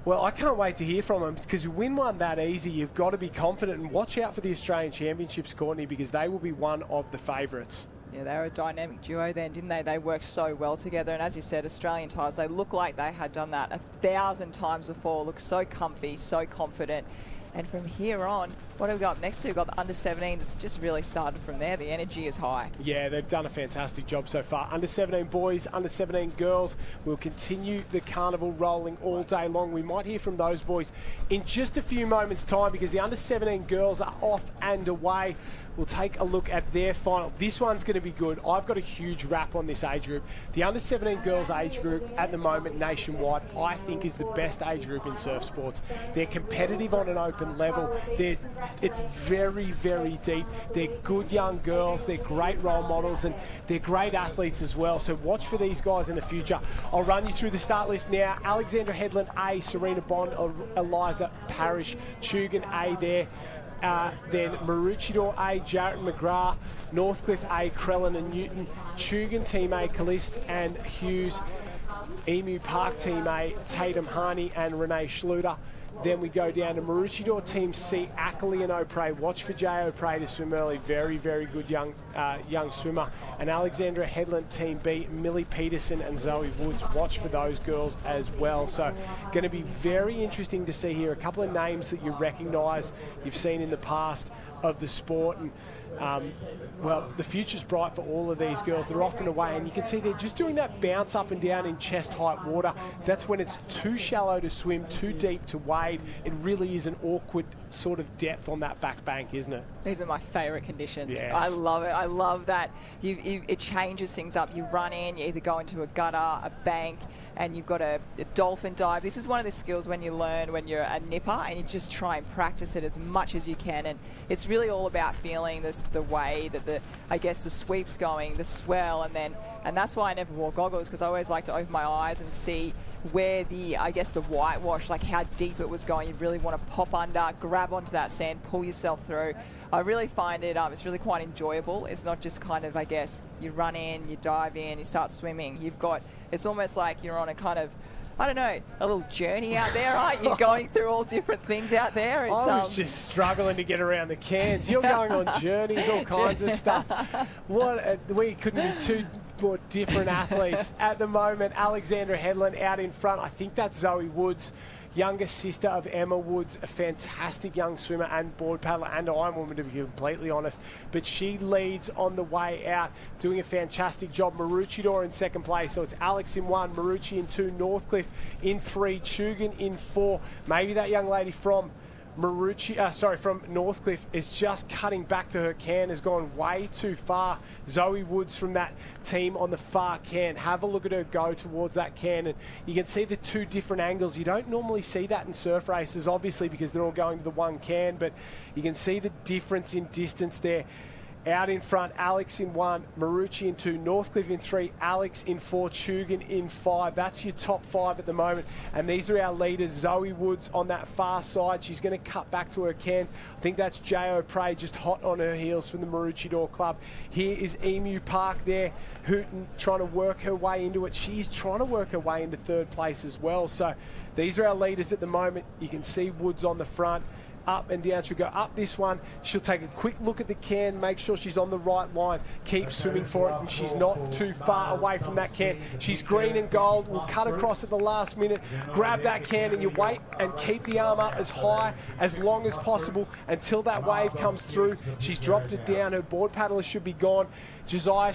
well, I can't wait to hear from them, because you win one that easy, you've got to be confident, and watch out for the Australian Championships, Courtney, because they will be one of the favourites. Yeah, they were a dynamic duo then, didn't they? They worked so well together, and as you said, Australian tires, they look like they had done that 1,000 times before. Look so comfy, so confident. And from here on, what have we got next to? We've got the under-17s. It's just really started from there. The energy is high. Yeah, they've done a fantastic job so far. Under-17 boys, under-17 girls. We'll continue the carnival rolling all day long. We might hear from those boys in just a few moments' time, because the under-17 girls are off and away. We'll take a look at their final. This one's going to be good. I've got a huge wrap on this age group. The under-17 girls age group at the moment nationwide, I think, is the best age group in surf sports. They're competitive on an open level. It's very, very deep. They're good young girls. They're great role models, and they're great athletes as well. So watch for these guys in the future. I'll run you through the start list now. Alexandra Headland A, Serena Bond, Eliza Parrish, Tugan A there. Then Maroochydore A, Jarrett McGrath, Northcliffe A, Crellin and Newton, Tugan Team A, Callist and Hughes, Emu Park Team A, Tatum Harney and Renee Schluter. Then we go down to Maroochydore Team C, Ackley and O'Prey. Watch for Jay O'Prey to swim early. Very, very good young swimmer. And Alexandra Headland Team B, Millie Peterson and Zoe Woods. Watch for those girls as well. So going to be very interesting to see here. A couple of names that you recognise, you've seen in the past of the sport. And well, the future's bright for all of these girls. They're off and away, and you can see they're just doing that bounce up and down in chest-height water. That's when it's too shallow to swim, too deep to wade. It really is an awkward sort of depth on that back bank, isn't it? These are my favourite conditions. Yes. I love it. I love that. It changes things up. You run in, you either go into a gutter, a bank, and you've got a dolphin dive. This is one of the skills when you learn when you're a nipper, and you just try and practice it as much as you can. And it's really all about feeling the way that the sweep's going, the swell, and that's why I never wore goggles, because I always like to open my eyes and see where the whitewash, like how deep it was going. You really want to pop under, grab onto that sand, pull yourself through. I really find it's really quite enjoyable. It's not just kind of, you run in, you dive in, you start swimming. It's almost like you're on a kind of, I don't know, a little journey out there, aren't you? Going through all different things out there. I was just struggling to get around the Cairns. You're going on journeys, all kinds of stuff. We couldn't be two more different athletes at the moment. Alexandra Headland out in front. I think that's Zoe Woods, younger sister of Emma Woods, a fantastic young swimmer and board paddler and Ironwoman, to be completely honest. But she leads on the way out, doing a fantastic job. Maroochydore in second place. So it's Alex in 1, Marucci in 2, Northcliffe in 3, Chugan in 4. Maybe that young lady from from Northcliffe is just cutting back to her can, has gone way too far. Zoe Woods from that team on the far can. Have a look at her go towards that can, and you can see the two different angles. You don't normally see that in surf races, obviously, because they're all going to the one can, but you can see the difference in distance there. Out in front, Alex in 1, Marucci in 2, Northcliffe in 3, Alex in 4, Chugan in 5. That's your top 5 at the moment. And these are our leaders. Zoe Woods on that far side. She's going to cut back to her cans. I think that's Jo Prey just hot on her heels from the Maroochydore Club. Here is Emu Park there, Hooten trying to work her way into it. She's trying to work her way into third place as well. So these are our leaders at the moment. You can see Woods on the front. Up and down. She'll go up this one. She'll take a quick look at the can, make sure she's on the right line, keep swimming for it, and she's not too far away from that can. She's green and gold. Will cut across at the last minute, grab that can, and you wait and keep the arm up as high, as long as possible until that wave comes through. She's dropped it down. Her board paddler should be gone. Jo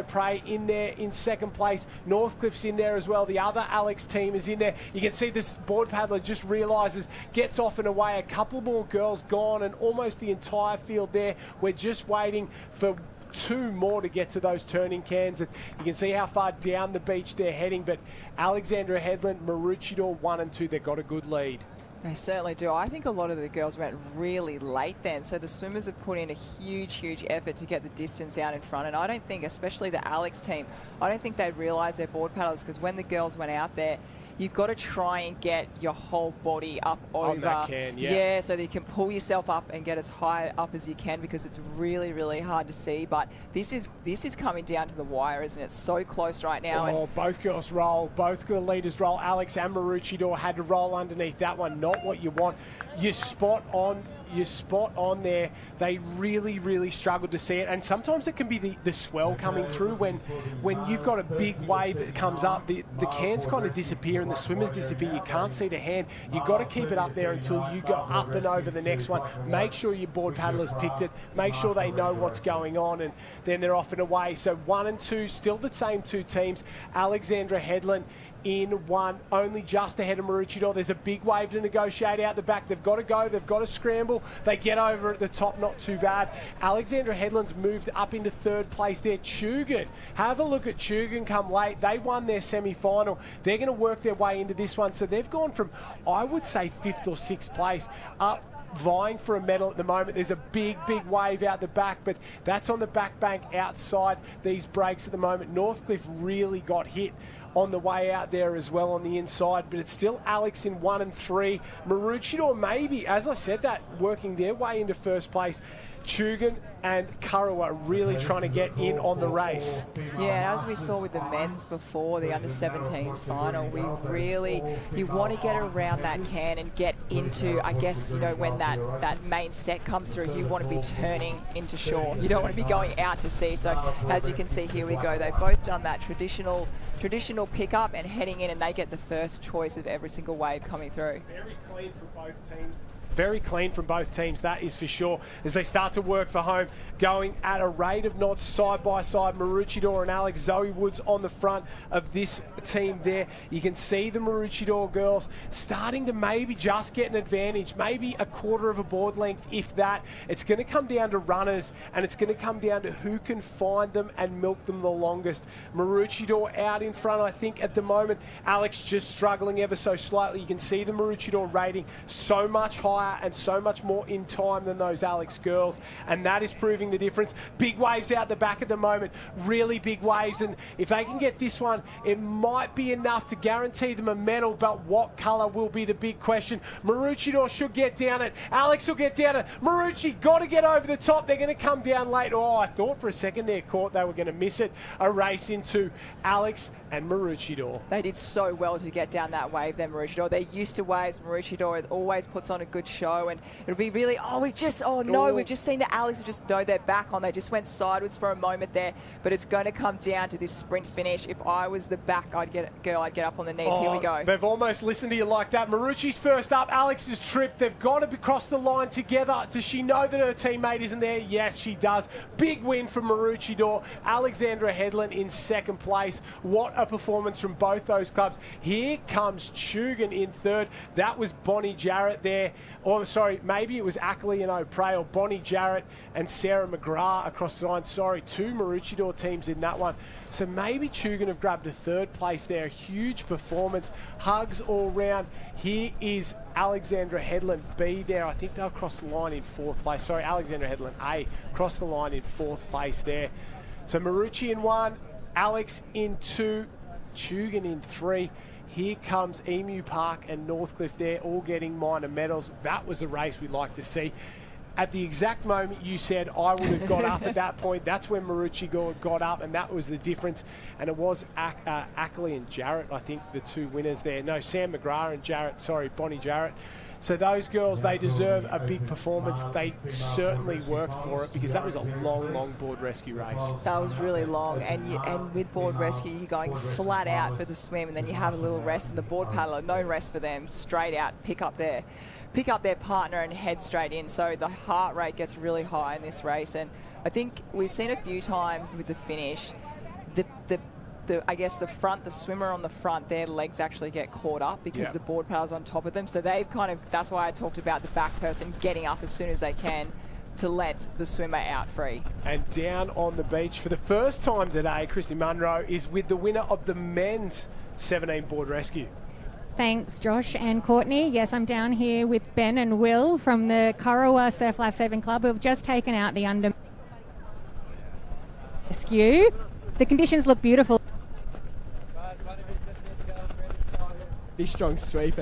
Prey in there in second place. Northcliffe's in there as well. The other Alex team is in there. You can see this board paddler just realises, gets off and away. A couple more girls gone, and almost the entire field there. We're just waiting for 2 more to get to those turning cans, and you can see how far down the beach they're heading. But Alexandra Headland, Maroochydore 1 and 2, they've got a good lead. They certainly do. I think a lot of the girls went really late then, so the swimmers have put in a huge effort to get the distance out in front, and I don't think, especially the Alex team, I don't think they realised their board paddlers, because when the girls went out there, you've got to try and get your whole body up over. On that can, yeah, so that you can pull yourself up and get as high up as you can, because it's really hard to see. But this is coming down to the wire, isn't it? So close right now. Oh, both girls roll. Both the leaders roll. Alex and Maroochydore had to roll underneath that one. Not what you want. You're spot on there. They really struggled to see it, and sometimes it can be the swell coming through when you've got a big wave that comes up. The cans kind of disappear and the swimmers disappear. You can't see the hand. You've got to keep it up there until you go up and over the next one. Make sure your board paddlers picked it. Make sure they know what's going on, and then they're off and away. So 1 and 2, still the same 2 teams. Alexandra Headland in 1, only just ahead of Maroochydore. There's a big wave to negotiate out the back. They've got to go. They've got to scramble. They get over at the top, not too bad. Alexandra Headland's moved up into third place there. Chugan, have a look at Chugan come late. They won their semi-final. They're going to work their way into this one. So they've gone from, I would say, 5th or 6th place up, vying for a medal at the moment. There's a big wave out the back, but that's on the back bank outside these breaks at the moment. Northcliffe really got hit on the way out there as well on the inside, but it's still Alex in 1 and 3. Maroochydore maybe, as I said, that working their way into first place. Chugan and Kurrawa really trying to get in on the race. Yeah, as we saw with the men's before, the under-17s final, you want to get around that can and get into, I guess, when that main set comes through, you want to be turning into shore. You don't want to be going out to sea. So as you can see, here we go. They've both done that traditional pickup and heading in, and they get the first choice of every single wave coming through. Very clean for both teams. Very clean from both teams, that is for sure, as they start to work for home, going at a rate of knots side by side. Maroochydore and Alex, Zoe Woods on the front of this team there. You can see the Maroochydore girls starting to maybe just get an advantage, maybe a quarter of a board length, if that. It's going to come down to runners, and it's going to come down to who can find them and milk them the longest. Maroochydore out in front, I think, at the moment. Alex just struggling ever so slightly. You can see the Maroochydore rating so much higher and so much more in time than those Alex girls, and that is proving the difference. Big waves out the back at the moment, really big waves, and if they can get this one, it might be enough to guarantee them a medal, but what colour will be the big question. Maroochydore should get down it. Alex will get down it. Maroochydore got to get over the top. They're going to come down late. Oh, I thought for a second there, Court, they were going to miss it. A race into Alex and Maroochydore. They did so well to get down that wave there, Maroochydore. They're used to waves. Maroochydore always puts on a good show, and it'll be really, we've just seen the Alex just know they're back on. They just went sideways for a moment there, but it's going to come down to this sprint finish. If I was the back, I'd get up on the knees. Here we go. They've almost listened to you like that. Marucci's first up. Alex is tripped. They've got to cross the line together. Does she know that her teammate isn't there? Yes, she does. Big win from Maroochydore. Alexandra Headland in second place. What a performance from both those clubs. Here comes Chugan in third. That was Bonnie Jarrett there. Or, sorry, maybe it was Ackley and O'Prey, or Bonnie Jarrett and Sarah McGrath across the line. Sorry, two Maroochydore teams in that one. So maybe Chugan have grabbed a third place there. Huge performance. Hugs all round. Here is Alexandra Headland B there. I think they'll cross the line in fourth place. Sorry, Alexandra Headland A cross the line in fourth place there. So Marucci in one, Alex in two, Chugan in three. Here comes Emu Park and Northcliffe there, all getting minor medals. That was a race we'd like to see. At the exact moment you said I would have got up at that point, that's when Maroochydore got up, and that was the difference. And it was Ackley and Jarrett, I think, the two winners there. No, Sam McGrath and Jarrett, sorry, Bonnie Jarrett. So those girls, they deserve a big performance. They certainly worked for it, because that was a long, long board rescue race. That was really long, and with board rescue, you're going flat out for the swim, and then you have a little rest in the board paddler. No rest for them, straight out, pick up their partner and head straight in. So the heart rate gets really high in this race, and I think we've seen a few times with the finish, I guess the swimmer on the front, their legs actually get caught up because the board paddler's on top of them. So they've that's why I talked about the back person getting up as soon as they can to let the swimmer out free. And down on the beach for the first time today, Christy Munro is with the winner of the men's 17 board rescue. Thanks, Josh and Courtney. Yes, I'm down here with Ben and Will from the Kurrawa Surf Life Saving Club, who've just taken out the under rescue. The conditions look beautiful. Pretty strong sweep.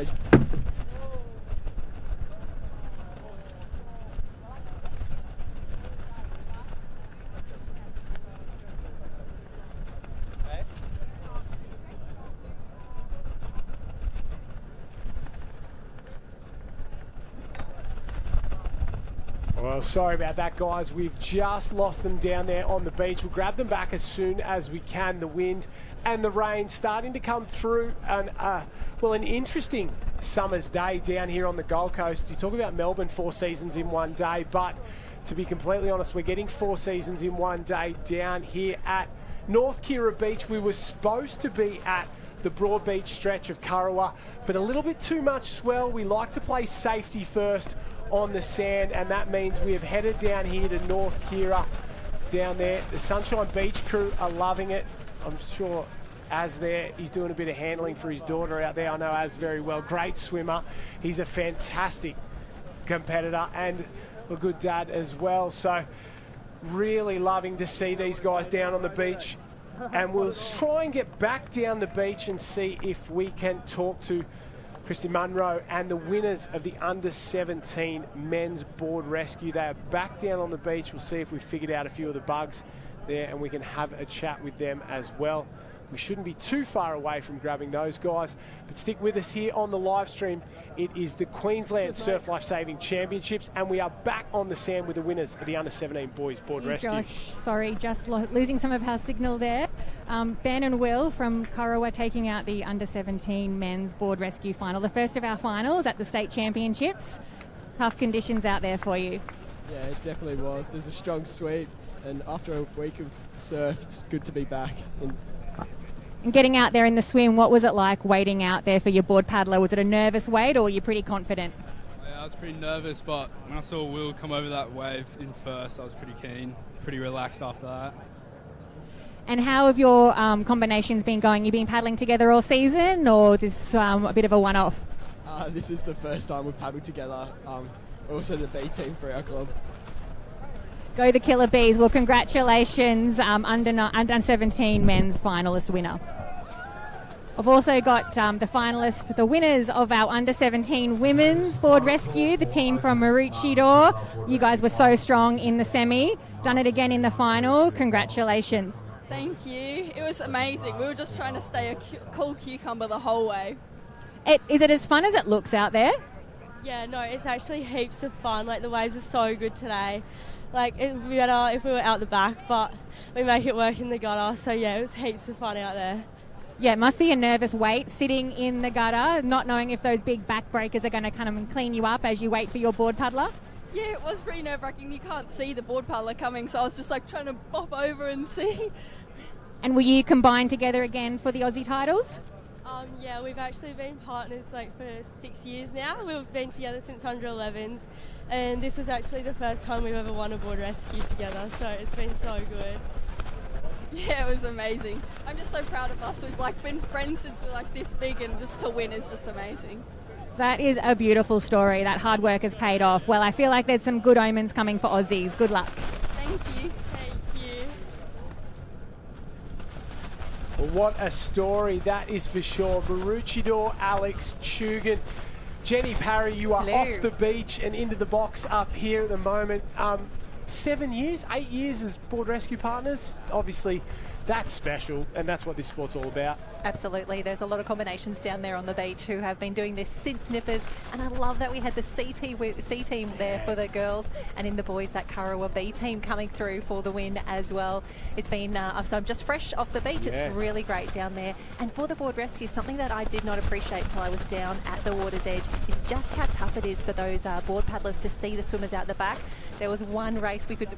Well, sorry about that, guys. We've just lost them down there on the beach. We'll grab them back as soon as we can. The wind and the rain starting to come through. And an interesting summer's day down here on the Gold Coast. You talk about Melbourne, 4 seasons in one day, but to be completely honest, we're getting 4 seasons in one day down here at North Kira Beach. We were supposed to be at the Broad Beach stretch of Kurrawa, but a little bit too much swell. We like to play safety first on the sand, and that means we have headed down here to North Kira down there. The Sunshine Beach crew are loving it. I'm sure Az there, he's doing a bit of handling for his daughter out there. I know Az very well. Great swimmer. He's a fantastic competitor and a good dad as well. So really loving to see these guys down on the beach. And we'll try and get back down the beach and see if we can talk to Christy Munro and the winners of the under-17 men's board rescue. They are back down on the beach. We'll see if we've figured out a few of the bugs there, and we can have a chat with them as well. We shouldn't be too far away from grabbing those guys, but stick with us here on the live stream. It is the Queensland Surf Life Saving Championships, and we are back on the sand with the winners of the under-17 boys board rescue. Josh, sorry, just losing some of our signal there. Ben and Will from Kurrawa taking out the under-17 men's board rescue final, the first of our finals at the state championships. tough conditions out there for you. Yeah, it definitely was. There's a strong sweep, and after a week of surf, it's good to be back. And getting out there in the swim, what was it like waiting out there for your board paddler? Was it a nervous wait, or were you pretty confident? I was pretty nervous, but when I saw Will come over that wave in first, I was pretty keen, pretty relaxed after that. And how have your combinations been going? You've been paddling together all season, or this a bit of a one-off? This is the first time we've paddled together. We're also the B team for our club. Go the Killer Bees. Well, congratulations, under 17 men's finalist winner. I've also got the finalists, the winners of our under 17 women's board rescue, the team from Maroochydore. You guys were so strong in the semi, done it again in the final. Congratulations. Thank you. It was amazing. We were just trying to stay a cool cucumber the whole way. Is it as fun as it looks out there? Yeah, no, it's actually heaps of fun. Like, the waves are so good today. Like, it would be better if we were out the back, but we make it work in the gutter. So, yeah, it was heaps of fun out there. Yeah, it must be a nervous wait sitting in the gutter, not knowing if those big backbreakers are going to come and clean you up as you wait for your board paddler. Yeah, it was pretty nerve-wracking. You can't see the board paddler coming, so I was just like trying to bop over and see. And will you combine together again for the Aussie titles? Yeah, we've actually been partners like for 6 years now. We've been together since under 11s, and this is actually the first time we've ever won a board rescue together, so it's been so good. Yeah, it was amazing. I'm just so proud of us. We've like been friends since we're like this big, and just to win is just amazing. That is a beautiful story. That hard work has paid off. Well, I feel like there's some good omens coming for Aussies. Good luck. Thank you. What a story that is for sure. Maroochydore, Alex Chugan. Jenny Parry, you are off the beach and into the box up here at the moment. 7 years, 8 years as board rescue partners. Obviously, that's special, and that's what this sport's all about. Absolutely. There's a lot of combinations down there on the beach who have been doing this since Nippers, and I love that we had the C team there for the girls, and in the boys, that Kurrawa B team coming through for the win as well. It's been, so I'm just fresh off the beach. It's really great down there. And for the board rescue, something that I did not appreciate until I was down at the water's edge is just how tough it is for those board paddlers to see the swimmers out the back. There was one race we could,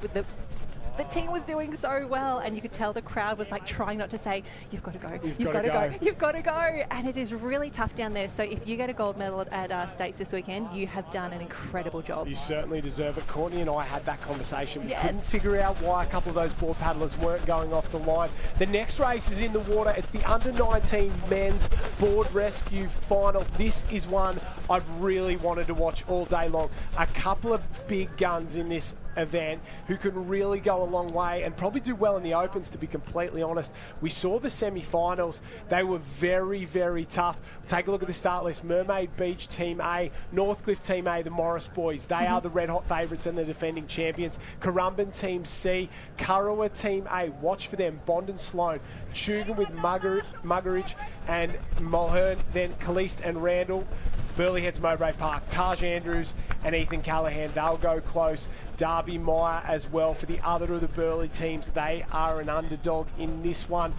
the team was doing so well, and you could tell the crowd was like trying not to say, you've got to go, you've got to go, you've got to go. And it is really tough down there. So if you get a gold medal at States this weekend, you have done an incredible job. You certainly deserve it. Courtney and I had that conversation. We couldn't figure out why a couple of those board paddlers weren't going off the line. The next race is in the water. It's the under-19 men's board rescue final. This is one I've really wanted to watch all day long. A couple of big guns in this event who can really go a long way and probably do well in the opens, to be completely honest. We saw the semi-finals. They were very, very tough. Take a look at the start list. Mermaid Beach Team A, Northcliffe Team A, the Morris boys. They are the red hot favourites and the defending champions. Currumbin Team C, Kurrawa Team A. Watch for them. Bond and Sloan. Chugan with Muggeridge and Mulhern. Then Caliste and Randall. Burleigh Heads Mowbray Park, Taj Andrews and Ethan Callahan, they'll go close. Darby Meyer as well for the other of the Burleigh teams. They are an underdog in this one.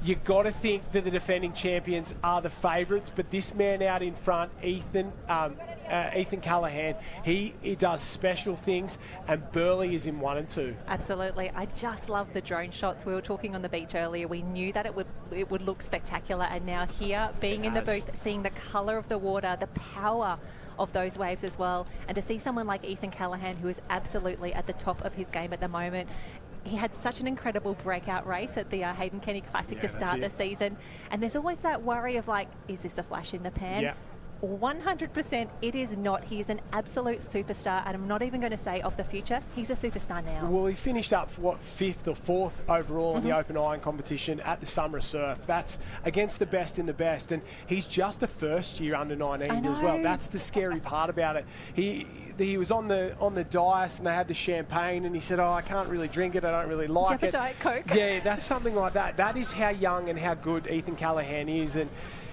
You've got to think that the defending champions are the favourites, but this man out in front, Ethan Callahan, he does special things, and Burleigh is in 1 and 2. Absolutely. I just love the drone shots. We were talking on the beach earlier. We knew that it would look spectacular, and now here, being in the booth, seeing the colour of the water, the power of those waves as well, and to see someone like Ethan Callahan, who is absolutely at the top of his game at the moment. He had such an incredible breakout race at the Hayden Kenny Classic to start the season. And there's always that worry of like, is this a flash in the pan? Yeah. 100% it is not. He's an absolute superstar, and I'm not even going to say of the future. He's a superstar now. Well, he finished up, 5th or 4th overall in the Open Iron competition at the Summer Surf. That's against the best in the best, and he's just a first-year under-19 as well. That's the scary part about it. He was on the dais, and they had the champagne, and he said, I can't really drink it, I don't really like it. Diet Coke. Yeah, that's something like that. That is how young and how good Ethan Callahan is, and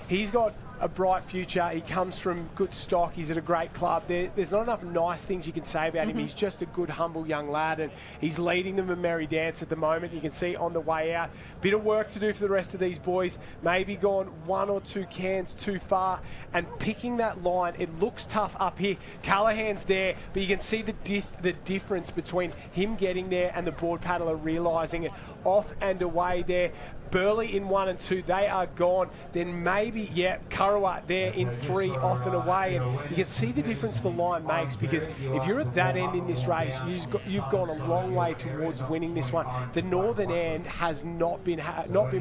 he's got a bright future. He comes from good stock. He's at a great club. There's not enough nice things you can say about him. He's just a good, humble young lad, and he's leading them a merry dance at the moment. You can see on the way out. Bit of work to do for the rest of these boys. Maybe gone 1 or 2 cans too far, and picking that line, it looks tough up here. Callahan's there, but you can see the difference between him getting there and the board paddler realising it. Off and away there. Burley in 1 and 2, they are gone. Then maybe, Kurrawa there in 3, off and away. And you can see the difference the line makes, because if you're at that end in this race, you've gone a long way towards winning this one. The northern end has not been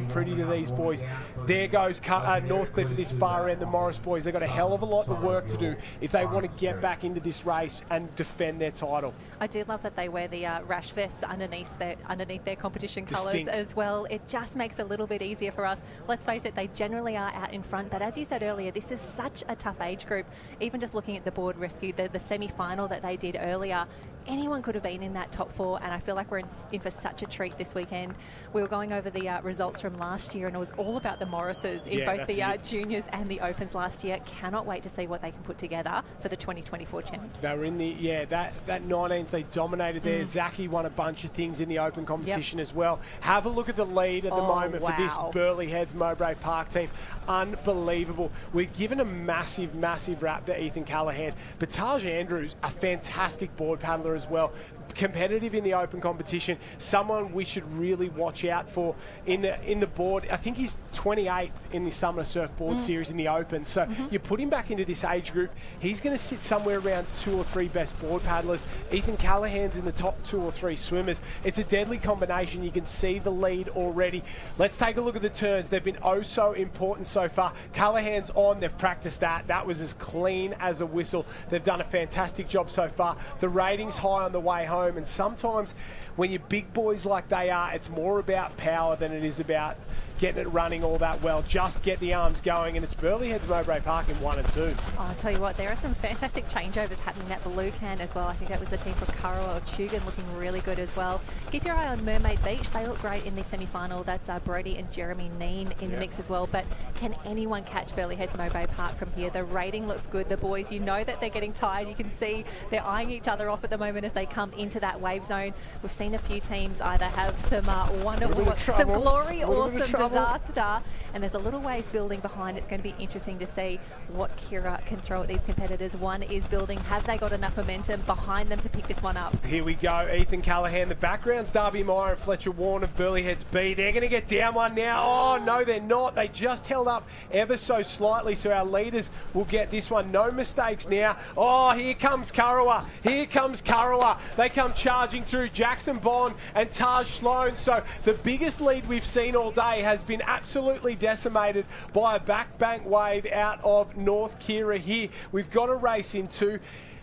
pretty to these boys. There goes Northcliffe at this far end, the Morris boys. They've got a hell of a lot of work to do if they want to get back into this race and defend their title. I do love that they wear the rash vests underneath their competition colours as well. It just makes a little bit easier for us. Let's face it, they generally are out in front, but as you said earlier, this is such a tough age group. Even just looking at the board rescue, the semi-final that they did earlier, anyone could have been in that top 4, and I feel like we're in for such a treat this weekend. We were going over the results from last year, and it was all about the Morrises in both the juniors and the opens last year. Cannot wait to see what they can put together for the 2024 champs. They were in that 19s, they dominated there. Zaki won a bunch of things in the open competition as well. Have a look at the lead at the moment for this Burleigh Heads Mowbray Park team. Unbelievable. We're given a massive, massive rap to Ethan Callahan, but Taj Andrews, a fantastic board paddler as well. Competitive in the open competition, someone we should really watch out for in the board. I think he's 28th in the Summer Surfboard Series in the open, so you put him back into this age group, he's going to sit somewhere around 2 or 3 best board paddlers. Ethan Callahan's in the top 2 or 3 swimmers. It's a deadly combination. You can see the lead already. Let's take a look at the turns. They've been oh so important so far. Callahan's on, they've practiced that was as clean as a whistle. They've done a fantastic job so far. The rating's high on the way home, and sometimes when you're big boys like they are, it's more about power than it is about getting it running all that well. Just get the arms going, and it's Burleigh Heads Mowbray Park in 1 and 2. I'll tell you what, there are some fantastic changeovers happening at Blue Can as well. I think that was the team from Kurrawa or Tugan looking really good as well. Keep your eye on Mermaid Beach. They look great in the semi-final. That's Brody and Jeremy Neen in the mix as well. But can anyone catch Burleigh Heads Mowbray Park from here? The rating looks good. The boys, you know that they're getting tired. You can see they're eyeing each other off at the moment as they come into that wave zone. We've seen a few teams either have some wonderful, some glory or some disaster, and there's a little wave building behind. It's going to be interesting to see what Kira can throw at these competitors. One is building. Have they got enough momentum behind them to pick this one up? Here we go. Ethan Callahan, the background's Darby Meyer and Fletcher Warren of Burleigh Heads B. They're going to get down one now. Oh, no, they're not. They just held up ever so slightly, so our leaders will get this one. No mistakes now. Oh, here comes Kurrawa. Here comes Kurrawa. They come charging through. Jackson Bond and Taj Sloan. So the biggest lead we've seen all day has been absolutely decimated by a back bank wave out of North Kira here. We've got a race into.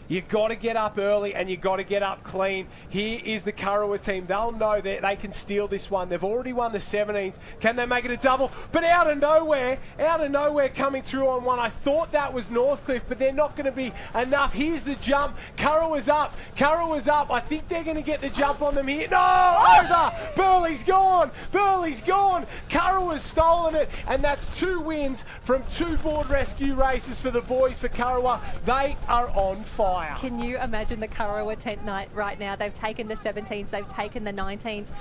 You've got to get up early and you've got to get up clean. Here is the Kurrawa team. They'll know that they can steal this one. They've already won the 17s. Can they make it a double? But out of nowhere coming through on one. I thought that was Northcliffe, but they're not going to be enough. Here's the jump. Kurrawa's up. Kurrawa's up. I think they're going to get the jump on them here. No! Over! Burleigh's gone. Burleigh's gone. Kurrawa's stolen it. And that's 2 wins from 2 board rescue races for the boys for Kurrawa. They are on fire. Can you imagine the Kurrawa tent night right now? They've taken the 17s, they've taken the 19s.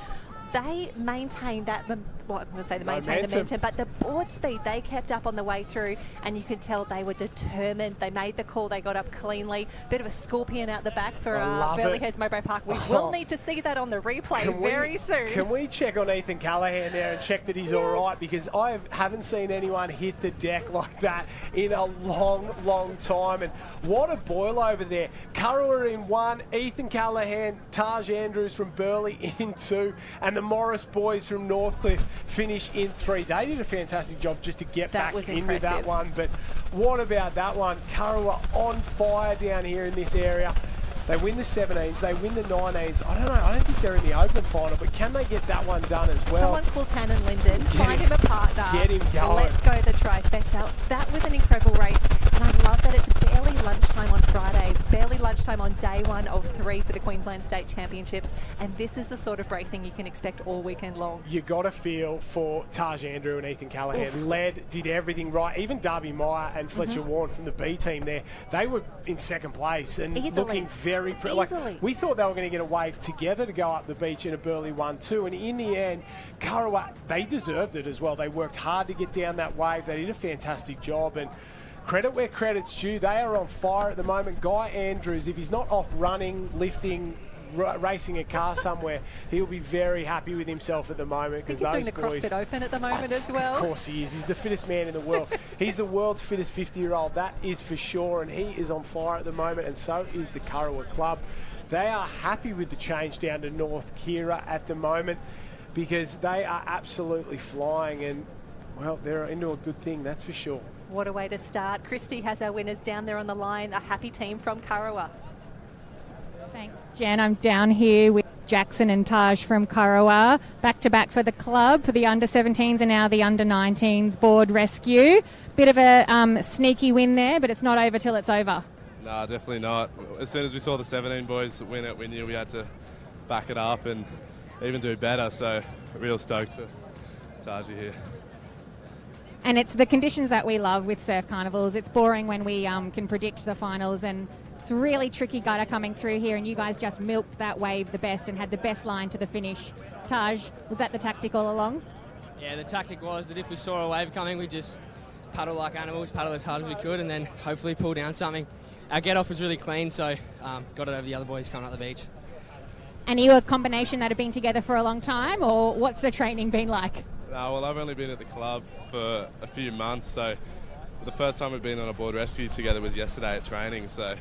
They maintained that, well, I'm going to say they maintained the momentum, but the board speed they kept up on the way through, and you could tell they were determined. They made the call, they got up cleanly. Bit of a scorpion out the back for Burleigh Heads Mowbray Park. We will need to see that on the replay very soon. Can we check on Ethan Callahan there and check that he's all right? Because I haven't seen anyone hit the deck like that in a long, long time. And what a boil over there. Kurrawa in 1, Ethan Callahan, Taj Andrews from Burleigh in 2, and the Morris boys from Northcliffe finish in 3. They did a fantastic job just to get back into that one. But what about that one? Kurrawa on fire down here in this area. They win the 17s, they win the 19s. I don't know, I don't think they're in the open final, but can they get that one done as well? Someone call Tannen Linden, find him a partner. Get him going. Let's go the trifecta. That was an incredible race, and I love that it's barely lunchtime on Friday. Barely lunchtime time on day 1 of 3 for the Queensland State Championships, and this is the sort of racing you can expect all weekend long. You got to feel for Taj Andrew and Ethan Callahan. Oof. Led, did everything right. Even Darby Meyer and Fletcher Warren from the B team there, they were in second place and Easily. looking very... Easily. We thought they were going to get a wave together to go up the beach in a Burley 1-2, and in the end, Kurrawa, they deserved it as well. They worked hard to get down that wave. They did a fantastic job, and credit where credit's due. They are on fire at the moment. Guy Andrews, if he's not off running, lifting, racing a car somewhere, he'll be very happy with himself at the moment. I think he's doing the CrossFit Open at the moment as well. Of course he is. He's the fittest man in the world. He's the world's fittest 50-year-old. That is for sure, and he is on fire at the moment, and so is the Kurrawa Club. They are happy with the change down to North Kira at the moment because they are absolutely flying, and, well, they're into a good thing, that's for sure. What a way to start. Christy has our winners down there on the line, a happy team from Kurrawa. Thanks, Jen. I'm down here with Jackson and Taj from Kurrawa, back-to-back for the club, for the under-17s and now the under-19s board rescue. Bit of a sneaky win there, but it's not over till it's over. No, definitely not. As soon as we saw the 17 boys win it, we knew we had to back it up and even do better, so real stoked for Taji here. And it's the conditions that we love with surf carnivals. It's boring when we can predict the finals, and it's a really tricky gutter coming through here, and you guys just milked that wave the best and had the best line to the finish. Taj, was that the tactic all along? Yeah, the tactic was that if we saw a wave coming, we just paddle like animals, paddle as hard as we could, and then hopefully pull down something. Our get-off was really clean, so got it over the other boys coming up the beach. And are you a combination that have been together for a long time, or what's the training been like? No, well, I've only been at the club for a few months, so the first time we've been on a board rescue together was yesterday at training. So,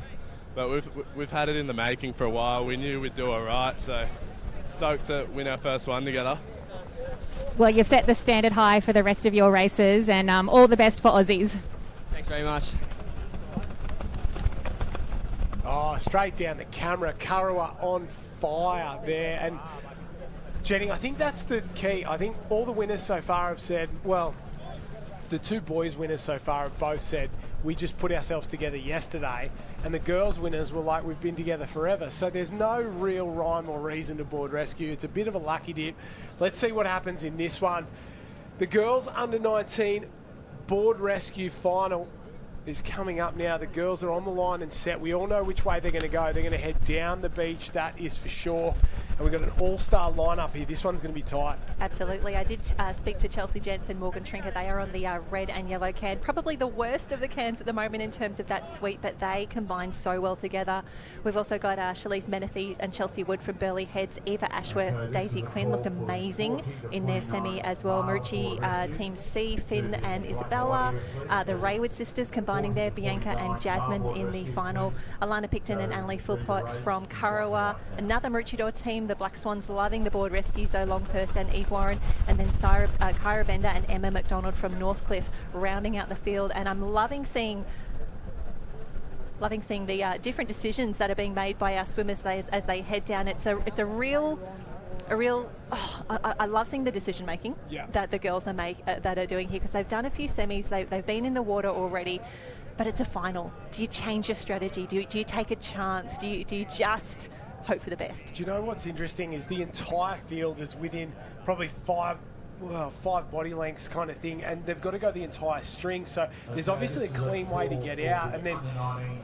but we've had it in the making for a while. We knew we'd do all right, so stoked to win our first one together. Well, you've set the standard high for the rest of your races, and all the best for Aussies. Thanks very much. Oh, straight down the camera. Kurrawa on fire there, and Jenny, I think that's the key. I think all the winners so far have said, well, the two boys winners so far have both said, we just put ourselves together yesterday, and the girls winners were like, we've been together forever. So there's no real rhyme or reason to board rescue. It's a bit of a lucky dip. Let's see what happens in this one. The girls under 19 board rescue final is coming up now. The girls are on the line and set. We all know which way they're going to go. They're going to head down the beach, that is for sure. And we've got an all-star lineup here. This one's going to be tight. Absolutely. I did speak to Chelsea Jensen, Morgan Trinket. They are on the red and yellow can. Probably the worst of the cans at the moment in terms of that sweep, but they combine so well together. We've also got Shalise Menifee and Chelsea Wood from Burleigh Heads. Eva Ashworth, Daisy Quinn looked amazing in their semi as well. Marucci, Team C, Finn and Isabella. The Raywood sisters combining there, Bianca and Jasmine in the final. Alana Picton and Annalie Philpott from Kurrawa. Another Maroochydore team, the Black Swans, loving the board rescue, Zoe Longhurst and Eve Warren, and then Kyra Bender and Emma McDonald from Northcliffe rounding out the field. And I'm loving seeing the different decisions that are being made by our swimmers as they head down. It's a real. I love seeing the decision making that the girls are doing here, because they've done a few semis, they've been in the water already, but it's a final. Do you change your strategy? Do you take a chance? Do you just hope for the best? Do you know what's interesting is the entire field is within probably five body lengths kind of thing, and they've got to go the entire string, so there's obviously a clean way to get out. And then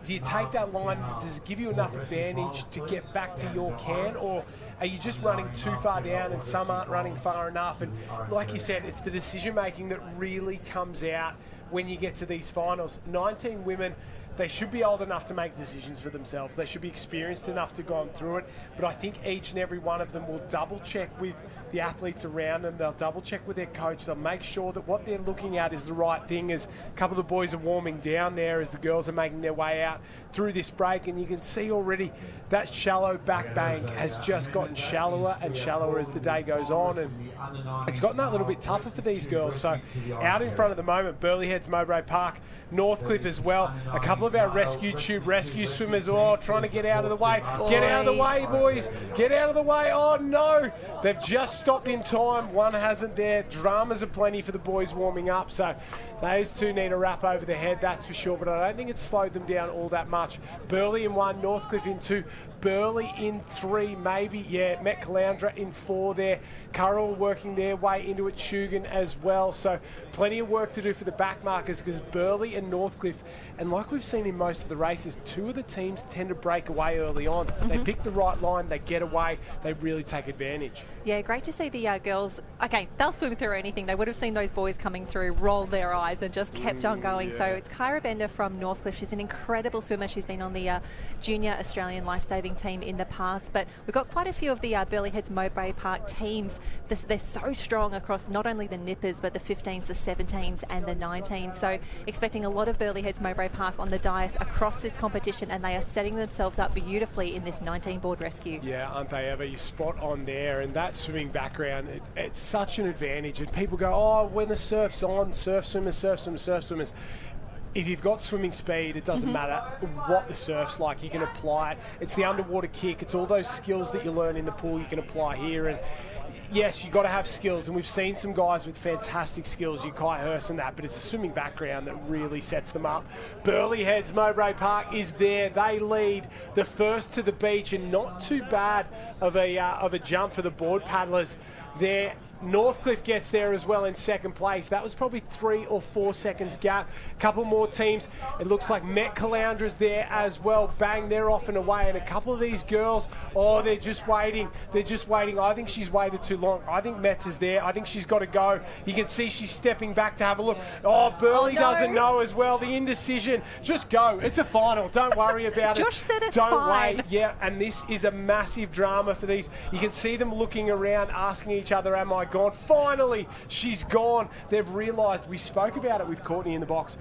do you take that line? Does it give you enough advantage to get back to your can, or are you just running too far down and some aren't running far enough? And like you said, it's the decision making that really comes out when you get to these finals. 19 women, they should be old enough to make decisions for themselves. They should be experienced enough to go on through it. But I think each and every one of them will double check with the athletes around them. They'll double check with their coach. They'll make sure that what they're looking at is the right thing. As a couple of the boys are warming down there, as the girls are making their way out through this break, and you can see already that shallow back bank has just gotten shallower and shallower as the day goes on, and it's gotten that little bit tougher for these girls. So out in front at the moment, Burleigh Heads, Mowbray Park, Northcliffe as well. A couple couple of our rescue tube rescue swimmers are trying to get out of the way. Get out of the way, boys. Get out of the way. Oh, no. They've just stopped in time. One hasn't there. Dramas aplenty for the boys warming up. So those two need a wrap over the head, that's for sure. But I don't think it's slowed them down all that much. Burleigh in 1, Northcliffe in 2. Burleigh in 3, maybe. Yeah, Met Caloundra in 4 there. Currall working their way into it, Tugan as well. So plenty of work to do for the back markers because Burleigh and Northcliffe, and like we've seen in most of the races, 2 of the teams tend to break away early on. They pick the right line, they get away, they really take advantage. Yeah, great to see the girls. Okay, they'll swim through anything. They would have seen those boys coming through, rolled their eyes and just kept on going. Yeah. So it's Kyra Bender from Northcliffe. She's an incredible swimmer. She's been on the junior Australian lifesaving team in the past, but we've got quite a few of the Burleigh Heads Mowbray Park teams. They're so strong across not only the nippers, but the 15s, the 17s and the 19s. So expecting a lot of Burleigh Heads Mowbray Park on the dais across this competition, and they are setting themselves up beautifully in this 19-board rescue. Yeah, aren't they ever? You're spot on there, and that swimming background, it's such an advantage. And people go, oh, when the surf's on, surf swimmers, surf swimmers, surf swimmers. If you've got swimming speed, it doesn't matter what the surf's like, you can apply it. It's the underwater kick, it's all those skills that you learn in the pool you can apply here. And yes, you've got to have skills, and we've seen some guys with fantastic skills, you Kai Hurst and that, but it's the swimming background that really sets them up. Burleigh Heads Mowbray Park is there. They lead the first to the beach, and not too bad of a jump for the board paddlers there. Northcliffe gets there as well in second place. That was probably 3 or 4 seconds gap. Couple more teams. It looks like Met Caloundra's there as well. Bang, they're off and away. And a couple of these girls, oh, they're just waiting. They're just waiting. I think she's waited too long. I think Metz is there. I think she's got to go. You can see she's stepping back to have a look. Oh, Burleigh doesn't know as well. The indecision. Just go. It's a final. Don't worry about it. Josh said it's Don't fine. wait. Yeah, and this is a massive drama for these. You can see them looking around, asking each other, am I gone? Finally, she's gone. They've realised, we spoke about it with Courtney in the box,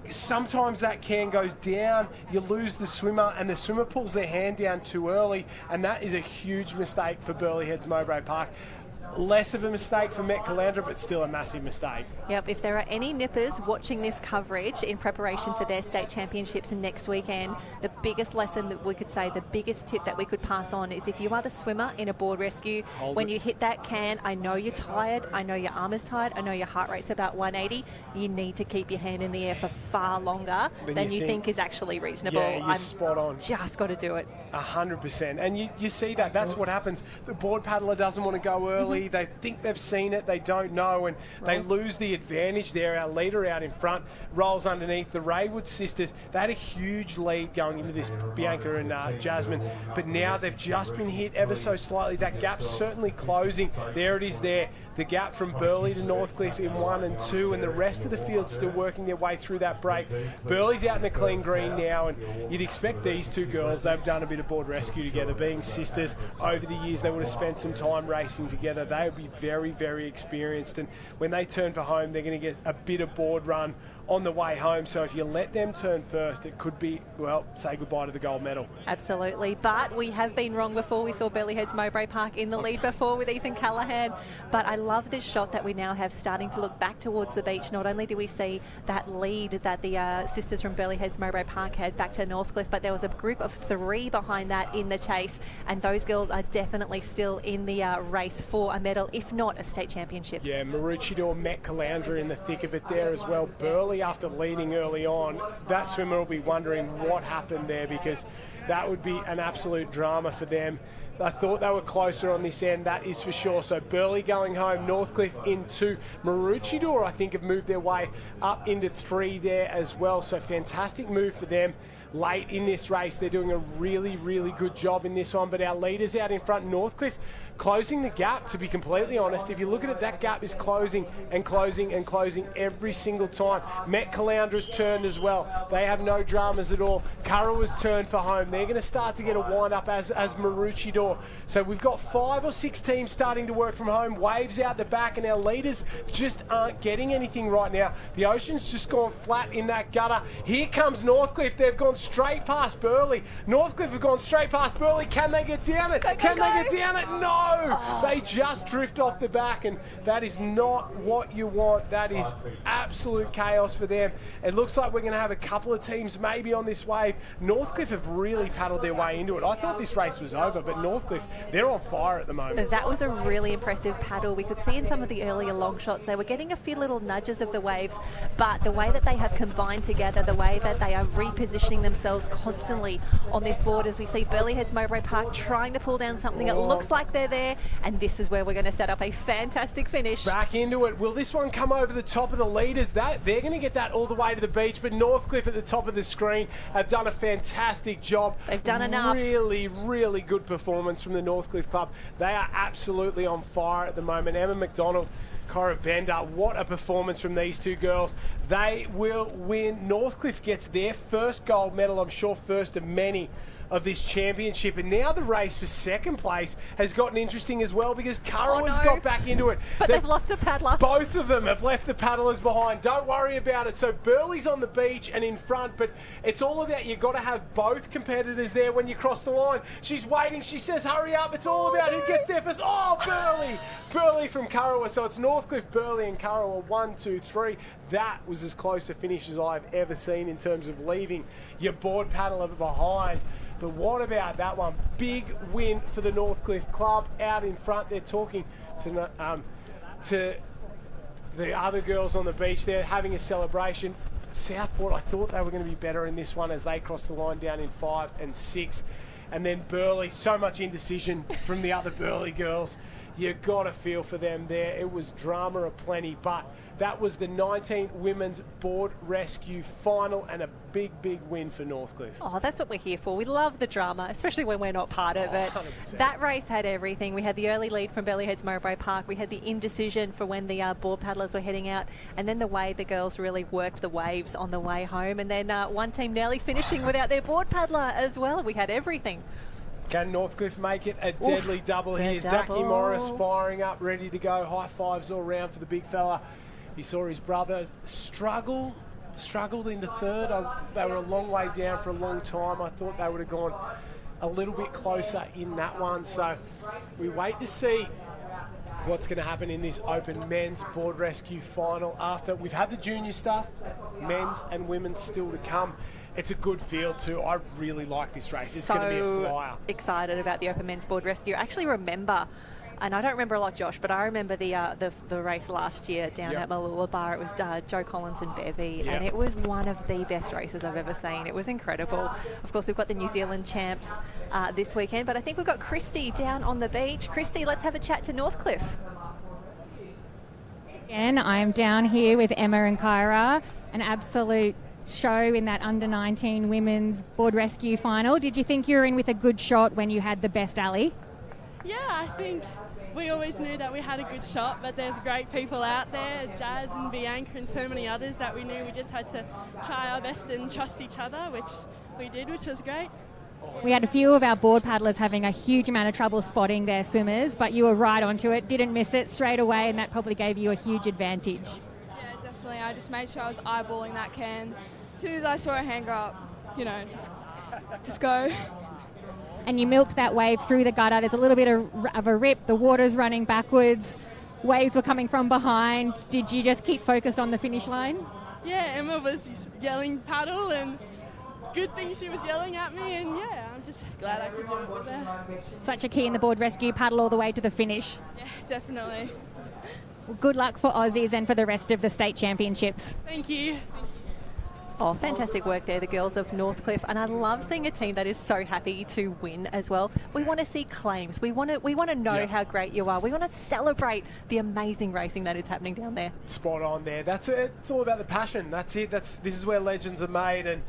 sometimes that can goes down, you lose the swimmer, and the swimmer pulls their hand down too early, and that is a huge mistake for Burleigh Heads Mowbray Park. Less of a mistake for Met Caloundra, but still a massive mistake. Yep, if there are any nippers watching this coverage in preparation for their state championships next weekend, the biggest lesson that we could say, the biggest tip that we could pass on is if you are the swimmer in a board rescue, when you hit that can, I know you're tired, I know your arm is tired, I know your heart rate's about 180, you need to keep your hand in the air for far longer than you think is actually reasonable. Yeah, you're spot on. Just got to do it. 100%. And you see that. That's what happens. The board paddler doesn't want to go early. They think they've seen it. They don't know. And they lose the advantage there. Our leader out in front rolls underneath. The Raywood sisters, they had a huge lead going into this, Bianca and Jasmine. But now they've just been hit ever so slightly. That gap's certainly closing. There it is there. The gap from Burleigh to Northcliffe in 1 and 2, and the rest of the field's still working their way through that break. Burleigh's out in the clean green now, and you'd expect these two girls, they've done a bit of board rescue together, being sisters over the years. They would have spent some time racing together. They would be very, very experienced, and when they turn for home, they're going to get a bit of board run on the way home. So if you let them turn first, it could be, well, say goodbye to the gold medal. Absolutely. But we have been wrong before. We saw Burleigh Heads Mowbray Park in the lead before with Ethan Callahan. But I love this shot that we now have starting to look back towards the beach. Not only do we see that lead that the sisters from Burleigh Heads Mowbray Park had back to Northcliffe, but there was a group of 3 behind that in the chase. And those girls are definitely still in the race for a medal, if not a state championship. Yeah, Maroochydore, Met Caloundra in the thick of it there as well. Burleigh, after leading early on, that swimmer will be wondering what happened there, because that would be an absolute drama for them. I thought they were closer on this end, that is for sure. So Burleigh going home, Northcliffe in 2. Maroochydore, I think, have moved their way up into 3 there as well. So fantastic move for them late in this race. They're doing a really, really good job in this one. But our leaders out in front, Northcliffe, closing the gap, to be completely honest. If you look at it, that gap is closing and closing and closing every single time. Met Caloundra's turned as well. They have no dramas at all. Curragh was turned for home. They're going to start to get a wind up as Maroochydore indoor. So we've got 5 or 6 teams starting to work from home. Waves out the back, and our leaders just aren't getting anything right now. The Ocean's just gone flat in that gutter. Here comes Northcliffe. They've gone straight past Burleigh. Northcliffe have gone straight past Burleigh. Can they get down it? Can they get down it? No! They just drift off the back, and that is not what you want. That is absolute chaos for them. It looks like we're going to have a couple of teams maybe on this wave. Northcliffe have really paddled their way into it. I thought this race was over, but Northcliffe, they're on fire at the moment. That was a really impressive paddle. We could see in some of the earlier long shots they were getting a few little nudges of the waves, but the way that they have combined together, the way that they are repositioning themselves constantly on this board, as we see Burleigh Heads Mowbray Park trying to pull down something. It looks like they're there, and this is where we're going to set up a fantastic finish. Back into it. Will this one come over the top of the leaders? They're going to get that all the way to the beach, but Northcliffe at the top of the screen have done a fantastic job. They've done enough. Really, really good performance from the Northcliffe Club. They are absolutely on fire at the moment. Emma McDonald, Cora Bender, what a performance from these two girls. They will win. Northcliffe gets their first gold medal, I'm sure first of many, of this championship. And now the race for second place has gotten interesting as well, because Currawa's got back into it. But they've lost a paddler. Both of them have left the paddlers behind. Don't worry about it. So Burleigh's on the beach and in front, but it's all about, you've got to have both competitors there when you cross the line. She's waiting. She says, hurry up. It's all about who gets there first. Oh, Burleigh. Burleigh from Currawa. So it's Northcliffe, Burleigh and Currawa. 1, 2, 3. That was as close a finish as I've ever seen in terms of leaving your board paddler behind. But what about that one? Big win for the Northcliffe Club out in front. They're talking to the other girls on the beach. They're having a celebration. Southport, I thought they were going to be better in this one as they crossed the line down in 5 and 6. And then Burleigh, so much indecision from the other Burleigh girls. You got to feel for them there. It was drama aplenty, but that was the 19 women's board rescue final, and a big, big win for Northcliffe. Oh, that's what we're here for. We love the drama, especially when we're not part of it. 100%. That race had everything. We had the early lead from Burleigh Heads Mowbray Park. We had the indecision for when the board paddlers were heading out, and then the way the girls really worked the waves on the way home, and then one team nearly finishing without their board paddler as well. We had everything. Can Northcliffe make it a deadly double here? Zachy Morris firing up, ready to go. High fives all round for the big fella. He saw his brother struggled into third. They were a long way down for a long time. I thought they would have gone a little bit closer in that one. So we wait to see what's going to happen in this open men's board rescue final. After we've had the junior stuff, men's and women's still to come. It's a good field too. I really like this race. It's going to be a flyer. Excited about the open men's board rescue. I actually remember, and I don't remember a lot, Josh, but I remember the race last year down at Mooloolaba. It was Joe Collins and Bevy, and it was one of the best races I've ever seen. It was incredible. Of course, we've got the New Zealand champs this weekend, but I think we've got Christy down on the beach. Christy, let's have a chat to Northcliffe. Again, I'm down here with Emma and Kyra. An absolute show in that under-19 women's board rescue final. Did you think you were in with a good shot when you had the best alley? Yeah, I think we always knew that we had a good shot, but there's great people out there, Jazz and Bianca and so many others that we knew. We just had to try our best and trust each other, which we did, which was great. We had a few of our board paddlers having a huge amount of trouble spotting their swimmers, but you were right onto it, didn't miss it straight away, and that probably gave you a huge advantage. Yeah, definitely. I just made sure I was eyeballing that can. As soon as I saw a hand go up, just go. And you milked that wave through the gutter. There's a little bit of a rip. The water's running backwards. Waves were coming from behind. Did you just keep focused on the finish line? Yeah, Emma was yelling paddle, and good thing she was yelling at me, and yeah, I'm just glad I could do it with her. Such a key in the board rescue, paddle all the way to the finish. Yeah, definitely. Well, good luck for Aussies and for the rest of the state championships. Thank you. Oh, fantastic work there, the girls of Northcliffe, and I love seeing a team that is so happy to win as well. We want to see claims. We want to know how great you are. We want to celebrate the amazing racing that is happening down there. Spot on there. That's it. It's all about the passion. That's it. This is where legends are made, and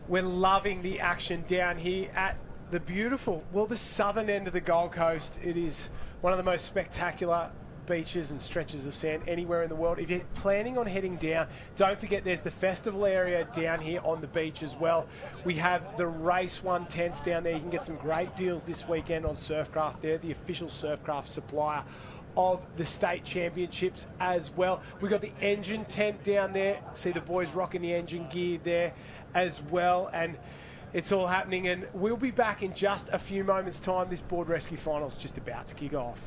we're loving the action down here at the beautiful, the southern end of the Gold Coast. It is one of the most spectacular beaches and stretches of sand anywhere in the world. If you're planning on heading down, don't forget there's the festival area down here on the beach as well. We have the Race 1 tents down there. You can get some great deals this weekend on Surfcraft. They're the official Surfcraft supplier of the state championships as well. We've got the engine tent down there. See the boys rocking the engine gear there as well. And it's all happening, and we'll be back in just a few moments' time. This board rescue final is just about to kick off.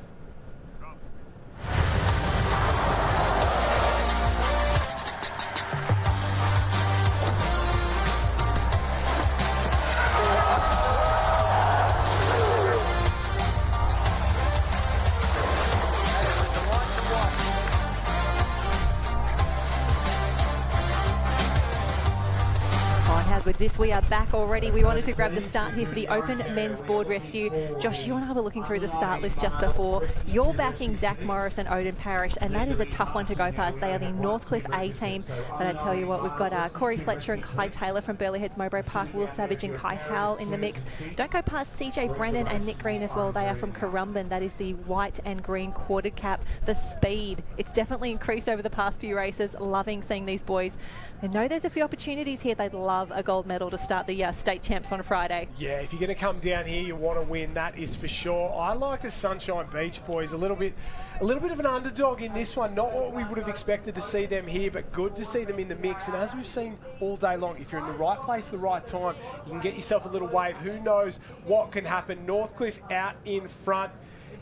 With this, we are back already. We wanted to grab the start here for the Open Men's Board Rescue. Josh, you and I were looking through the start list just before. You're backing Zach Morris and Odin Parrish, and that is a tough one to go past. They are the Northcliffe A team. But I tell you what, we've got Corey Fletcher and Kai Taylor from Burleigh Heads Mowbray Park, Will Savage and Kai Howell in the mix. Don't go past CJ Brennan and Nick Green as well. They are from Currumbin. That is the white and green quartered cap. The speed, it's definitely increased over the past few races. Loving seeing these boys. I know there's a few opportunities here. They'd love a gold medal to start the state champs on Friday. Yeah, if you're going to come down here, you want to win, that is for sure. I like the Sunshine Beach boys a little bit of an underdog in this one. Not what we would have expected to see them here, but good to see them in the mix. And as we've seen all day long, if you're in the right place at the right time, you can get yourself a little wave. Who knows what can happen? Northcliffe out in front.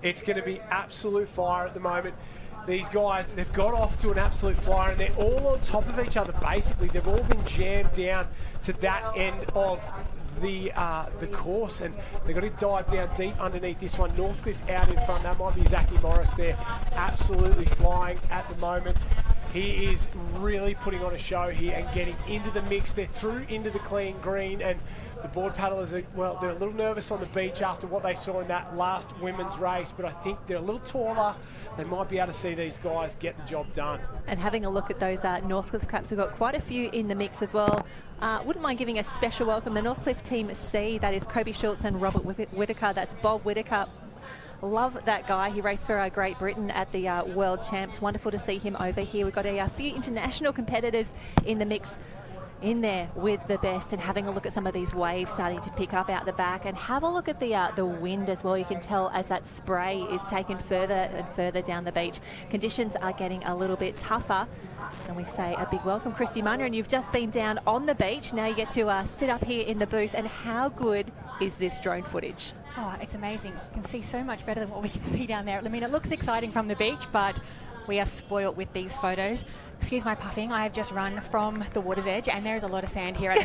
It's going to be absolute fire at the moment. These guys, they've got off to an absolute flyer, and they're all on top of each other, basically. They've all been jammed down to that end of the course, and they've got to dive down deep underneath this one. Northcliffe out in front. That might be Zachy Morris there, absolutely flying at the moment. He is really putting on a show here and getting into the mix. They're through into the clean green, and the board paddlers are, well, they're a little nervous on the beach after what they saw in that last women's race, but I think they're a little taller. They might be able to see these guys get the job done. And having a look at those Northcliffe caps, we've got quite a few in the mix as well. Wouldn't mind giving a special welcome. The Northcliffe Team C, that is Kobe Schultz and Robert Whitaker. That's Bob Whitaker. Love that guy. He raced for Great Britain at the World Champs. Wonderful to see him over here. We've got a few international competitors in the mix in there with the best, and having a look at some of these waves starting to pick up out the back, and have a look at the wind as well. You can tell as that spray is taken further and further down the beach. Conditions are getting a little bit tougher, and we say a big welcome, Christy Munro, and you've just been down on the beach. Now you get to sit up here in the booth, and how good is this drone footage? Oh, it's amazing. You can see so much better than what we can see down there. I mean, it looks exciting from the beach, but we are spoilt with these photos. Excuse my puffing, I have just run from the water's edge, and there is a lot of sand here at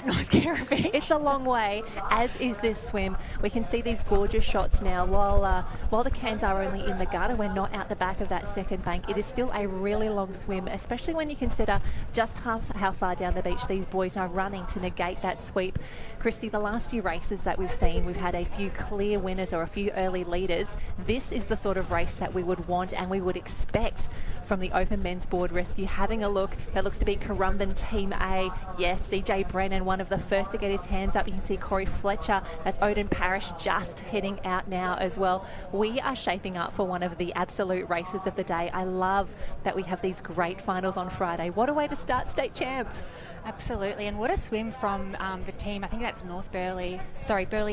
North Carra Beach. It's a long way, as is this swim. We can see these gorgeous shots now. While the cans are only in the gutter, we're not out the back of that second bank. It is still a really long swim, especially when you consider just how far down the beach these boys are running to negate that sweep. Christy, the last few races that we've seen, we've had a few clear winners or a few early leaders. This is the sort of race that we would want and we would expect from the Open Men's Board Rescue. Having a look, that looks to be Currumbin Team A. Yes, CJ Brennan, one of the first to get his hands up. You can see Corey Fletcher. That's Odin Parrish just heading out now as well. We are shaping up for one of the absolute races of the day. I love that we have these great finals on Friday. What a way to start state champs. Absolutely, and what a swim from the team. I think that's Burleigh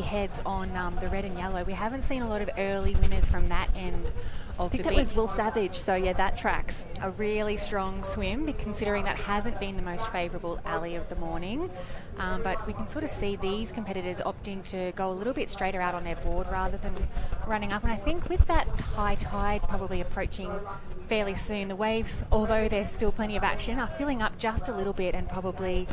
Heads on the red and yellow. We haven't seen a lot of early winners from that end. I think that was Will Savage, so yeah, that tracks. A really strong swim, considering that hasn't been the most favourable alley of the morning. But we can sort of see these competitors opting to go a little bit straighter out on their board rather than running up. And I think with that high tide probably approaching fairly soon, the waves, although there's still plenty of action, are filling up just a little bit and probably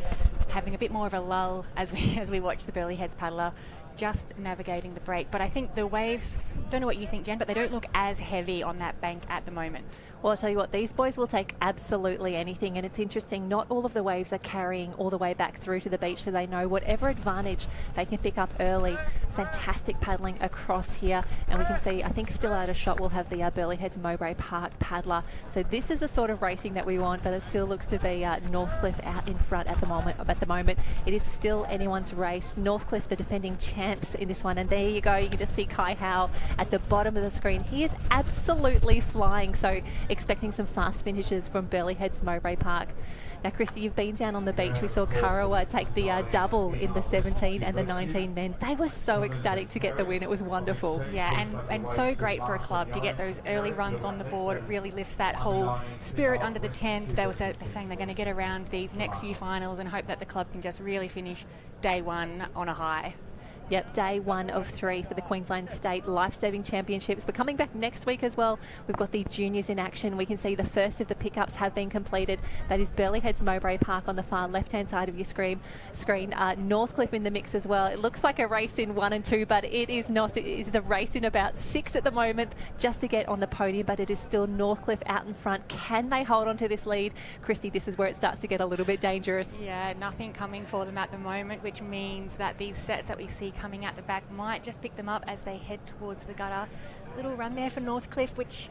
having a bit more of a lull as we watch the Burleigh Heads paddler just navigating the break. But I think the waves, don't know what you think, Jen, but they don't look as heavy on that bank at the moment. Well, I'll tell you what, these boys will take absolutely anything, and it's interesting, not all of the waves are carrying all the way back through to the beach, so they know whatever advantage they can pick up early. Fantastic paddling across here, and we can see, I think still out of shot, we'll have the Burleigh Heads Mowbray Park paddler. So this is the sort of racing that we want, but it still looks to be Northcliffe out in front at the moment. It is still anyone's race. Northcliffe, the defending champs in this one, and there you go, you can just see Kai Howe at the bottom of the screen. He is absolutely flying, so expecting some fast finishes from Burleigh Heads Mowbray Park. Now, Christy, you've been down on the beach. We saw Karawa take the double in the 17 and the 19 men. They were so ecstatic to get the win. It was wonderful. Yeah, and so great for a club to get those early runs on the board. It really lifts that whole spirit under the tent. They're saying they're going to get around these next few finals and hope that the club can just really finish day one on a high. Yep, day 1 of 3 for the Queensland State Life-Saving Championships. We're coming back next week as well. We've got the juniors in action. We can see the first of the pickups have been completed. That is Burleigh Heads Mowbray Park on the far left-hand side of your screen. Northcliffe in the mix as well. It looks like a race in 1 and 2, but it is not. It is a race in about 6 at the moment just to get on the podium, but it is still Northcliffe out in front. Can they hold on to this lead? Christy, this is where it starts to get a little bit dangerous. Yeah, nothing coming for them at the moment, which means that these sets that we see coming out the back might just pick them up as they head towards the gutter. Little run there for Northcliffe, which,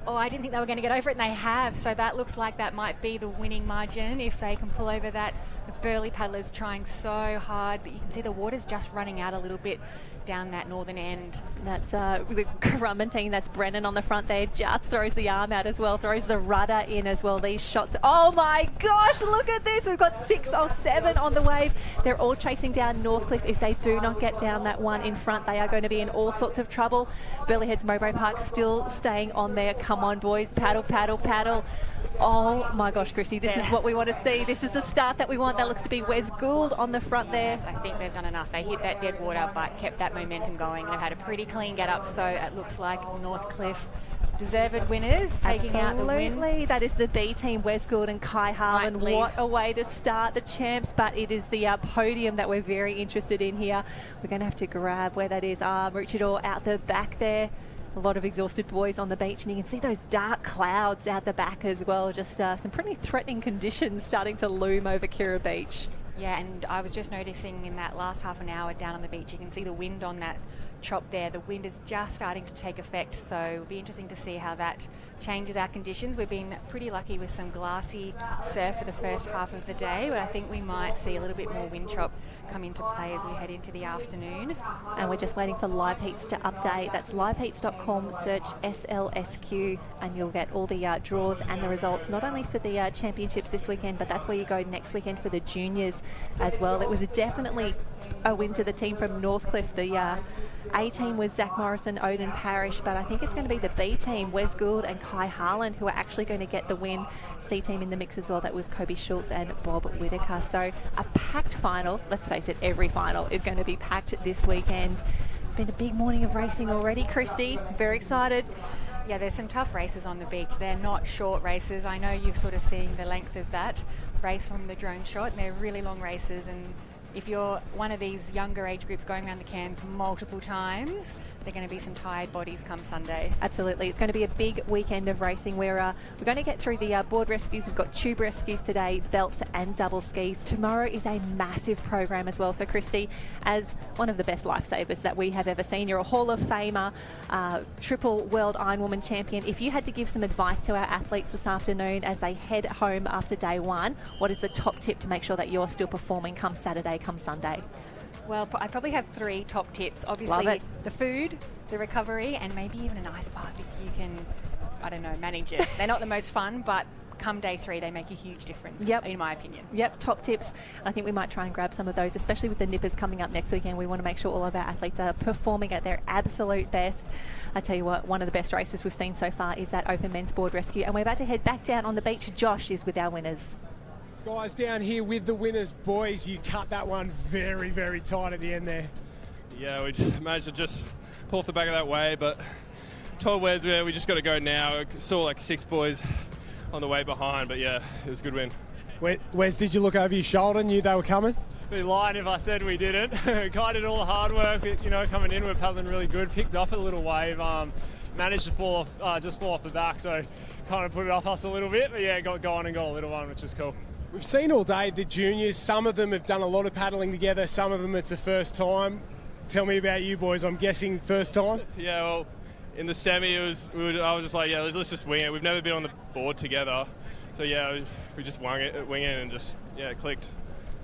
I didn't think they were going to get over it, and they have. So that looks like that might be the winning margin if they can pull over that. The Burleigh paddlers trying so hard, but you can see the water's just running out a little bit down that northern end. That's the Currumbin team. That's Brennan on the front there. Just throws the arm out as well. Throws the rudder in as well. These shots. Oh my gosh, look at this. We've got 6 or 7 on the wave. They're all chasing down Northcliffe. If they do not get down that one in front, they are going to be in all sorts of trouble. Burleigh Heads Mowbray Park still staying on there. Come on, boys. Paddle, paddle, paddle. Oh my gosh, Chrissy, this is what we want to see. This is the start that we want. That looks to be Wes Gould on the front there. Yes, I think they've done enough. They hit that dead water but kept that momentum going. They've had a pretty clean get up, so it looks like Northcliffe deserved winners taking out the win. Absolutely. That is the B team, Wes Gould and Kai Harlan. What a way to start the champs, but it is the podium that we're very interested in here. We're going to have to grab where that is. Maroochydore out the back there. A lot of exhausted boys on the beach, and you can see those dark clouds out the back as well. Just some pretty threatening conditions starting to loom over Kirra Beach. Yeah, and I was just noticing in that last half an hour down on the beach, you can see the wind on that chop there. The wind is just starting to take effect, so it'll be interesting to see how that changes our conditions. We've been pretty lucky with some glassy surf for the first half of the day, but I think we might see a little bit more wind chop come into play as we head into the afternoon. And we're just waiting for Live Heats to update. That's liveheats.com, search SLSQ, and you'll get all the draws and the results, not only for the championships this weekend, but that's where you go next weekend for the juniors as well. It was definitely a win to the team from Northcliffe. The A team was Zach Morrison, Odin Parrish, but I think it's going to be the B team, Wes Gould and Kai Harlan, who are actually going to get the win. C team in the mix as well, that was Kobe Schultz and Bob Whitaker. So a packed final. Let's face it, every final is going to be packed this weekend. It's been a big morning of racing already, Christy. Very excited. Yeah, there's some tough races on the beach. They're not short races. I know you've sort of seen the length of that race from the drone shot, and they're really long races, and if you're one of these younger age groups going around the Cairns multiple times, they're going to be some tired bodies come Sunday. Absolutely. It's going to be a big weekend of racing where we're going to get through the board rescues. We've got tube rescues today, belts and double skis. Tomorrow is a massive program as well. So, Christy, as one of the best lifesavers that we have ever seen, you're a Hall of Famer, triple world Ironwoman champion. If you had to give some advice to our athletes this afternoon as they head home after day one, what is the top tip to make sure that you're still performing come Saturday, come Sunday? Well, I probably have 3 top tips. Obviously, the food, the recovery, and maybe even an ice bath if you can, I don't know, manage it. They're not the most fun, but come day 3, they make a huge difference, in my opinion. Yep, top tips. I think we might try and grab some of those, especially with the nippers coming up next weekend. We want to make sure all of our athletes are performing at their absolute best. I tell you what, one of the best races we've seen so far is that Open Men's Board Rescue, and we're about to head back down on the beach. Josh is with our winners. Guys, down here with the winners, boys, you cut that one very, very tight at the end there. Yeah, we managed to just pull off the back of that wave, but told Wes we just got to go now. I saw like 6 boys on the way behind, but yeah, it was a good win. Wes, did you look over your shoulder, knew they were coming? I'd be lying if I said we didn't. Kai did all the hard work, coming in, we're paddling really good, picked off a little wave, managed to fall off, just fall off the back, so kind of put it off us a little bit. But yeah, got going and got a little one, which was cool. We've seen all day the juniors. Some of them have done a lot of paddling together. Some of them it's the first time. Tell me about you boys. I'm guessing first time. Yeah, well, in the semi, I was just like, yeah, let's just wing it. We've never been on the board together, so yeah, we just wing it and just it clicked.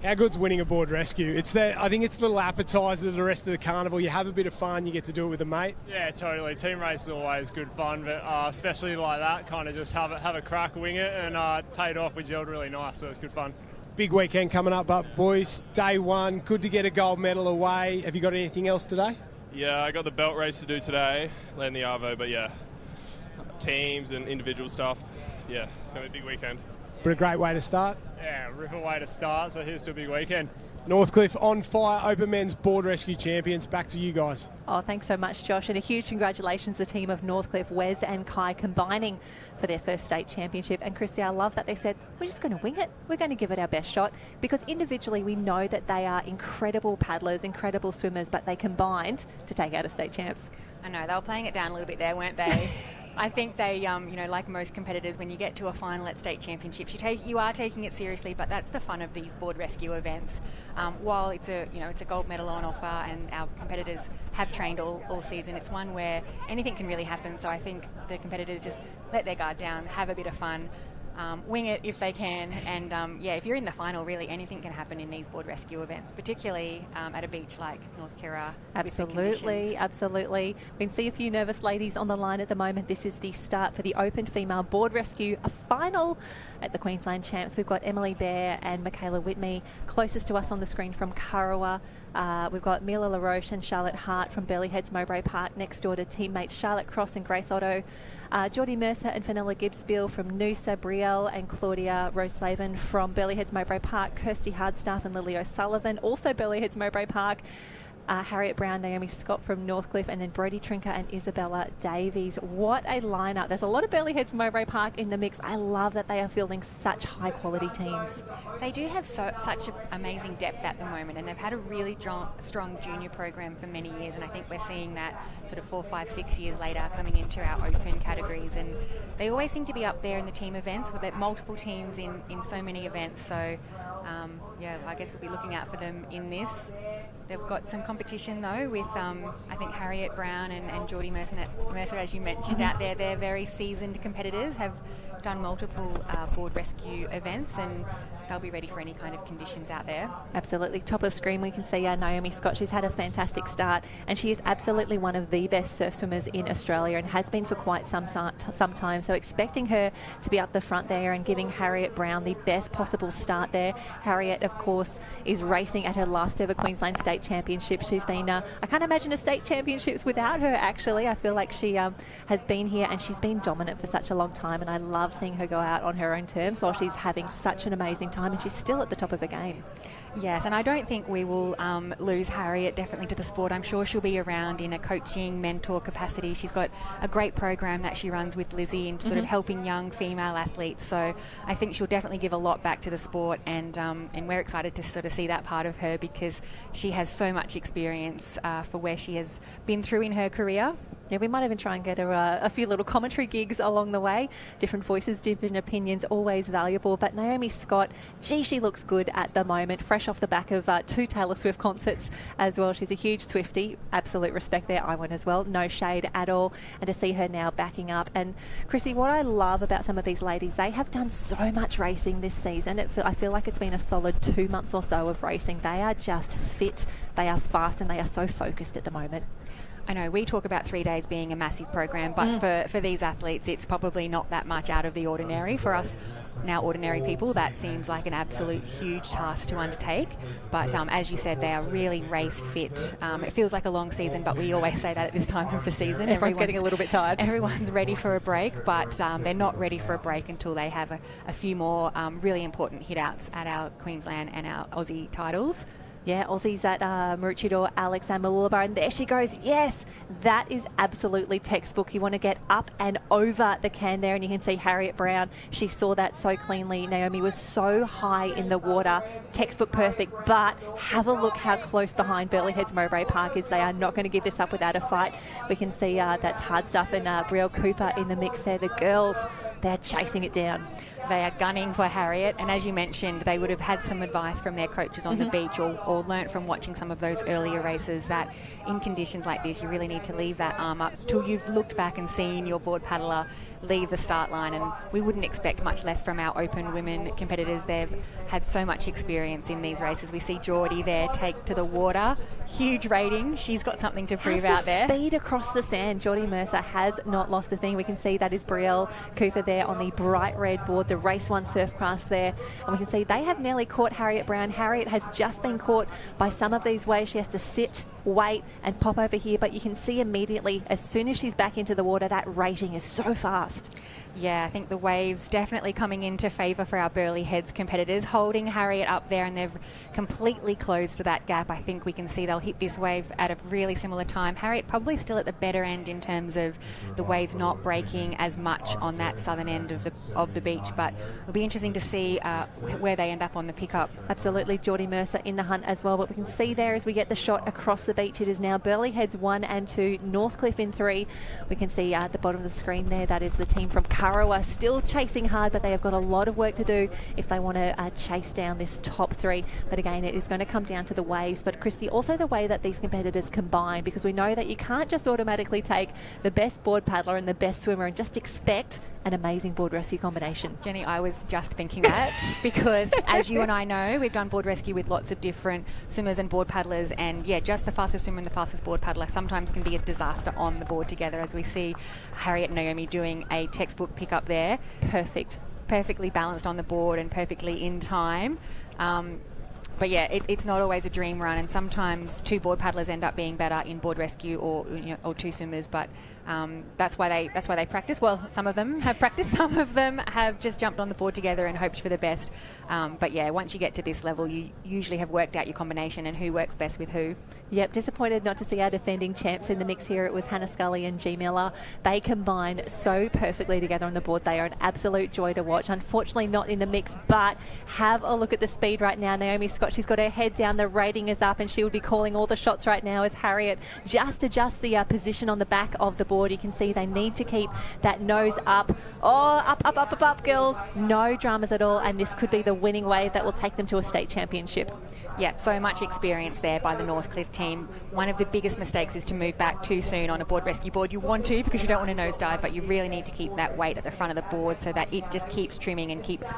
How good's winning a board rescue? I think it's the little appetizer to the rest of the carnival. You have a bit of fun. You get to do it with a mate. Yeah, totally. Team race is always good fun, but especially like that, kind of just have a crack, wing it, and it paid off. We gelled really nice, so it was good fun. Big weekend coming up, but boys, day one, good to get a gold medal away. Have you got anything else today? Yeah, I got the belt race to do today, land the Arvo, but yeah, teams and individual stuff. Yeah, it's going to be a big weekend. But a great way to start. Yeah, ripper way to start, so here's to a big weekend. Northcliffe on fire, Open Men's Board Rescue Champions. Back to you guys. Oh, thanks so much, Josh. And a huge congratulations to the team of Northcliffe, Wes and Kai combining for their first state championship. And Christy, I love that they said, we're just going to wing it. We're going to give it our best shot, because individually we know that they are incredible paddlers, incredible swimmers, but they combined to take out a state champs. I know, they were playing it down a little bit there, weren't they? I think they, like most competitors, when you get to a final at state championships, you are taking it seriously, but that's the fun of these board rescue events. While it's a gold medal on offer, and our competitors have trained all season, it's one where anything can really happen. So I think the competitors just let their guard down, have a bit of fun. Wing it if they can, and if you're in the final, really anything can happen in these board rescue events, particularly at a beach like North Kirra. Absolutely. We can see a few nervous ladies on the line at the moment. This is the start for the Open Female Board Rescue, a final at the Queensland Champs. We've got Emily Bear and Michaela Whitney closest to us on the screen from Kurrawa. We've got Mila LaRoche and Charlotte Hart from Burleigh Heads Mowbray Park, next door to teammates Charlotte Cross and Grace Otto. Geordie Mercer and Fenella Gibbsbill from Noosa, Brielle and Claudia Roselaven from Burleigh Heads Mowbray Park, Kirsty Hardstaff and Lily O'Sullivan, also Burleigh Heads Mowbray Park. Harriet Brown, Naomi Scott from Northcliffe, and then Brodie Trinker and Isabella Davies. What a lineup. There's a lot of Burleigh Heads Mowbray Park in the mix. I love that they are fielding such high quality teams. They do have such amazing depth at the moment, and they've had a really strong junior program for many years, and I think we're seeing that sort of 4, 5, 6 years later coming into our open categories, and they always seem to be up there in the team events with multiple teams in so many events. So I guess we'll be looking out for them in this. They've got some competition though with I think Harriet Brown and Geordie Mercer, as you mentioned, out there. They're very seasoned competitors, have done multiple board rescue events, and they'll be ready for any kind of conditions out there. Absolutely. Top of screen we can see Naomi Scott. She's had a fantastic start, and she is absolutely one of the best surf swimmers in Australia and has been for quite some time. So expecting her to be up the front there and giving Harriet Brown the best possible start there. Harriet, of course, is racing at her last ever Queensland State Championship. She's been, I can't imagine a State Championships without her, actually. I feel like she has been here and she's been dominant for such a long time, and I love seeing her go out on her own terms while she's having such an amazing time, and she's still at the top of her game. Yes, and I don't think we will lose Harriet definitely to the sport. I'm sure she'll be around in a coaching, mentor capacity. She's got a great program that she runs with Lizzie in sort of helping young female athletes. So I think she'll definitely give a lot back to the sport, and we're excited to sort of see that part of her, because she has so much experience for where she has been through in her career. Yeah, we might even try and get her a few little commentary gigs along the way. Different voices, different opinions, always valuable. But Naomi Scott, she looks good at the moment, fresh off the back of 2 Taylor Swift concerts as well. She's a huge Swiftie. Absolute respect there. I won as well. No shade at all. And to see her now backing up. And Chrissy, what I love about some of these ladies, they have done so much racing this season. I feel like it's been a solid 2 months or so of racing. They are just fit, they are fast, and they are so focused at the moment. I know we talk about 3 days being a massive program, but for these athletes, it's probably not that much out of the ordinary. For us, now ordinary people, that seems like an absolute huge task to undertake. But as you said, they are really race fit. It feels like a long season, but we always say that at this time of the season. Everyone's getting a little bit tired. Everyone's ready for a break, but they're not ready for a break until they have a few more really important hit-outs at our Queensland and our Aussie titles. Yeah, Aussies at Maroochydore, Alex and Mooloolaba, and there she goes. Yes, that is absolutely textbook. You want to get up and over the can there, and you can see Harriet Brown. She saw that so cleanly. Naomi was so high in the water. Textbook perfect, but have a look how close behind Burleigh Heads Mowbray Park is. They are not going to give this up without a fight. We can see that's Hardstuff and Brielle Cooper in the mix there. The girls they're chasing it down. They are gunning for Harriet, and as you mentioned, they would have had some advice from their coaches on the beach or learnt from watching some of those earlier races that in conditions like this, you really need to leave that arm up till you've looked back and seen your board paddler leave the start line, and we wouldn't expect much less from our open women competitors. They've had so much experience in these races. We see Geordie there take to the water. Huge rating. She's got something to prove out there. Speed across the sand. Geordie Mercer has not lost a thing. We can see that is Brielle Cooper there on the bright red board, the Race 1 Surfcraft there. And we can see they have nearly caught Harriet Brown. Harriet has just been caught by some of these waves. She has to sit, wait and pop over here. But you can see immediately, as soon as she's back into the water, that rating is so fast. Yeah, I think the waves definitely coming into favour for our Burleigh Heads competitors, holding Harriet up there, and they've completely closed that gap. I think we can see they'll hit this wave at a really similar time. Harriet probably still at the better end in terms of the waves not breaking as much on that southern end of the beach, but it'll be interesting to see where they end up on the pickup. Absolutely, Geordie Mercer in the hunt as well, but we can see there as we get the shot across the beach, it is now Burleigh Heads 1 and 2, Northcliffe in 3. We can see at the bottom of the screen there, that is the team from Kurrawa, still chasing hard, but they have got a lot of work to do if they want to chase down this top 3. But again, it is going to come down to the waves. But Christy, also the way that these competitors combine, because we know that you can't just automatically take the best board paddler and the best swimmer and just expect an amazing board rescue combination. Jenny, I was just thinking that because as you and I know, we've done board rescue with lots of different swimmers and board paddlers, and yeah, just the fastest swimmer and the fastest board paddler sometimes can be a disaster on the board together, as we see Harriet and Naomi doing a textbook pickup there. Perfectly balanced on the board and perfectly in time. But yeah, it's not always a dream run, and sometimes 2 board paddlers end up being better in board rescue, or 2 swimmers. But that's why they practice. Well, some of them have practiced, some of them have just jumped on the board together and hoped for the best. But yeah, once you get to this level, you usually have worked out your combination and who works best with who. Yep, disappointed not to see our defending champs in the mix here. It was Hannah Scully and G Miller. They combine so perfectly together on the board. They are an absolute joy to watch. Unfortunately not in the mix, but have a look at the speed right now. Naomi Scott, she's got her head down, the rating is up, and she would be calling all the shots right now as Harriet just adjusts the position on the back of the board. You can see they need to keep that nose up. Oh, up, girls. No dramas at all, and this could be the winning wave that will take them to a state championship. Yeah, so much experience there by the Northcliffe team. One of the biggest mistakes is to move back too soon on a board rescue board. You want to because you don't want to nosedive, but you really need to keep that weight at the front of the board so that it just keeps trimming and keeps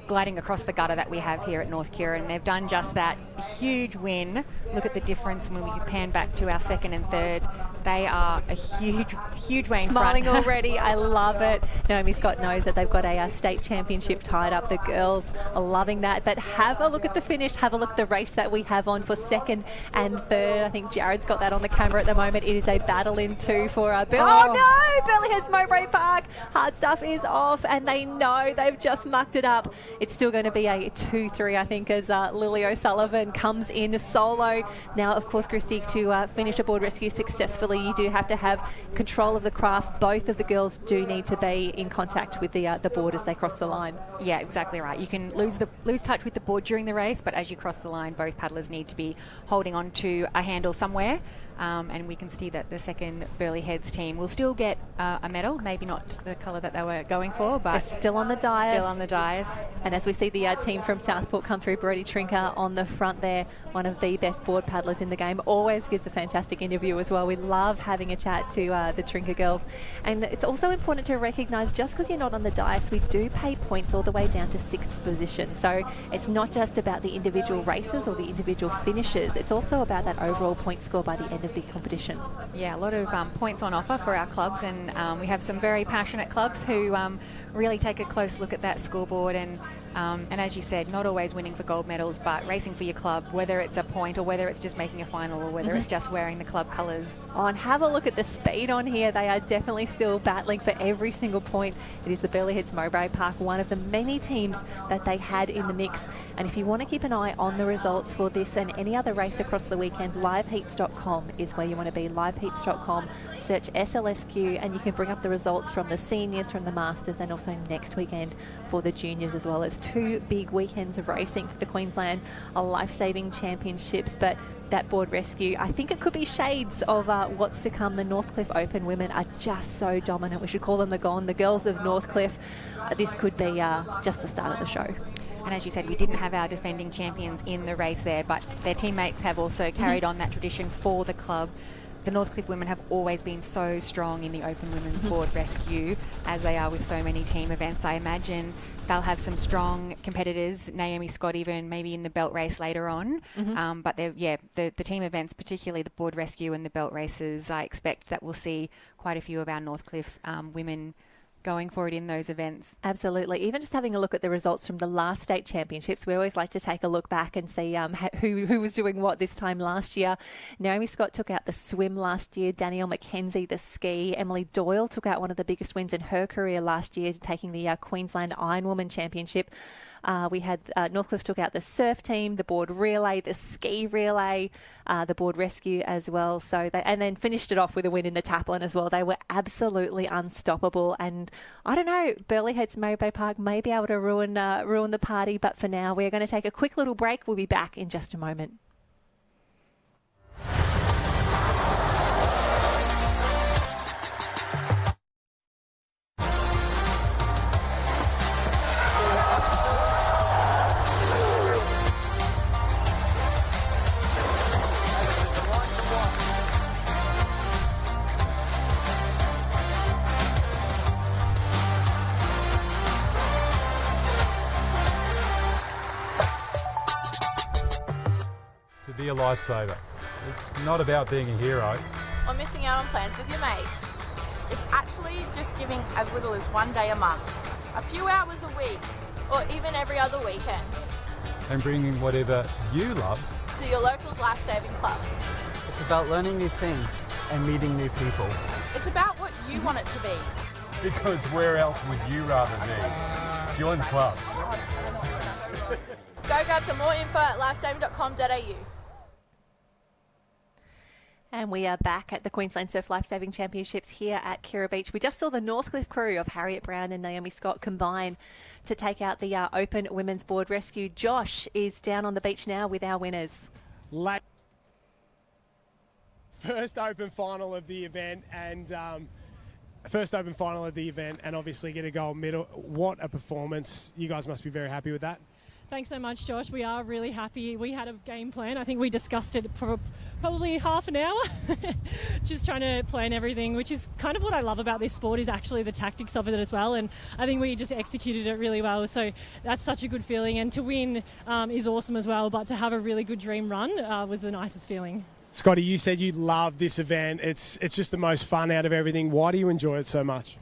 gliding across the gutter that we have here at North Kira, and they've done just that. Huge win. Look at the difference when we pan back to our second and third. They are a huge way in Smiling front. already. I love it. Naomi Scott knows that they've got a state championship tied up. The girls are loving that. But have a look at the finish. Have a look at the race that we have on for second and third. I think Jared's got that on the camera at the moment. It is a battle in 2 for Burleigh. Oh no! Burleigh Heads Mowbray Park. Hard stuff is off, and they know they've just mucked it up. It's still going to be a 2-3, I think, as Lily O'Sullivan comes in solo. Now, of course, Christy, to finish a board rescue successfully, you do have to have control of the craft. Both of the girls do need to be in contact with the board as they cross the line. Yeah, exactly right. You can lose touch with the board during the race, but as you cross the line, both paddlers need to be holding on to a handle somewhere. And we can see that the second Burleigh Heads team will still get a medal, maybe not the colour that they were going for, but they're still on the dais. Still on the dais. And as we see the team from Southport come through, Brody Trinker on the front there, one of the best board paddlers in the game, always gives a fantastic interview as well. We love having a chat to the Trinker girls. And it's also important to recognise, just because you're not on the dais, we do pay points all the way down to 6th position. So it's not just about the individual races or the individual finishes, it's also about that overall point score by the end of the competition. Yeah, a lot of points on offer for our clubs, and we have some very passionate clubs who really take a close look at that scoreboard, and as you said, not always winning for gold medals, but racing for your club, whether it's a point or whether it's just making a final or whether it's just wearing the club colours. Oh, and have a look at the speed on here. They are definitely still battling for every single point. It is the Burleigh Heads Mowbray Park, one of the many teams that they had in the mix. And if you want to keep an eye on the results for this and any other race across the weekend, liveheats.com is where you want to be. Liveheats.com, search SLSQ, and you can bring up the results from the seniors, from the masters, and also next weekend for the juniors as well. It's 2 big weekends of racing for the Queensland Life-Saving Championships, but that board rescue, I think it could be shades of what's to come. The Northcliffe Open women are just so dominant. We should call them the girls of Northcliffe. This could be just the start of the show. And as you said, we didn't have our defending champions in the race there, but their teammates have also carried on that tradition for the club. The Northcliffe women have always been so strong in the Open Women's Board Rescue, as they are with so many team events. I imagine they'll have some strong competitors, Naomi Scott even, maybe in the belt race later on. But the team events, particularly the Board Rescue and the belt races, I expect that we'll see quite a few of our Northcliffe women going for it in those events. Absolutely. Even just having a look at the results from the last state championships, we always like to take a look back and see who was doing what this time last year. Naomi Scott took out the swim last year, Danielle McKenzie the ski, Emily Doyle took out one of the biggest wins in her career last year, taking the Queensland Ironwoman Championship. We had Northcliffe took out the surf team, the board relay, the ski relay, the board rescue as well. And then finished it off with a win in the Taplin as well. They were absolutely unstoppable. And I don't know, Burleigh Heads Mobo Park may be able to ruin the party. But for now, we're going to take a quick little break. We'll be back in just a moment. Be a lifesaver. It's not about being a hero. Or missing out on plans with your mates. It's actually just giving as little as 1 day a month, a few hours a week, or even every other weekend. And bringing whatever you love to your local life-saving club. It's about learning new things and meeting new people. It's about what you want it to be. Because where else would you rather be? Join the club. Go grab some more info at lifesaving.com.au. And we are back at the Queensland Surf Lifesaving Championships here at Kirra Beach. We just saw the Northcliffe crew of Harriet Brown and Naomi Scott combine to take out the Open Women's Board Rescue. Josh is down on the beach now with our winners. First Open final of the event and obviously get a gold medal. What a performance. You guys must be very happy with that. Thanks so much, Josh. We are really happy. We had a game plan. I think we discussed it for probably half an hour, just trying to plan everything, which is kind of what I love about this sport, is actually the tactics of it as well. And I think we just executed it really well. So that's such a good feeling. And to win is awesome as well. But to have a really good dream run was the nicest feeling. Scotty, you said you love this event. It's just the most fun out of everything. Why do you enjoy it so much?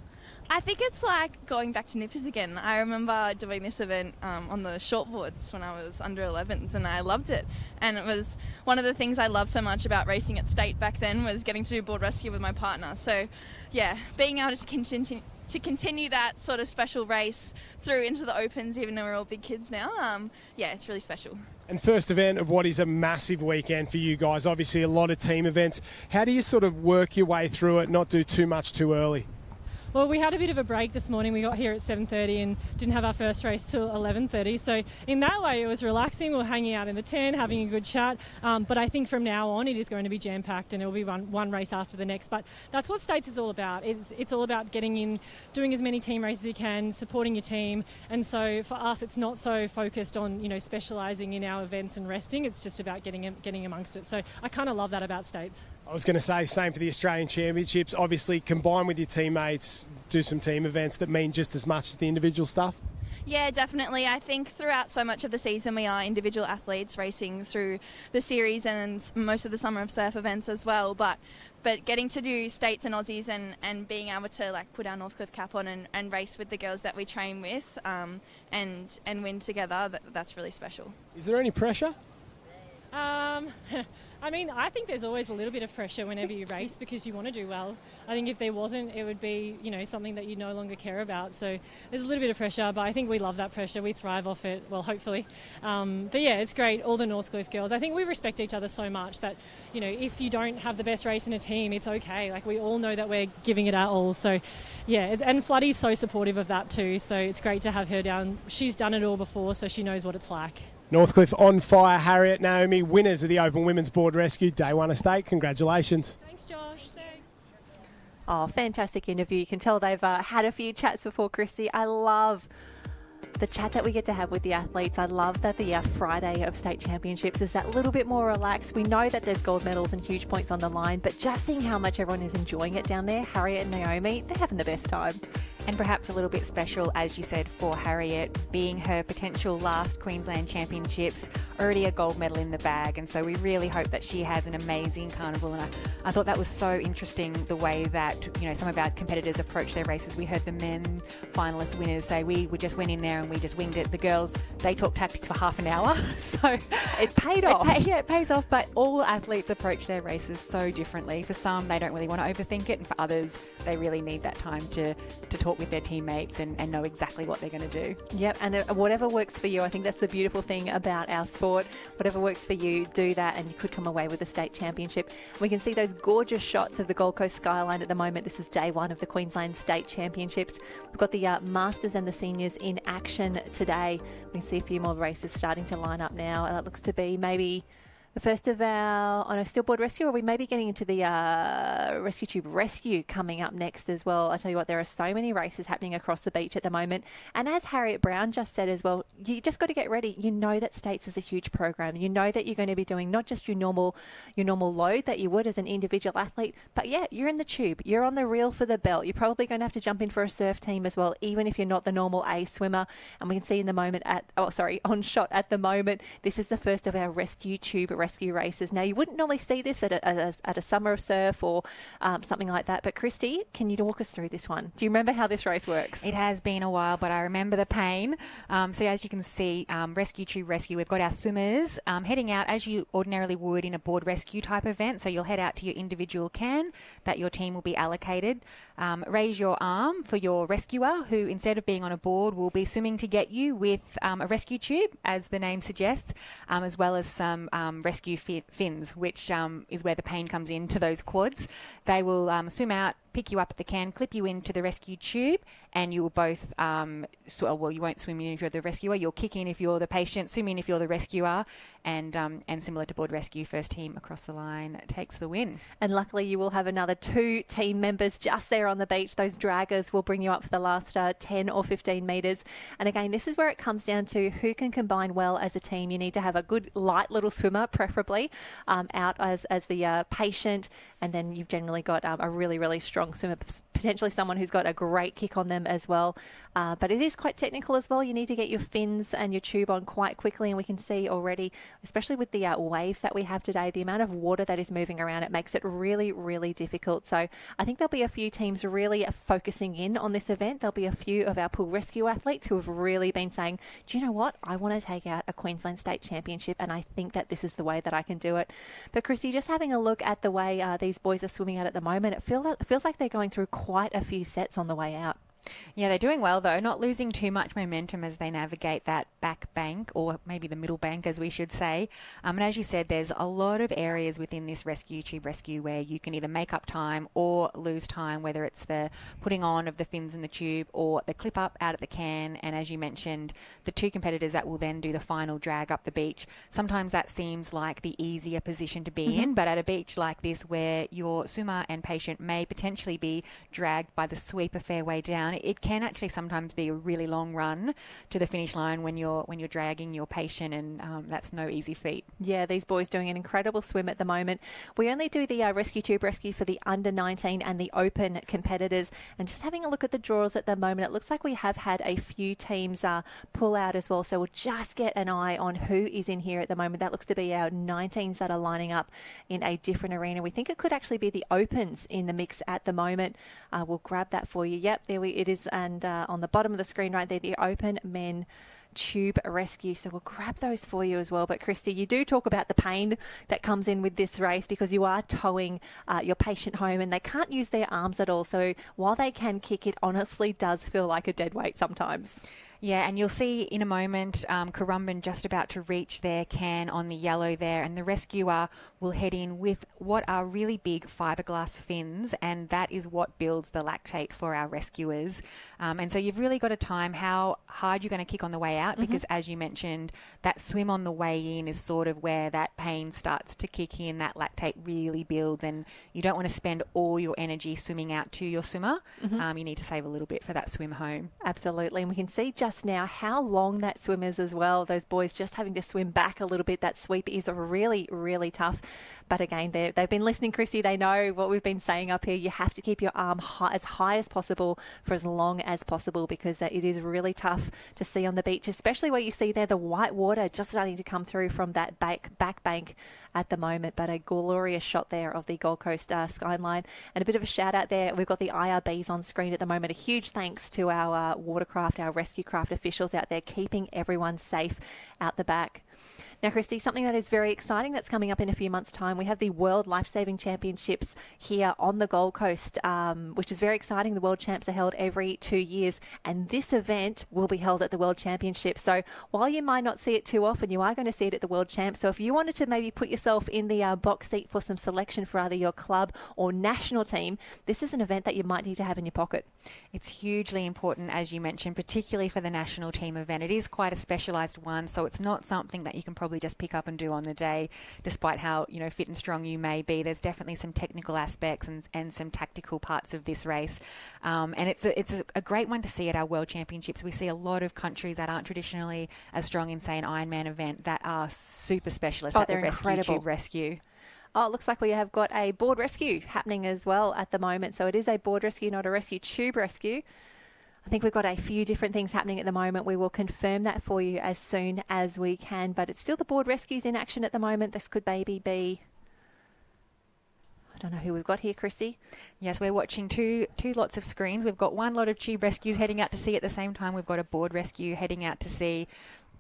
I think it's like going back to nippers again. I remember doing this event on the shortboards when I was under 11s, and I loved it. And it was one of the things I loved so much about racing at state back then was getting to do board rescue with my partner. So, yeah, being able to continue that sort of special race through into the Opens, even though we're all big kids now, it's really special. And first event of what is a massive weekend for you guys, obviously a lot of team events. How do you sort of work your way through it, not do too much too early? Well, we had a bit of a break this morning. We got here at 7:30 and didn't have our first race till 11:30. So in that way, it was relaxing. We were hanging out in the tent, having a good chat. But I think from now on, it is going to be jam-packed and it'll be one race after the next. But that's what States is all about. It's all about getting in, doing as many team races as you can, supporting your team. And so for us, it's not so focused on, specialising in our events and resting. It's just about getting amongst it. So I kind of love that about States. I was going to say, same for the Australian Championships. Obviously, combine with your teammates, do some team events that mean just as much as the individual stuff. Yeah, definitely. I think throughout so much of the season we are individual athletes racing through the series and most of the summer of surf events as well. But getting to do States and Aussies and being able to put our Northcliffe cap on and race with the girls that we train with and win together, that's really special. Is there any pressure? I mean, I think there's always a little bit of pressure whenever you race because you want to do well. I think if there wasn't, it would be, something that you no longer care about. So there's a little bit of pressure, but I think we love that pressure. We thrive off it, well, hopefully. But yeah, it's great. All the Northcliffe girls. I think we respect each other so much that, if you don't have the best race in a team, it's okay. Like, we all know that we're giving it our all. So yeah, and Floodie's so supportive of that too. So it's great to have her down. She's done it all before, so she knows what it's like. Northcliffe on fire. Harriet, Naomi, winners of the Open Women's Board Rescue Day 1 Estate. Congratulations. Thanks, Josh. Thanks. Oh, fantastic interview. You can tell they've had a few chats before, Christy. I love the chat that we get to have with the athletes. I love that the Friday of state championships is that little bit more relaxed. We know that there's gold medals and huge points on the line, but just seeing how much everyone is enjoying it down there, Harriet and Naomi, they're having the best time. And perhaps a little bit special, as you said, for Harriet, being her potential last Queensland Championships, already a gold medal in the bag. And so we really hope that she has an amazing carnival. And I thought that was so interesting, the way that, some of our competitors approach their races. We heard the men finalist winners say, we just went in there and we just winged it. The girls, they talk tactics for half an hour. So it paid off. It pays off. But all athletes approach their races so differently. For some, they don't really want to overthink it. And for others, they really need that time to talk with their teammates and know exactly what they're going to do. Yep, and whatever works for you. I think that's the beautiful thing about our sport. Whatever works for you, do that, and you could come away with a state championship. We can see those gorgeous shots of the Gold Coast skyline at the moment. This is day 1 of the Queensland State Championships. We've got the Masters and the seniors in action today. We can see a few more races starting to line up now. That looks to be maybe the first of our on a stillboard rescue, or we may be getting into the rescue tube rescue coming up next as well. I tell you what, there are so many races happening across the beach at the moment. And as Harriet Brown just said as well, you just got to get ready. You know that States is a huge program. You know that you're going to be doing not just your normal load that you would as an individual athlete, but yeah, you're in the tube. You're on the reel for the belt. You're probably going to have to jump in for a surf team as well, even if you're not the normal A swimmer. And we can see in the moment on shot at the moment, this is the first of our rescue tube rescue races. Now, you wouldn't normally see this at a summer of surf or something like that, but Christy, can you walk us through this one? Do you remember how this race works? It has been a while, but I remember the pain. So as you can see, rescue tube rescue, we've got our swimmers heading out as you ordinarily would in a board rescue type event. So you'll head out to your individual can that your team will be allocated. Raise your arm for your rescuer, who instead of being on a board will be swimming to get you with a rescue tube, as the name suggests, as well as some rescue fins, which is where the pain comes into those quads. They will swim out, pick you up at the can, clip you into the rescue tube, and you will both, you won't swim in if you're the rescuer, you'll kick in if you're the patient, swim in if you're the rescuer, and similar to board rescue, first team across the line takes the win. And luckily you will have another 2 team members just there on the beach. Those draggers will bring you up for the last 10 or 15 metres. And again, this is where it comes down to who can combine well as a team. You need to have a good light little swimmer, preferably, out as the patient, and then you've generally got a really, really strong swimmer, potentially someone who's got a great kick on them as well. But it is quite technical as well. You need to get your fins and your tube on quite quickly, and we can see already, especially with the waves that we have today, the amount of water that is moving around, it makes it really, really difficult. So I think there'll be a few teams really focusing in on this event. There'll be a few of our pool rescue athletes who have really been saying, do you know what? I want to take out a Queensland State Championship, and I think that this is the way that I can do it. But Christy, just having a look at the way these boys are swimming out at the moment, it feels like they're going through quite a few sets on the way out. Yeah, they're doing well, though, not losing too much momentum as they navigate that back bank, or maybe the middle bank, as we should say. And as you said, there's a lot of areas within this rescue tube rescue where you can either make up time or lose time, whether it's the putting on of the fins in the tube or the clip up out at the can. And as you mentioned, the 2 competitors that will then do the final drag up the beach. Sometimes that seems like the easier position to be in, but at a beach like this where your swimmer and patient may potentially be dragged by the sweeper fairway down, it can actually sometimes be a really long run to the finish line when you're dragging your patient, and that's no easy feat. Yeah, these boys doing an incredible swim at the moment. We only do the rescue tube rescue for the under 19 and the open competitors, and just having a look at the draws at the moment, it looks like we have had a few teams pull out as well, so we'll just get an eye on who is in here at the moment. That looks to be our 19s that are lining up in a different arena. We think it could actually be the opens in the mix at the moment. We'll grab that for you. Yep, it is, and on the bottom of the screen right there, the open men tube rescue. So we'll grab those for you as well. But Christy, you do talk about the pain that comes in with this race because you are towing your patient home and they can't use their arms at all. So while they can kick, it honestly does feel like a dead weight sometimes. Yeah, and you'll see in a moment Currumbin just about to reach their can on the yellow there, and the rescuer will head in with what are really big fiberglass fins, and that is what builds the lactate for our rescuers. And so you've really got to time how hard you're going to kick on the way out, because as you mentioned, that swim on the way in is sort of where that pain starts to kick in, that lactate really builds, and you don't want to spend all your energy swimming out to your swimmer. You need to save a little bit for that swim home. Absolutely, and we can see just now how long that swim is as well. Those boys just having to swim back a little bit. That sweep is really, really tough. But again, they've been listening, Chrissy. They know what we've been saying up here. You have to keep your arm as high as possible for as long as possible, because it is really tough to see on the beach, especially where you see there the white water just starting to come through from that back bank at the moment. But a glorious shot there of the Gold Coast skyline, and a bit of a shout out there. We've got the IRBs on screen at the moment. A huge thanks to our watercraft, our rescue craft officials out there keeping everyone safe out the back. Now, Christy, something that is very exciting that's coming up in a few months' time, we have the World Lifesaving Championships here on the Gold Coast, which is very exciting. The World Champs are held every 2 years, and this event will be held at the World Championships. So while you might not see it too often, you are going to see it at the World Champs. So if you wanted to maybe put yourself in the box seat for some selection for either your club or national team, this is an event that you might need to have in your pocket. It's hugely important, as you mentioned, particularly for the national team event. It is quite a specialised one, so it's not something that you can probably just pick up and do on the day, despite how fit and strong you may be. There's definitely some technical aspects and some tactical parts of this race, and it's a great one to see at our World Championships. We see a lot of countries that aren't traditionally as strong in, say, an Ironman event that are super specialists at the rescue, tube rescue. Oh, it looks like we have got a board rescue happening as well at the moment. So it is a board rescue, not a rescue tube rescue. I think we've got a few different things happening at the moment. We will confirm that for you as soon as we can, but it's still the board rescues in action at the moment. This could maybe be, I don't know who we've got here, Christy. Yes, we're watching two lots of screens. We've got one lot of tube rescues heading out to sea at the same time. We've got a board rescue heading out to sea.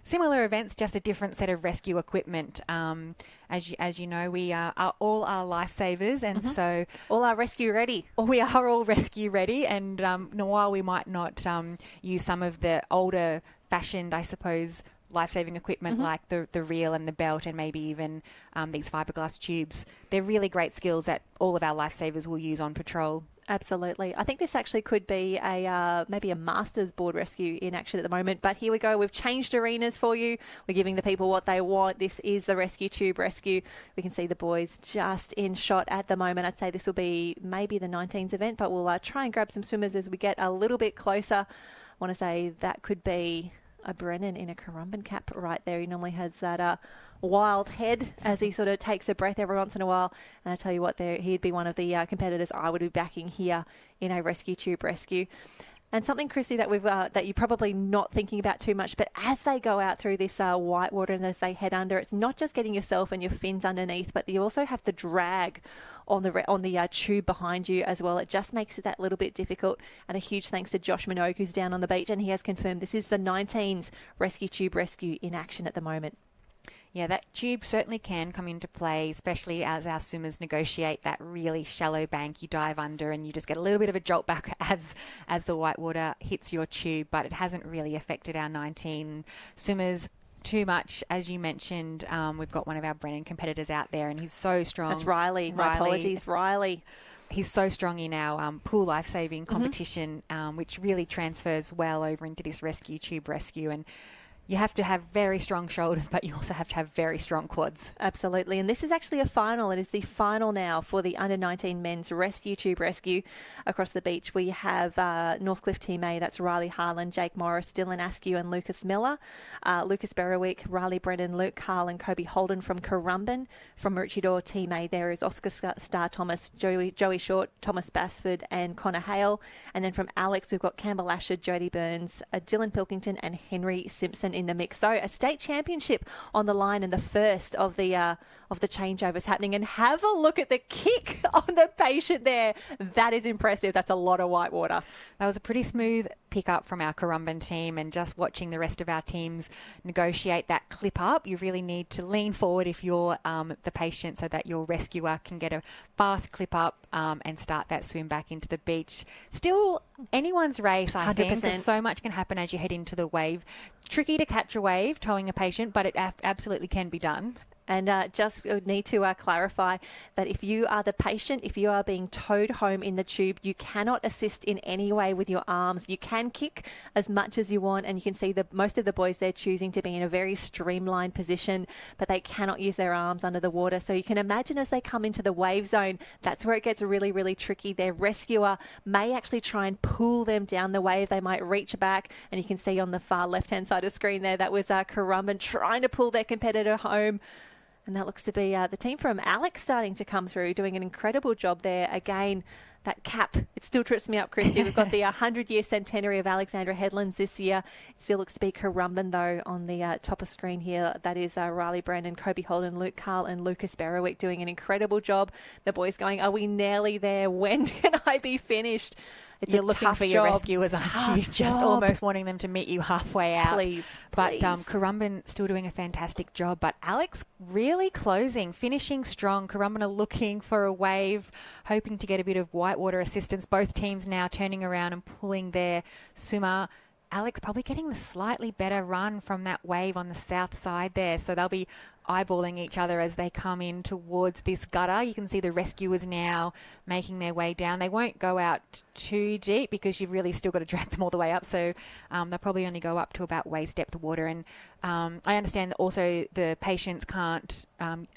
Similar events, just a different set of rescue equipment. As you know, we are all our lifesavers, and so all are rescue ready. We are all rescue ready, and while we might not use some of the older fashioned, I suppose, life-saving equipment like the reel and the belt, and maybe even these fiberglass tubes, they're really great skills that all of our lifesavers will use on patrol. Absolutely. I think this actually could be maybe a Masters board rescue in action at the moment. But here we go. We've changed arenas for you. We're giving the people what they want. This is the rescue tube rescue. We can see the boys just in shot at the moment. I'd say this will be maybe the 19s event, but we'll try and grab some swimmers as we get a little bit closer. I want to say that could be a Brennan in a Currumbin cap right there. He normally has that wild head as he sort of takes a breath every once in a while. And I tell you what, he'd be one of the competitors I would be backing here in a rescue tube rescue. And something, Christy, that that you're probably not thinking about too much, but as they go out through this white water and as they head under, it's not just getting yourself and your fins underneath, but you also have the drag on the tube behind you as well. It just makes it that little bit difficult. And a huge thanks to Josh Minogue, who's down on the beach, and he has confirmed this is the 19s rescue tube rescue in action at the moment. Yeah, that tube certainly can come into play, especially as our swimmers negotiate that really shallow bank. You dive under and you just get a little bit of a jolt back as the white water hits your tube, but it hasn't really affected our 19 swimmers too much. As you mentioned, we've got one of our Brennan competitors out there, and he's so strong. That's Riley. My apologies, Riley. He's so strong in our pool life-saving competition, which really transfers well over into this rescue tube rescue. And you have to have very strong shoulders, but you also have to have very strong quads. Absolutely. And this is actually a final. It is the final now for the under-19 men's rescue tube rescue across the beach. We have Northcliffe Team A, that's Riley Harlan, Jake Morris, Dylan Askew and Lucas Miller. Lucas Berwick, Riley Brennan, Luke Carl and Kobe Holden from Currumbin. From Maroochydore Team A, there is Oscar Star Thomas, Joey Short, Thomas Basford and Connor Hale. And then from Alex, we've got Campbell Asher, Jodie Burns, Dylan Pilkington and Henry Simpson in the mix. So a state championship on the line, and the first of the changeovers happening. And have a look at the kick on the patient there. That is impressive. That's a lot of white water. That was a pretty smooth pick up from our Currumbin team, and just watching the rest of our teams negotiate that clip up. You really need to lean forward if you're the patient so that your rescuer can get a fast clip up and start that swim back into the beach. Still anyone's race, I think. 100%. There's so much can happen as you head into the wave. Tricky to catch a wave towing a patient, but it absolutely can be done. And just need to clarify that if you are the patient, if you are being towed home in the tube, you cannot assist in any way with your arms. You can kick as much as you want, and you can see most of the boys there choosing to be in a very streamlined position, but they cannot use their arms under the water. So you can imagine as they come into the wave zone, that's where it gets really, really tricky. Their rescuer may actually try and pull them down the wave. They might reach back, and you can see on the far left-hand side of the screen there, that was Currumbin trying to pull their competitor home. And that looks to be the team from Alex starting to come through, doing an incredible job there. Again, that cap, it still trips me up, Christy. We've got the 100-year centenary of Alexandra Headlands this year. It still looks to be Currumbin, though, on the top of screen here. That is Riley Brennan, Kobe Holden, Luke Carl and Lucas Berwick doing an incredible job. The boys going, are we nearly there? When can I be finished? It's You're a looking tough for your job. rescuers, aren't Tough you? Just job. almost wanting them to meet you halfway out. Please. But Currumbin still doing a fantastic job. But Alex really closing, finishing strong. Currumbin are looking for a wave, hoping to get a bit of whitewater assistance. Both teams now turning around and pulling their swimmer. Alex probably getting the slightly better run from that wave on the south side there. So they'll be eyeballing each other as they come in towards this gutter. You can see the rescuers now making their way down. They won't go out too deep because you've really still got to drag them all the way up. So they'll probably only go up to about waist depth of water. And I understand that also the patients can't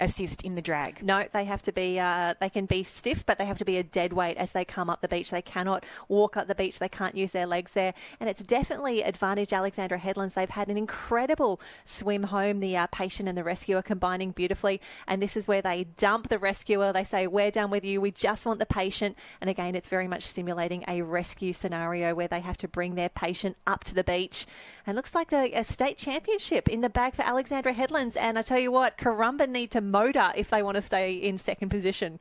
assist in the drag. No, they have to be, they can be stiff, but they have to be a dead weight as they come up the beach. They cannot walk up the beach. They can't use their legs there. And it's definitely advantage Alexandra Headlands. They've had an incredible swim home, the patient and the rescuer combining beautifully. And this is where they dump the rescuer. They say, we're done with you. We just want the patient. And again, it's very much simulating a rescue scenario where they have to bring their patient up to the beach. And looks like a state championship in the bag for Alexandra Headlands. And I tell you what, Currumbin need to motor if they want to stay in second position.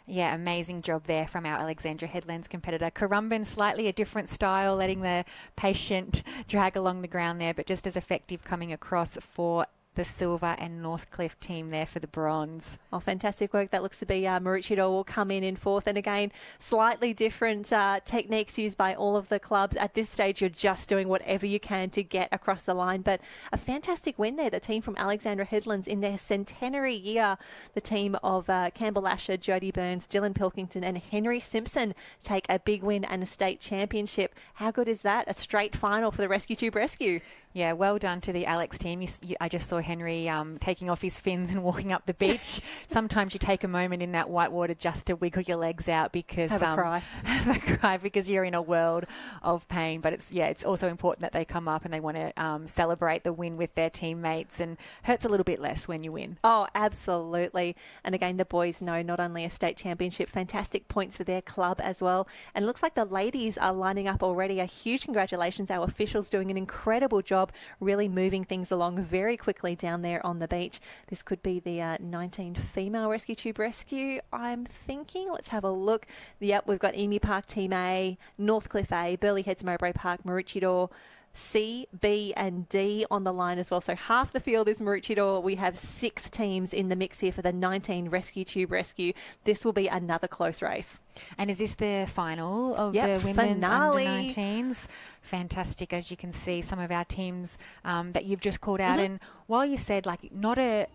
Yeah, amazing job there from our Alexandra Headlands competitor. Currumbin, slightly a different style, letting the patient drag along the ground there, but just as effective coming across for the silver and Northcliffe team there for the bronze. Oh, fantastic work. That looks to be Maroochydore will come in fourth. And again, slightly different techniques used by all of the clubs. At this stage, you're just doing whatever you can to get across the line. But a fantastic win there. The team from Alexandra Headlands in their centenary year. The team of Campbell Asher, Jodie Burns, Dylan Pilkington and Henry Simpson take a big win and a state championship. How good is that? A straight final for the Rescue Tube Rescue. Yeah, well done to the Alex team. I just saw Henry taking off his fins and walking up the beach. Sometimes you take a moment in that white water just to wiggle your legs out because have a cry. Have a cry because you're in a world of pain. But it's also important that they come up and they want to celebrate the win with their teammates, and hurts a little bit less when you win. Oh, absolutely. And again, the boys know not only a state championship, fantastic points for their club as well. And it looks like the ladies are lining up already. A huge congratulations. Our officials doing an incredible job, really moving things along very quickly down there on the beach. This could be the 19 female Rescue Tube Rescue, I'm thinking. Let's have a look. Yep, we've got Emu Park Team A, Northcliffe A, Burleigh Heads Mowbray Park, Maroochydore, C, B and D on the line as well. So half the field is Maroochydore. We have 6 teams in the mix here for the 19 Rescue Tube Rescue. This will be another close race. And is this the final of the women's finale. under 19s? Fantastic. As you can see, some of our teams that you've just called out. And while you said not a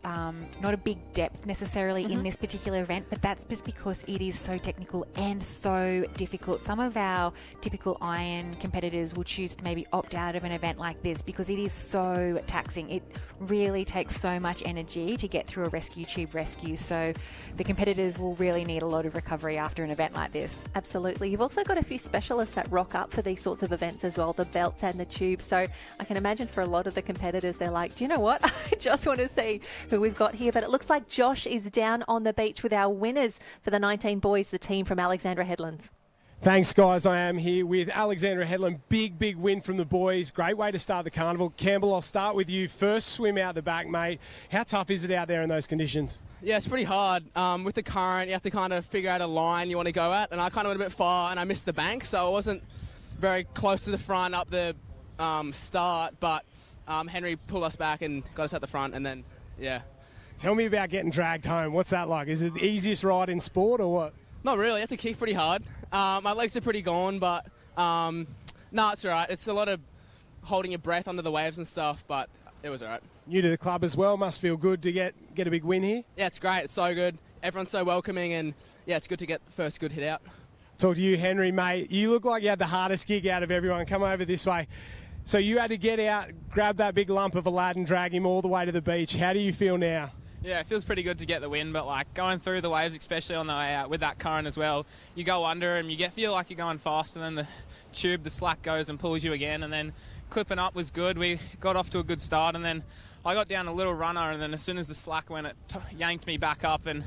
big depth necessarily in this particular event, but that's just because it is so technical and so difficult. Some of our typical iron competitors will choose to maybe opt out of an event like this because it is so taxing. It really takes so much energy to get through a Rescue Tube Rescue. So the competitors will really need a lot of recovery after an event like this. Absolutely. You've also got a few specialists that rock up for these sorts of events as well, the belts and the tubes. So I can imagine for a lot of the competitors, they're like, do you know what? I just want to see who we've got here. But it looks like Josh is down on the beach with our winners for the 19 boys, the team from Alexandra Headlands. Thanks, guys. I am here with Alexandra Headland. Big win from the boys. Great way to start the carnival. Campbell, I'll start with you. First swim out the back, mate. How tough is it out there in those conditions? Yeah, it's pretty hard. With the current, you have to kind of figure out a line you want to go at, and I kind of went a bit far and I missed the bank, so I wasn't very close to the front up the start, but Henry pulled us back and got us at the front, and then, yeah. Tell me about getting dragged home. What's that like? Is it the easiest ride in sport or what? Not really. I have to kick pretty hard. My legs are pretty gone, but no, it's all right. It's a lot of holding your breath under the waves and stuff, but it was all right. New to the club as well. Must feel good to get a big win here. Yeah, it's great. It's so good. Everyone's so welcoming, and yeah, it's good to get the first good hit out. Talk to you, Henry, mate. You look like you had the hardest gig out of everyone. Come over this way. So you had to get out, grab that big lump of Aladdin, drag him all the way to the beach. How do you feel now? Yeah, it feels pretty good to get the win, but like going through the waves, especially on the way out with that current as well, you go under and you feel like you're going fast, and then the tube, the slack goes and pulls you again, and then clipping up was good. We got off to a good start, and then I got down a little runner, and then as soon as the slack went, it yanked me back up, and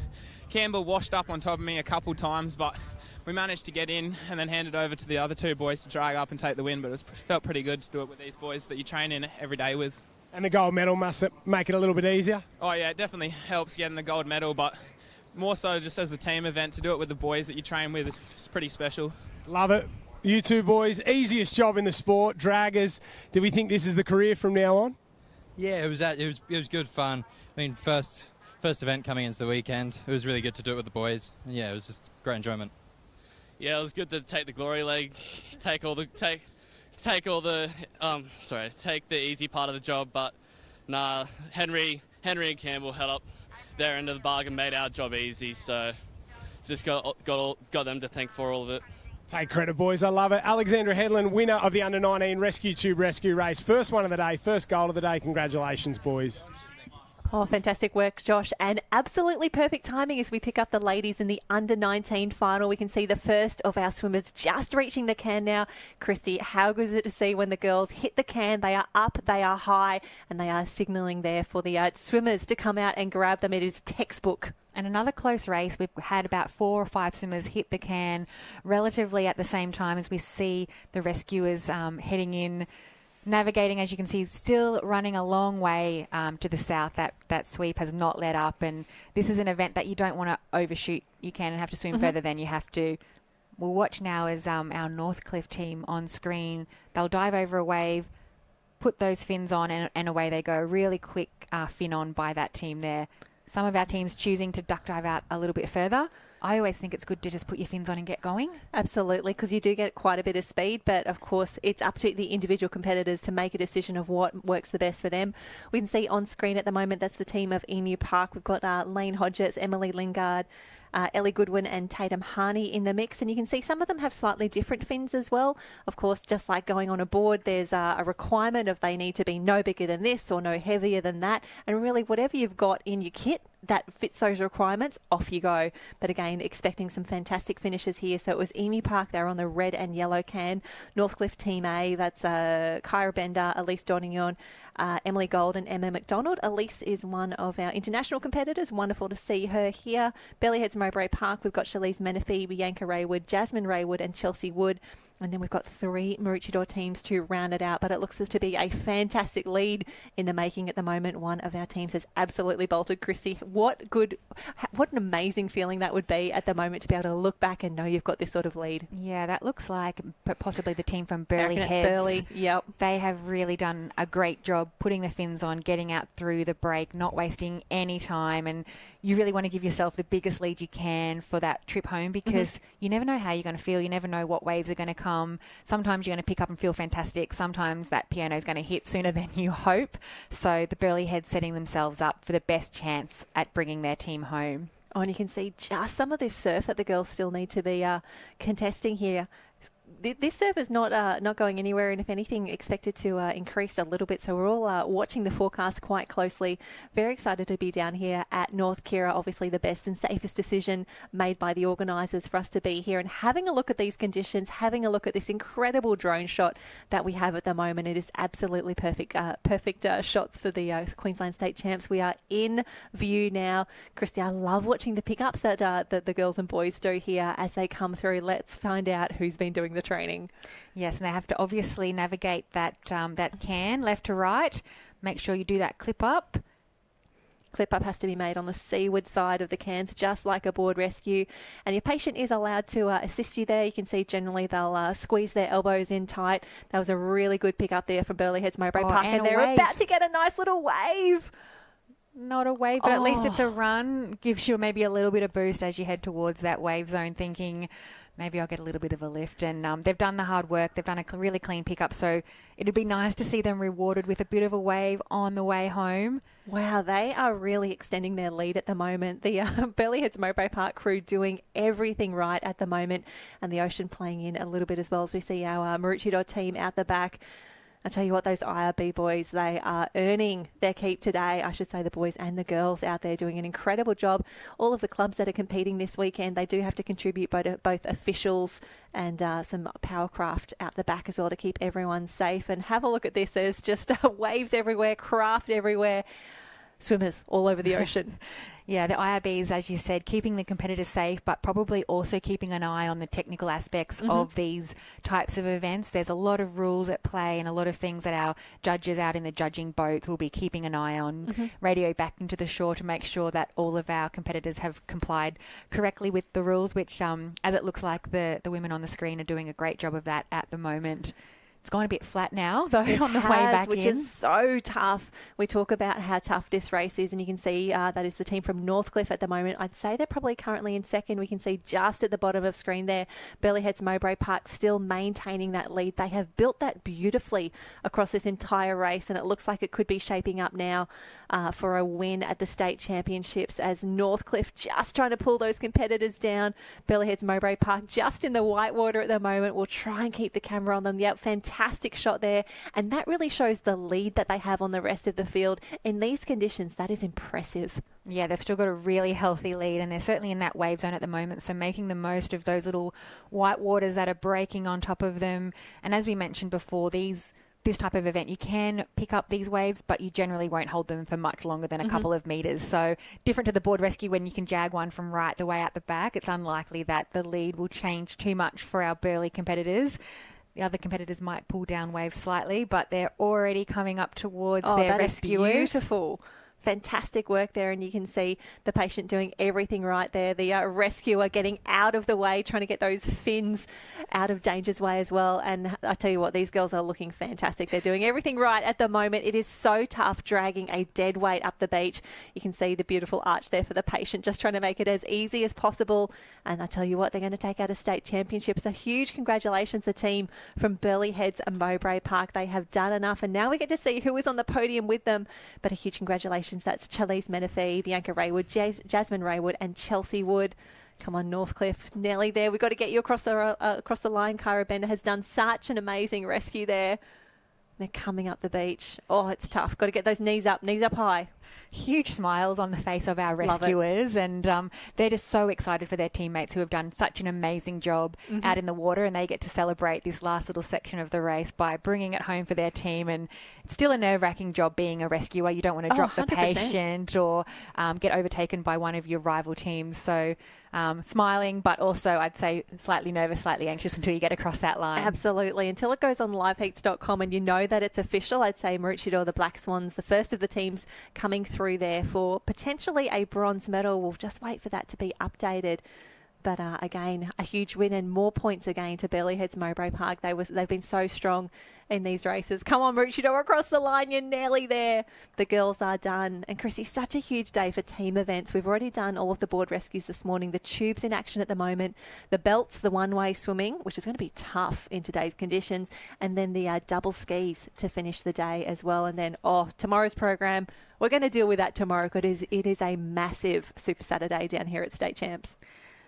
Campbell washed up on top of me a couple times, but we managed to get in and then hand it over to the other two boys to drag up and take the win, but it felt pretty good to do it with these boys that you train in every day with. And the gold medal must make it a little bit easier? Oh yeah, it definitely helps getting the gold medal, but more so just as the team event, to do it with the boys that you train with is pretty special. Love it. You two boys, easiest job in the sport, draggers. Do we think this is the career from now on? Yeah, it was good fun. I mean, first event coming into the weekend. It was really good to do it with the boys. And yeah, it was just great enjoyment. Yeah, it was good to take the glory leg, take the easy part of the job, but nah, Henry and Campbell held up their end of the bargain, made our job easy, so just got them to thank for all of it. Take credit, boys. I love it. Alexandra Headland, winner of the Under-19 Rescue Tube Rescue Race. First one of the day, first goal of the day. Congratulations, boys. Oh, fantastic work, Josh, and absolutely perfect timing as we pick up the ladies in the Under-19 final. We can see the first of our swimmers just reaching the can now. Christy, how good is it to see when the girls hit the can? They are up, they are high, and they are signalling there for the swimmers to come out and grab them. It is textbook. And another close race. We've had about 4 or 5 swimmers hit the can relatively at the same time as we see the rescuers heading in. Navigating, as you can see, still running a long way to the south. That sweep has not let up, and this is an event that you don't want to overshoot. You can and have to swim further than you have to. We'll watch now as our Northcliffe team on screen. They'll dive over a wave, put those fins on, and away they go. Really quick fin on by that team there. Some of our teams choosing to duck dive out a little bit further. I always think it's good to just put your fins on and get going. Absolutely, because you do get quite a bit of speed, but of course it's up to the individual competitors to make a decision of what works the best for them. We can see on screen at the moment that's the team of Emu Park. We've got Lane Hodgetts, Emily Lingard, Ellie Goodwin and Tatum Harney in the mix, and you can see some of them have slightly different fins as well. Of course, just like going on a board, there's a requirement of they need to be no bigger than this or no heavier than that, and really whatever you've got in your kit that fits those requirements, off you go. But again, expecting some fantastic finishes here. So it was Emu Park, they were on the red and yellow can. Northcliffe Team A, that's Kyra Bender, Elise Donignon, Emily Gold and Emma McDonald. Elise is one of our international competitors. Wonderful to see her here. Bellyheads Mowbray Park, we've got Shalise Menifee, Bianca Raywood, Jasmine Raywood and Chelsea Wood. And then we've got 3 Maroochydore teams to round it out, but it looks to be a fantastic lead in the making at the moment. One of our teams has absolutely bolted. Christy, what an amazing feeling that would be at the moment to be able to look back and know you've got this sort of lead. Yeah, that looks like possibly the team from Burleigh Heads. Burleigh, yep. They have really done a great job putting the fins on, getting out through the break, not wasting any time, and you really want to give yourself the biggest lead you can for that trip home because you never know how you're going to feel. You never know what waves are going to come. Sometimes you're going to pick up and feel fantastic. Sometimes that piano is going to hit sooner than you hope. So the Burleigh Heads setting themselves up for the best chance at bringing their team home. Oh, and you can see just some of this surf that the girls still need to be contesting here. This surf is not going anywhere, and if anything, expected to increase a little bit. So we're all watching the forecast quite closely. Very excited to be down here at North Kira. Obviously, the best and safest decision made by the organisers for us to be here and having a look at these conditions, having a look at this incredible drone shot that we have at the moment. It is absolutely perfect. Perfect shots for the Queensland State Champs. We are in view now. Christy, I love watching the pickups that the girls and boys do here as they come through. Let's find out who's been doing the training. Yes, and they have to obviously navigate that can left to right. Make sure you do that clip up. clip up has to be made on the seaward side of the Cairns, just like a board rescue. And your patient is allowed to assist you there. You can see generally they'll squeeze their elbows in tight. That was a really good pick up there from Burleigh Heads Mowbray Park, and they're about to get a nice little wave. Not a wave, but at least it's a run. Gives you maybe a little bit of boost as you head towards that wave zone, thinking maybe I'll get a little bit of a lift. And they've done the hard work. They've done a really clean pickup. So it'd be nice to see them rewarded with a bit of a wave on the way home. Wow, they are really extending their lead at the moment. The Burleigh Heads Mowbray Park crew doing everything right at the moment, and the Ocean playing in a little bit as well, as we see our Maroochydore team out the back. I tell you what, those IRB boys, they are earning their keep today. I should say the boys and the girls out there doing an incredible job. All of the clubs that are competing this weekend, they do have to contribute both officials and some powercraft out the back as well to keep everyone safe. And have a look at this. There's just waves everywhere, craft everywhere. Swimmers all over the ocean. Yeah, the IRBs, as you said, keeping the competitors safe, but probably also keeping an eye on the technical aspects of these types of events. There's a lot of rules at play and a lot of things that our judges out in the judging boats will be keeping an eye on. Radio back into the shore to make sure that all of our competitors have complied correctly with the rules, which, as it looks like the women on the screen are doing a great job of that at the moment. It's gone a bit flat now, though, on the way back which is so tough. We talk about how tough this race is, and you can see that is the team from Northcliffe at the moment. I'd say they're probably currently in second. We can see just at the bottom of screen there, Burleigh Heads Mowbray Park still maintaining that lead. They have built that beautifully across this entire race, and it looks like it could be shaping up now for a win at the state championships, as Northcliffe just trying to pull those competitors down. Burleigh Heads Mowbray Park just in the whitewater at the moment. We'll try and keep the camera on them. Yep, fantastic shot there, and that really shows the lead that they have on the rest of the field. In these conditions, that is impressive. Yeah, they've still got a really healthy lead, and they're certainly in that wave zone at the moment, so making the most of those little white waters that are breaking on top of them. And as we mentioned before, this type of event, you can pick up these waves, but you generally won't hold them for much longer than a couple of metres. So different to the board rescue, when you can jag one from right the way out the back, it's unlikely that the lead will change too much for our Burleigh competitors. The other competitors might pull down waves slightly, but they're already coming up towards their rescuers. Is beautiful. Fantastic work there, and you can see the patient doing everything right there. The rescuer getting out of the way, trying to get those fins out of danger's way as well. And I tell you what, these girls are looking fantastic. They're doing everything right at the moment. It is so tough dragging a dead weight up the beach. You can see the beautiful arch there for the patient, just trying to make it as easy as possible. And I tell you what, they're going to take out a state championship. So huge congratulations, the team from Burleigh Heads and Mowbray Park. They have done enough, and now we get to see who is on the podium with them. But a huge congratulations. That's Chalise Menifee, Bianca Raywood, Jasmine Raywood and Chelsea Wood. Come on, Northcliffe, nearly there. We've got to get you across the line. Kyra Bender has done such an amazing rescue there. They're coming up the beach. Oh, it's tough. Got to get those knees up high. Huge smiles on the face of our rescuers, and they're just so excited for their teammates who have done such an amazing job out in the water, and they get to celebrate this last little section of the race by bringing it home for their team. And it's still a nerve-wracking job being a rescuer. You don't want to drop the 100%. patient or get overtaken by one of your rival teams. So smiling, but also I'd say slightly nervous, slightly anxious until you get across that line. Absolutely. Until it goes on liveheats.com and you know that it's official, I'd say Maroochydore, the Black Swans, the first of the teams coming through there for potentially a bronze medal. We'll just wait for that to be updated. But again, a huge win and more points again to Burleigh Heads Mowbray Park. They've been so strong in these races. Come on, Maroochydore, across the line. You're nearly there. The girls are done. And Chrissy, such a huge day for team events. We've already done all of the board rescues this morning. The tubes in action at the moment. The belts, the one-way swimming, which is going to be tough in today's conditions. And then the double skis to finish the day as well. And then, tomorrow's program, we're going to deal with that tomorrow because it is a massive Super Saturday down here at State Champs.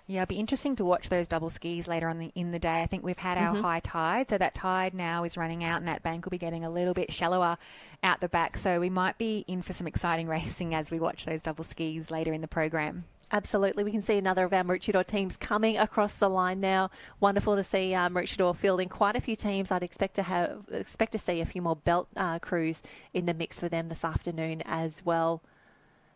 Yeah, it'll be interesting to watch those double skis later on in the day. I think we've had our high tide, so that tide now is running out and that bank will be getting a little bit shallower out the back. So we might be in for some exciting racing as we watch those double skis later in the program. Absolutely. We can see another of our Maroochydore teams coming across the line now. Wonderful to see Maroochydore fielding quite a few teams. I'd expect to see a few more belt crews in the mix for them this afternoon as well.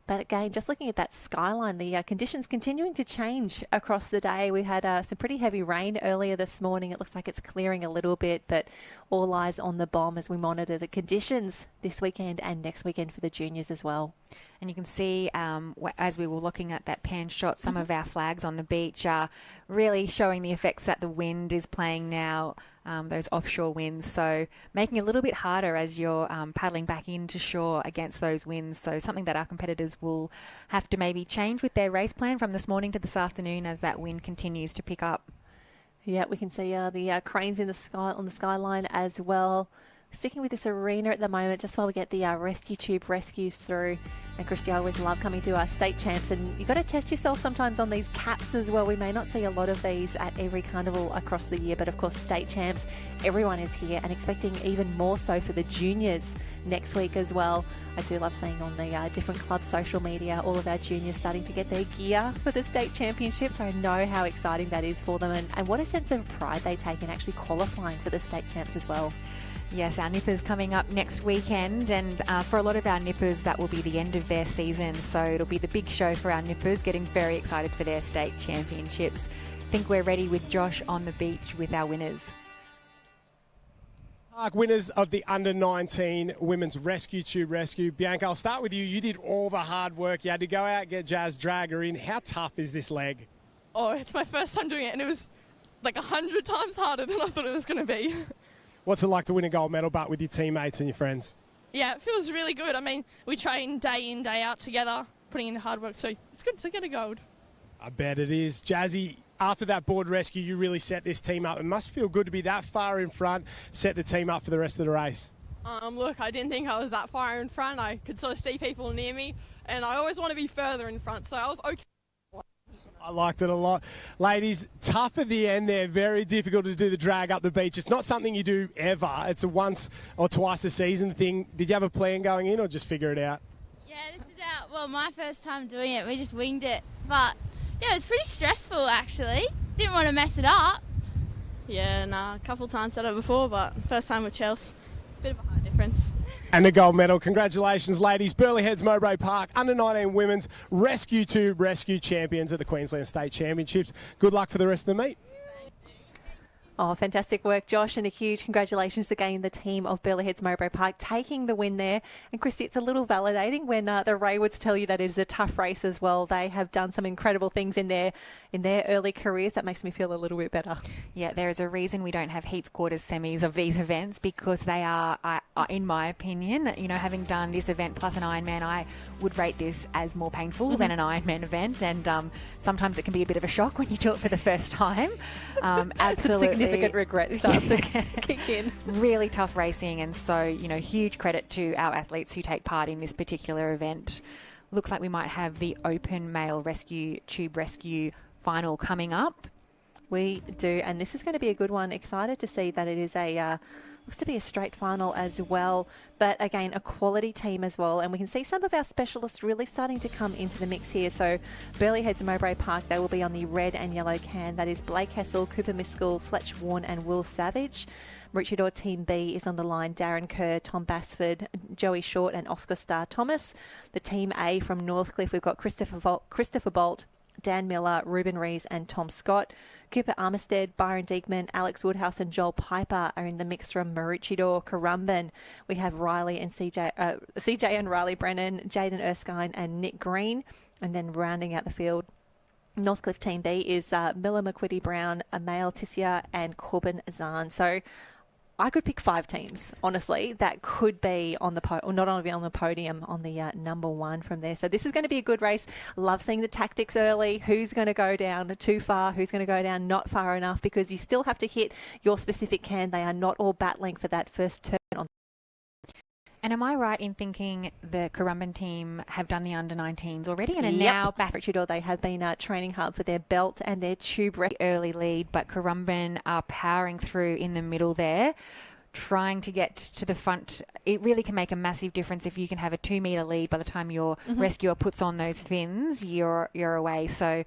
But again, just looking at that skyline, the conditions continuing to change across the day. We had some pretty heavy rain earlier this morning. It looks like it's clearing a little bit, but all eyes on the bomb as we monitor the conditions this weekend and next weekend for the juniors as well. And you can see, as we were looking at that pan shot, some of our flags on the beach are really showing the effects that the wind is playing now, those offshore winds. So making it a little bit harder as you're paddling back into shore against those winds. So something that our competitors will have to maybe change with their race plan from this morning to this afternoon as that wind continues to pick up. Yeah, we can see the cranes in the sky on the skyline as well. Sticking with this arena at the moment, just while we get the rescue tube rescues through. And Christy, I always love coming to our state champs, and you've got to test yourself sometimes on these caps as well. We may not see a lot of these at every carnival across the year, but of course state champs, everyone is here, and expecting even more so for the juniors next week as well. I do love seeing on the different club social media all of our juniors starting to get their gear for the state championships. I know how exciting that is for them, and what a sense of pride they take in actually qualifying for the state champs as well. Yes, our nippers coming up next weekend, and for a lot of our nippers that will be the end of their season, so it'll be the big show for our nippers, getting very excited for their state championships. I think we're ready with Josh on the beach with our winners. Winners of the Under-19 Women's Rescue Tube Rescue. Bianca, I'll start with you. You did all the hard work. You had to go out, get Jazz, drag her in. How tough is this leg? Oh, it's my first time doing it, and it was like 100 times harder than I thought it was going to be. What's it like to win a gold medal, but with your teammates and your friends? Yeah, it feels really good. I mean, we train day in, day out together, putting in the hard work, so it's good to get a gold. I bet it is. Jazzy, after that board rescue, you really set this team up. It must feel good to be that far in front, set the team up for the rest of the race. Look, I didn't think I was that far in front. I could sort of see people near me, and I always want to be further in front, so I was okay. I liked it a lot. Ladies, tough at the end there. Very difficult to do the drag up the beach. It's not something you do ever. It's a once or twice a season thing. Did you have a plan going in or just figure it out? Yeah, this is my first time doing it. We just winged it. But, yeah, it was pretty stressful, actually. Didn't want to mess it up. Yeah, a couple times done it before, but first time with Chelsea. Bit of a height difference. And a gold medal. Congratulations, ladies. Burleigh Heads Mowbray Park Under-19 Women's Rescue Tube Rescue Champions at the Queensland State Championships. Good luck for the rest of the meet. Oh, fantastic work, Josh, and a huge congratulations again, the team of Burleigh Heads Mowbray Park taking the win there. And Christy, it's a little validating when the Raywoods tell you that it is a tough race as well. They have done some incredible things in their early careers. That makes me feel a little bit better. Yeah, there is a reason we don't have heats, quarters, semis of these events, because they are, in my opinion, having done this event plus an Ironman, I would rate this as more painful than an Ironman event. And sometimes it can be a bit of a shock when you do it for the first time. Absolutely. Significant regret starts to kick in. Really tough racing, and so huge credit to our athletes who take part in this particular event. Looks like we might have the open male rescue tube rescue final coming up. We do, and this is going to be a good one. Excited to see that it is looks to be a straight final as well, but again, a quality team as well. And we can see some of our specialists really starting to come into the mix here. So Burleigh Heads and Mowbray Park, they will be on the red and yellow can. That is Blake Hessel, Cooper Miskell, Fletch Warne and Will Savage. Maroochydore Team B is on the line. Darren Kerr, Tom Basford, Joey Short and Oscar Starr Thomas. The Team A from Northcliffe, we've got Christopher Bolt, Dan Miller, Ruben Rees and Tom Scott. Cooper Armistead, Byron Diekman, Alex Woodhouse and Joel Piper are in the mix from Maroochydore. Currumbin, we have Riley and CJ and Riley Brennan, Jaden Erskine and Nick Green. And then rounding out the field, Northcliffe Team B is Miller McQuitty Brown, Amael Tissia and Corbin Azan. So I could pick 5 teams, honestly, that could be on the not only on the podium, on the number one from there. So this is going to be a good race. Love seeing the tactics early. Who's going to go down too far? Who's going to go down not far enough? Because you still have to hit your specific can. They are not all battling for that first turn on. And am I right in thinking the Currumbin team have done the under-19s already and are now back? Maroochydore, they have been a training hub for their belt and their tube early lead, but Currumbin are powering through in the middle there, trying to get to the front. It really can make a massive difference if you can have a 2 metre lead by the time your rescuer puts on those fins. You're away. So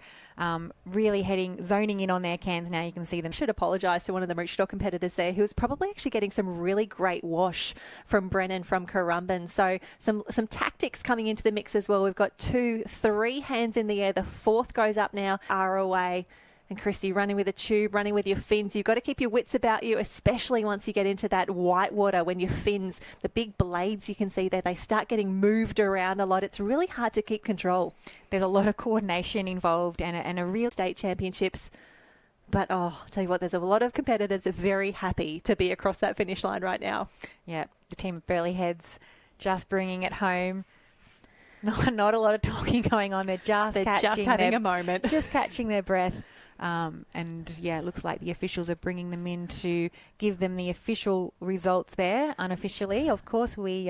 really zoning in on their cans now. You can see them. Should apologise to one of the Maroochydore competitors there who was probably actually getting some really great wash from Brennan from Currumbin. So some tactics coming into the mix as well. We've got 2, 3 hands in the air. The fourth goes up now. Are away. And Christy, running with a tube, running with your fins, you've got to keep your wits about you, especially once you get into that white water when your fins, the big blades you can see there, they start getting moved around a lot. It's really hard to keep control. There's a lot of coordination involved and a real state championships. But, I'll tell you what, there's a lot of competitors that are very happy to be across that finish line right now. Yeah, the team of Burleigh Heads just bringing it home. Not a lot of talking going on. They're just having a moment. Just catching their breath. And, yeah, it looks like the officials are bringing them in to give them the official results there. Unofficially, of course, we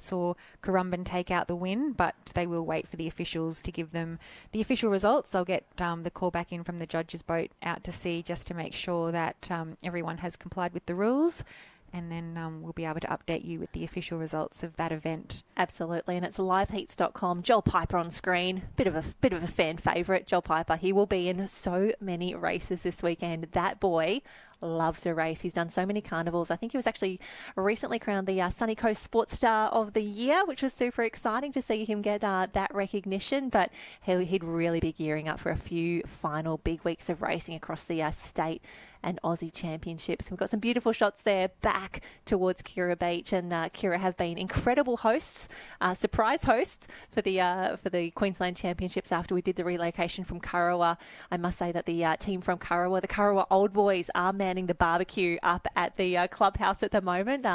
saw Currumbin take out the win, but they will wait for the officials to give them the official results. They'll get the call back in from the judges' boat out to sea just to make sure that everyone has complied with the rules. And then we'll be able to update you with the official results of that event. Absolutely, and it's liveheats.com. Joel Piper on screen, bit of a fan favourite. Joel Piper, he will be in so many races this weekend. That boy loves a race. He's done so many carnivals. I think he was actually recently crowned the Sunny Coast Sports Star of the Year, which was super exciting to see him get that recognition. But he'd really be gearing up for a few final big weeks of racing across the state and Aussie championships. We've got some beautiful shots there back towards Kira Beach, and Kira have been incredible hosts, surprise hosts for the Queensland Championships after we did the relocation from Kurrawa. I must say that the team from Kurrawa, the Kurrawa Old Boys, are manning the barbecue up at the clubhouse at the moment.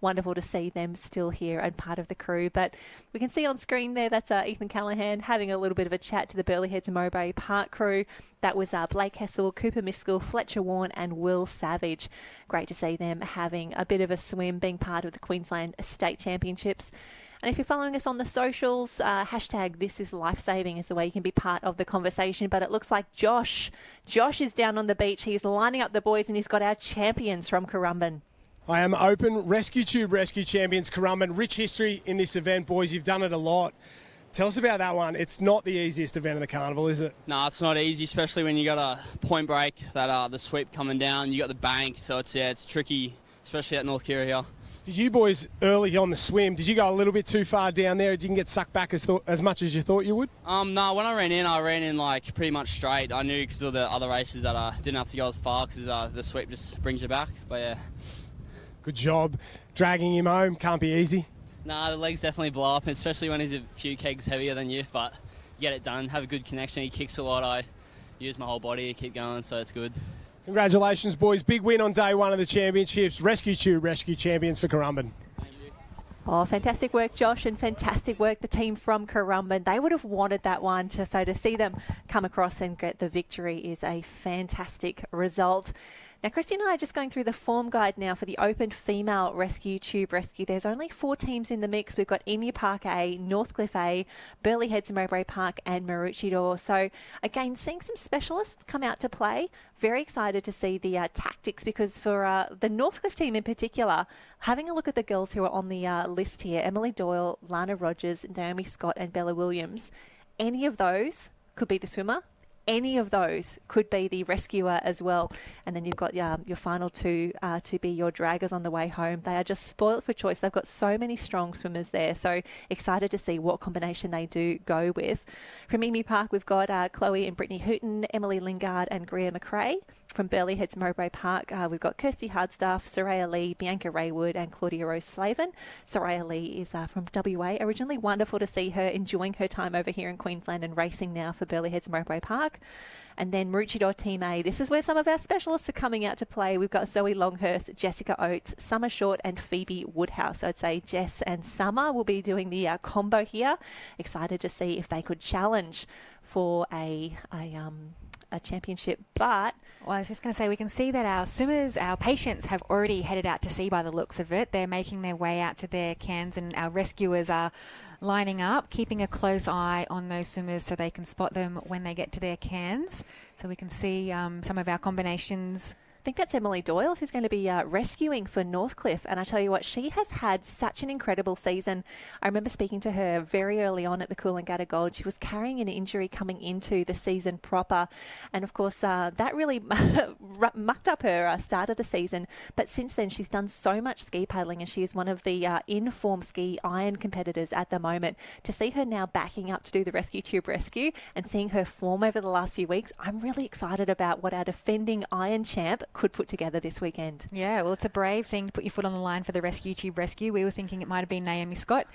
Wonderful to see them still here and part of the crew. But we can see on screen there, that's Ethan Callahan having a little bit of a chat to the Burleigh Heads and Mowbray Park crew. That was Blake Hessel, Cooper Miskell, Fletcher Warren and Will Savage. Great to see them having a bit of a swim, being part of the Queensland State Championships. And if you're following us on the socials, hashtag This Is Lifesaving is the way you can be part of the conversation. But it looks like Josh is down on the beach. He's lining up the boys and he's got our champions from Currumbin. I am open rescue tube rescue champions Currumbin. Rich history in this event, boys. You've done it a lot. Tell us about that one. It's not the easiest event of the carnival, is it? No, it's not easy, especially when you got a point break, that the sweep coming down. You got the bank, so it's tricky, especially at North Kira here. Did you boys early on the swim, did you go a little bit too far down there? Did you get sucked back as much as you thought you would? No, when I ran in like pretty much straight. I knew because of the other races that I didn't have to go as far because the sweep just brings you back. But yeah. Good job. Dragging him home can't be easy. Nah, the legs definitely blow up, especially when he's a few kegs heavier than you, but you get it done, have a good connection. He kicks a lot. I use my whole body to keep going, so it's good. Congratulations, boys. Big win on day one of the championships. Rescue tube rescue champions for Currumbin. Oh, fantastic work, Josh, and fantastic work, the team from Currumbin. They would have wanted that one, so to see them come across and get the victory is a fantastic result. Now, Christy and I are just going through the form guide now for the Open Female Rescue Tube Rescue. There's only 4 teams in the mix. We've got Emu Park A, Northcliffe A, Burleigh Heads and Mowbray Park and Maroochydore. So, again, seeing some specialists come out to play. Very excited to see the tactics because for the Northcliffe team in particular, having a look at the girls who are on the list here, Emily Doyle, Lana Rogers, Naomi Scott and Bella Williams, any of those could be the swimmer. Any of those could be the rescuer as well. And then you've got your final two to be your draggers on the way home. They are just spoiled for choice. They've got so many strong swimmers there. So excited to see what combination they do go with. From Emu Park, we've got Chloe and Brittany Hooton, Emily Lingard and Greer McRae. From Burleigh Heads Mowbray Park, we've got Kirsty Hardstaff, Soraya Lee, Bianca Raywood and Claudia Rose Slavin. Soraya Lee is from WA originally. Wonderful to see her enjoying her time over here in Queensland and racing now for Burleigh Heads Mowbray Park. And then Maroochydore Team A. This is where some of our specialists are coming out to play. We've got Zoe Longhurst, Jessica Oates, Summer Short and Phoebe Woodhouse. I'd say Jess and Summer will be doing the combo here. Excited to see if they could challenge for a championship. But well, I was just going to say, we can see that our swimmers, our patients have already headed out to sea by the looks of it. They're making their way out to their cans and our rescuers are lining up, keeping a close eye on those swimmers so they can spot them when they get to their cans. So we can see some of our combinations think that's Emily Doyle who's going to be rescuing for Northcliffe. And I tell you what, she has had such an incredible season. I remember speaking to her very early on at the Coolangatta Gold. She was carrying an injury coming into the season proper. And of course, that really mucked up her start of the season. But since then, she's done so much ski paddling, and she is one of the in-form ski iron competitors at the moment. To see her now backing up to do the Rescue Tube Rescue and seeing her form over the last few weeks, I'm really excited about what our defending iron champ could put together this weekend. Yeah, well, it's a brave thing to put your foot on the line for the Rescue Tube Rescue. We were thinking it might have been Naomi Scott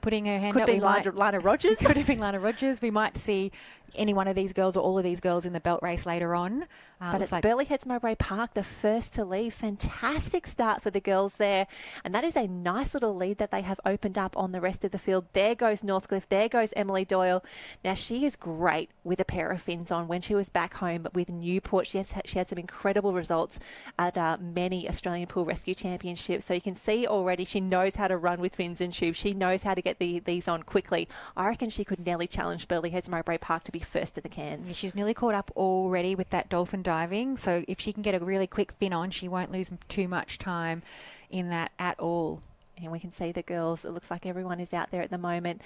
putting her hand Could up. be Lana Rogers. Could have been Lana Rogers. We might see any one of these girls or all of these girls in the belt race later on. But it's Burleigh Heads Mowbray Park, the first to leave. Fantastic start for the girls there. And that is a nice little lead that they have opened up on the rest of the field. There goes Northcliffe. There goes Emily Doyle. Now, she is great with a pair of fins on. When she was back home with Newport, she had some incredible results at many Australian Pool Rescue Championships. So you can see already she knows how to run with fins and tubes. She knows how to get these on quickly. I reckon she could nearly challenge Burleigh Heads Mowbray Park to be first to the cans. Yeah, she's nearly caught up already with that dolphin diving. So if she can get a really quick fin on, she won't lose too much time in that at all. And we can see the girls. It looks like everyone is out there at the moment.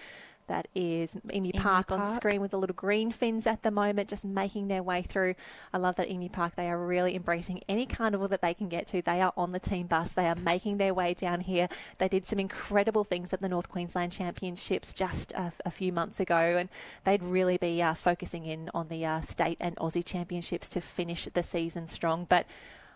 That is Emu Park on screen with the little green fins at the moment, just making their way through. I love that Emu Park. They are really embracing any carnival that they can get to. They are on the team bus. They are making their way down here. They did some incredible things at the North Queensland Championships just a few months ago, and they'd really be focusing in on the state and Aussie Championships to finish the season strong. But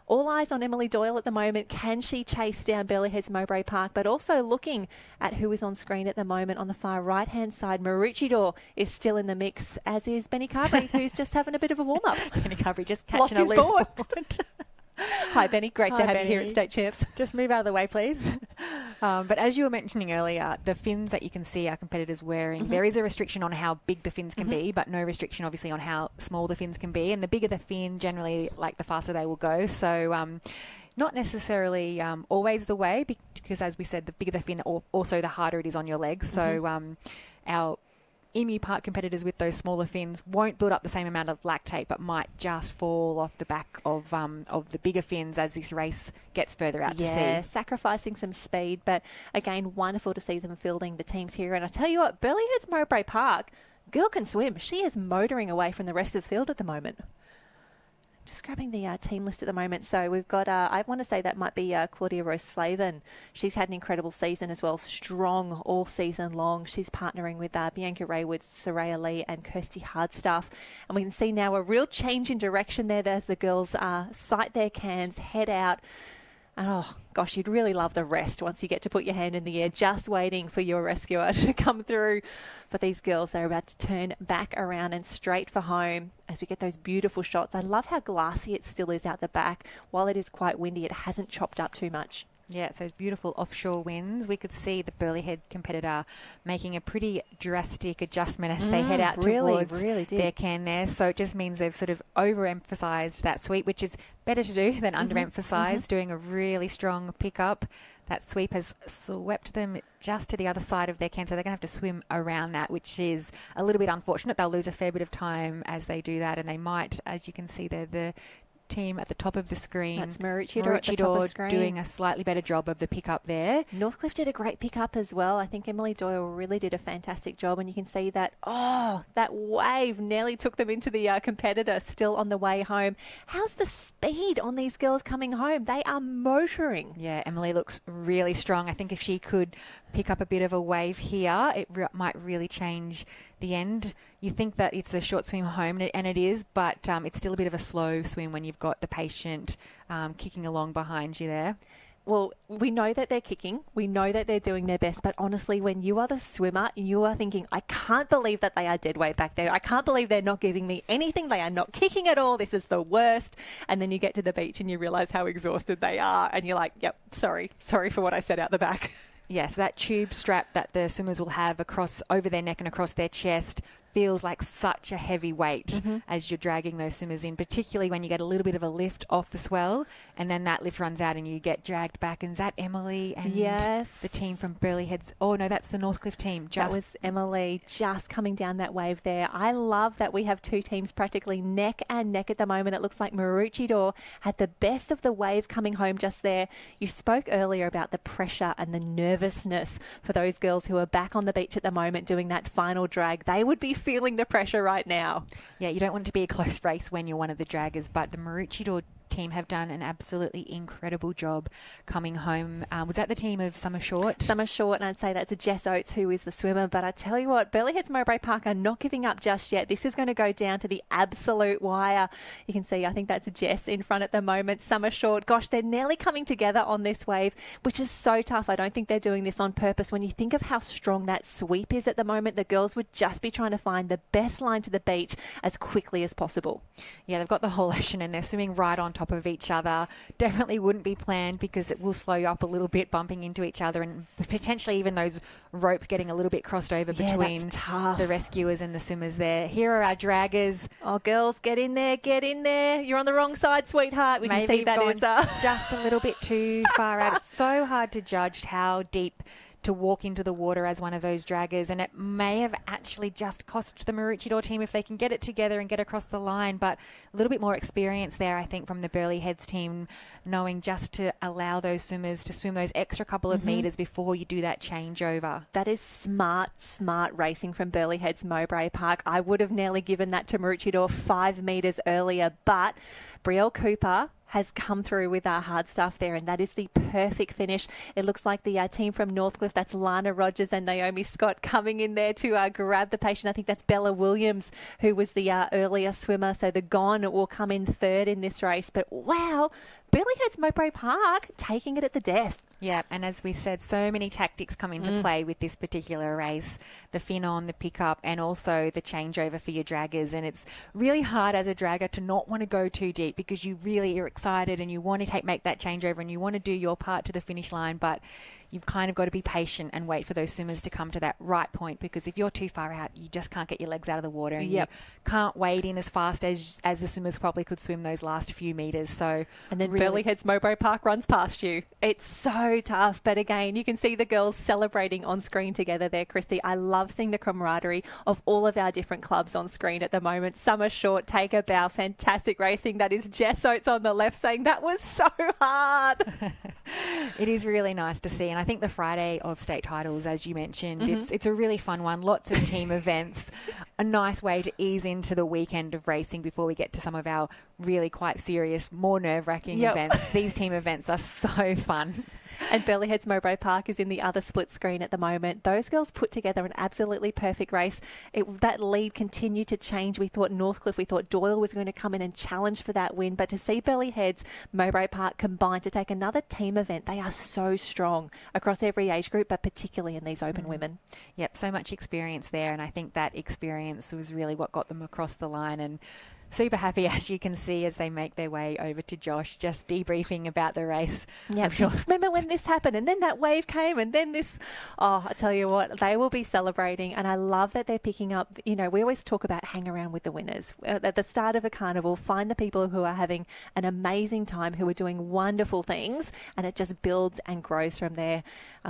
all eyes on Emily Doyle at the moment. Can she chase down Burleigh Heads Mowbray Park? But also looking at who is on screen at the moment on the far right-hand side, Maroochydore is still in the mix, as is Benny Carberry, who's just having a bit of a warm-up. Benny Carberry just catching a loose ball. Hi, Benny. Great to have you here at State Champs. Just move out of the way, please. But as you were mentioning earlier, the fins that you can see our competitors wearing, there is a restriction on how big the fins can be, but no restriction, obviously, on how small the fins can be. And the bigger the fin, generally, like the faster they will go. So not necessarily always the way, because as we said, the bigger the fin, also the harder it is on your legs. So our Emu Park competitors with those smaller fins won't build up the same amount of lactate, but might just fall off the back of the bigger fins as this race gets further out to sea. Yeah, sacrificing some speed, but again, wonderful to see them fielding the teams here. And I tell you what, Burleigh Heads Mowbray Park, girl can swim. She is motoring away from the rest of the field at the moment. Just grabbing the team list at the moment. So we've got, I want to say that might be Claudia Rose Slavin. She's had an incredible season as well, strong all season long. She's partnering with Bianca Raywood, Soraya Lee and Kirsty Hardstaff. And we can see now a real change in direction there as the girls sight their cans, head out. And oh, gosh, you'd really love the rest once you get to put your hand in the air, just waiting for your rescuer to come through. But these girls, they're about to turn back around and straight for home as we get those beautiful shots. I love how glassy it still is out the back. While it is quite windy, it hasn't chopped up too much. Yeah, it's those beautiful offshore winds. We could see the Burleigh Head competitor making a pretty drastic adjustment as they head out towards their can there. So it just means they've sort of overemphasised that sweep, which is better to do than underemphasised, doing a really strong pickup. That sweep has swept them just to the other side of their can, so they're going to have to swim around that, which is a little bit unfortunate. They'll lose a fair bit of time as they do that, and they might, as you can see there, the team at the top of the screen. That's Maroochydore at the top of the screen. Doing a slightly better job of the pickup there. Northcliffe did a great pickup as well. I think Emily Doyle really did a fantastic job, and you can see that, that wave nearly took them into the competitor still on the way home. How's the speed on these girls coming home? They are motoring. Yeah, Emily looks really strong. I think if she could pick up a bit of a wave here, it might really change the end. You think that it's a short swim home, and it is, but it's still a bit of a slow swim when you've got the patient kicking along behind you there. Well, we know that they're kicking. We know that they're doing their best. But honestly, when you are the swimmer, you are thinking, I can't believe that they are dead weight back there. I can't believe they're not giving me anything. They are not kicking at all. This is the worst. And then you get to the beach and you realise how exhausted they are. And you're like, yep, sorry for what I said out the back. Yes, that tube strap that the swimmers will have over their neck and across their chest, feels like such a heavy weight as you're dragging those swimmers in, particularly when you get a little bit of a lift off the swell and then that lift runs out and you get dragged back. And is that Emily and the team from Burleigh Heads? Oh, no, that's the Northcliffe team. That was Emily just coming down that wave there. I love that we have two teams practically neck and neck at the moment. It looks like Maroochydore had the best of the wave coming home just there. You spoke earlier about the pressure and the nervousness for those girls who are back on the beach at the moment doing that final drag. They would be feeling the pressure right now. Yeah, you don't want it to be a close race when you're one of the draggers, but the Maroochydore team have done an absolutely incredible job coming home. Was that the team of Summer Short? Summer Short, and I'd say that's a Jess Oates who is the swimmer. But I tell you what, Burleigh Heads Mowbray Park are not giving up just yet. This is going to go down to the absolute wire. You can see, I think that's Jess in front at the moment. Summer Short, gosh, they're nearly coming together on this wave, which is so tough. I don't think they're doing this on purpose. When you think of how strong that sweep is at the moment, the girls would just be trying to find the best line to the beach as quickly as possible. Yeah, they've got the whole ocean and they're swimming right on top of each other. Definitely wouldn't be planned because it will slow you up a little bit bumping into each other and potentially even those ropes getting a little bit crossed over between the rescuers and the swimmers there. Here are our draggers. Oh, girls, get in there, get in there. You're on the wrong side, sweetheart. We can see that is just a little bit too far out. It's so hard to judge how deep to walk into the water as one of those draggers, and it may have actually just cost the Maroochydore team if they can get it together and get across the line, but a little bit more experience there, I think, from the Burleigh Heads team, knowing just to allow those swimmers to swim those extra couple of metres before you do that changeover. That is smart racing from Burleigh Heads Mowbray Park. I would have nearly given that to Maroochydore 5 metres earlier, but Brielle Cooper has come through with our hard stuff there, and that is the perfect finish. It looks like the team from Northcliffe, that's Lana Rogers and Naomi Scott, coming in there to grab the patient. I think that's Bella Williams, who was the earlier swimmer. So the Gone will come in third in this race. But wow, Burleigh Heads Mowbray Park taking it at the death. Yeah, and as we said, so many tactics come into play with this particular race. The fin on, the pickup, and also the changeover for your draggers. And it's really hard as a dragger to not want to go too deep because you really are excited and you want to make that changeover and you want to do your part to the finish line, but you've kind of got to be patient and wait for those swimmers to come to that right point, because if you're too far out, you just can't get your legs out of the water and you can't wade in as fast as the swimmers probably could swim those last few metres. So, and then really, Burleigh Heads Mowbray Park runs past you. It's so tough, but again, you can see the girls celebrating on screen together there, Christy. I love seeing the camaraderie of all of our different clubs on screen at the moment. Summer Short, Take a Bow, fantastic racing. That is Jess Oates on the left saying that was so hard. It is really nice to see, and I think the Friday of state titles, as you mentioned, it's a really fun one. Lots of team events, a nice way to ease into the weekend of racing before we get to some of our really quite serious, more nerve-wracking events. These team events are so fun. And Burleigh Heads Mowbray Park is in the other split screen at the moment. Those girls put together an absolutely perfect race. That lead continued to change. We thought Northcliffe, we thought Doyle was going to come in and challenge for that win. But to see Burleigh Heads Mowbray Park combine to take another team event, they are so strong across every age group, but particularly in these open women. Yep, so much experience there. And I think that experience was really what got them across the line. And super happy, as you can see, as they make their way over to Josh, just debriefing about the race. Yeah, remember when this happened and then that wave came and then this. Oh, I tell you what, they will be celebrating, and I love that they're picking up, we always talk about hang around with the winners. At the start of a carnival, find the people who are having an amazing time, who are doing wonderful things, and it just builds and grows from there.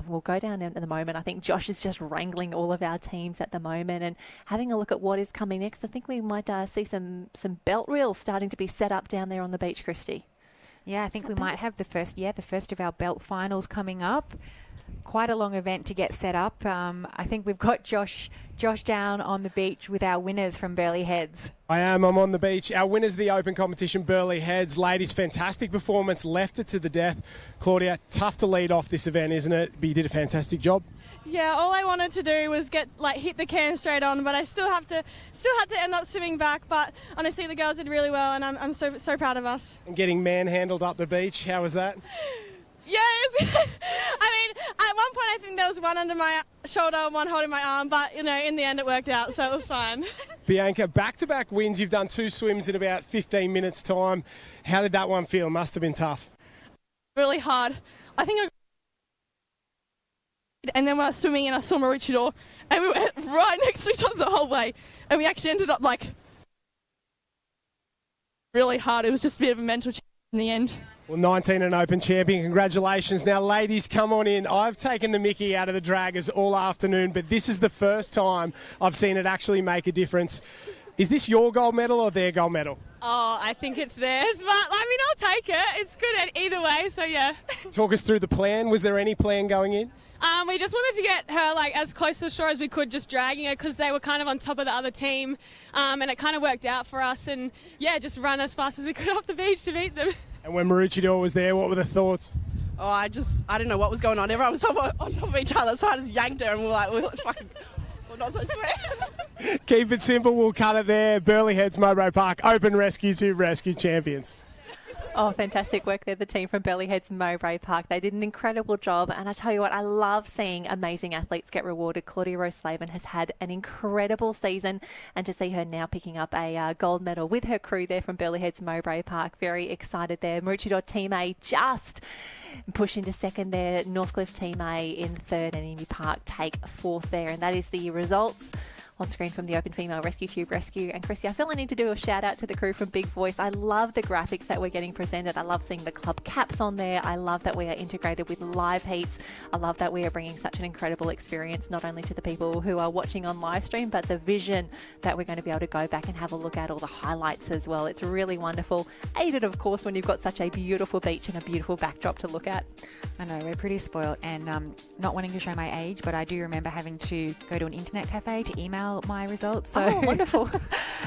We'll go down at the moment. I think Josh is just wrangling all of our teams at the moment and having a look at what is coming next. I think we might see some belt reels starting to be set up down there on the beach, Christy. Yeah, I think we might have the first of our belt finals coming up. Quite a long event to get set up. I think we've got Josh down on the beach with our winners from Burleigh Heads. I'm on the beach. Our winners of the open competition, Burleigh Heads. Ladies, fantastic performance, left it to the death. Claudia, tough to lead off this event, isn't it? But you did a fantastic job. Yeah, all I wanted to do was hit the can straight on, but I still had to end up swimming back. But honestly, the girls did really well, and I'm so proud of us. And getting manhandled up the beach, how was that? Yes. I mean, at one point I think there was one under my shoulder and one holding my arm, but in the end it worked out, so it was fine. Bianca, back-to-back wins. You've done 2 swims in about 15 minutes time. How did that one feel? Must have been tough. Really hard. I think And then when I was swimming and I saw Maroochydore, and we went right next to each other the whole way. And we actually ended up like really hard. It was just a bit of a mental challenge in the end. Well, 19 and Open champion, congratulations. Now, ladies, come on in. I've taken the mickey out of the draggers all afternoon, but this is the first time I've seen it actually make a difference. Is this your gold medal or their gold medal? Oh, I think it's theirs, but I mean, I'll take it. It's good at either way, so yeah. Talk us through the plan. Was there any plan going in? We just wanted to get her like as close to the shore as we could, just dragging her because they were kind of on top of the other team, and it kind of worked out for us. And yeah, just run as fast as we could off the beach to beat them. And when Maroochydore was there, what were the thoughts? Oh, I didn't know what was going on. Everyone was on top of each other, so I just yanked her and we were like, we're not supposed to swear. Keep it simple. We'll cut it there. Burleigh Heads, Mowbray Park, Open Rescue 2 rescue champions. Oh, fantastic work there, the team from Burleigh Heads Mowbray Park. They did an incredible job, and I tell you what, I love seeing amazing athletes get rewarded. Claudia Rose-Slavin has had an incredible season, and to see her now picking up a gold medal with her crew there from Burleigh Heads Mowbray Park, very excited there. Maroochydore Team A just push into second there. Northcliffe Team A in third, and Emu Park take fourth there, and that is the results on screen from the Open Female Rescue Tube Rescue. And Chrissy, I feel I need to do a shout out to the crew from Big Voice. I love the graphics that we're getting presented. I love seeing the club caps on there. I love that we are integrated with live heats. I love that we are bringing such an incredible experience, not only to the people who are watching on live stream, but the vision that we're going to be able to go back and have a look at all the highlights as well. It's really wonderful. Aided, of course, when you've got such a beautiful beach and a beautiful backdrop to look at. I know, we're pretty spoiled, and not wanting to show my age, but I do remember having to go to an internet cafe to email my results. So oh, wonderful.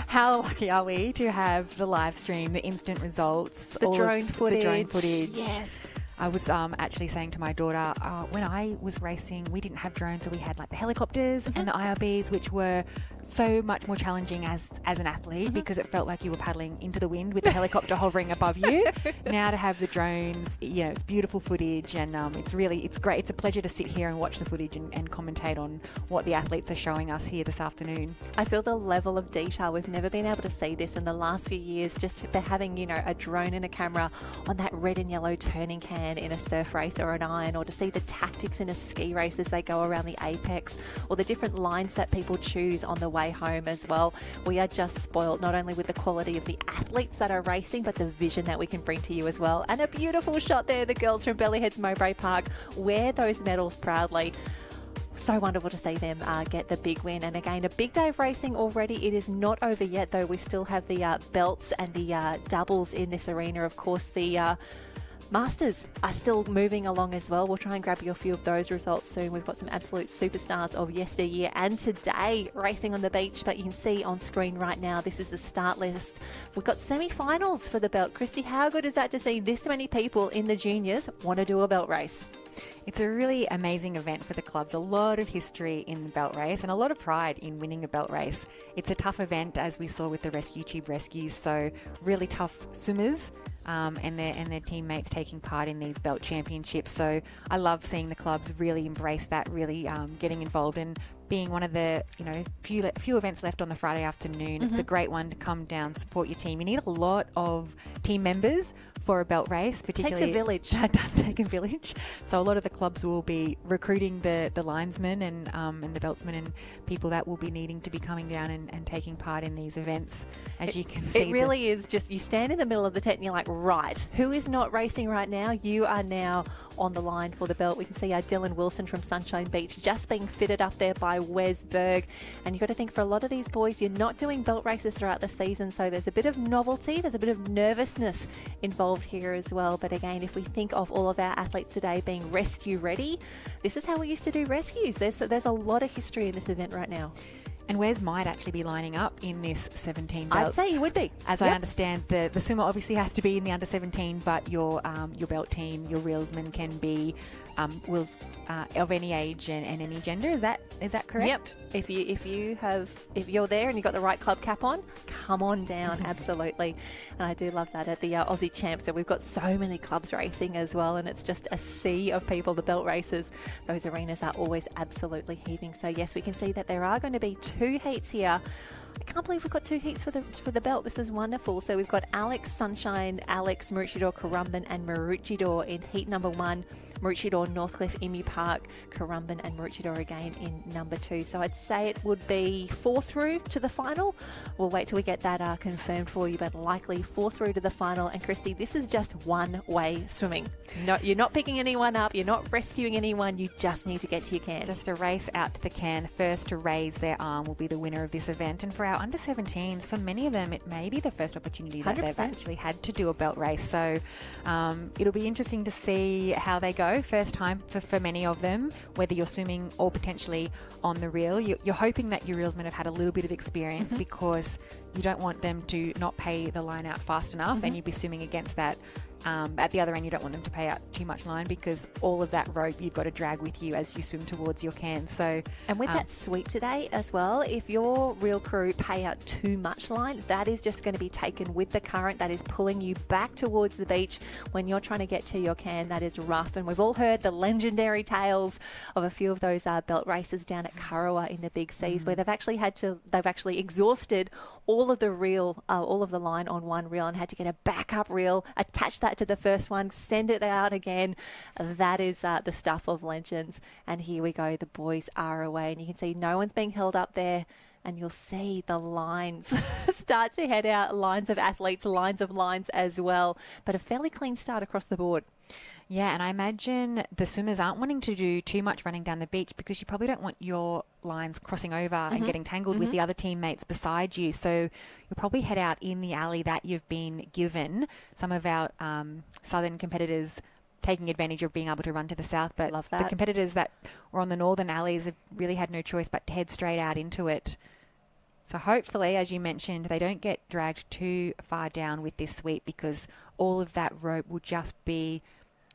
How lucky are we to have the live stream, the instant results, the drone footage. The drone footage. Yes. I was actually saying to my daughter, when I was racing, we didn't have drones, so we had like the helicopters and the IRBs, which were so much more challenging as an athlete because it felt like you were paddling into the wind with the helicopter hovering above you. Now to have the drones, it's beautiful footage, and it's great. It's a pleasure to sit here and watch the footage and commentate on what the athletes are showing us here this afternoon. I feel the level of detail. We've never been able to see this in the last few years, just having, a drone and a camera on that red and yellow turning can in a surf race or an iron, or to see the tactics in a ski race as they go around the apex, or the different lines that people choose on the way home as well. We are just spoiled, not only with the quality of the athletes that are racing, but the vision that we can bring to you as well. And a beautiful shot there. The girls from Burleigh Heads Mowbray Park wear those medals proudly. So wonderful to see them get the big win. And again, a big day of racing already. It is not over yet, though. We still have the belts and the doubles in this arena. Of course, the Masters are still moving along as well. We'll try and grab you a few of those results soon. We've got some absolute superstars of yesteryear and today racing on the beach, but you can see on screen right now, this is the start list. We've got semi-finals for the belt. Christy, how good is that to see this many people in the juniors want to do a belt race? It's a really amazing event for the clubs. A lot of history in the belt race and a lot of pride in winning a belt race. It's a tough event, as we saw with the Rescue Tube Rescues, so really tough swimmers and their teammates taking part in these belt championships. So I love seeing the clubs really embrace that, really getting involved and being one of the few events left on the Friday afternoon. It's a great one to come down, support your team. You need a lot of team members for a belt race, particularly. Takes a village. That does take a village. So a lot of the clubs will be recruiting the linesmen and the beltsmen and people that will be needing to be coming down and taking part in these events. As you can see, it really is just, you stand in the middle of the tent and you're like, right, who is not racing right now? You are now on the line for the belt. We can see our Dylan Wilson from Sunshine Beach just being fitted up there by Wes Berg. And you've got to think, for a lot of these boys, you're not doing belt races throughout the season, so there's a bit of novelty, there's a bit of nervousness involved here as well. But again, if we think of all of our athletes today being rescue ready, this is how we used to do rescues. There's a lot of history in this event right now. And Wes might actually be lining up in this 17 belts. I'd say he would be. As I understand, the swimmer obviously has to be in the under 17, but your belt team, your reelsman can be of any age and any gender. Is that correct? Yep. If you're there and you've got the right club cap on, come on down. Absolutely. And I do love that at the Aussie Champs. So we've got so many clubs racing as well, and it's just a sea of people. The belt races, those arenas are always absolutely heaving. So yes, we can see that there are going to be 2 heats here. I can't believe we've got 2 heats for the belt. This is wonderful. So we've got Alex Sunshine, Alex Maroochydore, Currumbin and Maroochydore in heat number 1. Maroochydore, Northcliffe, Emu Park, Currumbin and Maroochydore again in number 2. So I'd say it would be 4 through to the final. We'll wait till we get that confirmed for you, but likely 4 through to the final. And Christy, this is just one-way swimming. No, you're not picking anyone up. You're not rescuing anyone. You just need to get to your can. Just a race out to the can. First to raise their arm will be the winner of this event. And for our under-17s, for many of them, it may be the first opportunity that 100%. they've actually had to do a belt race. So it'll be interesting to see how they go. First time for many of them, whether you're swimming or potentially on the reel. You're hoping that your reelsmen have had a little bit of experience because you don't want them to not pay the line out fast enough and you'd be swimming against that. At the other end, you don't want them to pay out too much line because all of that rope you've got to drag with you as you swim towards your can. So, and with that sweep today as well, if your reel crew pay out too much line, that is just going to be taken with the current. That is pulling you back towards the beach when you're trying to get to your can. That is rough. And we've all heard the legendary tales of a few of those belt races down at Kurrawa in the big seas where they've actually exhausted all of the reel, all of the line on one reel and had to get a backup reel, attach that to the first one, send it out again. That is the stuff of legends. And here we go. The boys are away and you can see no one's being held up there. And you'll see the lines start to head out, lines of athletes, lines of lines as well. But a fairly clean start across the board. Yeah, and I imagine the swimmers aren't wanting to do too much running down the beach because you probably don't want your lines crossing over and getting tangled with the other teammates beside you. So you'll probably head out in the alley that you've been given. Some of our southern competitors taking advantage of being able to run to the south, but the competitors that were on the northern alleys have really had no choice but to head straight out into it. So hopefully, as you mentioned, they don't get dragged too far down with this sweep because all of that rope will just be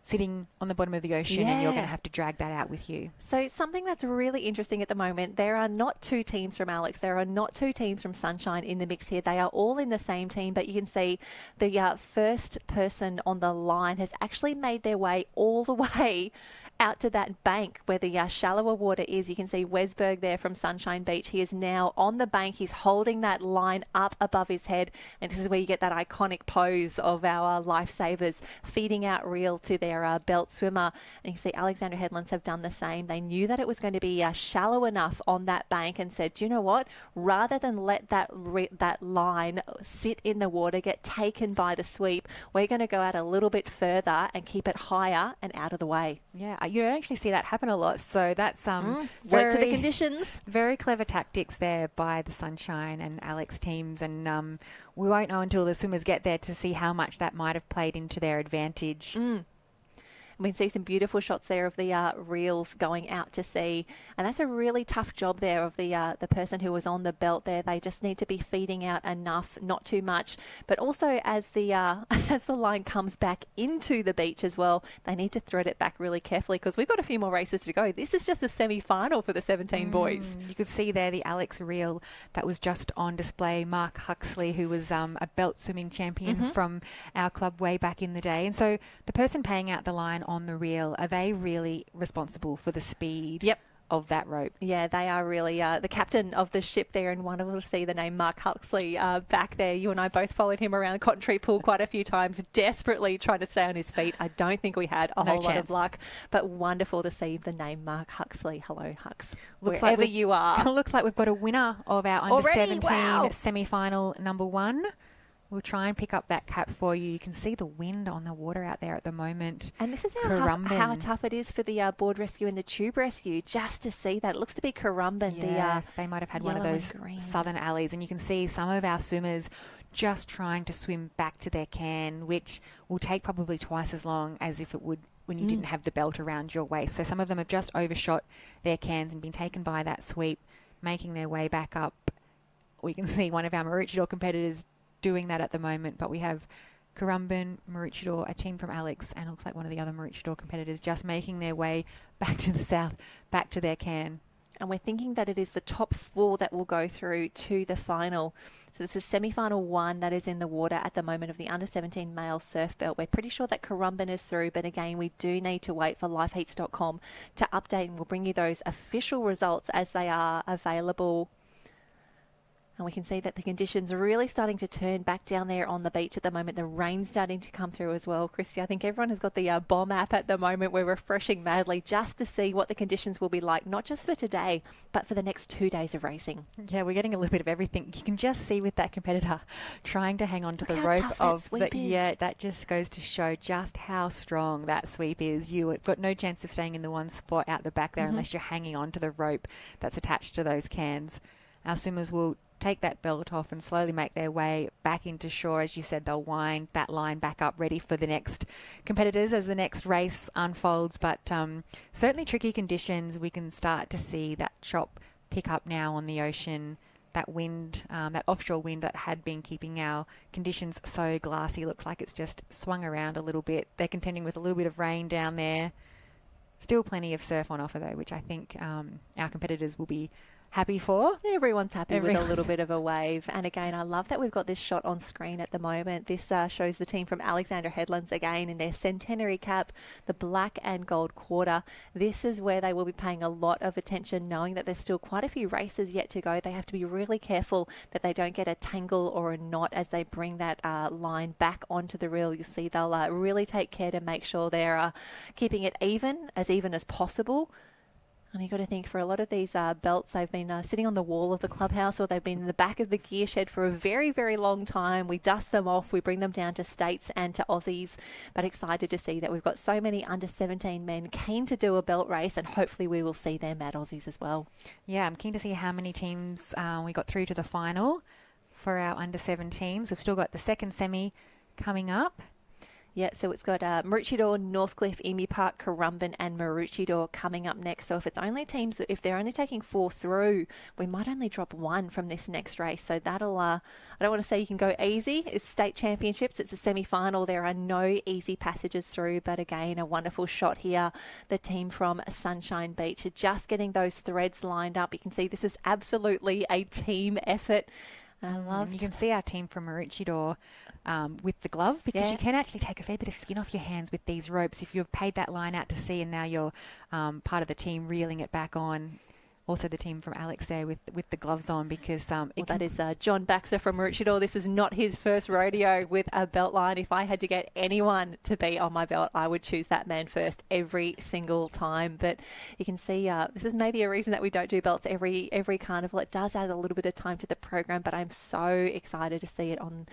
sitting on the bottom of the ocean and you're going to have to drag that out with you. So something that's really interesting at the moment, there are not 2 teams from Alex. There are not 2 teams from Sunshine in the mix here. They are all in the same team, but you can see the first person on the line has actually made their way all the way out to that bank where the shallower water is. You can see Wesberg there from Sunshine Beach. He is now on the bank. He's holding that line up above his head. And this is where you get that iconic pose of our lifesavers feeding out reel to their belt swimmer. And you can see Alexandra Headlands have done the same. They knew that it was going to be shallow enough on that bank and said, do you know what? Rather than let that line sit in the water, get taken by the sweep, we're going to go out a little bit further and keep it higher and out of the way. Yeah, you don't actually see that happen a lot. So that's work to the conditions. Very clever tactics there by the Sunshine and Alex teams. And we won't know until the swimmers get there to see how much that might have played into their advantage. We can see some beautiful shots there of the reels going out to sea. And that's a really tough job there of the person who was on the belt there. They just need to be feeding out enough, not too much. But also as the as the line comes back into the beach as well, they need to thread it back really carefully because we've got a few more races to go. This is just a semi-final for the 17 boys. You could see there the Alex reel that was just on display. Mark Huxley, who was a belt swimming champion from our club way back in the day. And so the person paying out the line on the reel, are they really responsible for the speed of that rope? Yeah, they are really the captain of the ship there, and wonderful to see the name Mark Huxley back there. You and I both followed him around the Cotton Tree Pool quite a few times, desperately trying to stay on his feet. I don't think we had a whole lot of luck, but wonderful to see the name Mark Huxley. Hello, Hux. Wherever you are. Looks like we've got a winner of our under-17 semi-final number 1. We'll try and pick up that cap for you. You can see the wind on the water out there at the moment. And this is how tough it is for the board rescue and the tube rescue just to see that. It looks to be Currumbin. Yes, they might have had one of those southern alleys. And you can see some of our swimmers just trying to swim back to their can, which will take probably twice as long as if it would when you didn't have the belt around your waist. So some of them have just overshot their cans and been taken by that sweep, making their way back up. We can see one of our Maroochydore competitors doing that at the moment, but we have Currumbin, Maroochydore, a team from Alex, and looks like one of the other Maroochydore competitors just making their way back to the south, back to their can. And we're thinking that it is the top 4 that will go through to the final. So this is semi-final 1 that is in the water at the moment of the under-17 male surf belt. We're pretty sure that Currumbin is through, but again, we do need to wait for lifeheats.com to update, and we'll bring you those official results as they are available. And we can see that the conditions are really starting to turn back down there on the beach at the moment. The rain's starting to come through as well. Christy, I think everyone has got the bomb app at the moment. We're refreshing madly just to see what the conditions will be like, not just for today, but for the next 2 days of racing. Yeah, we're getting a little bit of everything. You can just see with that competitor trying to hang on to the rope of the, yeah, that just goes to show just how strong that sweep is. You've got no chance of staying in the one spot out the back there unless you're hanging on to the rope that's attached to those cans. Our swimmers will take that belt off and slowly make their way back into shore. As you said, they'll wind that line back up ready for the next competitors as the next race unfolds. But certainly tricky conditions. We can start to see that chop pick up now on the ocean. That wind, that offshore wind that had been keeping our conditions so glassy, looks like it's just swung around a little bit. They're contending with a little bit of rain down there. Still plenty of surf on offer though, which I think our competitors will be happy for. Everyone's happy with a little bit of a wave. And again, I love that we've got this shot on screen at the moment. This shows the team from Alexandra Headlands again in their centenary cap, the black and gold quarter. This is where they will be paying a lot of attention, knowing that there's still quite a few races yet to go. They have to be really careful that they don't get a tangle or a knot as they bring that line back onto the reel. You see they'll really take care to make sure they're keeping it even as possible. And you've got to think, for a lot of these belts, they've been sitting on the wall of the clubhouse, or they've been in the back of the gear shed for a very, very long time. We dust them off. We bring them down to states and to Aussies. But excited to see that we've got so many under-17 men keen to do a belt race, and hopefully we will see them at Aussies as well. Yeah, I'm keen to see how many teams we got through to the final for our under-17s. We've still got the second semi coming up. Yeah, so it's got Maroochydore, Northcliffe, Emu Park, Currumbin and Maroochydore coming up next. So if it's only teams, if they're only taking 4 through, we might only drop 1 from this next race. So that'll, I don't want to say you can go easy. It's state championships. It's a semi-final. There are no easy passages through, but again, a wonderful shot here. The team from Sunshine Beach are just getting those threads lined up. You can see this is absolutely a team effort. And I love. You can see our team from Maroochydore with the glove, because you can actually take a fair bit of skin off your hands with these ropes if you've paid that line out to sea and now you're part of the team reeling it back on. Also the team from Alex there with the gloves on, because that is John Baxter from Maroochydore. This is not his first rodeo with a belt line. If I had to get anyone to be on my belt, I would choose that man first every single time. But you can see this is maybe a reason that we don't do belts every carnival. It does add a little bit of time to the program, but I'm so excited to see it on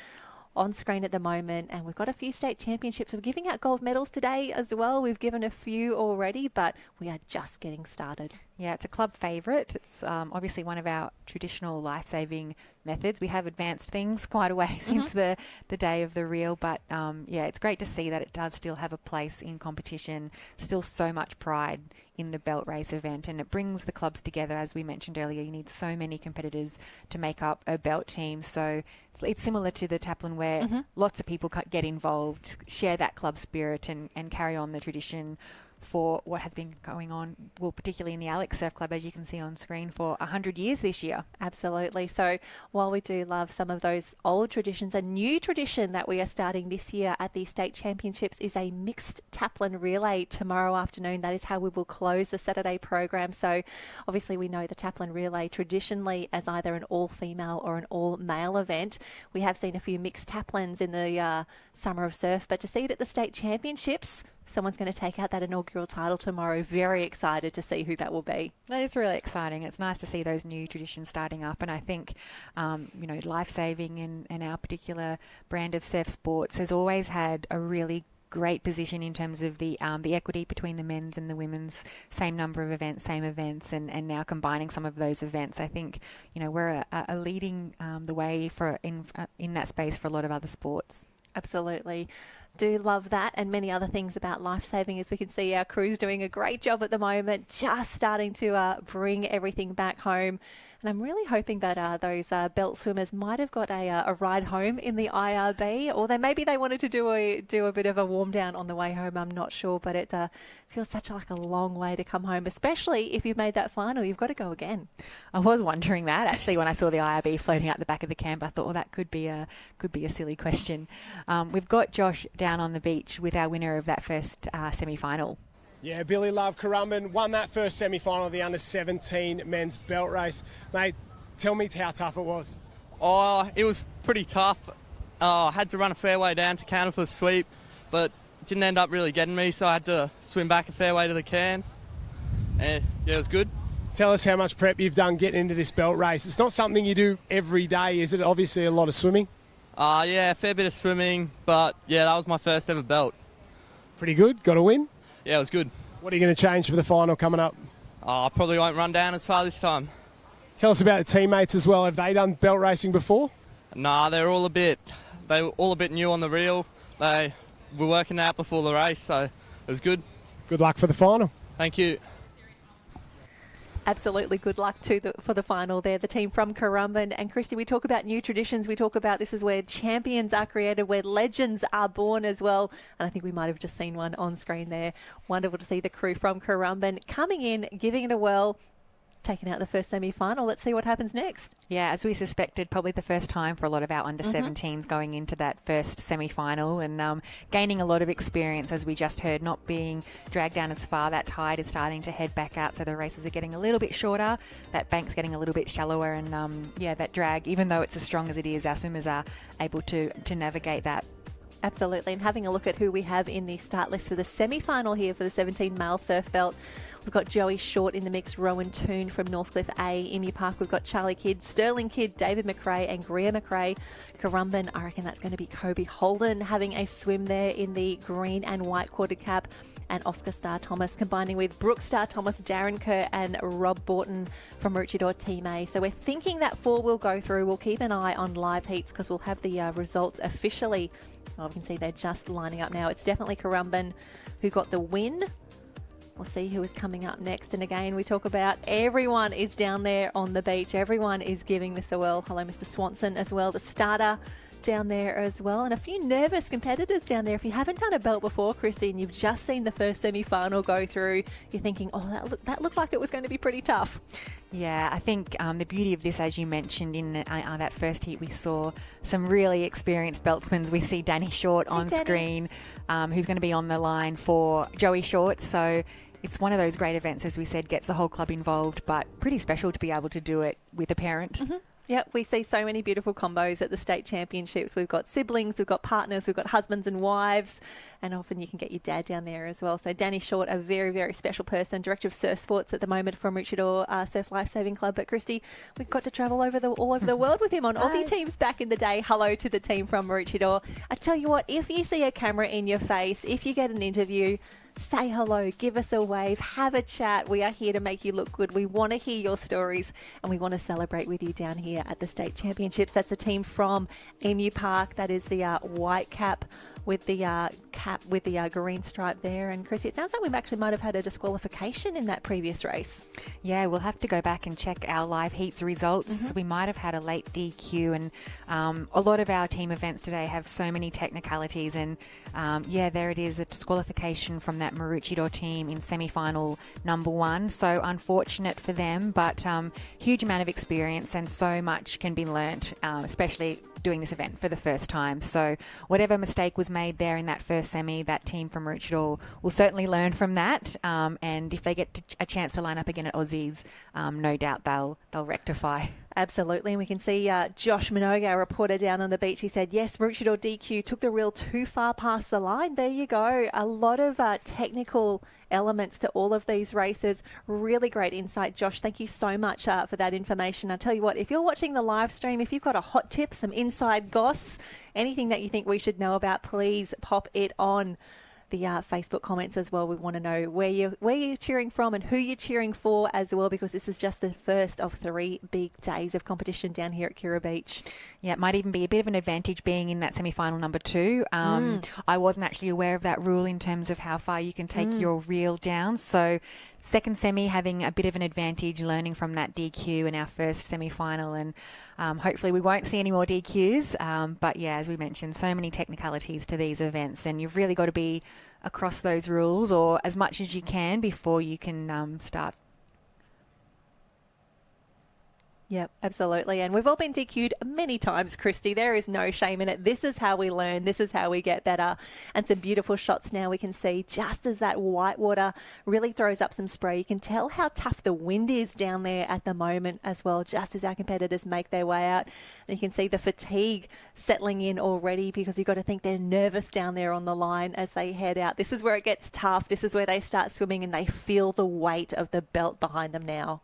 screen at the moment. And we've got a few state championships. We're giving out gold medals today as well. We've given a few already, but we are just getting started. Yeah, it's a club favourite. It's obviously one of our traditional life-saving methods. We have advanced things quite a way since the day of the reel, but yeah, it's great to see that it does still have a place in competition, still so much pride in the belt race event, and it brings the clubs together. As we mentioned earlier, you need so many competitors to make up a belt team, so it's similar to the Taplin, where lots of people get involved, share that club spirit and carry on the tradition for what has been going on, well, particularly in the Alex Surf Club, as you can see on screen, for 100 years this year. Absolutely. So while we do love some of those old traditions, a new tradition that we are starting this year at the State Championships is a mixed Taplin relay tomorrow afternoon. That is how we will close the Saturday program. So obviously we know the Taplin relay traditionally as either an all-female or an all-male event. We have seen a few mixed Taplins in the Summer of Surf, but to see it at the State Championships, someone's going to take out that inaugural title tomorrow. Very excited to see who that will be. That is really exciting. It's nice to see those new traditions starting up, and I think, you know, life-saving and our particular brand of surf sports has always had a really great position in terms of the equity between the men's and the women's, same number of events, same events, and now combining some of those events. I think, you know, we're a leading the way for in that space for a lot of other sports. Absolutely. Do love that, and many other things about life-saving. As we can see, our crew's doing a great job at the moment, just starting to bring everything back home. And I'm really hoping that those belt swimmers might have got a ride home in the IRB, or maybe they wanted to do a bit of a warm down on the way home. I'm not sure, but it feels such like a long way to come home, especially if you've made that final. You've got to go again. I was wondering that actually when I saw the IRB floating out the back of the camp. I thought, well, that could be a silly question. We've got Josh down on the beach with our winner of that first semi-final. Yeah, Billy Love Currumbin won that first semi-final of the under-17 men's belt race. Mate, tell me how tough it was. Oh, it was pretty tough. I had to run a fairway down to counter for the sweep, but it didn't end up really getting me, so I had to swim back a fairway to the can. And yeah, it was good. Tell us how much prep you've done getting into this belt race. It's not something you do every day, is it? Obviously a lot of swimming. Yeah, a fair bit of swimming, but yeah, that was my first ever belt. Pretty good? Got a win? Yeah, it was good. What are you going to change for the final coming up? I probably won't run down as far this time. Tell us about the teammates as well. Have they done belt racing before? Nah, they were all a bit new on the reel. They were working out before the race, so it was good. Good luck for the final. Thank you. Absolutely good luck for the final there, the team from Currumbin. And Christy, we talk about new traditions. We talk about this is where champions are created, where legends are born as well. And I think we might have just seen one on screen there. Wonderful to see the crew from Currumbin coming in, giving it a whirl, taking out the first semi-final. Let's see what happens next. Yeah, as we suspected, probably the first time for a lot of our under-17s going into that first semi-final and gaining a lot of experience, as we just heard, not being dragged down as far. That tide is starting to head back out, so the races are getting a little bit shorter. That bank's getting a little bit shallower and, yeah, that drag, even though it's as strong as it is, our swimmers are able to navigate that. Absolutely, and having a look at who we have in the start list for the semi-final here for the 17 male surf belt. We've got Joey Short in the mix, Rowan Toon from Northcliffe A, Emu Park. We've got Charlie Kidd, Sterling Kidd, David McRae and Greer McRae. Currumbin, I reckon that's going to be Kobe Holden having a swim there in the green and white quartered cap. And Oscar Star Thomas combining with Brooke Star Thomas, Darren Kerr and Rob Borton from Maroochydore Team A. So we're thinking that 4 will go through. We'll keep an eye on live heats because we'll have the results officially. Oh, we can see they're just lining up now. It's definitely Currumbin who got the win. We'll see who is coming up next. And again, we talk about everyone is down there on the beach. Everyone is giving this a whirl. Hello, Mr. Swanson as well, the starter down there as well. And a few nervous competitors down there. If you haven't done a belt before, Christy, and you've just seen the first semi-final go through, you're thinking, oh, that looked like it was going to be pretty tough. Yeah, I think the beauty of this, as you mentioned, in that first heat, we saw some really experienced beltsmen. We see Danny Short on screen, who's going to be on the line for Joey Short. So it's one of those great events, as we said, gets the whole club involved, but pretty special to be able to do it with a parent. Mm-hmm. Yep, we see so many beautiful combos at the state championships. We've got siblings, we've got partners, we've got husbands and wives, and often you can get your dad down there as well. So Danny Short, a very, very special person, Director of Surf Sports at the moment from Maroochydore Surf Lifesaving Club. But Christy, we've got to travel all over the world with him on Aussie teams back in the day. Hello to the team from Maroochydore. I tell you what, if you see a camera in your face, if you get an interview, say hello, give us a wave, have a chat. We are here to make you look good. We want to hear your stories and we want to celebrate with you down here at the state championships. That's a team from Emu Park. That is the white cap with the green stripe there. And Chrissy, it sounds like we actually might have had a disqualification in that previous race. Yeah, we'll have to go back and check our live heats results. Mm-hmm. We might have had a late DQ, and a lot of our team events today have so many technicalities. And yeah, there it is, a disqualification from that Maroochydore team in semi-final number 1. So unfortunate for them, but huge amount of experience and so much can be learnt, especially doing this event for the first time. So whatever mistake was made there in that first semi, that team from Maroochydore will certainly learn from that. And if they get a chance to line up again at Aussies, no doubt they'll rectify. Absolutely, and we can see Josh Minogue, our reporter down on the beach. He said, yes, Maroochydore DQ took the reel too far past the line. There you go. A lot of technical elements to all of these races. Really great insight, Josh. Thank you so much for that information. I'll tell you what, if you're watching the live stream, if you've got a hot tip, some inside goss, anything that you think we should know about, please pop it on the Facebook comments as well. We want to know where you're cheering from and who you're cheering for as well, because this is just the first of 3 big days of competition down here at Kirra Beach. Yeah, it might even be a bit of an advantage being in that semi-final number 2. I wasn't actually aware of that rule in terms of how far you can take your reel down. So second semi having a bit of an advantage, learning from that DQ in our first semi-final, and hopefully we won't see any more DQs. But yeah, as we mentioned, so many technicalities to these events, and you've really got to be across those rules or as much as you can before you can start. Yep, absolutely. And we've all been DQ'd many times, Christy. There is no shame in it. This is how we learn. This is how we get better. And some beautiful shots now we can see just as that whitewater really throws up some spray. You can tell how tough the wind is down there at the moment as well, just as our competitors make their way out. And you can see the fatigue settling in already, because you've got to think they're nervous down there on the line as they head out. This is where it gets tough. This is where they start swimming and they feel the weight of the belt behind them now.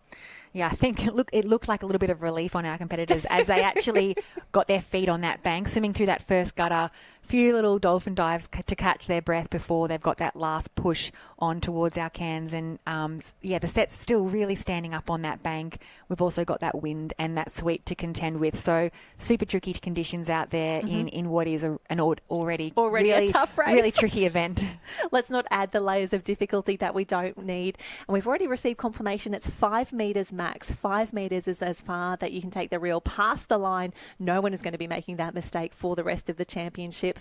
Yeah, I think it looked like a little bit of relief on our competitors as they actually got their feet on that bank, swimming through that first gutter, few little dolphin dives to catch their breath before they've got that last push on towards our cans. And the set's still really standing up on that bank. We've also got that wind and that sweep to contend with. So super tricky conditions out there in what is an already really, a tough race. Really tricky event. Let's not add the layers of difficulty that we don't need. And we've already received confirmation it's 5 metres max. 5 metres is as far that you can take the reel past the line. No one is going to be making that mistake for the rest of the championships.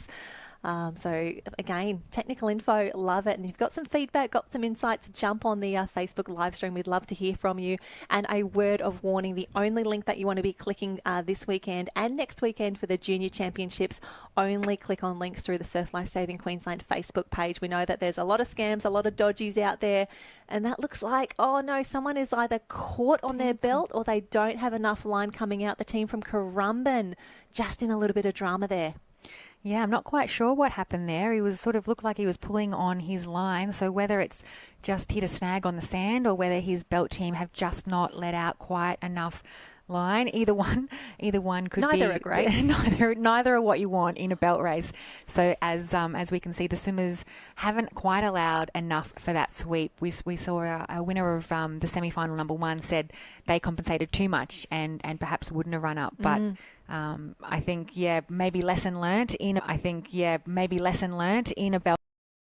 So again, technical info, love it. And if you've got some feedback, got some insights, jump on the Facebook live stream. We'd love to hear from you. And a word of warning, the only link that you want to be clicking this weekend and next weekend for the Junior Championships, only click on links through the Surf Life Saving Queensland Facebook page. We know that there's a lot of scams, a lot of dodgies out there. And that looks like, oh no, someone is either caught on their belt or they don't have enough line coming out. The team from Currumbin, just in a little bit of drama there. Yeah, I'm not quite sure what happened there. He was looked like he was pulling on his line. So whether it's just hit a snag on the sand or whether his belt team have just not let out quite enough line, either one could be. Neither are great. Neither are what you want in a belt race. So as we can see, the swimmers haven't quite allowed enough for that sweep. We saw a winner of the semi-final number 1 said they compensated too much and perhaps wouldn't have run up, but. I think, maybe lesson learnt in a belt.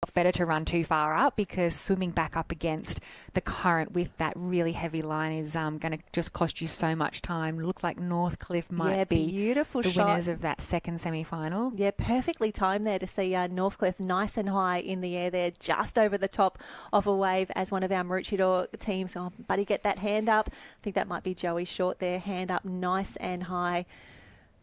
It's better to run too far up, because swimming back up against the current with that really heavy line is going to just cost you so much time. Looks like Northcliffe might be beautiful the shot. Winners of that second semi-final. Yeah, perfectly timed there to see Northcliffe nice and high in the air there, just over the top of a wave as one of our Maroochydore teams. Oh, buddy, get that hand up. I think that might be Joey Short there. Hand up nice and high.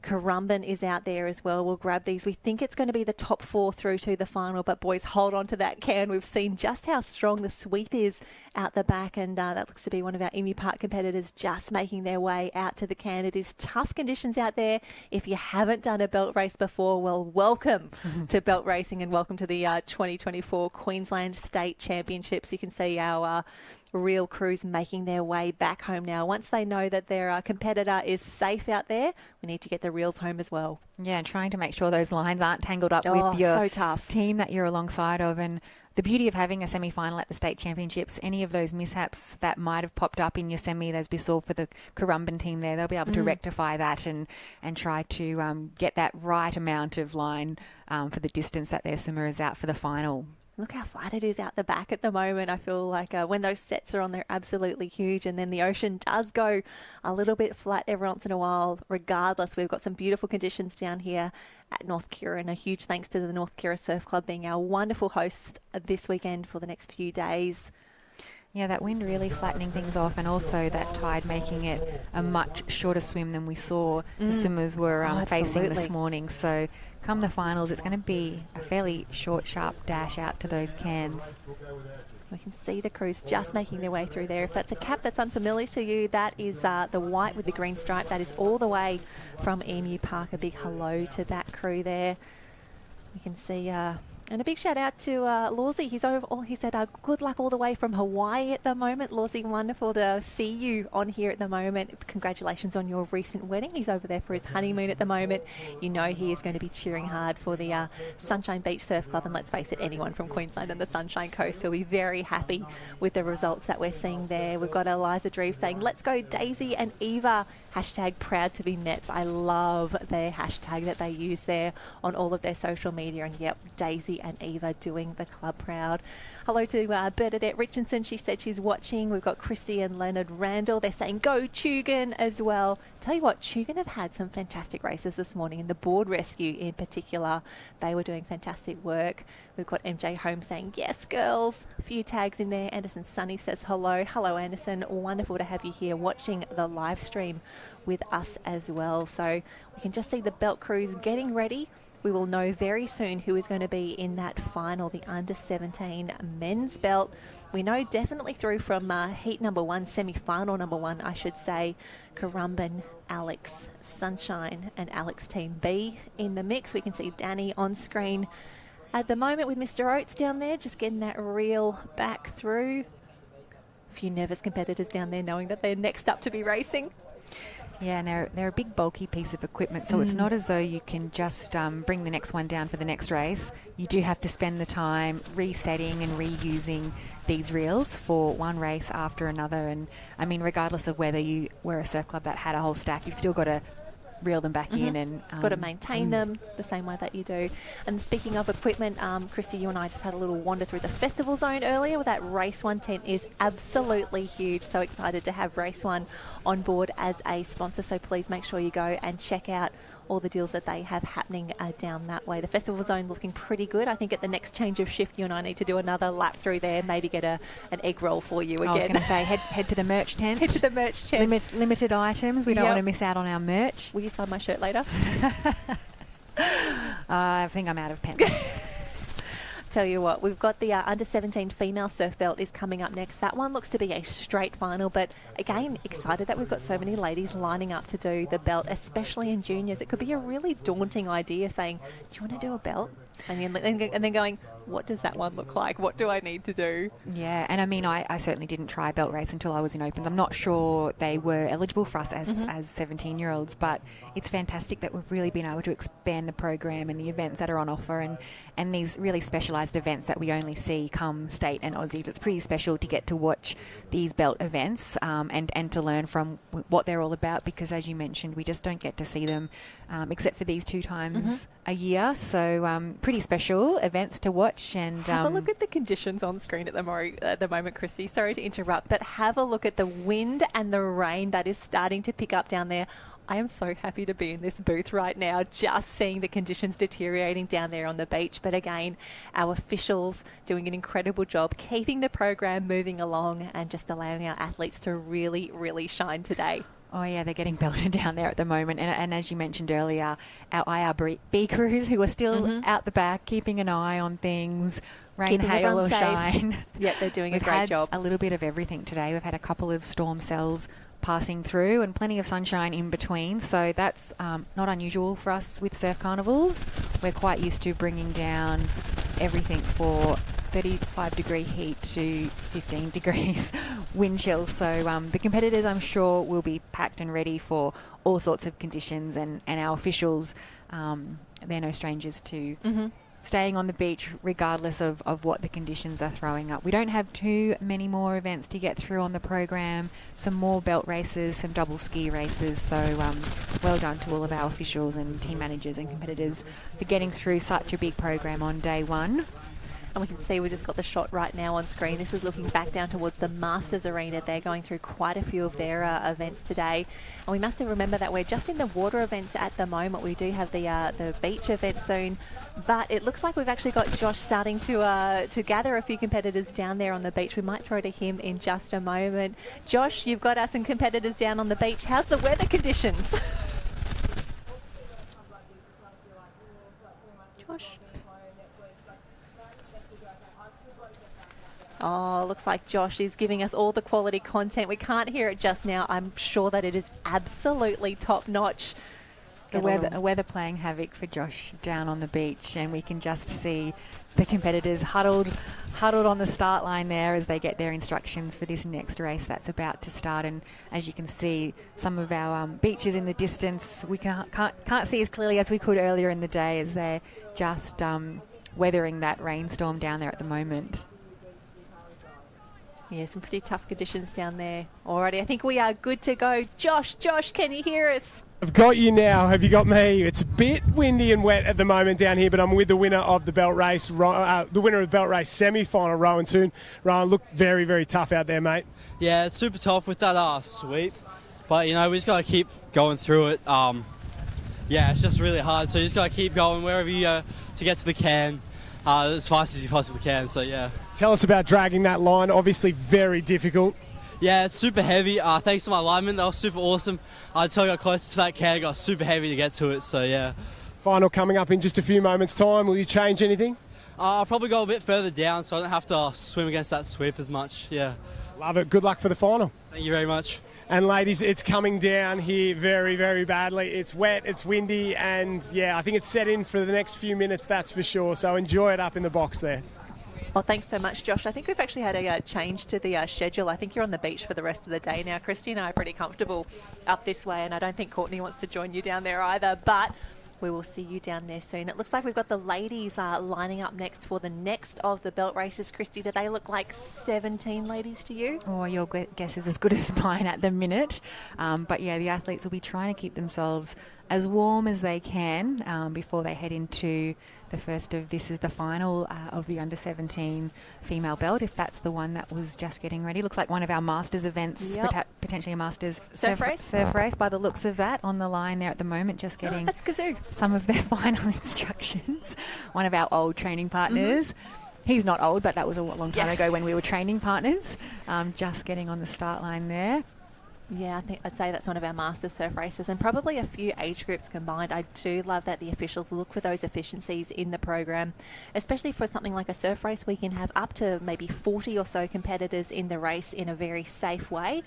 Currumbin is out there as well. We'll grab these. We think it's going to be the top 4 through to the final, but boys, hold on to that can. We've seen just how strong the sweep is out the back, and that looks to be one of our Emu Park competitors just making their way out to the can. It is tough conditions out there. If you haven't done a belt race before, well, welcome to belt racing and welcome to the 2024 Queensland State Championships. You can see our real crews making their way back home now. Once they know that their competitor is safe out there, we need to get the reels home as well. Yeah, and trying to make sure those lines aren't tangled up with your team that you're alongside of. And the beauty of having a semi-final at the state championships, any of those mishaps that might have popped up in your semi, as we saw for the Currumbin team there, they'll be able to rectify that and try to get that right amount of line for the distance that their swimmer is out for the final. Look how flat it is out the back at the moment. I feel like when those sets are on, they're absolutely huge. And then the ocean does go a little bit flat every once in a while. Regardless, we've got some beautiful conditions down here at North Kira. And a huge thanks to the North Kira Surf Club being our wonderful host this weekend for the next few days. Yeah, that wind really flattening things off, and also that tide making it a much shorter swim than we saw the swimmers were facing this morning. So come the finals, it's going to be a fairly short, sharp dash out to those cans. We can see the crews just making their way through there. If that's a cap that's unfamiliar to you, that is the white with the green stripe. That is all the way from Emu Park. A big hello to that crew there. We can see... and a big shout out to Lawsy. He said, good luck all the way from Hawaii at the moment. Lawsy, wonderful to see you on here at the moment. Congratulations on your recent wedding. He's over there for his honeymoon at the moment. You know he is going to be cheering hard for the Sunshine Beach Surf Club. And let's face it, anyone from Queensland and the Sunshine Coast will be very happy with the results that we're seeing there. We've got Eliza Dreve saying, let's go Daisy and Eva. Hashtag proud to be Mets. I love their hashtag that they use there on all of their social media. And yep, Daisy and Eva doing the club proud. Hello to Bernadette Richardson. She said she's watching. We've got Christy and Leonard Randall. They're saying go Tugan as well. Tell you what, Tugan have had some fantastic races this morning. In the board rescue in particular, they were doing fantastic work. We've got MJ Holmes saying yes, girls. A few tags in there. Anderson Sunny says hello. Hello, Anderson. Wonderful to have you here watching the live stream with us as well. So we can just see the belt crews getting ready. We will know very soon who is going to be in that final, the under-17 men's belt. We know definitely through from heat number 1, semi-final number 1, I should say, Currumbin, Alex, Sunshine and Alex Team B in the mix. We can see Danny on screen at the moment with Mr. Oates down there, just getting that reel back through. A few nervous competitors down there knowing that they're next up to be racing. Yeah, and they're a big bulky piece of equipment, so it's not as though you can just bring the next one down for the next race. You do have to spend the time resetting and reusing these reels for one race after another. And I mean, regardless of whether you were a surf club that had a whole stack, you've still got to reel them back in and got to maintain them the same way that you do. And speaking of equipment, Christy, you and I just had a little wander through the festival zone earlier. Well, that Race One tent is absolutely huge. So excited to have Race One on board as a sponsor. So please make sure you go and check out all the deals that they have happening down that way. The festival zone looking pretty good. I think at the next change of shift, you and I need to do another lap through there, maybe get an egg roll for you again. I was going to say, head to the merch tent. Head to the merch tent. Limited items. We don't want to miss out on our merch. Will you sign my shirt later? I think I'm out of pens. Tell you what, we've got the under-17 female surf belt is coming up next. That one looks to be a straight final, but again, excited that we've got so many ladies lining up to do the belt, especially in juniors. It could be a really daunting idea saying, do you want to do a belt? And then going, what does that one look like? What do I need to do? Yeah, and I mean, I certainly didn't try a belt race until I was in Opens. I'm not sure they were eligible for us as 17-year-olds, but it's fantastic that we've really been able to expand the program and the events that are on offer and these really specialised events that we only see come state and Aussies. It's pretty special to get to watch these belt events and to learn from what they're all about, because as you mentioned, we just don't get to see them except for these 2 times a year. So pretty special events to watch. And have a look at the conditions on screen at the moment, Christy. Sorry to interrupt, but have a look at the wind and the rain that is starting to pick up down there. I am so happy to be in this booth right now, just seeing the conditions deteriorating down there on the beach. But again, our officials doing an incredible job keeping the program moving along and just allowing our athletes to really, really shine today. Oh, yeah, they're getting belted down there at the moment. And as you mentioned earlier, our IRB crews who are still out the back, keeping an eye on things, rain, Keeping hail or safe. shine. Yep, they're doing a We've great had job. a little bit of everything today. We've had a couple of storm cells passing through and plenty of sunshine in between. So that's not unusual for us with surf carnivals. We're quite used to bringing down everything for 35-degree heat to 15 degrees wind chill. So the competitors, I'm sure, will be packed and ready for all sorts of conditions, and our officials, they're no strangers to staying on the beach regardless of what the conditions are throwing up. We don't have too many more events to get through on the program, some more belt races, some double ski races. So well done to all of our officials and team managers and competitors for getting through such a big program on day one. And we can see we just got the shot right now on screen. This is looking back down towards the Masters Arena. They're going through quite a few of their events today. And we must remember that we're just in the water events at the moment. We do have the beach event soon. But it looks like we've actually got Josh starting to gather a few competitors down there on the beach. We might throw to him in just a moment. Josh, you've got some competitors down on the beach. How's the weather conditions? Josh? Oh, looks like Josh is giving us all the quality content. We can't hear it just now. I'm sure that it is absolutely top-notch. The weather playing havoc for Josh down on the beach, and we can just see the competitors huddled on the start line there as they get their instructions for this next race that's about to start. And as you can see, some of our beaches in the distance, we can't see as clearly as we could earlier in the day, as they're just weathering that rainstorm down there at the moment. Yeah, some pretty tough conditions down there. Alrighty, I think we are good to go. Josh, can you hear us? I've got you now. Have you got me? It's a bit windy and wet at the moment down here, but I'm with the winner of the belt race, semi-final, Rowan Toon. Rowan, looked very, very tough out there, mate. Yeah, it's super tough with that sweep, but you know we just got to keep going through it. Yeah, it's just really hard, so you just got to keep going wherever you go to get to the can as fast as you possibly can. So yeah. Tell us about dragging that line. Obviously, very difficult. Yeah, it's super heavy. Thanks to my linemen, they were super awesome. Until I got closer to that can, it got super heavy to get to it. So yeah. Final coming up in just a few moments' time. Will you change anything? I'll probably go a bit further down, so I don't have to swim against that sweep as much. Yeah. Love it. Good luck for the final. Thank you very much. And ladies, it's coming down here very, very badly. It's wet, it's windy, and yeah, I think it's set in for the next few minutes, that's for sure. So enjoy it up in the box there. Well, thanks so much, Josh. I think we've actually had a change to the schedule. I think you're on the beach for the rest of the day now. Christy and I are pretty comfortable up this way, and I don't think Courtney wants to join you down there either, but we will see you down there soon. It looks like we've got the ladies lining up next for the next of the belt races. Christy, do they look like 17 ladies to you? Oh, your guess is as good as mine at the minute. But yeah, the athletes will be trying to keep themselves as warm as they can before they head into the first of, this is the final of the under-17 female belt, if that's the one that was just getting ready. Looks like one of our Masters events, potentially a Masters surf race by the looks of that, on the line there at the moment, just getting that's Kazoo. Some of their final instructions. One of our old training partners. He's not old, but that was a long time ago when we were training partners, just getting on the start line there. Yeah, I think I'd say that's one of our master surf races, and probably a few age groups combined. I do love that the officials look for those efficiencies in the program, especially for something like a surf race. We can have up to maybe 40 or so competitors in the race in a very safe way.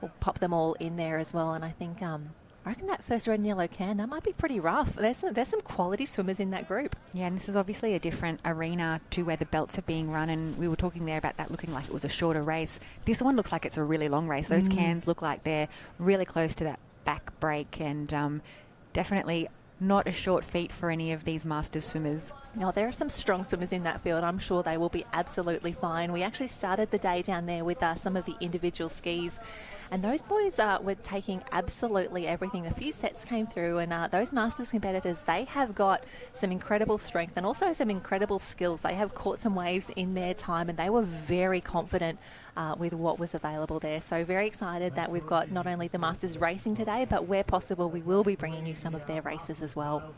We'll pop them all in there as well, and I think I reckon that first red and yellow can, that might be pretty rough. There's some quality swimmers in that group. Yeah, and this is obviously a different arena to where the belts are being run, and we were talking there about that looking like it was a shorter race. This one looks like it's a really long race. Those cans look like they're really close to that back break, and definitely not a short feat for any of these Masters swimmers. No, there are some strong swimmers in that field. I'm sure they will be absolutely fine. We actually started the day down there with some of the individual skis, and those boys were taking absolutely everything. A few sets came through, and those Masters competitors, they have got some incredible strength and also some incredible skills. They have caught some waves in their time, and they were very confident with what was available there. So very excited that we've got not only the Masters racing today, but where possible we will be bringing you some of their races as well.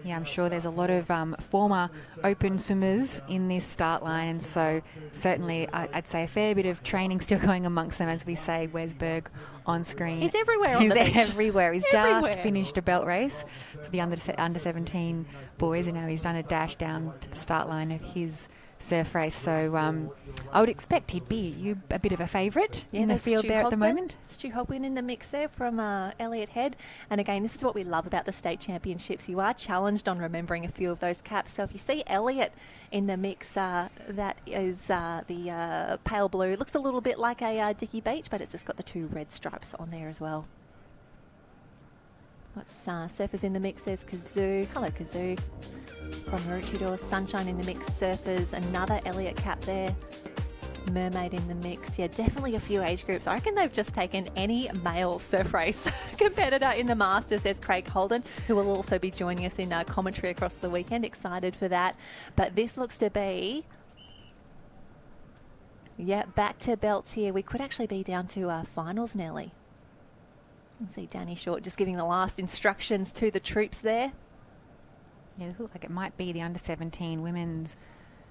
Yeah, I'm sure there's a lot of former open swimmers in this start line, and so certainly I'd say a fair bit of training still going amongst them. As we say, where's Berg on screen? He's everywhere on the beach. He's everywhere. He's just finished a belt race for the under 17 boys, and now he's done a dash down to the start line of his surf race. So I would expect he'd be a bit of a favourite in the field there at the moment. Stu Hogben in the mix there from Elliott Head. And again, this is what we love about the state championships. You are challenged on remembering a few of those caps. So if you see Elliott in the mix, that is the pale blue. Looks a little bit like a Dicky Beach, but it's just got the two red stripes on there as well. Lots surfers in the mix. There's Kazoo. Hello, Kazoo. From Maroochydore, Sunshine in the mix, surfers, another Elliott cap there, Mermaid in the mix. Yeah, definitely a few age groups. I reckon they've just taken any male surf race competitor in the Masters. There's Craig Holden, who will also be joining us in commentary across the weekend. Excited for that. But this looks to be, back to belts here. We could actually be down to finals, Nelly. You can see Danny Short just giving the last instructions to the troops there. Yeah, it looks like it might be the under-17 women's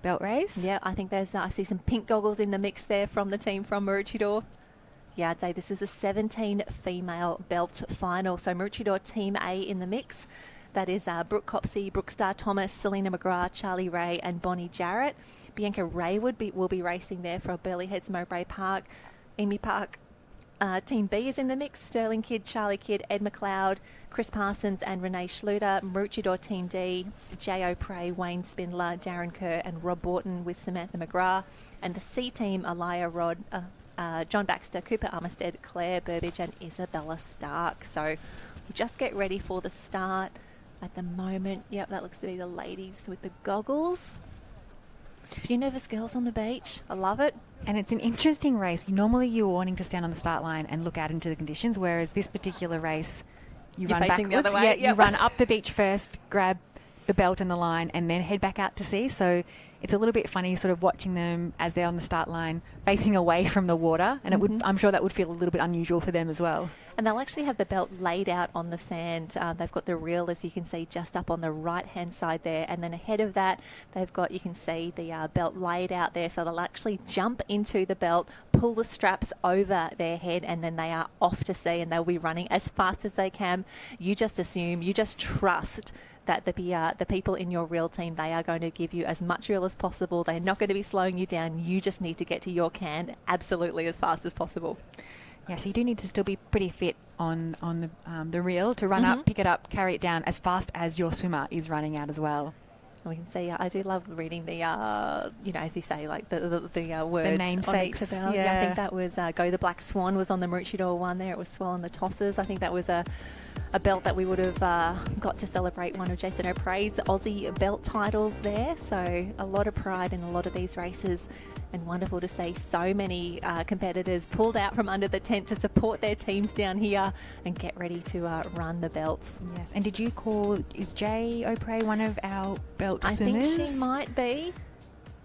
belt race. Yeah, I think there's, I see some pink goggles in the mix there from the team from Maroochydore. Yeah, I'd say this is a 17 female belt final. So Maroochydore Team A in the mix. That is Brooke Copsey, Brooke Starr-Thomas, Selena McGrath, Charlie Ray and Bonnie Jarrett. Bianca Raywood will be racing there for Burleigh Heads, Mowbray Park, Emu Park. Team B is in the mix. Sterling Kidd, Charlie Kidd, Ed McLeod, Chris Parsons and Renee Schluter. Maroochydore Team D, Jay O'Prey, Wayne Spindler, Darren Kerr and Rob Borton with Samantha McGrath. And the C Team, Elia Rod, John Baxter, Cooper Armistead, Claire Burbage and Isabella Stark. So we'll just get ready for the start at the moment. Yep, that looks to be the ladies with the goggles. A few nervous girls on the beach. I love it. And it's an interesting race. Normally you're wanting to stand on the start line and look out into the conditions, whereas this particular race, you're run facing backwards. the other way. Yeah, you run up the beach first, grab the belt and the line, and then head back out to sea. So it's a little bit funny sort of watching them as they're on the start line facing away from the water, and I'm sure that would feel a little bit unusual for them as well. And they'll actually have the belt laid out on the sand. They've got the reel, as you can see, just up on the right-hand side there. And then ahead of that, they've got, you can see the belt laid out there. So they'll actually jump into the belt, pull the straps over their head, and then they are off to sea, and they'll be running as fast as they can. You just assume, you just trust that the people in your reel team, they are going to give you as much reel as possible. They're not going to be slowing you down. You just need to get to your can absolutely as fast as possible. Yeah, so you do need to still be pretty fit on the reel to run up, pick it up, carry it down as fast as your swimmer is running out as well. We can see, I do love reading the, as you say, like the words. The namesakes. On each I think that was Go the Black Swan was on the Maroochydore one there. It was Swell on the Tossers. I think that was a belt that we would have got to celebrate one of Jason O'Prea's Aussie belt titles there. So a lot of pride in a lot of these races, and wonderful to see so many competitors pulled out from under the tent to support their teams down here and get ready to run the belts. Yes, and did you call, is Jay O'Prey one of our belt swimmers? I think she might be.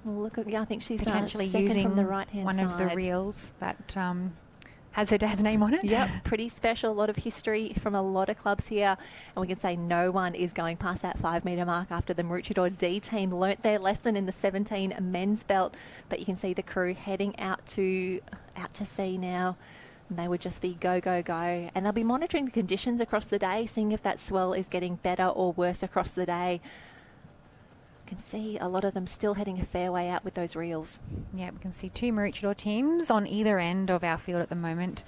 Look at, I think she's potentially second using from the right-hand one side. of the reels that has her dad's name on it. Yep, pretty special. A lot of history from a lot of clubs here. And we can say no one is going past that 5 metre mark after the Maroochydore D team learnt their lesson in the 17 men's belt. But you can see the crew heading out to sea now. And they would just be go, go, go. And they'll be monitoring the conditions across the day, seeing if that swell is getting better or worse across the day. Can see a lot of them still heading a fair way out with those reels. Yeah, we can see 2 Maroochydore teams on either end of our field at the moment.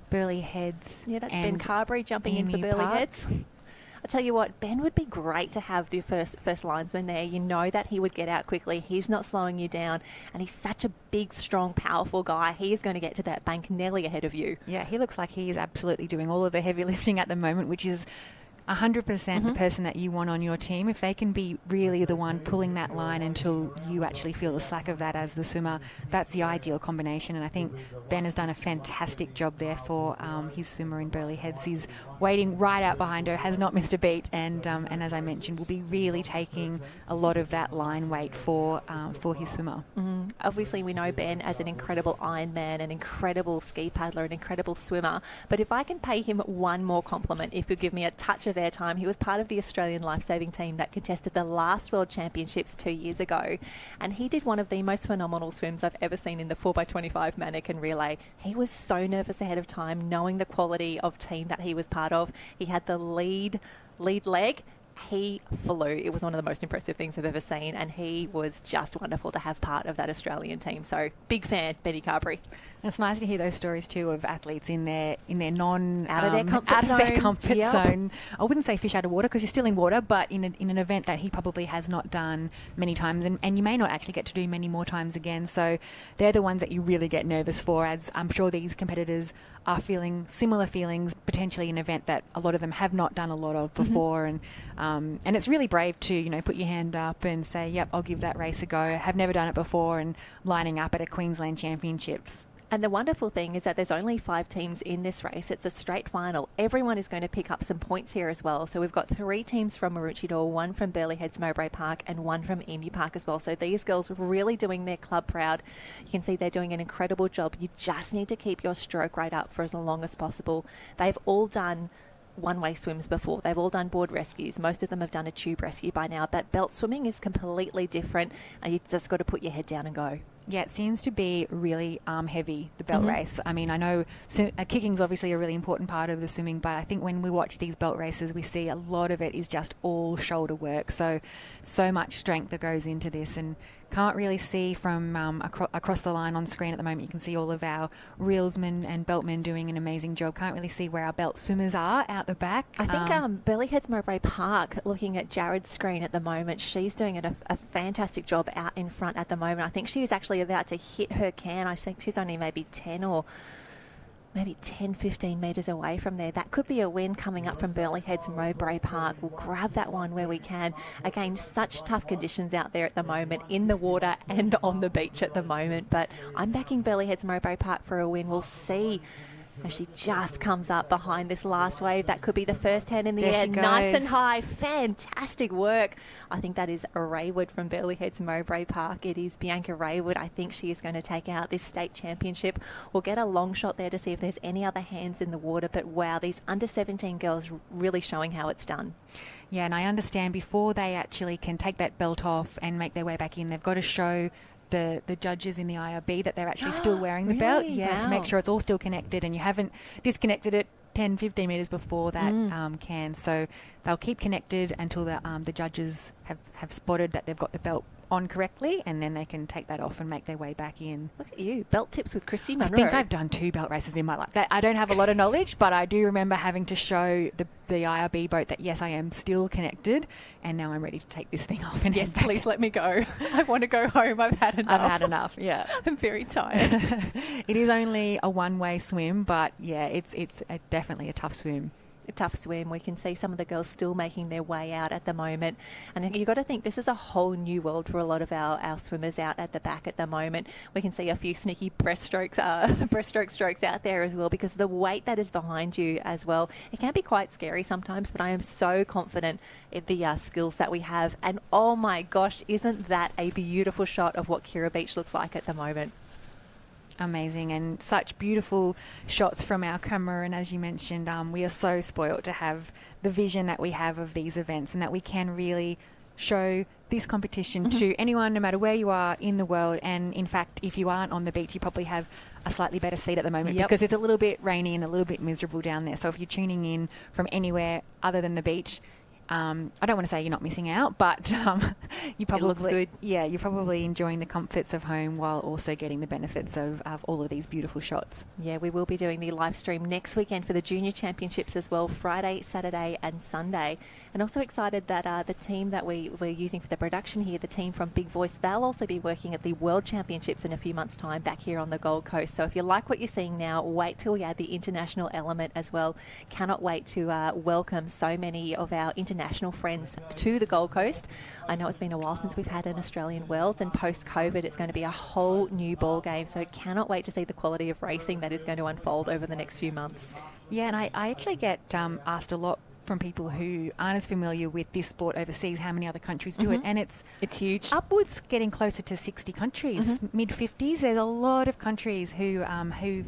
Burleigh Heads. Yeah, that's and Ben Carberry jumping in for Emu Burleigh Park. Heads. I tell you what, Ben would be great to have the first linesman there. You know that he would get out quickly. He's not slowing you down, and he's such a big, strong, powerful guy. He is going to get to that bank nearly ahead of you. Yeah, he looks like he is absolutely doing all of the heavy lifting at the moment, which is 100% the person that you want on your team. If they can be really the one pulling that line until you actually feel the slack of that as the swimmer, that's the ideal combination. And I think Ben has done a fantastic job there for his swimmer in Burleigh Heads. He's waiting right out behind her, has not missed a beat, and as I mentioned, will be really taking a lot of that line weight for his swimmer. Obviously, we know Ben as an incredible Ironman, an incredible ski paddler, an incredible swimmer. But if I can pay him one more compliment, if you give me a touch of airtime, he was part of the Australian lifesaving team that contested the last World Championships 2 years ago. And he did one of the most phenomenal swims I've ever seen in the 4x25 mannequin relay. He was so nervous ahead of time, knowing the quality of team that he was part of. He had the lead leg. He flew. It was one of the most impressive things I've ever seen, and he was just wonderful to have part of that Australian team. So big fan, Benny Carberry. And it's nice to hear those stories too of athletes in their non out of their comfort zone. I wouldn't say fish out of water because you're still in water, but in an event that he probably has not done many times, and you may not actually get to do many more times again. So they're the ones that you really get nervous for, as I'm sure these competitors are feeling similar feelings, potentially an event that a lot of them have not done a lot of before. And it's really brave to put your hand up and say, yep, I'll give that race a go. Have never done it before, and lining up at a Queensland Championships. And the wonderful thing is that there's only 5 teams in this race. It's a straight final. Everyone is going to pick up some points here as well. So we've got 3 teams from Maroochydore, 1 from Burleigh Heads Mowbray Park, and 1 from Emu Park as well. So these girls are really doing their club proud. You can see they're doing an incredible job. You just need to keep your stroke rate up for as long as possible. They've all done one-way swims before. They've all done board rescues. Most of them have done a tube rescue by now, but belt swimming is completely different, and you just got to put your head down and go. Yeah, it seems to be really heavy, the belt race. I mean, I know kicking's obviously a really important part of the swimming, but I think when we watch these belt races, we see a lot of it is just all shoulder work. So much strength that goes into this, and can't really see from across the line on screen at the moment. You can see all of our reelsmen and beltmen doing an amazing job. Can't really see where our belt swimmers are out the back. I think Burleigh Heads Mowbray Park, looking at Jared's screen at the moment, she's doing a fantastic job out in front at the moment. I think she's actually about to hit her can. I think she's only maybe 10 or maybe 10, 15 metres away from there. That could be a win coming up from Burleigh Heads and Mowbray Park. We'll grab that one where we can. Again, such tough conditions out there at the moment, in the water and on the beach at the moment. But I'm backing Burleigh Heads Mowbray Park for a win. We'll see. As she just comes up behind this last wave. That could be the first hand in the air. Nice and high. Fantastic work. I think that is Raywood from Burleigh Heads Mowbray Park. It is Bianca Raywood. I think she is going to take out this state championship. We'll get a long shot there to see if there's any other hands in the water. But wow, these under 17 girls really showing how it's done. Yeah, and I understand before they actually can take that belt off and make their way back in, they've got to show the judges in the IRB that they're actually still wearing the belt. Yes, wow. Make sure it's all still connected and you haven't disconnected it 10, 15 metres before that can. So they'll keep connected until the judges have spotted that they've got the belt on correctly, and then they can take that off and make their way back in. Look at you, belt tips with Christy Munro. I think I've done 2 belt races in my life. I don't have a lot of knowledge, but I do remember having to show the IRB boat that yes, I am still connected, and now I'm ready to take this thing off. And yes, please let me go. I want to go home. I've had enough. Yeah, I'm very tired. It is only a one-way swim, but yeah, it's definitely a tough swim. A tough swim. We can see some of the girls still making their way out at the moment. And you've got to think this is a whole new world for a lot of our swimmers out at the back at the moment. We can see a few sneaky breaststroke strokes out there as well, because the weight that is behind you as well, it can be quite scary sometimes, but I am so confident in the skills that we have. And oh my gosh, isn't that a beautiful shot of what Kira Beach looks like at the moment? Amazing, and such beautiful shots from our camera. And as you mentioned, we are so spoilt to have the vision that we have of these events, and that we can really show this competition to anyone, no matter where you are in the world. And in fact, if you aren't on the beach, you probably have a slightly better seat at the moment, because it's a little bit rainy and a little bit miserable down there. So if you're tuning in from anywhere other than the beach, I don't want to say you're not missing out, but you probably you're probably enjoying the comforts of home while also getting the benefits of all of these beautiful shots. Yeah, we will be doing the live stream next weekend for the Junior Championships as well, Friday, Saturday and Sunday. And also excited that the team that we're using for the production here, the team from Big Voice, they'll also be working at the World Championships in a few months' time back here on the Gold Coast. So if you like what you're seeing now, wait till we add the international element as well. Cannot wait to welcome so many of our international friends to the Gold Coast. I know it's been a while since we've had an Australian Worlds, and post-COVID it's going to be a whole new ball game, so I cannot wait to see the quality of racing that is going to unfold over the next few months. Yeah, and I actually get asked a lot from people who aren't as familiar with this sport overseas, how many other countries do it, and it's huge. Upwards, getting closer to 60 countries, mid-50s. There's a lot of countries who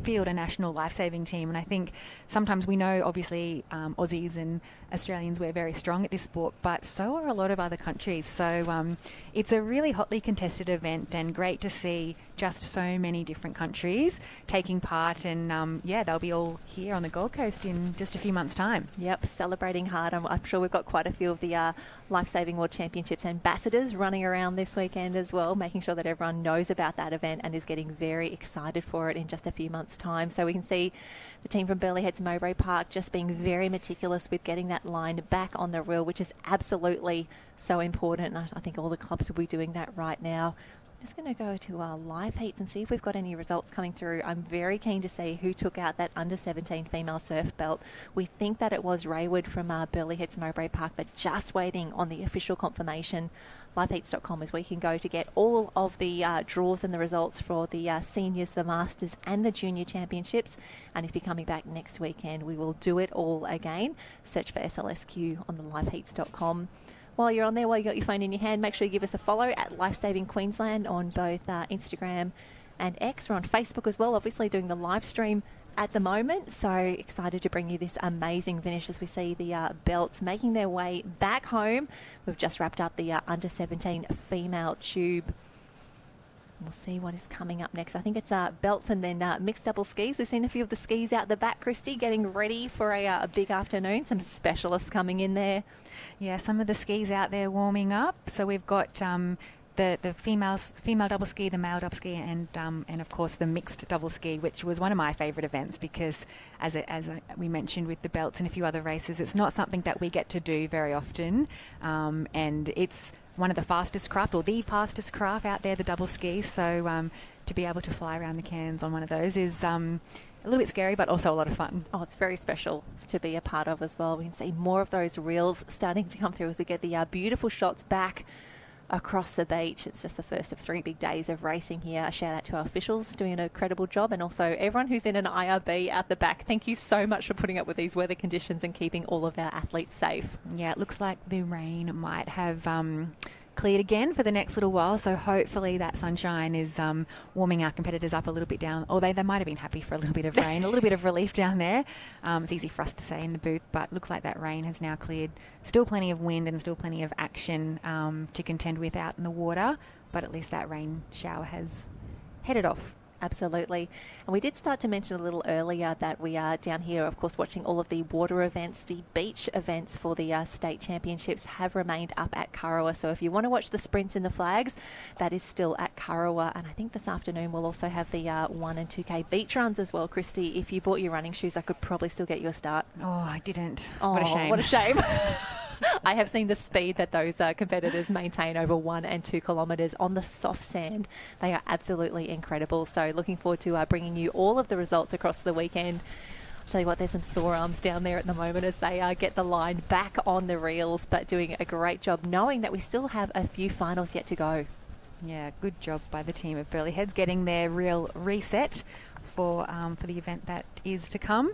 field a national life-saving team, and I think sometimes we know, obviously, Aussies and Australians, we're very strong at this sport, but so are a lot of other countries. So it's a really hotly contested event, and great to see just so many different countries taking part, and they'll be all here on the Gold Coast in just a few months' time. Yep, celebrating hard. I'm sure we've got quite a few of the Life Saving World Championships ambassadors running around this weekend as well, making sure that everyone knows about that event and is getting very excited for it in just a few months' time. So we can see the team from Burleigh Heads Mowbray Park just being very meticulous with getting that line back on the reel, which is absolutely so important. And I think all the clubs will be doing that right now. Just going to go to our live heats and see if we've got any results coming through. I'm very keen to see who took out that under-17 female surf belt. We think that it was Raywood from Burleigh Heads Mowbray Park, but just waiting on the official confirmation. Liveheats.com is where you can go to get all of the draws and the results for the seniors, the masters and the junior championships. And if you're coming back next weekend, we will do it all again. Search for SLSQ on the liveheats.com. While you're on there, while you got your phone in your hand, make sure you give us a follow at Lifesaving Queensland on both Instagram and X. We're on Facebook as well, obviously doing the live stream at the moment. So excited to bring you this amazing finish as we see the belts making their way back home. We've just wrapped up the under-17 female tube. We'll see what is coming up next. I think it's belts and then mixed double skis. We've seen a few of the skis out the back, Christy, getting ready for a big afternoon. Some specialists coming in there. Yeah, some of the skis out there warming up. So we've got the female double ski, the male double ski, and of course the mixed double ski, which was one of my favourite events because, as we mentioned with the belts and a few other races, it's not something that we get to do very often, and it's one of the fastest craft, or the fastest craft out there, the double ski. So to be able to fly around the Cairns on one of those is a little bit scary, but also a lot of fun. Oh, it's very special to be a part of as well. We can see more of those reels starting to come through as we get the beautiful shots back across the beach. It's just the first of 3 big days of racing here. A shout out to our officials doing an incredible job, and also everyone who's in an IRB out the back. Thank you so much for putting up with these weather conditions and keeping all of our athletes safe. Yeah, it looks like the rain might have cleared again for the next little while, so hopefully that sunshine is warming our competitors up a little bit down, although they might have been happy for a little bit of rain, a little bit of relief down there. It's easy for us to say in the booth, but looks like that rain has now cleared. Still plenty of wind and still plenty of action to contend with out in the water, but at least that rain shower has headed off. Absolutely. And we did start to mention a little earlier that we are down here, of course, watching all of the water events. The beach events for the state championships have remained up at Kurrawa. So if you want to watch the sprints in the flags, that is still at Kurrawa. And I think this afternoon we'll also have the 1 and 2K beach runs as well. Christy, if you bought your running shoes, I could probably still get you a start. Oh, I didn't. Oh, what a shame. What a shame. I have seen the speed that those competitors maintain over 1 and 2 kilometres on the soft sand. They are absolutely incredible. So looking forward to bringing you all of the results across the weekend. I'll tell you what, there's some sore arms down there at the moment as they get the line back on the reels, but doing a great job knowing that we still have a few finals yet to go. Yeah, good job by the team of Burleyheads getting their real reset for the event that is to come.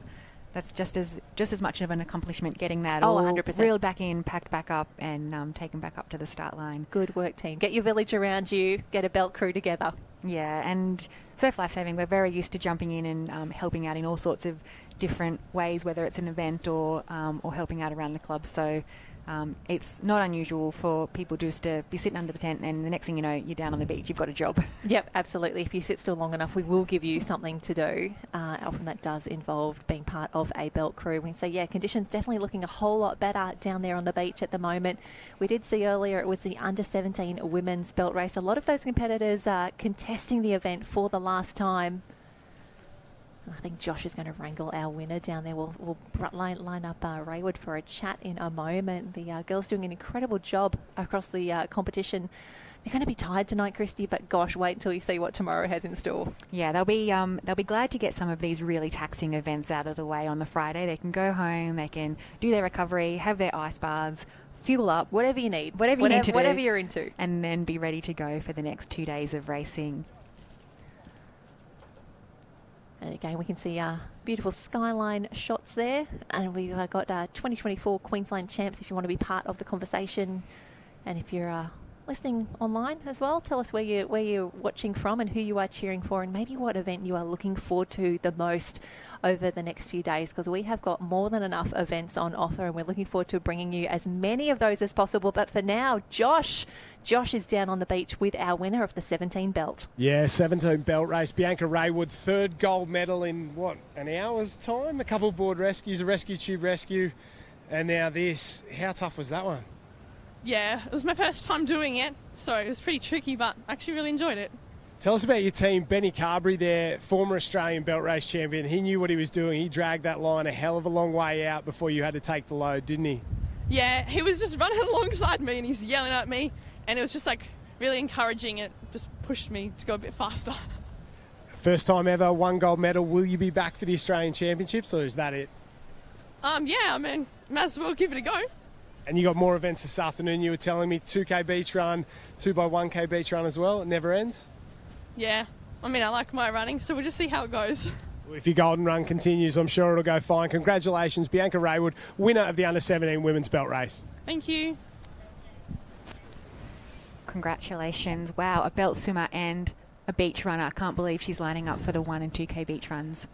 That's just as much of an accomplishment getting that all 100%. reeled back in, packed back up, and taken back up to the start line. Good work, team. Get your village around you. Get a belt crew together. Yeah, and Surf Lifesaving, we're very used to jumping in and helping out in all sorts of different ways, whether it's an event or helping out around the club. So it's not unusual for people just to be sitting under the tent and the next thing you know, you're down on the beach, you've got a job. Yep, absolutely. If you sit still long enough, we will give you something to do. Often that does involve being part of a belt crew. We say, yeah, conditions definitely looking a whole lot better down there on the beach at the moment. We did see earlier it was the under-17 women's belt race. A lot of those competitors are contesting the event for the last time. I think Josh is going to wrangle our winner down there. We'll line up Raywood for a chat in a moment. The girls doing an incredible job across the competition. They're going to be tired tonight, Christy, but gosh, wait until you see what tomorrow has in store. Yeah, they'll be glad to get some of these really taxing events out of the way on the Friday. They can go home, they can do their recovery, have their ice baths, fuel up. Whatever you need. Whatever you need to do. Whatever you're into. And then be ready to go for the next 2 days of racing. And again, we can see beautiful skyline shots there. And we've got 2024 Queensland champs if you want to be part of the conversation. And if you're listening online as well, tell us where you're watching from and who you are cheering for and maybe what event you are looking forward to the most over the next few days, because we have got more than enough events on offer and we're looking forward to bringing you as many of those as possible. But for now, Josh is down on the beach with our winner of the 17 belt. Yeah, 17 belt race. Bianca Raywood, 3rd gold medal in, an hour's time? A couple of board rescues, a rescue tube rescue, and now this. How tough was that one? Yeah, it was my first time doing it, so it was pretty tricky, but I actually really enjoyed it. Tell us about your team. Benny Carberry there, former Australian belt race champion. He knew what he was doing. He dragged that line a hell of a long way out before you had to take the load, didn't he? Yeah, he was just running alongside me and he's yelling at me, and it was just really encouraging. It just pushed me to go a bit faster. First time ever, 1 gold medal. Will you be back for the Australian Championships, or is that it? Yeah, I mean, might as well give it a go. And you got more events this afternoon. You were telling me 2K beach run, 2x1K beach run as well. It never ends. Yeah, I mean, I like my running, so we'll just see how it goes. If your golden run continues, I'm sure it'll go fine. Congratulations, Bianca Raywood, winner of the under-17 women's belt race. Thank you. Congratulations. Wow, a belt swimmer and a beach runner. I can't believe she's lining up for the 1 and 2K beach runs.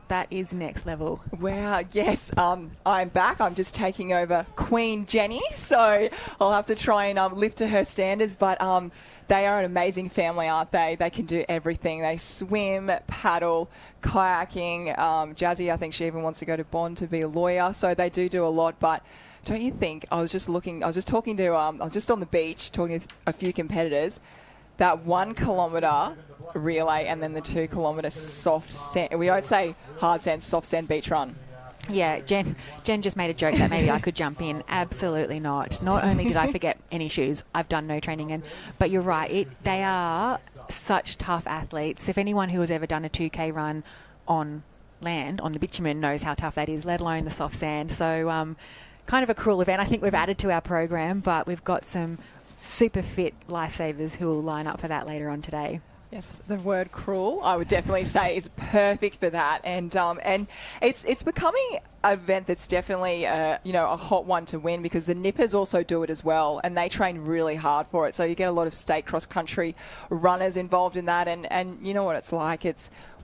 That is next level. Wow, yes, I'm back. I'm just taking over Queen Jenny, so I'll have to try and lift to her standards, but they are an amazing family, aren't they? They can do everything. They swim, paddle, kayaking. Jazzy, I think she even wants to go to Bond to be a lawyer, so they do a lot, but don't you think, I was just on the beach talking to a few competitors, that 1 kilometre relay and then the 2 kilometre soft sand, we don't say hard sand, soft sand beach run. Yeah, Jen just made a joke that maybe I could jump in. Absolutely not. Not only did I forget any shoes, I've done no training but you're right, they are such tough athletes. If anyone who has ever done a 2K run on land on the bitumen knows how tough that is, let alone the soft sand. So kind of a cruel event. I think we've added to our program, but we've got some super fit lifesavers who will line up for that later on today. Yes, the word cruel, I would definitely say, is perfect for that. And it's becoming an event that's definitely, a hot one to win, because the nippers also do it as well, and they train really hard for it. So you get a lot of state cross-country runners involved in that. And you know what it's like.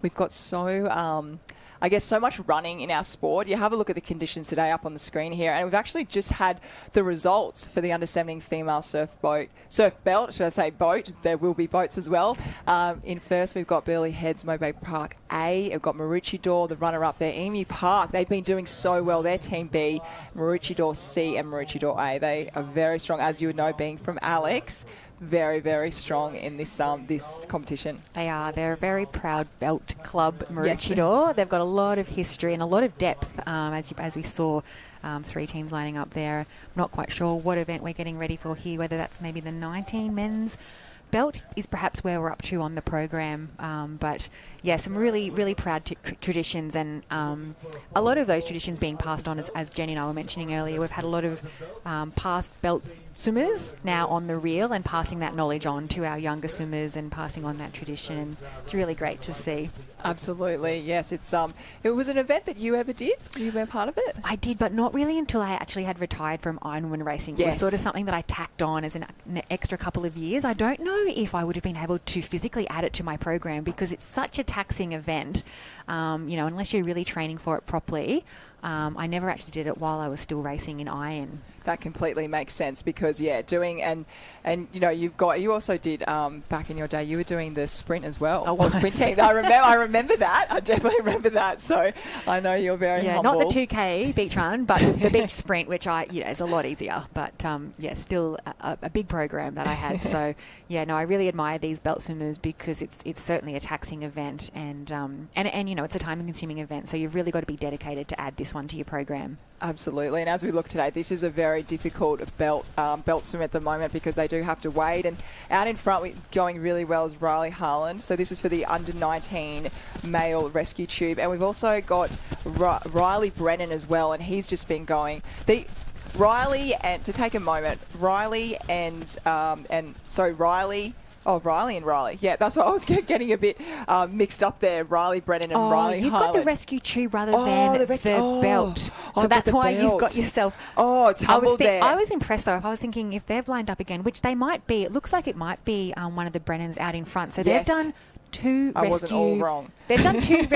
We've got so much running in our sport. You have a look at the conditions today up on the screen here, and we've actually just had the results for the under-17 female surf boat. There will be boats as well. In first, we've got Burleigh Heads, Mowbray Park A. We've got Maroochydore, the runner-up there, Emu Park. They've been doing so well. They're Team B, Maroochydore C and Maroochydore A. They are very strong, as you would know, being from Alex. Very, very strong in this competition. They are. They're a very proud belt club, Maroochydore. Yes. They've got a lot of history and a lot of depth, as we saw, 3 teams lining up there. I'm not quite sure what event we're getting ready for here, whether that's maybe the 19 men's belt is perhaps where we're up to on the program. But yeah, some really, really proud traditions, and a lot of those traditions being passed on, as Jenny and I were mentioning earlier. We've had a lot of past belt swimmers now on the reel and passing that knowledge on to our younger swimmers and passing on that tradition. And it's really great to see. Absolutely, yes. It was an event that you ever did? You were part of it? I did, but not really until I actually had retired from Ironman racing. Yes. It was sort of something that I tacked on as an extra couple of years. I don't know if I would have been able to physically add it to my program, because it's such a taxing event, unless you're really training for it properly. I never actually did it while I was still racing in iron. That completely makes sense, because you also did back in your day, you were doing the sprint as well. Or sprinting. I remember that. I definitely remember that. So I know you're very humble. Not the 2K beach run, but the beach sprint, which is a lot easier. But still a big program that I had. So I really admire these belt swimmers, because it's certainly a taxing event, and it's a time-consuming event. So you've really got to be dedicated to add this one to your program. Absolutely, and as we look today, this is a very difficult belt swim at the moment, because they do have to wade. And out in front, going really well, is Riley Harland. So this is for the under-19 male rescue tube, and we've also got Riley Brennan as well, and he's just been going. Riley and Riley and Riley. Yeah, that's what I was getting a bit mixed up there. Riley Brennan and Riley Harland. You've got the rescue tube rather than the belt. So that's why you've got yourself... I was impressed, though. I was thinking if they've lined up again, which they might be. It looks like it might be one of the Brennans out in front. So they've done 2 rescue... I wasn't all wrong. They've done 2...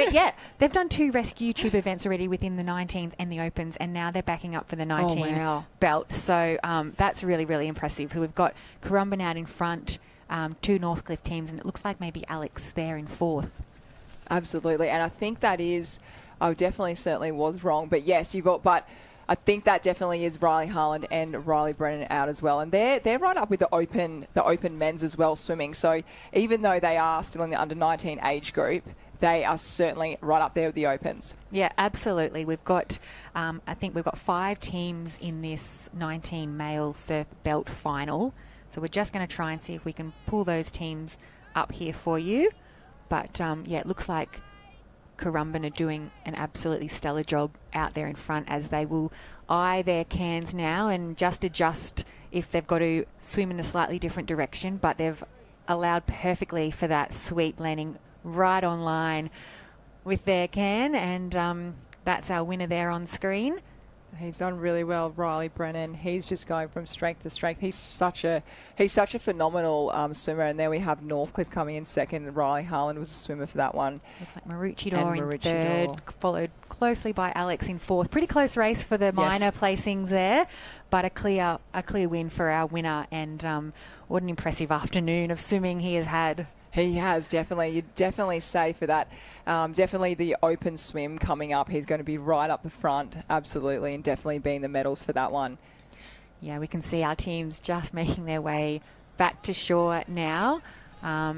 they've done 2 rescue tube events already within the 19s and the Opens, and now they're backing up for the 19 belt. So that's really, really impressive. So we've got Currumbin out in front... 2 Northcliffe teams, and it looks like maybe Alex there in 4th. Absolutely, and I think that is, I definitely certainly was wrong, but yes, but I think that definitely is Riley Harland and Riley Brennan out as well, and they're right up with the open men's as well swimming. So even though they are still in the under-19 age group, they are certainly right up there with the Opens. Yeah, absolutely. We've got, I think we've got 5 teams in this 19 male surf belt final. So we're just going to try and see if we can pull those teams up here for you. But, it looks like Currumbin are doing an absolutely stellar job out there in front, as they will eye their cans now and just adjust if they've got to swim in a slightly different direction. But they've allowed perfectly for that sweep, landing right on line with their can. And that's our winner there on screen. He's done really well, Riley Brennan. He's just going from strength to strength. He's such a phenomenal swimmer. And there we have Northcliffe coming in second. Riley Harland was a swimmer for that one. Looks like Maroochydore in third, followed closely by Alex in 4th. Pretty close race for the minor placings there, but a clear win for our winner. And what an impressive afternoon of swimming he has had. He has, definitely. You'd definitely say for that. Definitely the open swim coming up. He's going to be right up the front, absolutely, and definitely being the medals for that one. Yeah, we can see our teams just making their way back to shore now. I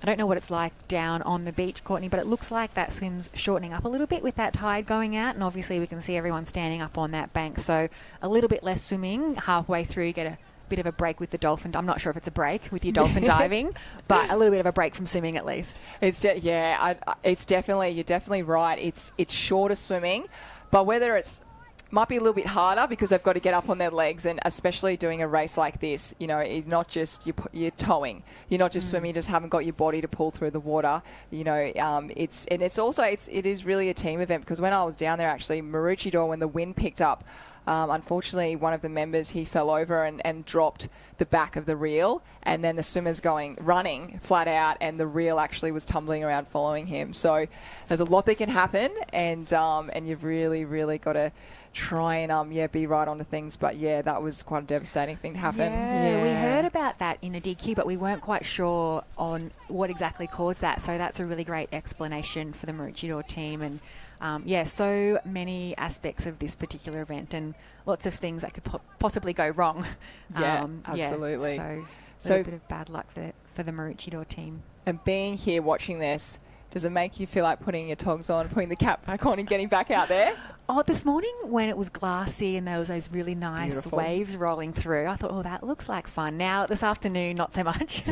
don't know what it's like down on the beach, Courtney, but it looks like that swim's shortening up a little bit with that tide going out, and obviously we can see everyone standing up on that bank. So a little bit less swimming halfway through, get a bit of a break with the dolphin. I'm not sure if it's a break with your dolphin diving, but a little bit of a break from swimming at least. It's definitely, you're definitely right. It's shorter swimming, but whether it's might be a little bit harder because they've got to get up on their legs, and especially doing a race like this, you know, it's not just you're towing, you're not just swimming, you just haven't got your body to pull through the water, you know. It is really a team event, because when I was down there, actually, Maroochydore, when the wind picked up, unfortunately, one of the members, he fell over and dropped the back of the reel, and then the swimmer's running flat out, and the reel actually was tumbling around following him. So there's a lot that can happen, and you've really, really got to try and be right onto things. But yeah, that was quite a devastating thing to happen. Yeah, we heard about that in a DQ, but we weren't quite sure on what exactly caused that. So that's a really great explanation for the Maroochydore team. And so many aspects of this particular event, and lots of things that could possibly go wrong. Yeah, absolutely. So a bit of bad luck for the Maroochydore team. And being here watching this, does it make you feel like putting your togs on, putting the cap back on and getting back out there? Oh, this morning when it was glassy and there was those really nice Beautiful waves rolling through, I thought, that looks like fun. Now, this afternoon, not so much.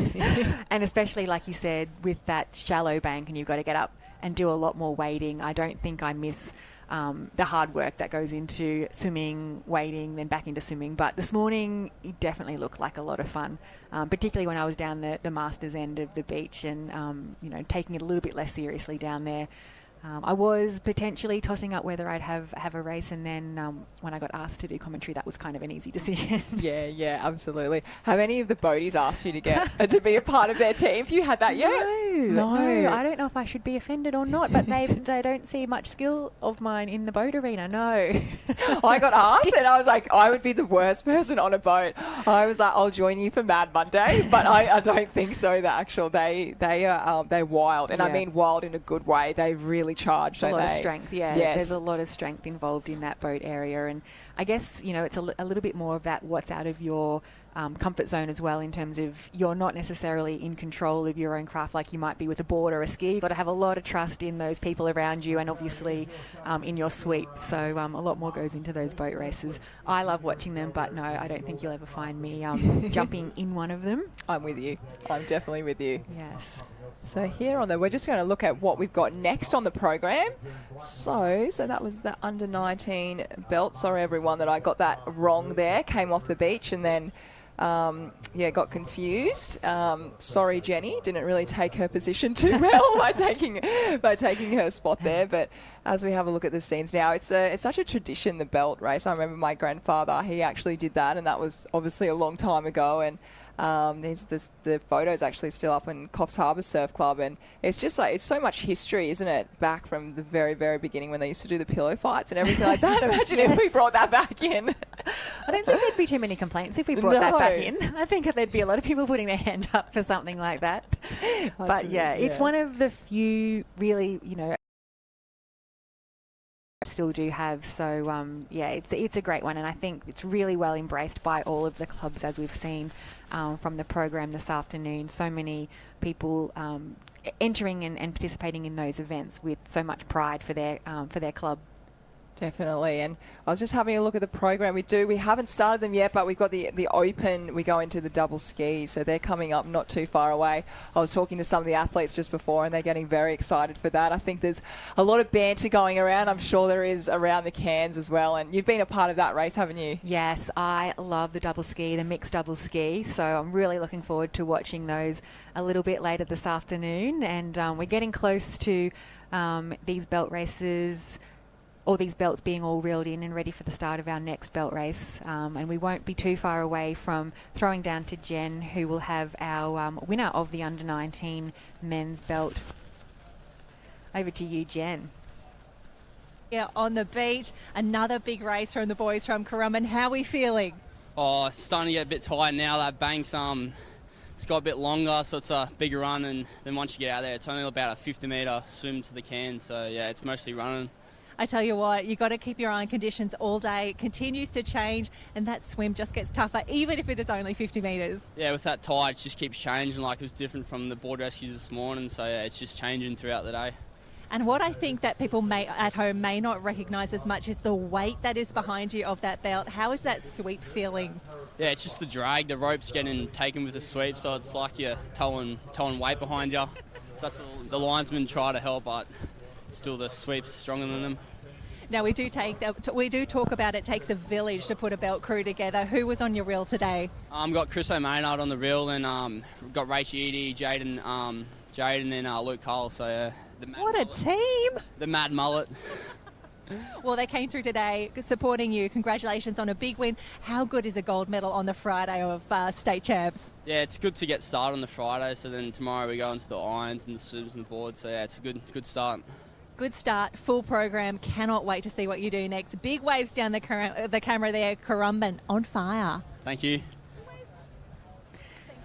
And especially, like you said, with that shallow bank and you've got to get up and do a lot more wading, I don't think I miss the hard work that goes into swimming, wading, then back into swimming. But this morning, it definitely looked like a lot of fun, particularly when I was down the Masters end of the beach and, taking it a little bit less seriously down there. I was potentially tossing up whether I'd have a race, and then when I got asked to do commentary, that was kind of an easy decision. Yeah, absolutely. Have any of the boaties asked you to get to be a part of their team? Have you had that yet? No. I don't know if I should be offended or not, but they don't see much skill of mine in the boat arena. No. I got asked, and I was like, I would be the worst person on a boat. I was like, I'll join you for Mad Monday, but I don't think so. They're wild, and I mean wild in a good way. They really charge, don't they? A lot of strength, yeah. Yes. There's a lot of strength involved in that boat area, and I guess it's a little bit more of that what's out of your comfort zone as well, in terms of you're not necessarily in control of your own craft like you might be with a board or a ski. You've got to have a lot of trust in those people around you, and obviously in your suite. So a lot more goes into those boat races. I love watching them, but no, I don't think you'll ever find me jumping in one of them. I'm with you. I'm definitely with you. Yes. So here on we're just going to look at what we've got next on the program. So that was the under 19 belt. Sorry everyone that I got that wrong there. Came off the beach and then got confused. Sorry, Jenny, didn't really take her position too well by taking her spot there. But as we have a look at the scenes now, it's such a tradition, the belt race. I remember my grandfather, he actually did that, and that was obviously a long time ago. And the photos actually still up in Coffs Harbour Surf Club, and it's just like, it's so much history, isn't it, back from the very, very beginning when they used to do the pillow fights and everything like that. Imagine if we brought that back in. I don't think there'd be too many complaints if we brought that back in. I think there'd be a lot of people putting their hand up for something like that. But it's one of the few really, still do have. So it's a great one, and I think it's really well embraced by all of the clubs, as we've seen from the program this afternoon. So many people entering and participating in those events with so much pride for their club. Definitely. And I was just having a look at the program. We haven't started them yet, but we've got the open. We go into the double ski, so they're coming up not too far away. I was talking to some of the athletes just before, and they're getting very excited for that. I think there's a lot of banter going around. I'm sure there is around the Cairns as well. And you've been a part of that race, haven't you? Yes, I love the double ski, the mixed double ski. So I'm really looking forward to watching those a little bit later this afternoon. And we're getting close to these belt races, all these belts being all reeled in and ready for the start of our next belt race. And we won't be too far away from throwing down to Jen, who will have our winner of the under-19 men's belt. Over to you, Jen. Yeah, on the beat, another big race from the boys from Currumbin. How are we feeling? Oh, it's starting to get a bit tired now. That bank's it's got a bit longer, so it's a bigger run, and then once you get out there, it's only about a 50-metre swim to the Cairns. So yeah, it's mostly running. I tell you what, you've got to keep your eye on conditions all day. It continues to change, and that swim just gets tougher, even if it is only 50 metres. Yeah, with that tide, it just keeps changing. Like, it was different from the board rescues this morning, so yeah, it's just changing throughout the day. And what I think that people at home may not recognise as much is the weight that is behind you of that belt. How is that sweep feeling? Yeah, it's just the drag. The rope's getting taken with the sweep, so it's like you're towing weight behind you. So that's the linesmen try to help, but still the sweep's stronger than them. Now, we do talk about it takes a village to put a belt crew together. Who was on your reel today? Got Chris O'Maynard on the reel, and got Rach Eady, Jaden, and Luke Cole. So what a team! The Mad Mullet. Well, they came through today supporting you. Congratulations on a big win. How good is a gold medal on the Friday of state champs? Yeah, it's good to get started on the Friday. So then tomorrow we go into the irons and the swims and the board. So yeah, it's a good start. Good start, full program. Cannot wait to see what you do next. Big waves down the camera there. Currumbin on fire. Thank you.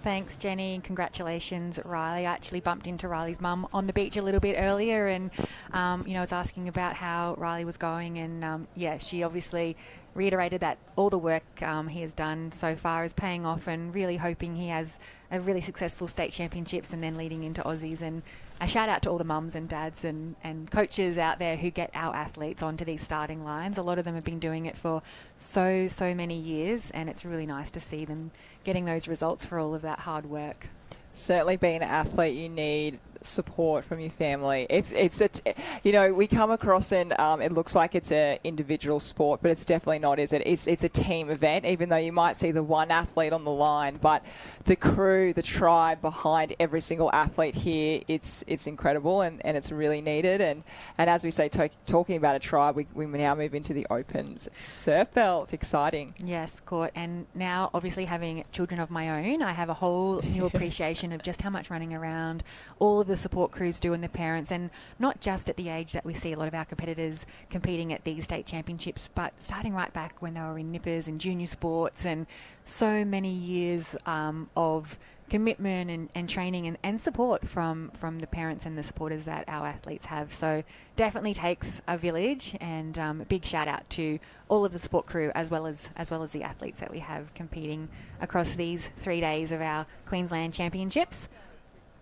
Thanks, Jenny. Congratulations, Riley. I actually bumped into Riley's mum on the beach a little bit earlier and, was asking about how Riley was going. And, she obviously reiterated that all the work he has done so far is paying off and really hoping he has a really successful state championships and then leading into Aussies. And a shout out to all the mums and dads and coaches out there who get our athletes onto these starting lines. A lot of them have been doing it for so many years, and it's really nice to see them getting those results for all of that hard work. Certainly being an athlete, you need support from your family. We come across and it looks like it's an individual sport, but it's definitely not, is it? It's a team event, even though you might see the one athlete on the line, but the crew, the tribe behind every single athlete here, it's incredible and it's really needed. And as we say, talking about a tribe, we now move into the Opens. Surf belt, exciting. Yes, Court. And now, obviously, having children of my own, I have a whole new appreciation of just how much running around all of the support crews do and the parents, and not just at the age that we see a lot of our competitors competing at these state championships, but starting right back when they were in nippers and junior sports, and so many years of commitment and training and support from the parents and the supporters that our athletes have. So definitely takes a village, and a big shout out to all of the support crew as well as the athletes that we have competing across these 3 days of our Queensland Championships.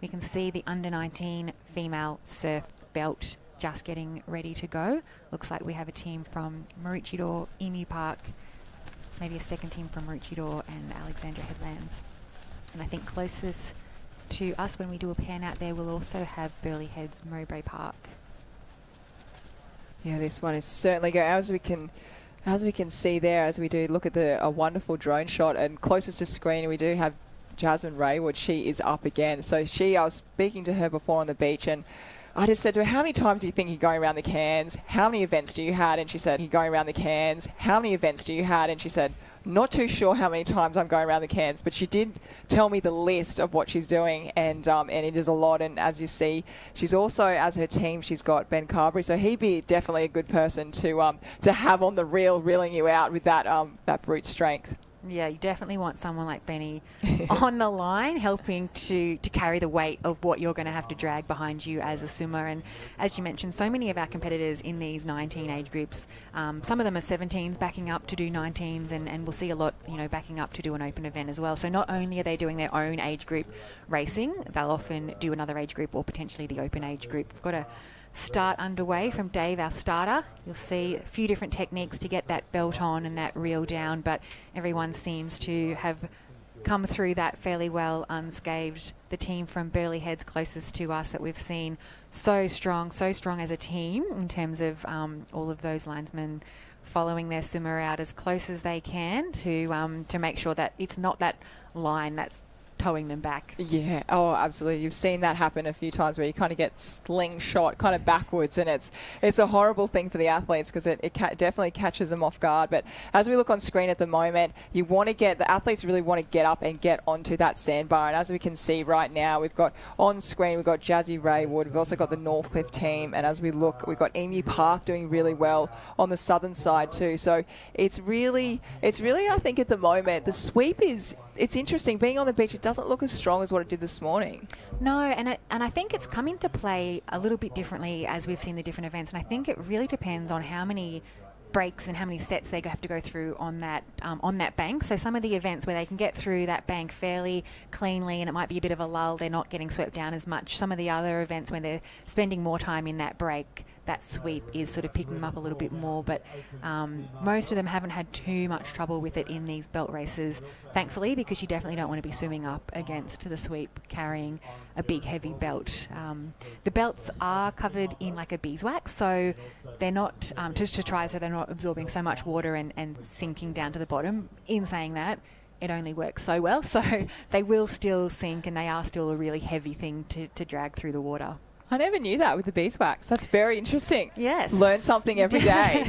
We can see the under-19 female surf belt just getting ready to go. Looks like we have a team from Maroochydore, Emu Park, maybe a second team from Maroochydore and Alexandra Headlands. And I think closest to us when we do a pan out there, we'll also have Burleigh Heads, Mowbray Park. Yeah, this one is certainly going, as we can see there, as we do look at a wonderful drone shot, and closest to screen we do have Jasmine Raywood. She is up again. So I was speaking to her before on the beach, and I just said to her, how many times do you think you're going around the Cairns? How many events do you had? And she said, you're going around the Cairns. How many events do you had? And she said, not too sure how many times I'm going around the Cairns, but she did tell me the list of what she's doing, and it is a lot. And as you see, she's also, as her team, she's got Ben Carberry, so he'd be definitely a good person to have on the reel, reeling you out with that brute strength. Yeah, you definitely want someone like Benny on the line helping to carry the weight of what you're going to have to drag behind you as a swimmer. And as you mentioned, so many of our competitors in these 19 age groups, some of them are 17s backing up to do 19s, and we'll see a lot, backing up to do an open event as well. So not only are they doing their own age group racing, they'll often do another age group or potentially the open age group. We've got a start underway from Dave, our starter. You'll see a few different techniques to get that belt on and that reel down, but everyone seems to have come through that fairly well unscathed. The team from Burleigh Heads closest to us that we've seen so strong as a team in terms of all of those linesmen following their swimmer out as close as they can to make sure that it's not that line that's towing them back. Yeah, oh, absolutely. You've seen that happen a few times where you kind of get slingshot kind of backwards, and it's a horrible thing for the athletes because it definitely catches them off guard. But as we look on screen at the moment, the athletes really want to get up and get onto that sandbar. And as we can see right now, we've got on screen, we've got Jazzy Raywood, we've also got the Northcliffe team, and as we look, we've got Emu Park doing really well on the southern side too. So it's really, I think at the moment, the sweep it's interesting. Being on the beach, it doesn't look as strong as what it did this morning. No, and I think it's come into play a little bit differently as we've seen the different events. And I think it really depends on how many breaks and how many sets they have to go through on that bank. So some of the events where they can get through that bank fairly cleanly and it might be a bit of a lull, they're not getting swept down as much. Some of the other events when they're spending more time in that break, that sweep is sort of picking them up a little bit more, but most of them haven't had too much trouble with it in these belt races, thankfully, because you definitely don't want to be swimming up against the sweep carrying a big heavy belt. The belts are covered in like a beeswax, so they're not just to try so they're not absorbing so much water and sinking down to the bottom. In saying that, it only works so well, so they will still sink and they are still a really heavy thing to drag through the water. I never knew that with the beeswax. That's very interesting. Yes. Learn something every day.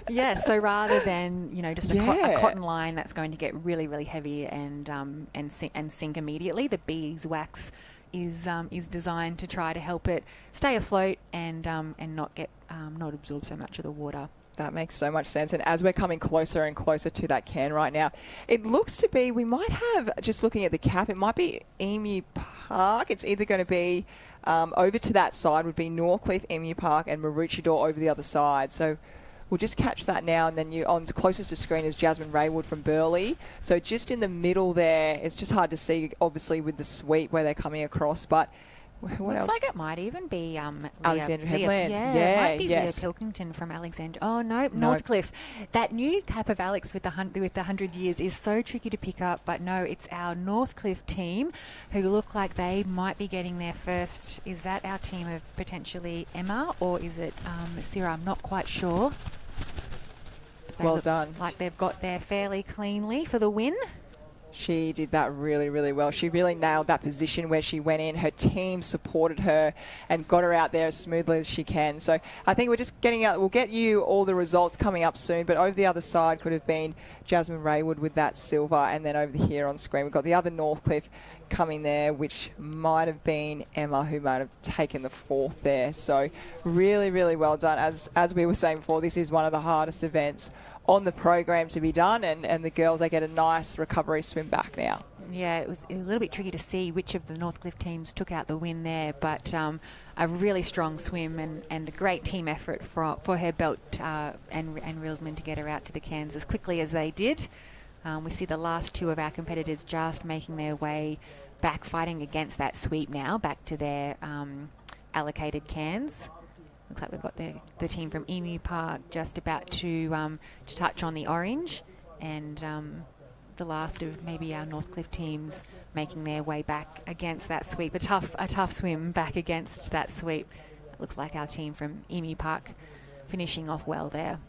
Yes, so rather than, just a cotton line that's going to get really, really heavy and sink immediately, the beeswax is designed to try to help it stay afloat and not get not absorb so much of the water. That makes so much sense. And as we're coming closer and closer to that cairn right now, it looks to be, we might have, just looking at the cap, it might be Emu Park. It's either going to be over to that side would be Northcliffe, Emu Park and Maroochydore over the other side. So we'll just catch that now. And then on closest to screen is Jasmine Raywood from Burleigh. So just in the middle there, it's just hard to see, obviously, with the sweep where they're coming across. But what else? Looks like it might even be Alexandra Headlands. It might be Leah Pilkington from Alexandra. Oh no, Northcliffe. That new cap of Alex with the 100 years is so tricky to pick up, but no, it's our Northcliffe team who look like they might be getting their first. Is that our team of potentially Emma or is it Sarah? I'm not quite sure. Well done. Like they've got there fairly cleanly for the win. She did that really, really well. She really nailed that position where she went in. Her team supported her and got her out there as smoothly as she can. So I think we're just getting out. We'll get you all the results coming up soon. But over the other side could have been Jasmine Raywood with that silver. And then over here on screen, we've got the other Northcliffe coming there, which might have been Emma who might have taken the fourth there. So really, really well done. As we were saying before, this is one of the hardest events on the program to be done, and the girls, they get a nice recovery swim back now. Yeah, it was a little bit tricky to see which of the Northcliffe teams took out the win there, but a really strong swim and a great team effort for her belt and reelsman to get her out to the cairns as quickly as they did. We see the last two of our competitors just making their way back, fighting against that sweep now, back to their allocated cairns. Looks like we've got the team from Emu Park just about to touch on the orange, and the last of maybe our Northcliffe teams making their way back against that sweep. A tough swim back against that sweep. It looks like our team from Emu Park finishing off well there.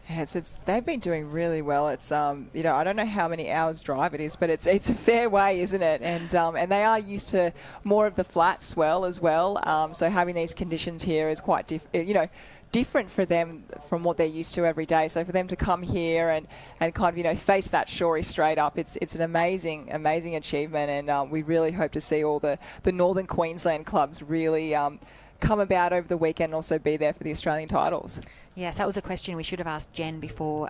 Yeah, they've been doing really well. It's I don't know how many hours drive it is, but it's a fair way, isn't it? And they are used to more of the flat swell as well. So having these conditions here is quite different for them from what they're used to every day. So for them to come here and kind of face that shorey straight up, it's an amazing achievement. And we really hope to see all the Northern Queensland clubs really come about over the weekend and also be there for the Australian titles. Yes, that was a question we should have asked Jen before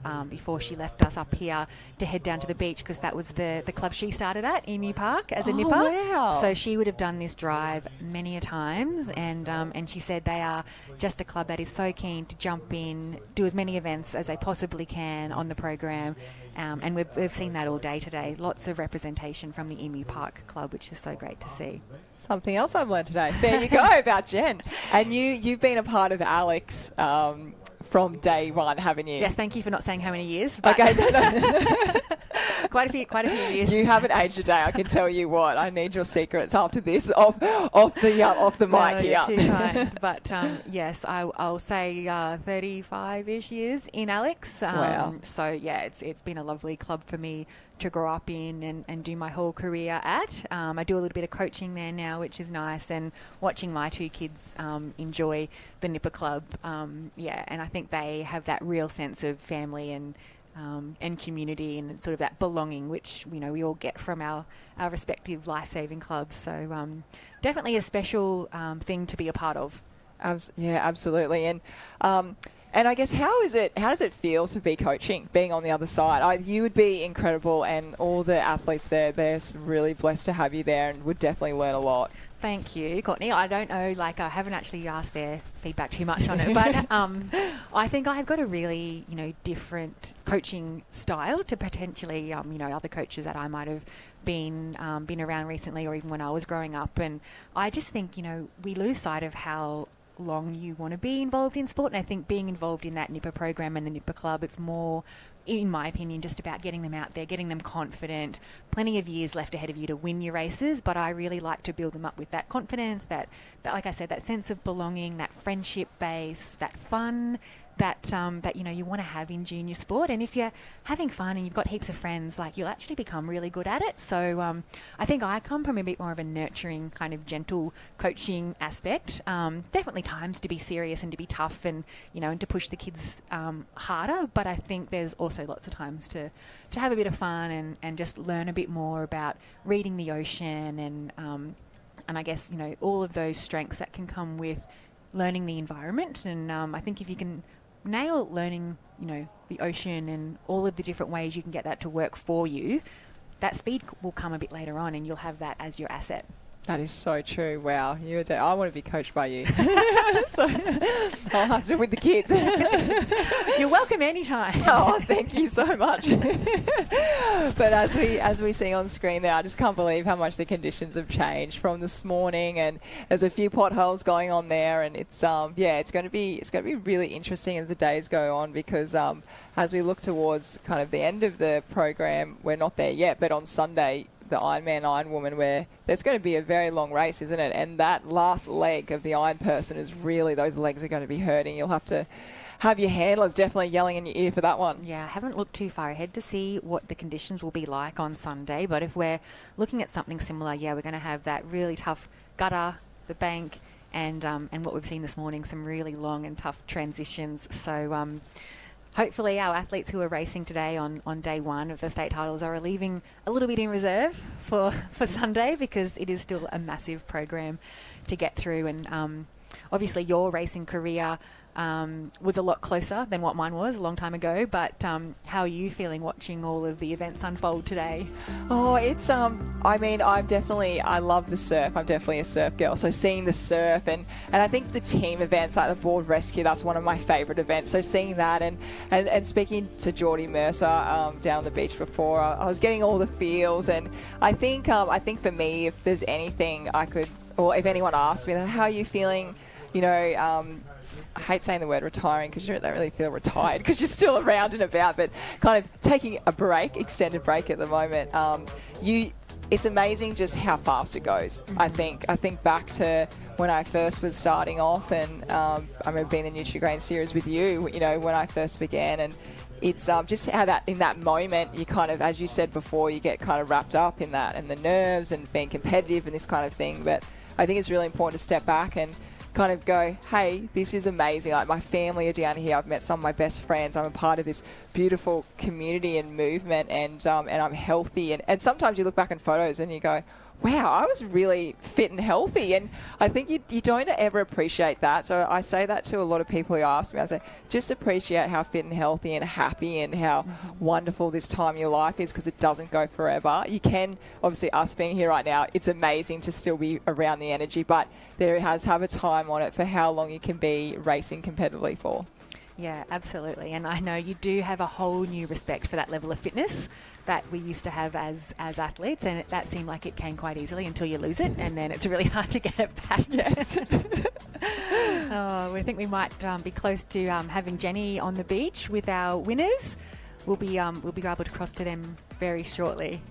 she left us up here to head down to the beach, because that was the club she started at, Emu Park, as a nipper. Wow. So she would have done this drive many a times, and she said they are just a club that is so keen to jump in, do as many events as they possibly can on the program. And we've seen that all day today. Lots of representation from the Emu Park Club, which is so great to see. Something else I've learned today. There you go, about Jen. And you've been a part of Alex from day one, haven't you? Yes, thank you for not saying how many years. Okay. Quite a few years. You haven't aged a day, I can tell you what. I need your secrets after this off the mic here. Too kind. But yes, I'll say 35-ish years in Alex. Wow. So yeah, it's been a lovely club for me to grow up in and do my whole career at. I do a little bit of coaching there now, which is nice, and watching my two kids enjoy the Nipper Club. And I think they have that real sense of family and community and sort of that belonging, which we all get from our respective life-saving clubs. So definitely a special thing to be a part of. Yeah, absolutely. And I guess how does it feel to be coaching, being on the other side? You would be incredible, and all the athletes there, they're really blessed to have you there and would definitely learn a lot. Thank you, Courtney. I don't know, like, I haven't actually asked their feedback too much on it, but I think I've got a really, different coaching style to potentially, other coaches that I might have been around recently, or even when I was growing up. And I just think, we lose sight of how long you want to be involved in sport. And I think being involved in that Nipper program and the Nipper Club, it's more, in my opinion, just about getting them out there, getting them confident. Plenty of years left ahead of you to win your races, but I really like to build them up with that confidence, that like I said, that sense of belonging, that friendship base, that fun that you want to have in junior sport. And if you're having fun and you've got heaps of friends, like, you'll actually become really good at it. So I think I come from a bit more of a nurturing, kind of gentle coaching aspect. Definitely times to be serious and to be tough and and to push the kids harder, but I think there's also lots of times to have a bit of fun and just learn a bit more about reading the ocean and I guess all of those strengths that can come with learning the environment. And I think if you can nail learning, the ocean and all of the different ways you can get that to work for you, that speed will come a bit later on and you'll have that as your asset. That is so true. Wow. I want to be coached by you. So I'll have to with the kids. You're welcome anytime. Oh, thank you so much. But as we see on screen there, I just can't believe how much the conditions have changed from this morning, and there's a few potholes going on there, and it's it's going to be really interesting as the days go on, because as we look towards kind of the end of the program, we're not there yet, but on Sunday, the Ironman Ironwoman, where there's going to be a very long race, isn't it? And that last leg of the Iron person is really, those legs are going to be hurting. You'll have to have your handlers definitely yelling in your ear for that one. Yeah, I haven't looked too far ahead to see what the conditions will be like on Sunday, but if we're looking at something similar, we're going to have that really tough gutter, the bank, and what we've seen this morning, some really long and tough transitions. So hopefully our athletes who are racing today on day one of the state titles are leaving a little bit in reserve for Sunday, because it is still a massive program to get through. And obviously your racing career was a lot closer than what mine was a long time ago, but how are you feeling watching all of the events unfold today? Oh, it's I love the surf. I'm definitely a surf girl, so seeing the surf and I think the team events like the board rescue, that's one of my favourite events, so seeing that and speaking to Geordie Mercer down on the beach before, I was getting all the feels, and I think for me, if there's anything I could, or if anyone asked me, how are you feeling, I hate saying the word retiring, because you don't really feel retired because you're still around and about, but kind of taking a break, extended break at the moment. It's amazing just how fast it goes. Mm-hmm. I think back to when I first was starting off, and I remember being in the Nutri-Grain series with you, when I first began, and it's just how that in that moment you kind of, as you said before, you get kind of wrapped up in that and the nerves and being competitive and this kind of thing. But I think it's really important to step back and kind of go, hey, this is amazing. Like, my family are down here. I've met some of my best friends. I'm a part of this beautiful community and movement, and I'm healthy. And sometimes you look back in photos and you go, wow, I was really fit and healthy. And I think you don't ever appreciate that. So I say that to a lot of people who ask me. I say, just appreciate how fit and healthy and happy and how wonderful this time in your life is, because it doesn't go forever. You can, obviously, us being here right now, it's amazing to still be around the energy, but there has have a time on it for how long you can be racing competitively for. Yeah, absolutely. And I know you do have a whole new respect for that level of fitness that we used to have as athletes, and that seemed like it came quite easily until you lose it, and then it's really hard to get it back. Yes. We think we might be close to having Jenny on the beach with our winners. We'll be able to cross to them very shortly.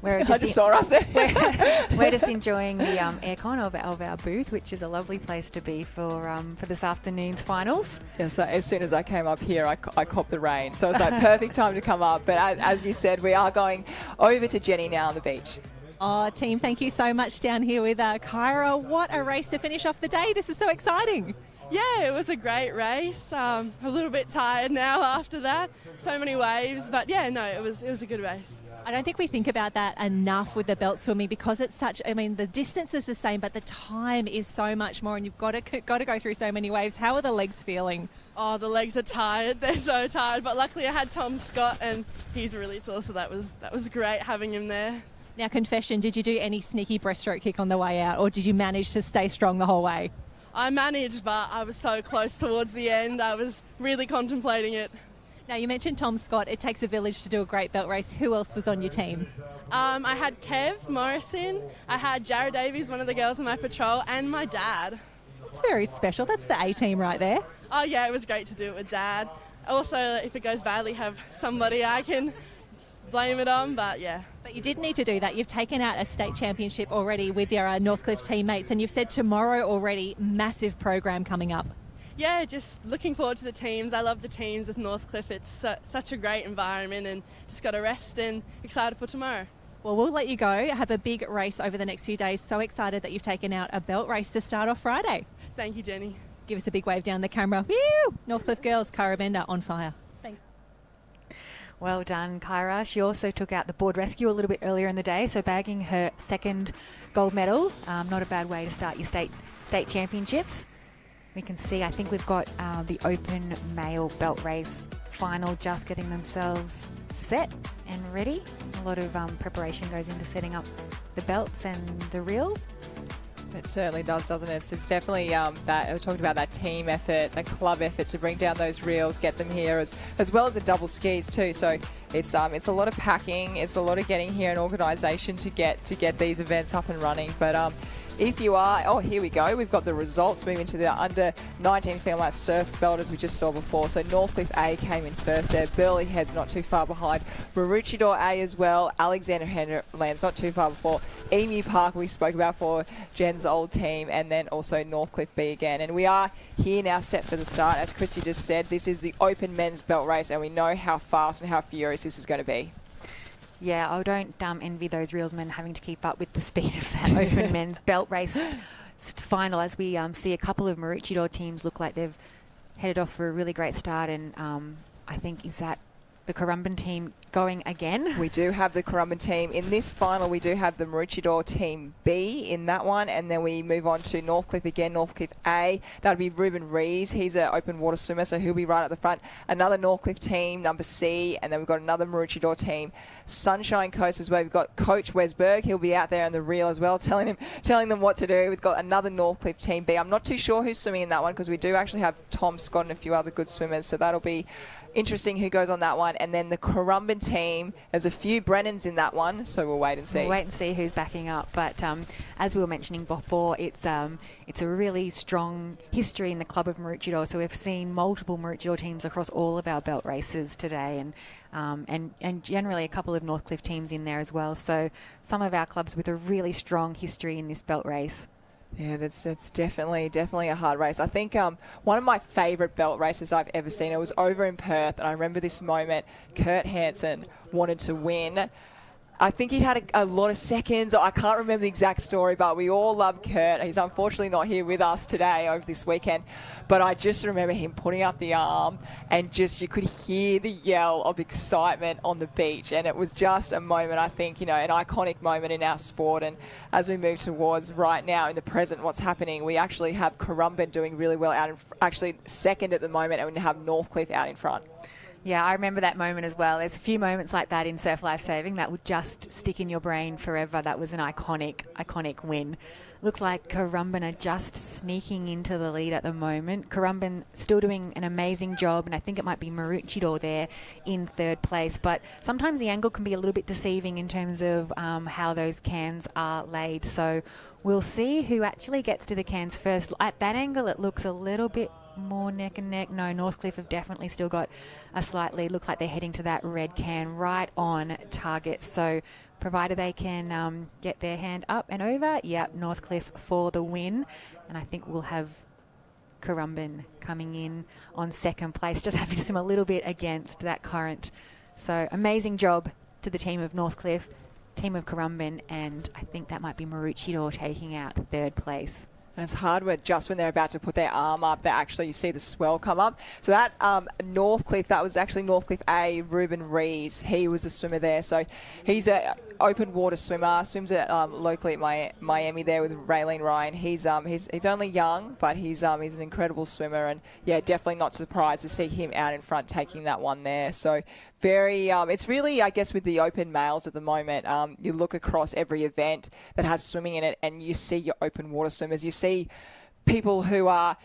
I just saw us there. We're just enjoying the aircon of our booth, which is a lovely place to be for this afternoon's finals. Yeah, so as soon as I came up here, I copped the rain. So it's like perfect time to come up. But as you said, we are going over to Jenny now on the beach. Oh, team, thank you so much down here with Kyra. What a race to finish off the day. This is so exciting. Yeah, it was a great race. A little bit tired now after that. So many waves. But yeah, no, it was a good race. I don't think we think about that enough with the belt swimming, because it's such, the distance is the same, but the time is so much more, and you've got to go through so many waves. How are the legs feeling? Oh, the legs are tired. They're so tired. But luckily I had Tom Scott, and he's really tall, so that was great having him there. Now, confession, did you do any sneaky breaststroke kick on the way out, or did you manage to stay strong the whole way? I managed, but I was so close towards the end. I was really contemplating it. Now, you mentioned Tom Scott. It takes a village to do a great belt race. Who else was on your team? I had Kev Morrison, I had Jared Davies, one of the girls in my patrol, and my dad. That's very special. That's the A team right there. Oh yeah, it was great to do it with Dad. Also, if it goes badly, have somebody I can blame it on, but yeah. But you did need to do that. You've taken out a state championship already with your Northcliffe teammates, and you've said tomorrow already, massive program coming up. Yeah, just looking forward to the teams. I love the teams with Northcliffe. It's such a great environment, and just got to rest and excited for tomorrow. Well, we'll let you go. Have a big race over the next few days. So excited that you've taken out a belt race to start off Friday. Thank you, Jenny. Give us a big wave down the camera. Woo! Northcliffe girls, Kyra Bender on fire. Thanks. Well done, Kyra. She also took out the board rescue a little bit earlier in the day, so bagging her second gold medal. Not a bad way to start your state championships. We can see, I think we've got the open male belt race final just getting themselves set and ready. A lot of preparation goes into setting up the belts and the reels. It certainly does, doesn't it? It's definitely that we're talking about that team effort, the club effort to bring down those reels, get them here, as well as the double skis too. So it's a lot of packing, it's a lot of getting here and organisation to get these events up and running. But if you are, here we go. We've got the results moving to the under 19 female surf belters we just saw before. So Northcliffe A came in first there. Burley Head's not too far behind. Maroochydore A as well. Alexander Headland's not too far before. Emu Park we spoke about for Jen's old team, and then also Northcliffe B again. And we are here now set for the start. As Christy just said, this is the open men's belt race, and we know how fast and how furious this is going to be. Yeah, I don't envy those reelsmen having to keep up with the speed of that open men's belt race final, as we see a couple of Maroochydore teams look like they've headed off for a really great start, and I think, is that the Currumbin team going again? We do have the Currumbin team. In this final, we do have the Maroochydore team B in that one, and then we move on to Northcliffe again, Northcliffe A. That'll be Ruben Rees. He's an open water swimmer, so he'll be right at the front. Another Northcliffe team, number C, and then we've got another Maroochydore team. Sunshine Coast as well. We've got Coach Wesberg. He'll be out there on the reel as well, telling them what to do. We've got another Northcliffe team B. I'm not too sure who's swimming in that one, because we do actually have Tom Scott and a few other good swimmers, so that'll be interesting who goes on that one. And then the Currumbin team, there's a few Brennans in that one, so we'll wait and see. We'll wait and see who's backing up. But as we were mentioning before, it's a really strong history in the club of Maroochydore. So we've seen multiple Maroochydore teams across all of our belt races today, and generally a couple of Northcliffe teams in there as well. So some of our clubs with a really strong history in this belt race. Yeah, that's definitely a hard race. I think one of my favourite belt races I've ever seen, it was over in Perth, and I remember this moment. Kurt Hansen wanted to win. I think he had a lot of seconds. I can't remember the exact story, but we all love Kurt. He's unfortunately not here with us today over this weekend. But I just remember him putting up the arm, and just you could hear the yell of excitement on the beach. And it was just a moment, I think, an iconic moment in our sport. And as we move towards right now in the present, what's happening, we actually have Currumbin doing really well actually second at the moment, and we have Northcliffe out in front. Yeah, I remember that moment as well. There's a few moments like that in surf lifesaving that would just stick in your brain forever. That was an iconic win. Looks like Currumbin are just sneaking into the lead at the moment. Currumbin still doing an amazing job, and I think it might be Maroochydore there in third place. But sometimes the angle can be a little bit deceiving in terms of how those cans are laid. So we'll see who actually gets to the cans first. At that angle, it looks a little bit more neck and neck. No, Northcliffe have definitely still got a slight lead. Look like they're heading to that red can right on target. So provided they can get their hand up and over, yep, Northcliffe for the win. And I think we'll have Currumbin coming in on second place, just having to swim a little bit against that current. So amazing job to the team of Northcliffe, team of Currumbin, and I think that might be Maroochydore taking out third place. And it's hard just when they're about to put their arm up that actually you see the swell come up. So that Northcliffe, that was actually Northcliffe A, Ruben Rees. He was the swimmer there. So he's open water swimmer, swims at locally at Miami there with Raylene Ryan. He's only young, but he's an incredible swimmer, and yeah, definitely not surprised to see him out in front taking that one there. So very, it's really, I guess, with the open males at the moment, you look across every event that has swimming in it, and you see your open water swimmers. You see people who are,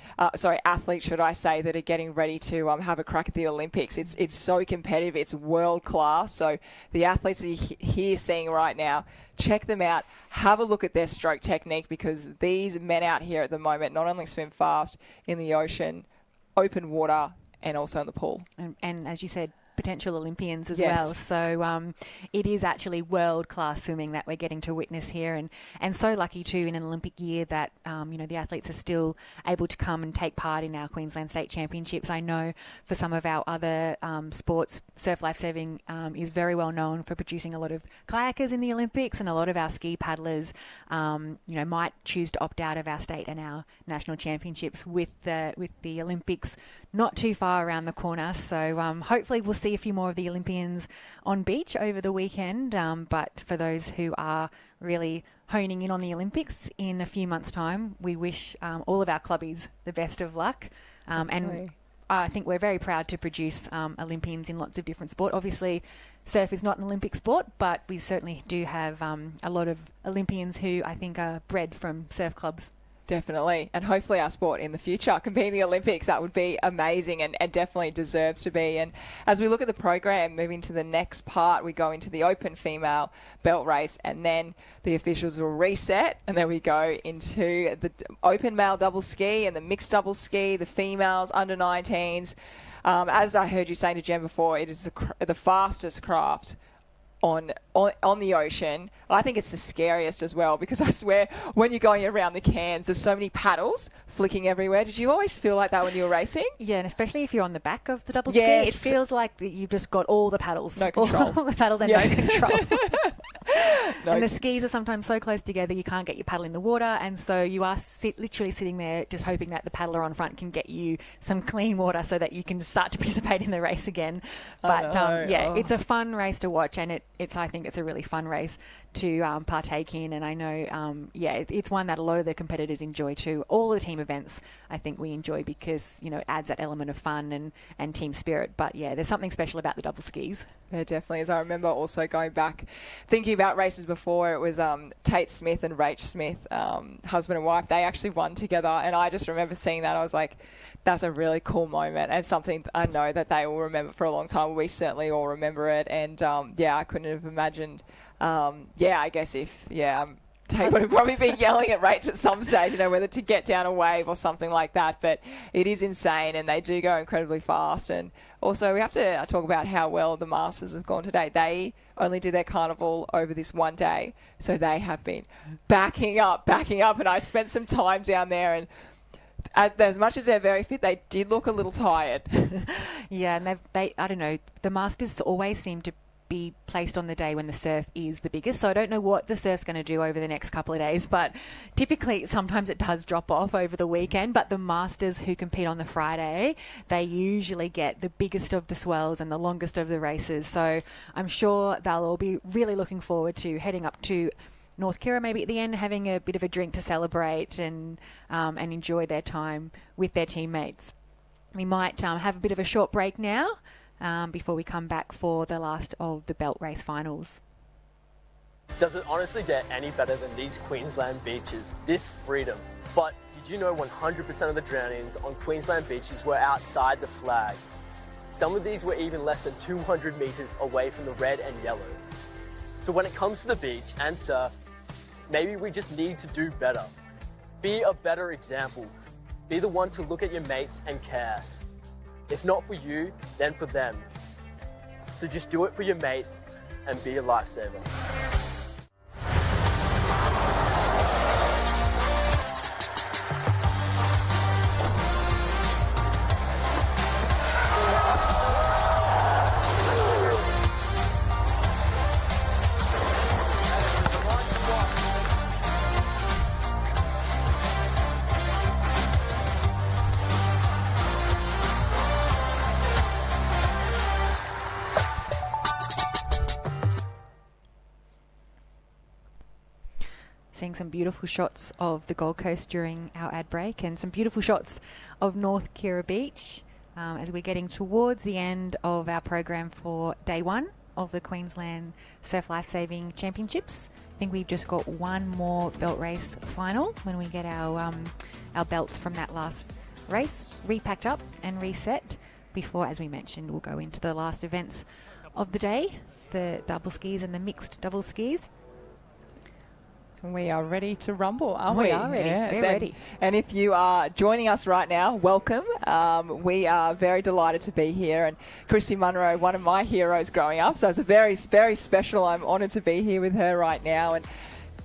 athletes, should I say, that are getting ready to have a crack at the Olympics. It's so competitive. It's world class. So the athletes that you're here seeing right now, check them out. Have a look at their stroke technique, because these men out here at the moment not only swim fast in the ocean, open water, and also in the pool. And as you said, potential Olympians as Yes. well. So it is actually world-class swimming that we're getting to witness here, and so lucky too in an Olympic year that the athletes are still able to come and take part in our Queensland State Championships. I know for some of our other sports, surf lifesaving is very well known for producing a lot of kayakers in the Olympics, and a lot of our ski paddlers might choose to opt out of our state and our national championships with the Olympics not too far around the corner. So hopefully we'll see a few more of the Olympians on beach over the weekend. But for those who are really honing in on the Olympics in a few months' time, we wish all of our clubbies the best of luck. And I think we're very proud to produce Olympians in lots of different sport. Obviously, surf is not an Olympic sport, but we certainly do have a lot of Olympians who I think are bred from surf clubs. Definitely. And hopefully our sport in the future can be in the Olympics. That would be amazing, and definitely deserves to be. And as we look at the program, moving to the next part, we go into the open female belt race, and then the officials will reset, and then we go into the open male double ski and the mixed double ski, the females, under 19s. As I heard you saying to Jen before, it is the fastest craft on the ocean. I think it's the scariest as well, because I swear when you're going around the cans, there's so many paddles flicking everywhere. Did you always feel like that when you were racing? Yeah, and especially if you're on the back of the double Yes. ski, it feels like that you've just got all the paddles. No control. All the paddles and Yeah. no control. No. And the skis are sometimes so close together you can't get your paddle in the water, and so you are literally sitting there just hoping that the paddler on front can get you some clean water so that you can start to participate in the race again. But it's a fun race to watch, and I think it's a really fun race to partake in, and I know it's one that a lot of the competitors enjoy too. All the team events I think we enjoy because it adds that element of fun and team spirit. But yeah, there's something special about the double skis. There definitely is. I remember also going back, thinking about races before. It was Tate Smith and Rach Smith, husband and wife. They actually won together, and I just remember seeing that. I was like, that's a really cool moment, and something I know that they will remember for a long time. We certainly all remember it, and I couldn't have imagined. I guess Tate would have probably been yelling at Rach at some stage, whether to get down a wave or something like that. But it is insane, and they do go incredibly fast. And also, we have to talk about how well the Masters have gone today. They only do their carnival over this one day, so they have been backing up. And I spent some time down there, and as much as they're very fit, they did look a little tired. Yeah, and they I don't know, the Masters always seem to be placed on the day when the surf is the biggest. So I don't know what the surf's going to do over the next couple of days, but typically sometimes it does drop off over the weekend. But the Masters who compete on the Friday, they usually get the biggest of the swells and the longest of the races. So I'm sure they'll all be really looking forward to heading up to North Kira maybe at the end, having a bit of a drink to celebrate and enjoy their time with their teammates. We might have a bit of a short break now before we come back for the last of the belt race finals. Does it honestly get any better than these Queensland beaches? This freedom. But did you know 100% of the drownings on Queensland beaches were outside the flags? Some of these were even less than 200 metres away from the red and yellow. So when it comes to the beach and surf, maybe we just need to do better. Be a better example. Be the one to look at your mates and care. If not for you, then for them. So just do it for your mates and be a lifesaver. seeing some beautiful shots of the Gold Coast during our ad break and some beautiful shots of North Kira Beach as we're getting towards the end of our program for day one of the Queensland Surf Lifesaving Championships. I think we've just got one more belt race final when we get our belts from that last race repacked up and reset before, as we mentioned, we'll go into the last events of the day, the double skis and the mixed double skis. We are ready to rumble, aren't we? We are ready. Yes. We're ready. And if you are joining us right now, welcome. We are very delighted to be here. And Christy Munro, one of my heroes growing up, so it's a very, very special. I'm honoured to be here with her right now. And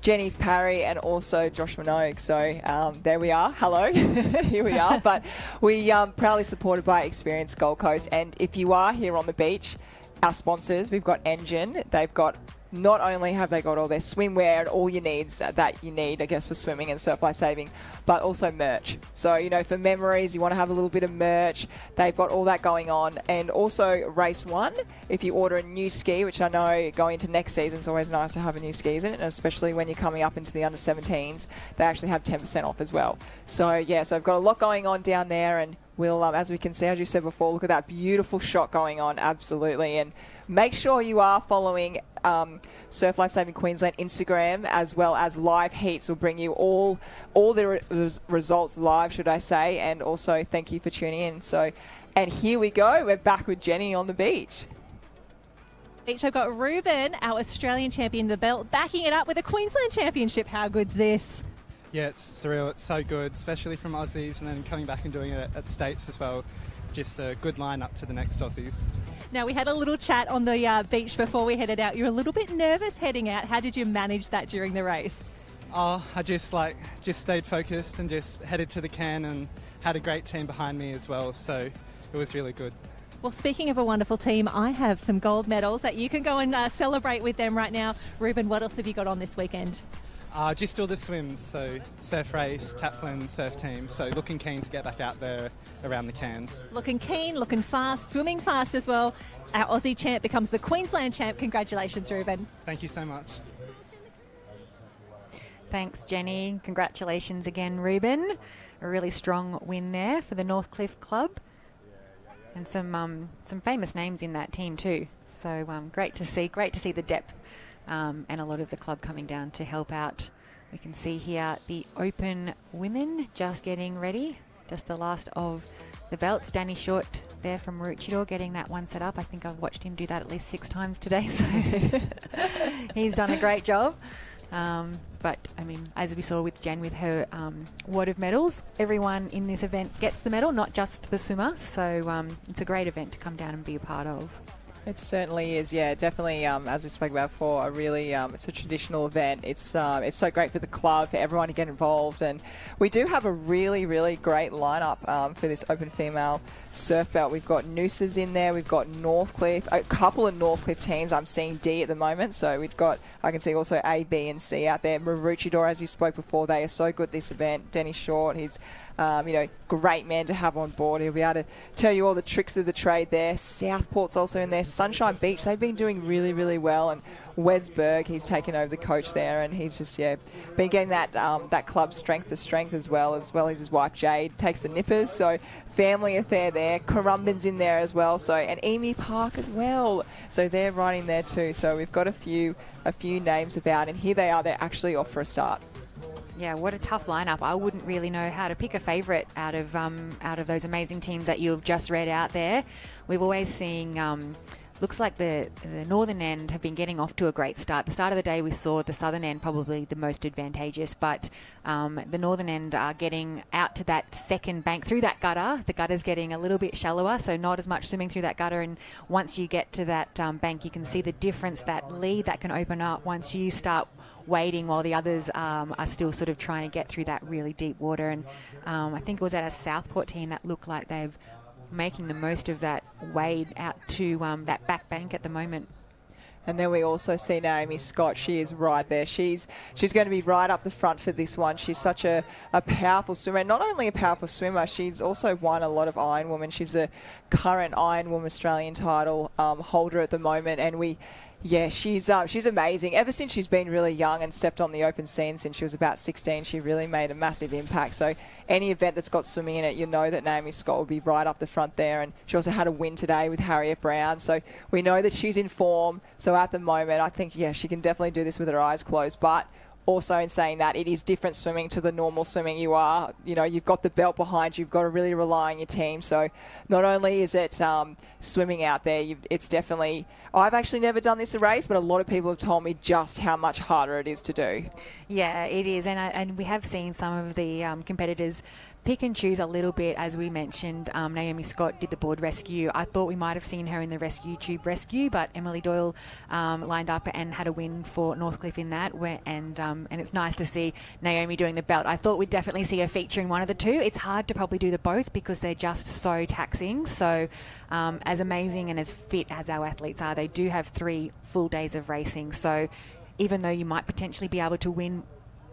Jenny Parry and also Josh Minogue. So there we are. Hello. Here we are. But we proudly supported by Experience Gold Coast. And if you are here on the beach, our sponsors, we've got Engine. They've got, not only have they got all their swimwear and all your needs that you need, I guess, for swimming and surf lifesaving, but also merch. So, you know, for memories, you want to have a little bit of merch. They've got all that going on. And also Race 1, if you order a new ski, which I know going into next season, it's always nice to have a new skis in it, and especially when you're coming up into the under-17s, they actually have 10% off as well. So, yeah, so I've got a lot going on down there, and we'll, as we can see, as you said before, look at that beautiful shot going on, absolutely. And make sure you are following Surf Lifesaving Queensland Instagram, as well as live heats will bring you all the results live, should I say, and also thank you for tuning in. So, and here we go, we're back with Jenny on the beach. I've got Ruben, our Australian champion, the belt, backing it up with a Queensland championship. How good's this? Yeah, it's surreal. It's so good, especially from Aussies, and then coming back and doing it at States as well. It's just a good line up to the next Aussies. Now, we had a little chat on the beach before we headed out. You're a little bit nervous heading out. How did you manage that during the race? Oh, I just stayed focused and just headed to the can and had a great team behind me as well. So it was really good. Well, speaking of a wonderful team, I have some gold medals that you can go and celebrate with them right now. Ruben, what else have you got on this weekend? Just all the swims, so surf race, taplin, surf team. So looking keen to get back out there around the cans. Looking keen, looking fast, swimming fast as well. Our Aussie champ becomes the Queensland champ. Congratulations, Ruben. Thank you so much. Thanks, Jenny. Congratulations again, Ruben. A really strong win there for the Northcliffe Club. And some famous names in that team too. So great to see the depth. And a lot of the club coming down to help out. We can see here the open women just getting ready. Just the last of the belts. Danny Short there from Maroochydore getting that one set up. I think I've watched him do that at least 6 times today, so he's done a great job. But, I mean, as we saw with Jen with her wad of medals, everyone in this event gets the medal, not just the swimmer. So it's a great event to come down and be a part of. It certainly is, yeah, definitely, as we spoke about before, a really, it's a traditional event. It's so great for the club, for everyone to get involved, and we do have a really, really great lineup for this open female surf belt. We've got Nooses in there, we've got Northcliffe, a couple of Northcliffe teams. I'm seeing D at the moment, so we've got, I can see also A, B and C out there. Maroochydore, as you spoke before, they are so good this event. Denny Short, he's great man to have on board. He'll be able to tell you all the tricks of the trade there. Southport's also in there. Sunshine Beach, they've been doing really, really well. And Wes Berg, he's taken over the coach there, and he's just, been getting that club strength to strength as well as his wife Jade takes the nippers. So family affair there. Currumbin's in there as well. So, and Emu Park as well. So they're riding there too. So we've got a few names about, and here they are. They're actually off for a start. Yeah, what a tough lineup. I wouldn't really know how to pick a favourite out of those amazing teams that you've just read out there. We've always seen, looks like the northern end have been getting off to a great start. The start of the day we saw the southern end probably the most advantageous, but the northern end are getting out to that second bank through that gutter. The gutter's getting a little bit shallower, so not as much swimming through that gutter, and once you get to that bank you can see the difference, that lead that can open up once you start waiting while the others are still sort of trying to get through that really deep water. And I think it was at a Southport team that looked like they're making the most of that wade out to that back bank at the moment. And then we also see Naomi Scott. She is right there. She's going to be right up the front for this one. She's such a powerful swimmer. Not only a powerful swimmer, she's also won a lot of Ironwoman. She's a current Ironwoman Australian title holder at the moment. And Yeah, she's amazing. Ever since she's been really young and stepped on the open scene since she was about 16, she really made a massive impact. So any event that's got swimming in it, you know that Naomi Scott will be right up the front there. And she also had a win today with Harriet Brown. So we know that she's in form. So at the moment, I think, yeah, she can definitely do this with her eyes closed. But also in saying that, it is different swimming to the normal swimming you are. You know, you've got the belt behind you. You've got to really rely on your team. So not only is it swimming out there, it's definitely... I've actually never done this race, but a lot of people have told me just how much harder it is to do. Yeah, it is. And we have seen some of the competitors pick and choose a little bit. As we mentioned, Naomi Scott did the board rescue. I thought we might have seen her in the rescue tube rescue, but Emily Doyle lined up and had a win for Northcliffe in that. And it's nice to see Naomi doing the belt. I thought we'd definitely see her featuring one of the two. It's hard to probably do the both because they're just so taxing. So as amazing and as fit as our athletes are, they do have 3 full days of racing. So even though you might potentially be able to win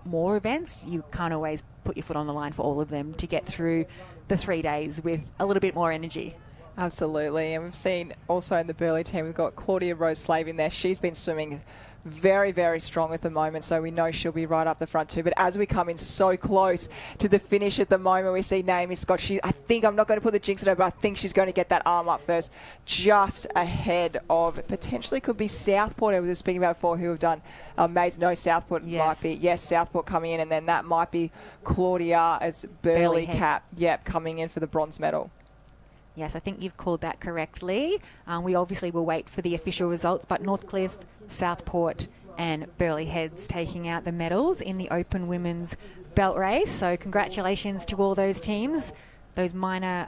more events, you can't always put your foot on the line for all of them to get through the 3 days with a little bit more energy. Absolutely. And we've seen also in the Burleigh team, we've got Claudia Rose Slave in there. She's been swimming very, very strong at the moment, so we know she'll be right up the front too. But as we come in so close to the finish at the moment, we see Naomi Scott. I think, I'm not going to put the jinx on her, but I think she's going to get that arm up first, just ahead of potentially could be Southport. I was speaking about before, who have done amazing. No, Southport might be. Yes, Southport coming in, and then that might be Claudia as Burleigh cap. Yep, coming in for the bronze medal. Yes, I think you've called that correctly. We obviously will wait for the official results, but Northcliffe, Southport and Burleigh Heads taking out the medals in the Open Women's Belt Race. So congratulations to all those teams, those minor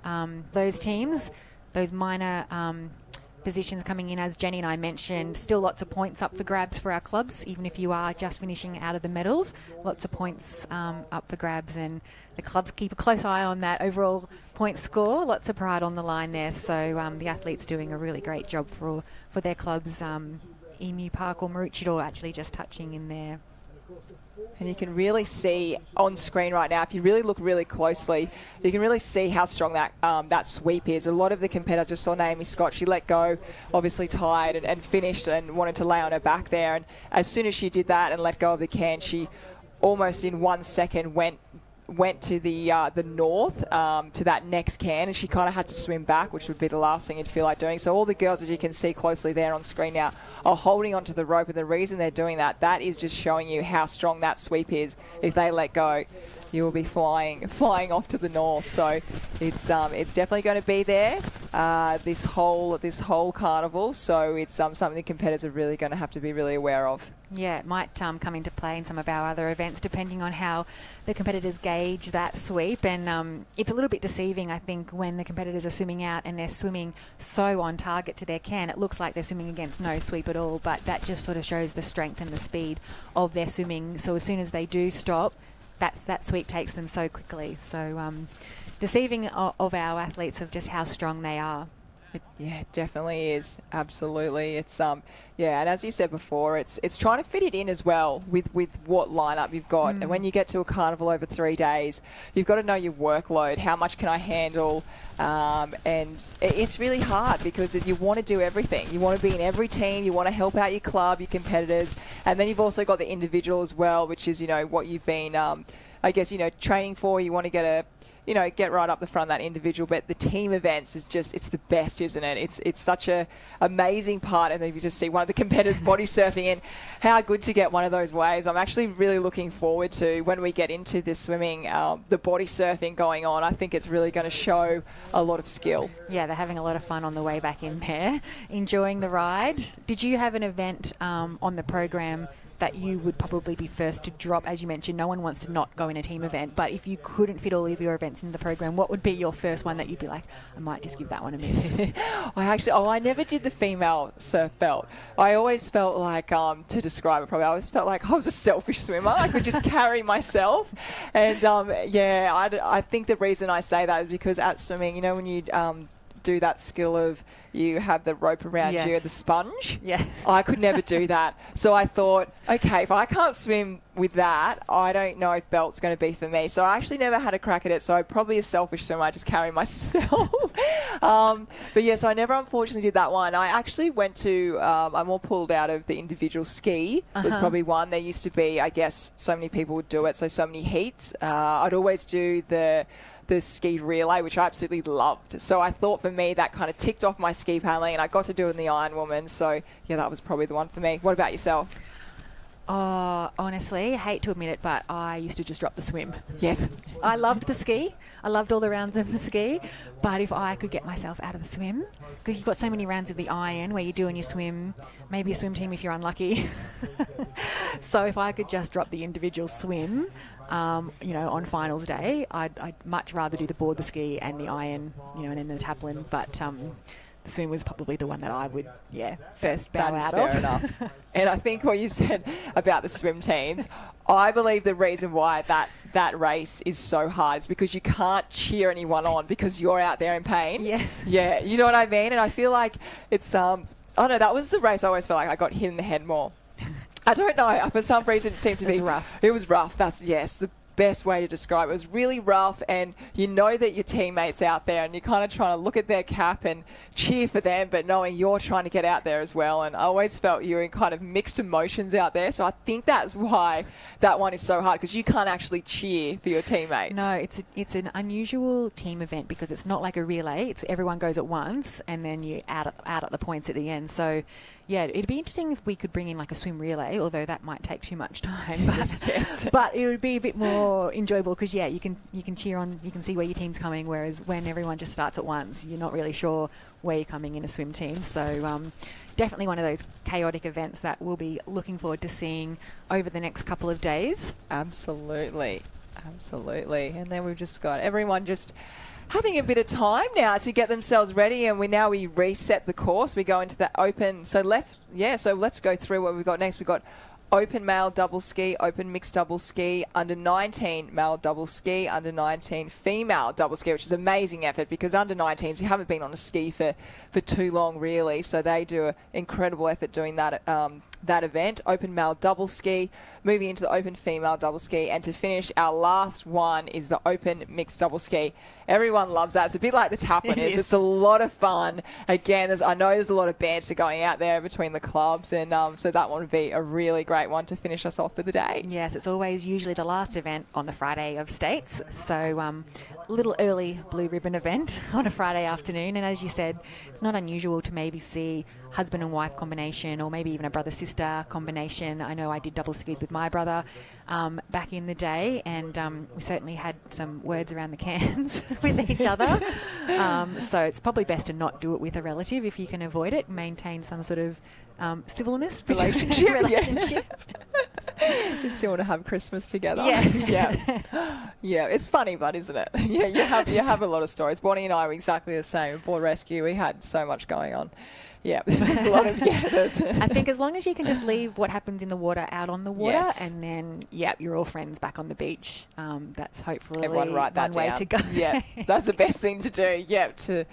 positions coming in. As Jenny and I mentioned, still lots of points up for grabs for our clubs, even if you are just finishing out of the medals. Lots of points up for grabs, and the clubs keep a close eye on that overall point score. Lots of pride on the line there. So the athletes doing a really great job for their clubs. Emu Park or Maroochydore actually just touching in there. And you can really see on screen right now, if you really look really closely, you can really see how strong that sweep is. A lot of the competitors, just saw Naomi Scott, she let go, obviously tired and finished and wanted to lay on her back there. And as soon as she did that and let go of the can, she almost in 1 second went to the north to that next can, and she kind of had to swim back, which would be the last thing you'd feel like doing. So all the girls, as you can see closely there on screen now, are holding onto the rope, and the reason they're doing that is just showing you how strong that sweep is. If they let go, you will be flying off to the north. So it's definitely going to be there this whole carnival. So it's something the competitors are really going to have to be really aware of. Yeah, it might come into play in some of our other events, depending on how the competitors gauge that sweep. And it's a little bit deceiving, I think, when the competitors are swimming out and they're swimming so on target to their can. It looks like they're swimming against no sweep at all, but that just sort of shows the strength and the speed of their swimming. So as soon as they do stop, that sweep takes them so quickly. So deceiving of our athletes of just how strong they are. Yeah, it definitely is. Absolutely. It's yeah, and as you said before, it's trying to fit it in as well with what lineup you've got. And when you get to a carnival over 3 days, you've got to know your workload. How much can I handle? And it's really hard because you want to do everything. You want to be in every team. You want to help out your club, your competitors, and then you've also got the individual as well, which is what you've been, I guess training for. You want to get right up the front of that individual, but the team events is it's the best, isn't it? It's such a amazing part, and then you just see one of the competitors body surfing in. How good to get one of those waves. I'm actually really looking forward to when we get into this swimming, the body surfing going on. I think it's really going to show a lot of skill. Yeah, they're having a lot of fun on the way back in there, enjoying the ride. Did you have an event on the program that you would probably be first to drop? As you mentioned, no one wants to not go in a team event, but if you couldn't fit all of your events in the program, what would be your first one that you'd be like, I might just give that one a miss? I never did the female surf belt. I always felt like, to describe it probably, I always felt like I was a selfish swimmer. I could just carry myself. And I think the reason I say that is because at swimming, when you do that skill of you have the rope around Yes. you, the sponge. Yeah. I could never do that. So I thought, okay, if I can't swim with that, I don't know if belt's going to be for me. So I actually never had a crack at it. So probably a selfish swimmer. I just carry myself. But yes, I never unfortunately did that one. I actually went to, I more pulled out of the individual ski. Was probably one. There used to be, I guess, so many people would do it. So many heats. I'd always do the ski relay, which I absolutely loved. So I thought for me that kind of ticked off my ski paddling, and I got to do it in the Iron Woman. So yeah, that was probably the one for me. What about yourself? Oh, honestly, I hate to admit it, but I used to just drop the swim. Yes. I loved the ski. I loved all the rounds of the ski. But if I could get myself out of the swim, because you've got so many rounds of the iron where you do and you swim, maybe a swim team if you're unlucky. So if I could just drop the individual swim, on finals day, I'd much rather do the board, the ski and the iron, and then the taplin. But the swim was probably the one that I would, first bow out of. Fair enough. And I think what you said about the swim teams, I believe the reason why that race is so hard is because you can't cheer anyone on because you're out there in pain. Yes. Yeah, you know what I mean? And I feel like it's, I don't know, that was the race I always felt like I got hit in the head more. I don't know. For some reason, it seemed to be rough. It was rough. That's the best way to describe it. It was really rough, and you know that your teammates out there, and you're kind of trying to look at their cap and cheer for them, but knowing you're trying to get out there as well. And I always felt you were in kind of mixed emotions out there. So I think that's why that one is so hard, because you can't actually cheer for your teammates. No, it's an unusual team event because it's not like a relay. It's everyone goes at once, and then you add up the points at the end. So. Yeah, it'd be interesting if we could bring in like a swim relay, although that might take too much time. But, yes. But it would be a bit more enjoyable because, you can cheer on, you can see where your team's coming, whereas when everyone just starts at once, you're not really sure where you're coming in a swim team. So definitely one of those chaotic events that we'll be looking forward to seeing over the next couple of days. Absolutely. And then we've just got everyone just having a bit of time now to get themselves ready, and we reset the course. We go into the open. So let's go through what we've got next. We've got open male double ski, open mixed double ski, under 19 male double ski, under 19 female double ski, which is an amazing effort because under 19s you haven't been on a ski for too long really, so they do an incredible effort doing that event. Open male double ski, moving into the open female double ski, and to finish, our last one is the open mixed double ski. Everyone loves that. It's a bit like the taplin is. It's a lot of fun. Again, I know there's a lot of banter going out there between the clubs, and so that one would be a really great one to finish us off for the day. Yes, it's always usually the last event on the Friday of States, so a little early blue ribbon event on a Friday afternoon. And as you said, it's not unusual to maybe see husband and wife combination, or maybe even a brother-sister combination. I know I did double skis with my brother back in the day, and we certainly had some words around the cans with each other. So it's probably best to not do it with a relative if you can avoid it. Maintain some sort of civilness relationship. You still want to have Christmas together. Yeah. It's funny, but isn't it? Yeah, you have a lot of stories. Bonnie and I were exactly the same. Before rescue, we had so much going on. Yeah, there's a lot of yes. I think as long as you can just leave what happens in the water out on the water, Yes. and then you're all friends back on the beach. That's hopefully Everyone write that one way down. to go. Yeah, that's the best thing to do. Yeah, to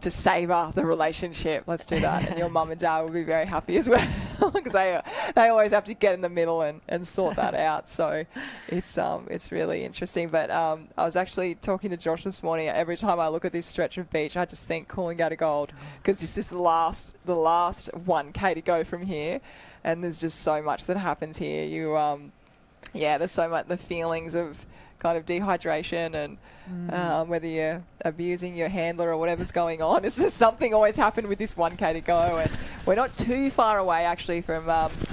savour the relationship. Let's do that, and your mum and dad will be very happy as well because they always have to get in the middle and sort that out. So it's really interesting. But I was actually talking to Josh this morning. Every time I look at this stretch of beach, I just think Coolangatta Gold, because this is the last 1K to go from here, and there's just so much that happens here. There's so much, the feelings of kind of dehydration and whether you're abusing your handler or whatever's going on. It's just something always happened with this 1K to go, and we're not too far away actually from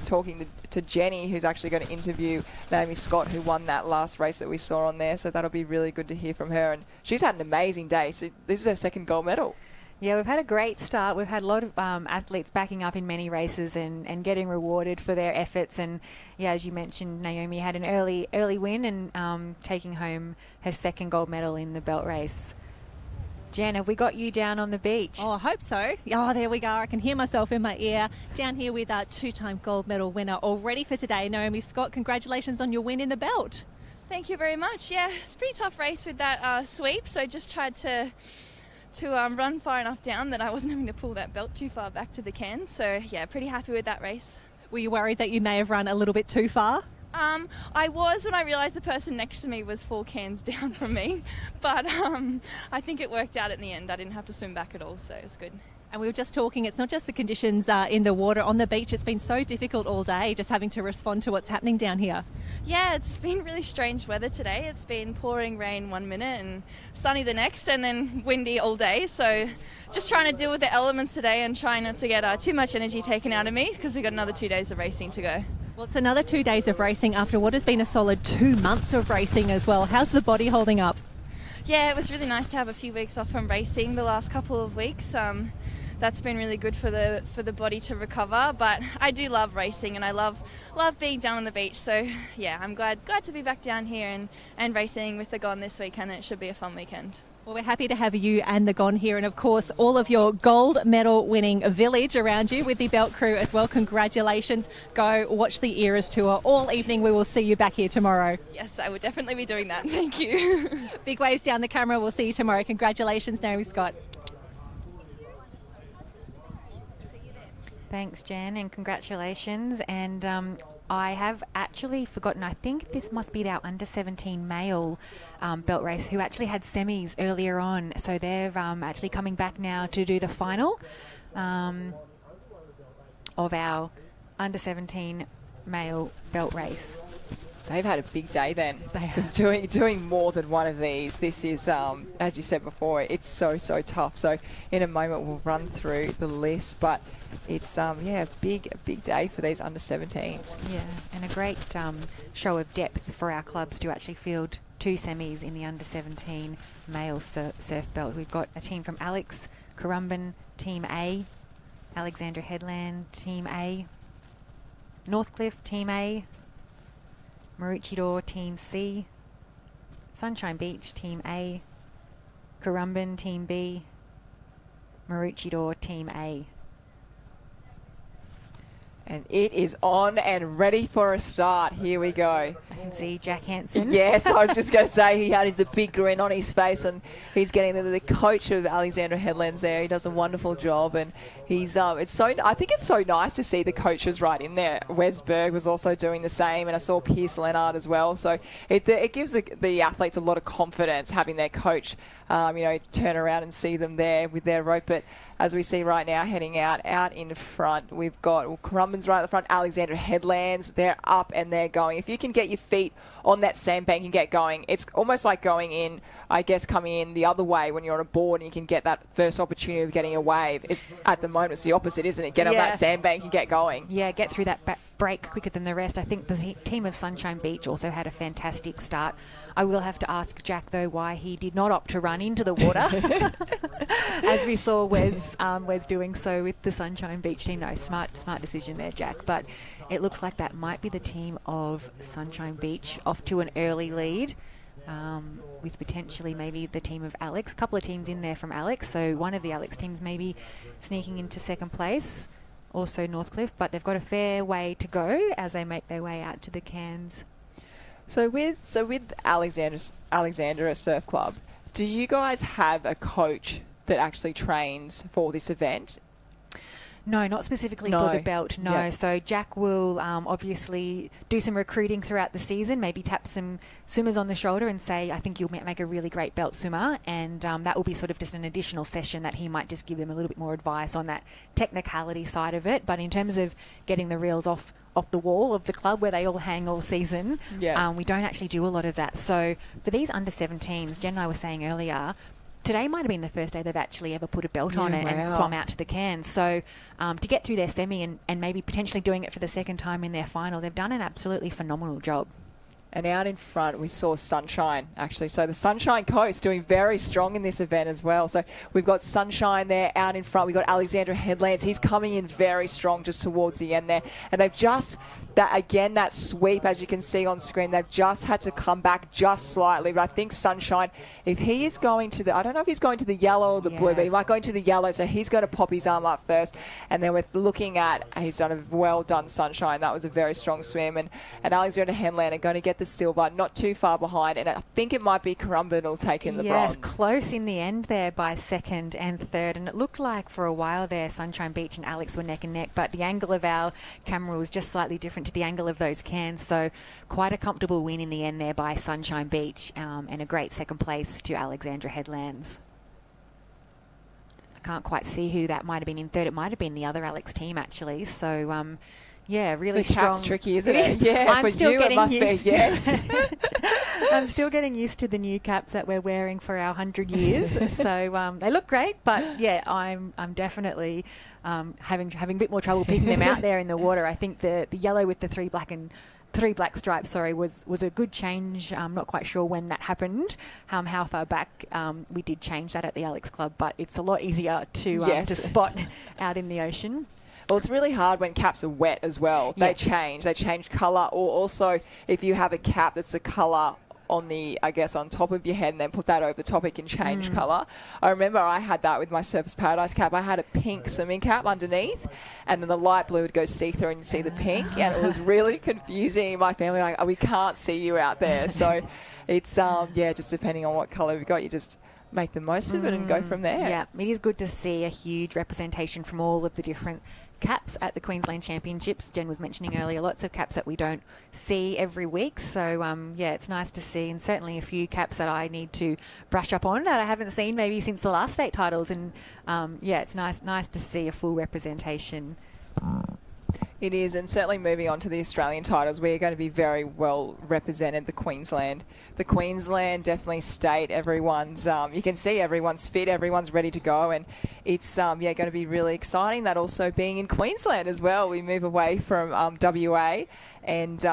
talking to Jenny, who's actually going to interview Naomi Scott, who won that last race that we saw on there. So that'll be really good to hear from her, and she's had an amazing day. So this is her second gold medal. Yeah, we've had a great start. We've had a lot of athletes backing up in many races and getting rewarded for their efforts. And yeah, as you mentioned, Naomi had an early win and taking home her second gold medal in the belt race. Jen, have we got you down on the beach? Oh, I hope so. Oh, there we go. I can hear myself in my ear. Down here with our two-time gold medal winner all ready for today, Naomi Scott. Congratulations on your win in the belt. Thank you very much. Yeah, it's a pretty tough race with that sweep, so just tried to to run far enough down that I wasn't having to pull that belt too far back to the can. So yeah, pretty happy with that race. Were you worried that you may have run a little bit too far? I was when I realised the person next to me was 4 cans down from me, but I think it worked out in the end. I didn't have to swim back at all, so it was good. And we were just talking, it's not just the conditions in the water, on the beach. It's been so difficult all day just having to respond to what's happening down here. Yeah, it's been really strange weather today. It's been pouring rain 1 minute and sunny the next, and then windy all day. So just trying to deal with the elements today and trying not to get too much energy taken out of me, because we've got another 2 days of racing to go. Well, it's another 2 days of racing after what has been a solid 2 months of racing as well. How's the body holding up? Yeah, it was really nice to have a few weeks off from racing the last couple of weeks. That's been really good for the body to recover. But I do love racing, and I love being down on the beach. So yeah, I'm glad to be back down here and racing with the Gone this weekend. It should be a fun weekend. Well, we're happy to have you and the Gone here, and of course all of your gold medal winning village around you with the belt crew as well. Congratulations. Go watch the Eras Tour all evening. We will see you back here tomorrow. Yes, I will definitely be doing that. Thank you. Big waves down the camera. We'll see you tomorrow. Congratulations, Naomi Scott. Thanks, Jen, and congratulations. And I have actually forgotten, I think this must be our under-17 male belt race who actually had semis earlier on. So they're actually coming back now to do the final of our under-17 male belt race. They've had a big day then, because doing more than one of these, this is, as you said before, it's so tough. So in a moment we'll run through the list, but it's a big day for these under-17s. Yeah, and a great show of depth for our clubs to actually field 2 semis in the under-17 male surf belt. We've got a team from Alex, Currumbin, Team A, Alexandra Headland, Team A, Northcliffe, Team A, Maroochydore, Team C, Sunshine Beach, Team A, Currumbin, Team B, Maroochydore, Team A. And it is on and ready for a start. Here we go. I can see Jack Hansen. Yes, I was just going to say he had the big grin on his face, and he's getting the coach of Alexandra Headlands there. He does a wonderful job, and he's I think it's so nice to see the coaches right in there. Wes Berg was also doing the same, and I saw Pierce Leonard as well. So it gives the athletes a lot of confidence having their coach, turn around and see them there with their rope. But as we see right now, heading out in front, we've got Currumbin's right at the front, Alexandra Headlands. They're up and they're going. If you can get your feet on that sandbank and get going, it's almost like going in, I guess, coming in the other way when you're on a board and you can get that first opportunity of getting a wave. At the moment, it's the opposite, isn't it? Get on that sandbank and get going. Yeah, get through that break quicker than the rest. I think the team of Sunshine Beach also had a fantastic start. I will have to ask Jack, though, why he did not opt to run into the water, as we saw Wes doing so with the Sunshine Beach team. No, smart decision there, Jack. But it looks like that might be the team of Sunshine Beach off to an early lead, with potentially maybe the team of Alex. A couple of teams in there from Alex, so one of the Alex teams maybe sneaking into second place, also Northcliffe, but they've got a fair way to go as they make their way out to the cans. So with Alexandra Surf Club, do you guys have a coach that actually trains for this event? No, not specifically for the belt, no. Yeah. So Jack will obviously do some recruiting throughout the season, maybe tap some swimmers on the shoulder and say, I think you'll make a really great belt swimmer, and that will be sort of just an additional session that he might just give them a little bit more advice on that technicality side of it. But in terms of getting the reels off the wall of the club where they all hang all season, we don't actually do a lot of that. So for these under-17s, Jen and I were saying earlier, today might have been the first day they've actually ever put a belt on and swum out to the cans. So to get through their semi and maybe potentially doing it for the second time in their final, they've done an absolutely phenomenal job. And out in front, we saw Sunshine, actually. So the Sunshine Coast doing very strong in this event as well. So we've got Sunshine there out in front. We've got Alexandra Headlands. He's coming in very strong just towards the end there. And they've just that sweep, as you can see on screen, they've just had to come back just slightly. But I think Sunshine, if he is going to I don't know if he's going to the yellow or the blue, but he might go into the yellow, so he's going to pop his arm up first. And then with looking at, he's done a well done, Sunshine. That was a very strong swim. And Alexandra Henland are going to get the silver, not too far behind. And I think it might be Currumbin will take in the bronze. Yes, close in the end there by second and third. And it looked like for a while there, Sunshine Beach and Alex were neck and neck, but the angle of our camera was just slightly different to the angle of those cans. So quite a comfortable win in the end there by Sunshine Beach, and a great second place to Alexandra Headlands. I can't quite see who that might have been in third. It might have been the other Alex team, actually. So, yeah, really the strong. cap's tricky, isn't it? Yeah, I'm for still you it must be, yes. I'm still getting used to the new caps that we're wearing for our 100 years. So they look great, but yeah, I'm definitely having a bit more trouble picking them out there in the water. I think the yellow with the three black stripes, was a good change. I'm not quite sure when that happened, how far back we did change that at the Alex Club, but it's a lot easier to spot out in the ocean. Well, it's really hard when caps are wet as well. They change colour, or also if you have a cap that's the colour on the, I guess, on top of your head and then put that over the top, it can change colour. I remember I had that with my Surfers Paradise cap. I had a pink swimming cap underneath, and then the light blue would go see-through and you see the pink, and it was really confusing. My family were like, we can't see you out there. So it's, just depending on what colour we've got, you just make the most of it and go from there. Yeah, it is good to see a huge representation from all of the different caps at the Queensland Championships. Jen was mentioning earlier, lots of caps that we don't see every week. So, it's nice to see, and certainly a few caps that I need to brush up on that I haven't seen maybe since the last state titles. And, it's nice to see a full representation. It is, and certainly moving on to the Australian titles, we're going to be very well represented. The Queensland definitely state. Everyone's, you can see everyone's fit, everyone's ready to go, and it's going to be really exciting. That also being in Queensland as well. We move away from WA, and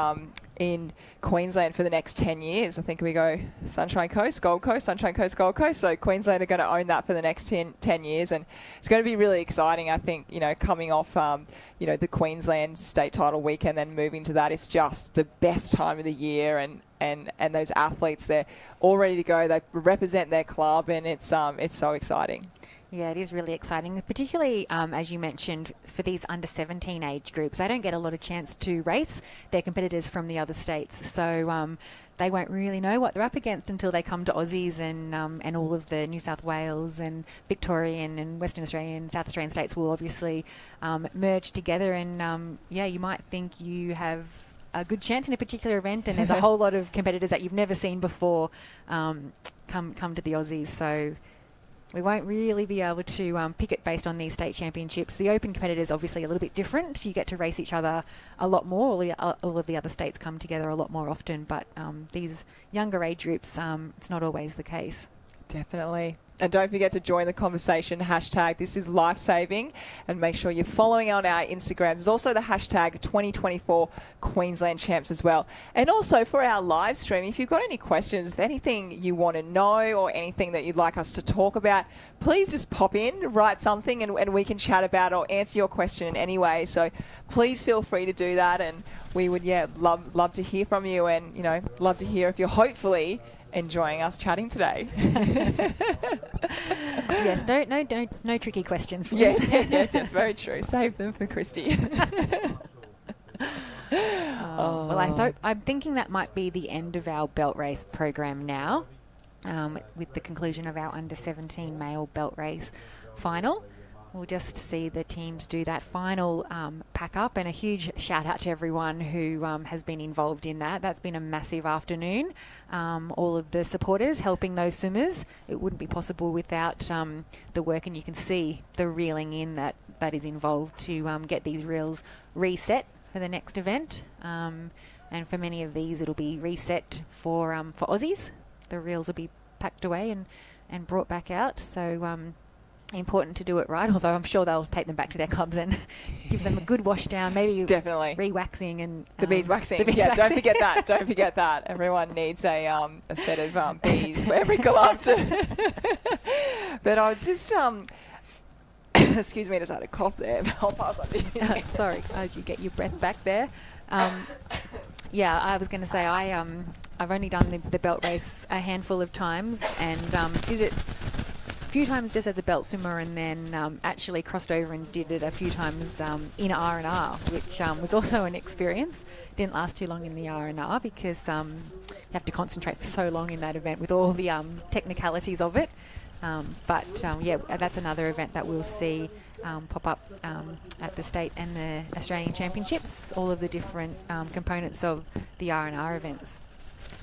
in Queensland for the next 10 years. I think we go Sunshine Coast, Gold Coast, Sunshine Coast, Gold Coast. So Queensland are going to own that for the next 10 years. And it's going to be really exciting, I think, coming off, the Queensland state title weekend, then moving to that is just the best time of the year. And those athletes, they're all ready to go. They represent their club, and it's so exciting. Yeah, it is really exciting, particularly, as you mentioned, for these under-17 age groups. They don't get a lot of chance to race their competitors from the other states. So they won't really know what they're up against until they come to Aussies, and all of the New South Wales and Victorian and Western Australian, South Australian states will obviously merge together. And, you might think you have a good chance in a particular event, and there's a whole lot of competitors that you've never seen before come to the Aussies. So we won't really be able to pick it based on these state championships. The open competitors obviously a little bit different. You get to race each other a lot more. All of the other states come together a lot more often, but these younger age groups, it's not always the case. Definitely. And don't forget to join the conversation, hashtag This Is Lifesaving, and make sure you're following on our Instagrams. There's also the hashtag 2024 Queensland Champs as well. And also for our live stream, if you've got any questions, anything you want to know or anything that you'd like us to talk about, please just pop in, write something, and we can chat about it or answer your question in any way. So please feel free to do that, and we would, love to hear from you, and, love to hear if you're hopefully enjoying us chatting today. Yes, no tricky questions. Yes, very true. Save them for Christy. Well, I'm thinking that might be the end of our belt race program now, with the conclusion of our under-17 male belt race final. We'll just see the teams do that final pack up, and a huge shout out to everyone who has been involved in that. That's been a massive afternoon. All of the supporters helping those swimmers. It wouldn't be possible without the work, and you can see the reeling in that is involved to get these reels reset for the next event. And for many of these, it'll be reset for Aussies. The reels will be packed away and brought back out. So important to do it right, although I'm sure they'll take them back to their clubs and give them a good wash down, maybe definitely re-waxing and the beeswaxing. Don't forget that. Don't forget that. Everyone needs a set of bees for every club. But I was just excuse me, I just had a cough there. I'll pass on to you. Sorry, as you get your breath back there. Yeah, I was going to say I've only done the belt race a handful of times and did it a few times just as a belt swimmer, and then actually crossed over and did it a few times in R&R, which was also an experience. Didn't last too long in the R&R because you have to concentrate for so long in that event with all the technicalities of it. But yeah, that's another event that we'll see pop up at the state and the Australian Championships, all of the different components of the R&R events.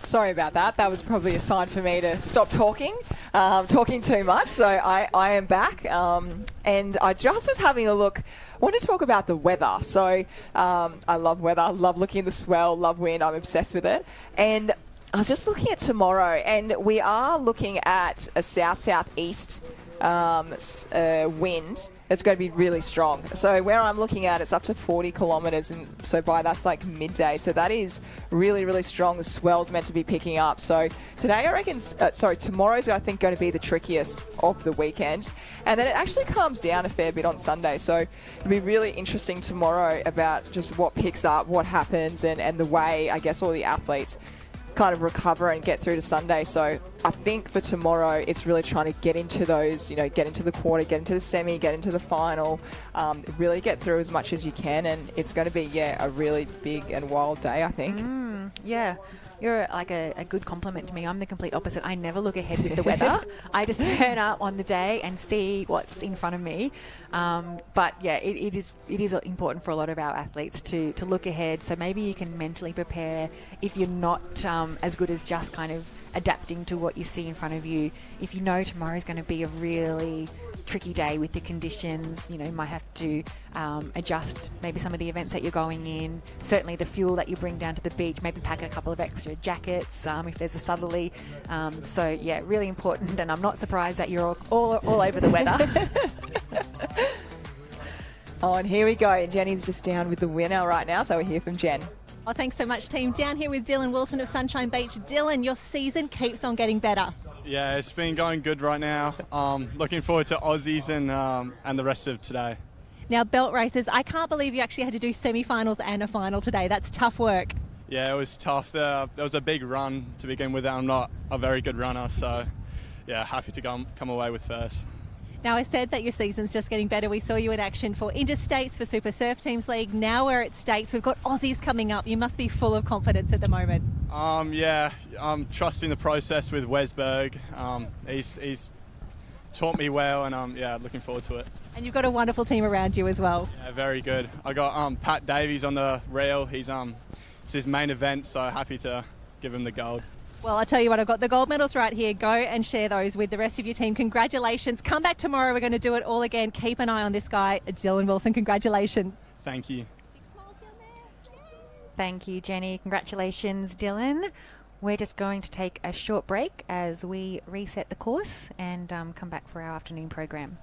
Sorry about that. That was probably a sign for me to stop talking too much. So I am back. And I just was having a look. I want to talk about the weather. So I love weather. Love looking at the swell. Love wind. I'm obsessed with it. And I was just looking at tomorrow, and we are looking at a south-southeast wind. It's going to be really strong. So where I'm looking at, it's up to 40 kilometres, and so by that's like midday. So that is really, really strong. The swell's meant to be picking up. So today, I reckon, tomorrow's I think going to be the trickiest of the weekend, and then it actually calms down a fair bit on Sunday. So it'll be really interesting tomorrow about just what picks up, what happens, and the way I guess all the athletes kind of recover and get through to Sunday. So I think for tomorrow, it's really trying to get into those, get into the quarter, get into the semi, get into the final, really get through as much as you can. And it's going to be, a really big and wild day, I think. Yeah. You're like a good compliment to me. I'm the complete opposite. I never look ahead with the weather. I just turn up on the day and see what's in front of me. But yeah, it is important for a lot of our athletes to look ahead. So maybe you can mentally prepare if you're not as good as just kind of adapting to what you see in front of you. If you know tomorrow's going to be a really tricky day with the conditions, you might have to adjust maybe some of the events that you're going in. Certainly the fuel that you bring down to the beach, maybe pack a couple of extra jackets if there's a southerly. So yeah, really important, and I'm not surprised that you're all over the weather. Oh, and here we go. Jenny's just down with the winner right now, so we'll hear from Jen. Oh, thanks so much, team. Down here with Dylan Wilson of Sunshine Beach. Dylan, your season keeps on getting better. Yeah, it's been going good right now. Looking forward to Aussies and the rest of today. Now, belt races, I can't believe you actually had to do semi-finals and a final today. That's tough work. Yeah, it was tough. There was a big run to begin with. I'm not a very good runner, so yeah, happy to come away with first. Now, I said that your season's just getting better. We saw you in action for Interstates, for Super Surf Teams League. Now we're at States. We've got Aussies coming up. You must be full of confidence at the moment. Yeah, I'm trusting the process with Wesberg. He's taught me well, and looking forward to it. And you've got a wonderful team around you as well. Yeah, very good. I got Pat Davies on the reel. It's his main event, so happy to give him the gold. Well, I'll tell you what, I've got the gold medals right here. Go and share those with the rest of your team. Congratulations. Come back tomorrow. We're going to do it all again. Keep an eye on this guy, Dylan Wilson. Congratulations. Thank you. Thank you, Jenny. Congratulations, Dylan. We're just going to take a short break as we reset the course and come back for our afternoon program.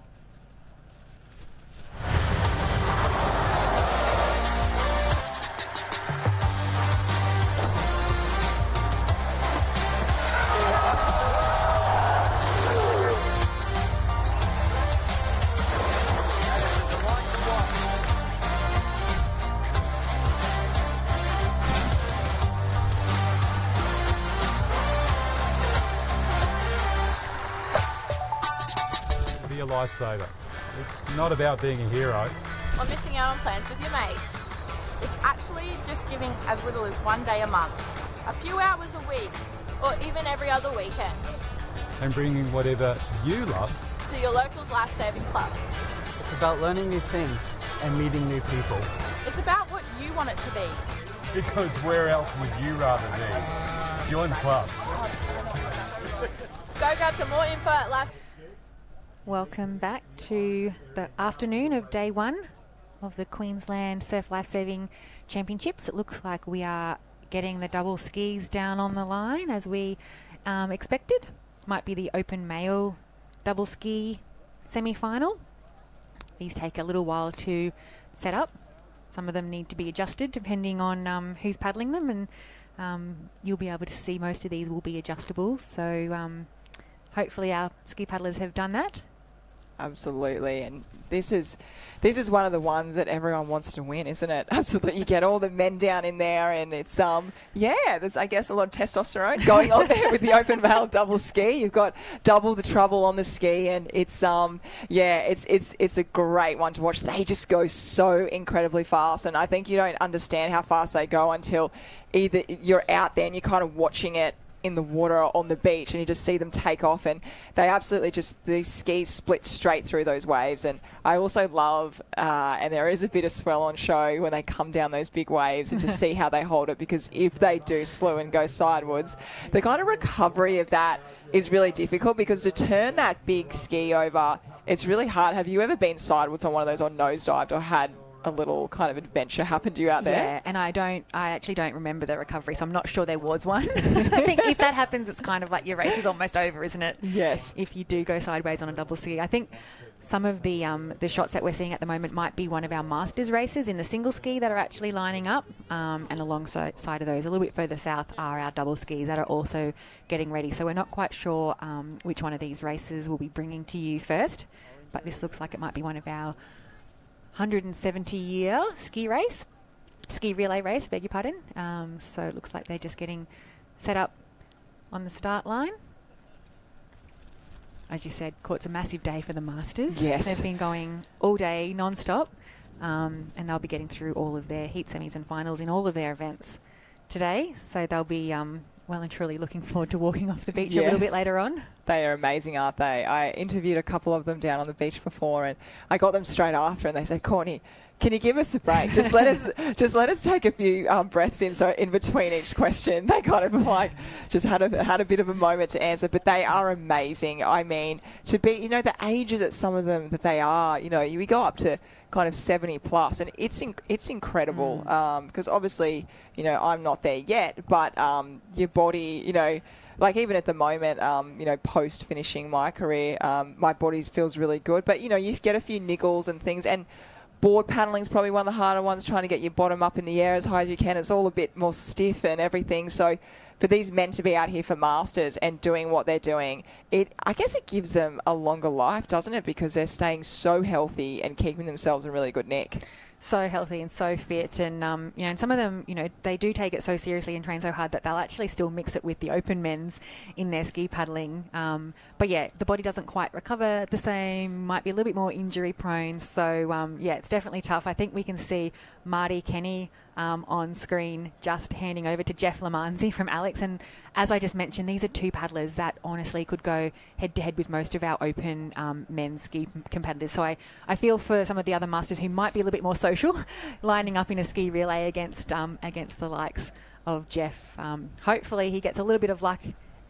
Be a lifesaver. It's not about being a hero. Or missing out on plans with your mates. It's actually just giving as little as one day a month, a few hours a week, or even every other weekend, And bringing whatever you love to your local lifesaving club. It's about learning new things and meeting new people. It's about what you want it to be. Because where else would you rather be? Join the club. Go grab some more info at Life. Welcome back to the afternoon of day one of the Queensland Surf Lifesaving Championships. It looks like we are getting the double skis down on the line as we expected. Might be the open male double ski semi-final. These take a little while to set up. Some of them need to be adjusted depending on who's paddling them, and you'll be able to see most of these will be adjustable. So hopefully our ski paddlers have done that. absolutely. And this is one of the ones that everyone wants to win, isn't it? Absolutely. You get all the men down in there, and it's there's, I guess, a lot of testosterone going on there with the open male double ski. You've got double the trouble on the ski, and it's it's a great one to watch. They just go so incredibly fast, and I think you don't understand how fast they go until either you're out there and you're kind of watching it in the water or on the beach, and you just see them take off, and they absolutely these skis split straight through those waves. And I also love, and there is a bit of swell on show when they come down those big waves, and to see how they hold it, because if they do slew and go sidewards, the kind of recovery of that is really difficult, because to turn that big ski over, it's really hard. Have you ever been sideways on one of those, or nosedived, or had a little kind of adventure happen to you out there? Yeah, and I actually don't remember the recovery, so I'm not sure there was one. I think if that happens, it's kind of like your race is almost over, isn't it? Yes. If you do go sideways on a double ski. I think some of the shots that we're seeing at the moment might be one of our Masters races in the single ski that are actually lining up, and alongside of those, a little bit further south, are our double skis that are also getting ready. So we're not quite sure which one of these races we'll be bringing to you first, but this looks like it might be one of our 170-year ski relay race, beg your pardon. So it looks like they're just getting set up on the start line. As you said, it's a massive day for the Masters. Yes. They've been going all day non-stop, and they'll be getting through all of their heat semis and finals in all of their events today. So they'll be well and truly looking forward to walking off the beach a little bit later on. They are amazing, aren't they? I interviewed a couple of them down on the beach before, and I got them straight after, and they said, Courtney, can you give us a break? Just let us take a few breaths in. So in between each question, they kind of just had a bit of a moment to answer. But they are amazing. I mean, to be, the ages that some of them that they are, we go up to kind of 70 plus, and it's incredible, because obviously, I'm not there yet, but your body, like even at the moment, post finishing my career, my body feels really good. But, you get a few niggles and things, and board paddling is probably one of the harder ones, trying to get your bottom up in the air as high as you can. It's all a bit more stiff and everything. So for these men to be out here for Masters and doing what they're doing, I guess it gives them a longer life, doesn't it? Because they're staying so healthy and keeping themselves in really good nick. So healthy and so fit, and and some of them, they do take it so seriously and train so hard that they'll actually still mix it with the open men's in their ski paddling. But yeah, the body doesn't quite recover the same, might be a little bit more injury prone. So it's definitely tough. I think we can see Marty Kenny on screen just handing over to Jeff Lamanzi from Alex. And as I just mentioned, these are two paddlers that honestly could go head to head with most of our open men's ski competitors. So I feel for some of the other Masters who might be a little bit more social, lining up in a ski relay against the likes of Jeff. Hopefully he gets a little bit of luck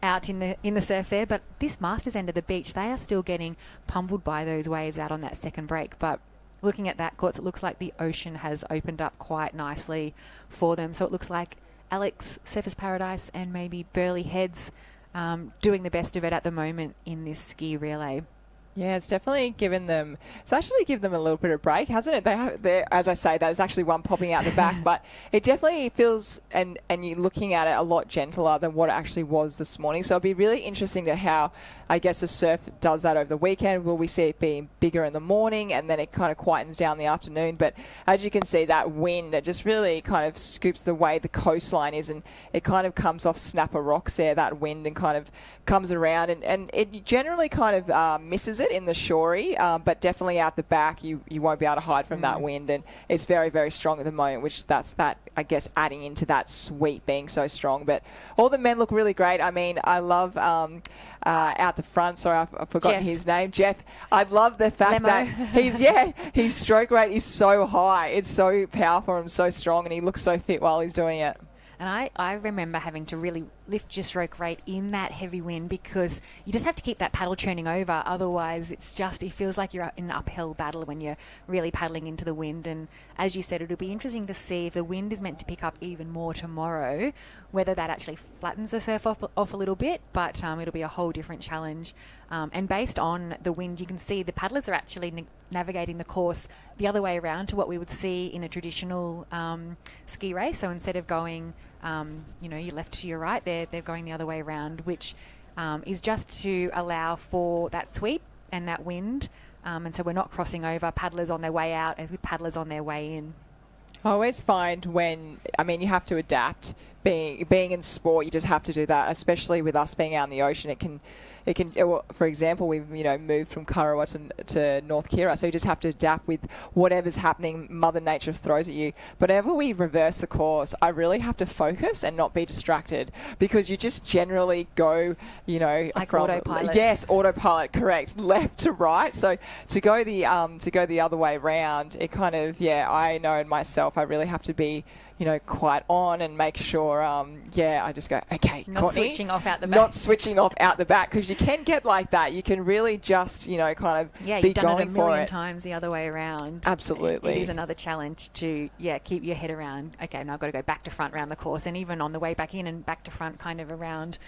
out in the surf there, but this Masters end of the beach, they are still getting pummeled by those waves out on that second break. But looking at that, course, it looks like the ocean has opened up quite nicely for them. So it looks like Alex, Surfers Paradise, and maybe Burleigh Heads doing the best of it at the moment in this ski relay. Yeah, it's definitely given them a little bit of break, hasn't it? As I say, there's actually one popping out the back, but it definitely feels, and you're looking at it, a lot gentler than what it actually was this morning. So it'll be really interesting to how, I guess, the surf does that over the weekend. Will we see it being bigger in the morning, and then it kind of quietens down in the afternoon? But as you can see, that wind, it just really kind of scoops the way the coastline is, and it kind of comes off Snapper Rocks there, that wind, and kind of comes around, and it generally kind of misses it in the shorey, but definitely out the back, you won't be able to hide from that wind, and it's very, very strong at the moment, which that's that, I guess, adding into that sweep being so strong. But all the men look really great. I mean, I love out the front, sorry, I've forgotten his name, Jeff. I love the fact that his stroke rate is so high. It's so powerful and so strong, and he looks so fit while he's doing it. And I remember having to really lift your stroke rate in that heavy wind, because you just have to keep that paddle churning over. Otherwise, it feels like you're in an uphill battle when you're really paddling into the wind. And as you said, it'll be interesting to see if the wind is meant to pick up even more tomorrow, whether that actually flattens the surf off a little bit, but it'll be a whole different challenge. And based on the wind, you can see the paddlers are actually navigating the course the other way around to what we would see in a traditional ski race. So instead of going, your left to your right, they're going the other way around, which is just to allow for that sweep and that wind And so we're not crossing over paddlers on their way out and with paddlers on their way in. I always find you have to adapt. Being in sport, you just have to do that, especially with us being out in the ocean. It can, for example, we've moved from Kurrawa to North Kira, so you just have to adapt with whatever's happening. Mother Nature throws at you. But whenever we reverse the course, I really have to focus and not be distracted, because you just generally go, like from autopilot. Yes, autopilot, correct, left to right. So to go the other way round, it kind of I know in myself I really have to be quite on and make sure, I just go, okay, Not Courtney, switching off out the back. Not switching off out the back, because you can get like that. You can really just, kind of be you've done going it a for million it. times the other way around. Absolutely. It is another challenge to, keep your head around, okay, now I've got to go back to front around the course, and even on the way back in and back to front kind of around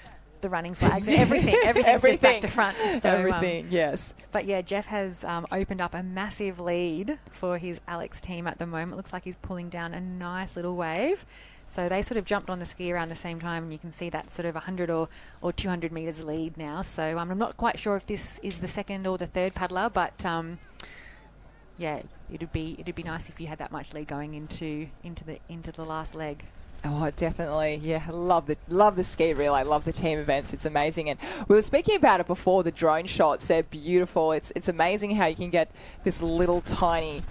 the running flags and everything's just back to front. So, everything, yes. But Jeff has opened up a massive lead for his Alex team at the moment. Looks like he's pulling down a nice little wave. So they sort of jumped on the ski around the same time, and you can see that sort of 100 or 200 metres lead now. So I'm not quite sure if this is the second or the third paddler, but it'd be nice if you had that much lead going into the last leg. Oh, definitely. Yeah, I love the ski reel. I love the team events. It's amazing. And we were speaking about it before, the drone shots. They're beautiful. It's amazing how you can get this little tiny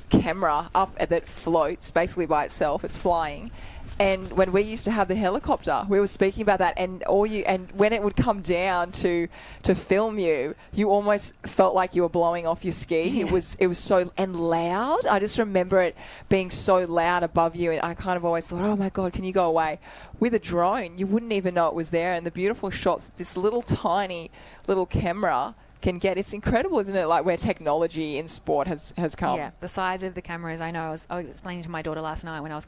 camera up that floats basically by itself. It's flying. And when we used to have the helicopter, we were speaking about that, and when it would come down to film you, you almost felt like you were blowing off your ski. Yeah. It was so loud. I just remember it being so loud above you, and I kind of always thought, oh my God, can you go away? With a drone, you wouldn't even know it was there, and the beautiful shots, this little tiny little camera can get. It's incredible, isn't it? Like where technology in sport has come. Yeah, the size of the cameras. I know. I was explaining to my daughter last night when I was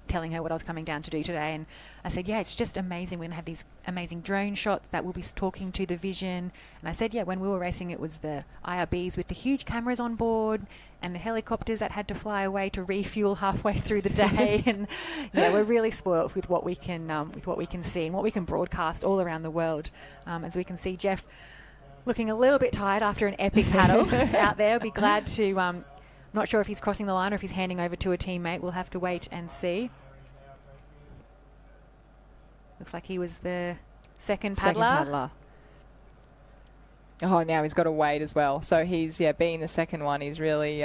telling her what I was coming down to do today, and I said, it's just amazing. We're going to have these amazing drone shots that will be talking to the vision. And I said, when we were racing, it was the IRBs with the huge cameras on board and the helicopters that had to fly away to refuel halfway through the day. And we're really spoilt with what we can see and what we can broadcast all around the world. As we can see, Jeff looking a little bit tired after an epic paddle out there. Be glad to. I'm not sure if he's crossing the line or if he's handing over to a teammate. We'll have to wait and see. Looks like he was the second paddler. Oh, now he's got to wait as well. So he's, being the second one, he's really,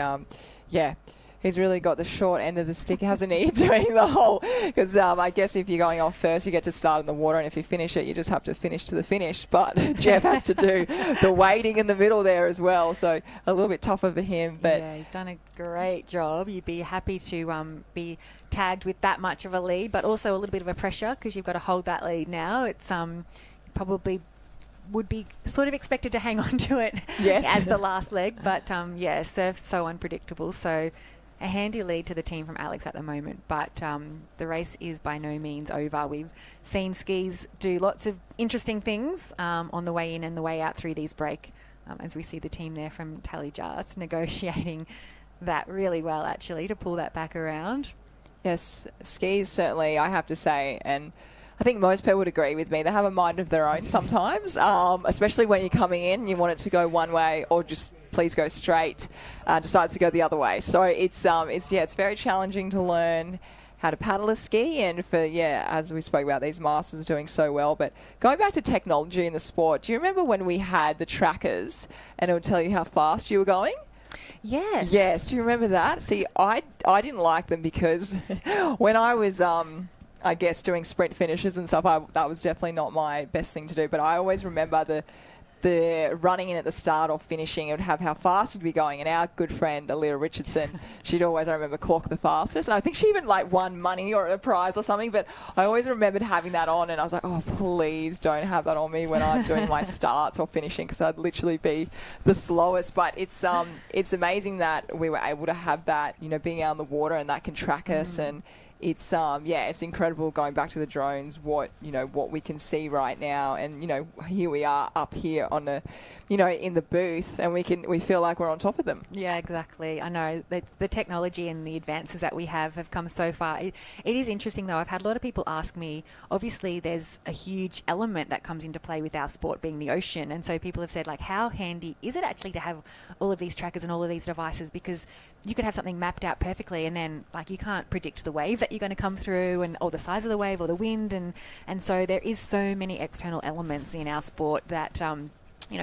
he's really got the short end of the stick, hasn't he, doing the whole... Because I guess if you're going off first, you get to start in the water, and if you finish it, you just have to finish to the finish. But Jeff has to do the waiting in the middle there as well, so a little bit tougher for him. But he's done a great job. You'd be happy to be tagged with that much of a lead, but also a little bit of a pressure because you've got to hold that lead now. It's probably would be sort of expected to hang on to it as the last leg, but surf's so unpredictable. So a handy lead to the team from Alex at the moment, but the race is by no means over. We've seen skis do lots of interesting things on the way in and the way out through these break, as we see the team there from Tally Jars negotiating that really well, actually, to pull that back around. Yes, skis certainly, I have to say, and I think most people would agree with me. They have a mind of their own sometimes, especially when you're coming in, you want it to go one way or just please go straight, decides to go the other way. So it's very challenging to learn how to paddle a ski, and as we spoke about, these masters are doing so well. But going back to technology in the sport, do you remember when we had the trackers and it would tell you how fast you were going? Yes. Yes. Do you remember that? See, I didn't like them because when I was, I guess, doing sprint finishes and stuff, that was definitely not my best thing to do. But I always remember the running in at the start or finishing, it would have how fast you'd be going. And our good friend, Alira Richardson, she'd always, I remember, clock the fastest. And I think she even won money or a prize or something. But I always remembered having that on, and I was like, oh, please don't have that on me when I'm doing my starts or finishing, because I'd literally be the slowest. But it's amazing that we were able to have that, being out in the water, and that can track us. And it's it's incredible going back to the drones, what we can see right now. And, here we are up here on the, in the booth, and we feel like we're on top of them. Yeah, exactly. I know the technology and the advances that we have come so far. It is interesting, though. I've had a lot of people ask me, obviously there's a huge element that comes into play with our sport being the ocean. And so people have said, like, how handy is it actually to have all of these trackers and all of these devices? Because you could have something mapped out perfectly, and then, like, you can't predict the wave that you're going to come through, or the size of the wave, or the wind. And so there is so many external elements in our sport that,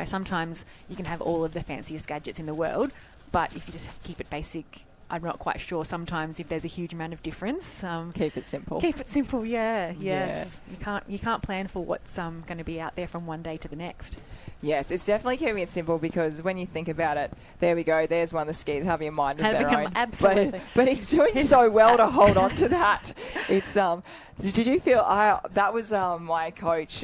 sometimes you can have all of the fanciest gadgets in the world, but if you just keep it basic, I'm not quite sure sometimes if there's a huge amount of difference. Keep it simple. Keep it simple, yeah. Yes. Yeah. You can't plan for what's going to be out there from one day to the next. Yes, it's definitely keeping it simple, because when you think about it, there we go, there's one of the skis having a mind of their own. Absolutely. But he's doing so well to hold on to that. It's did you feel that was my coach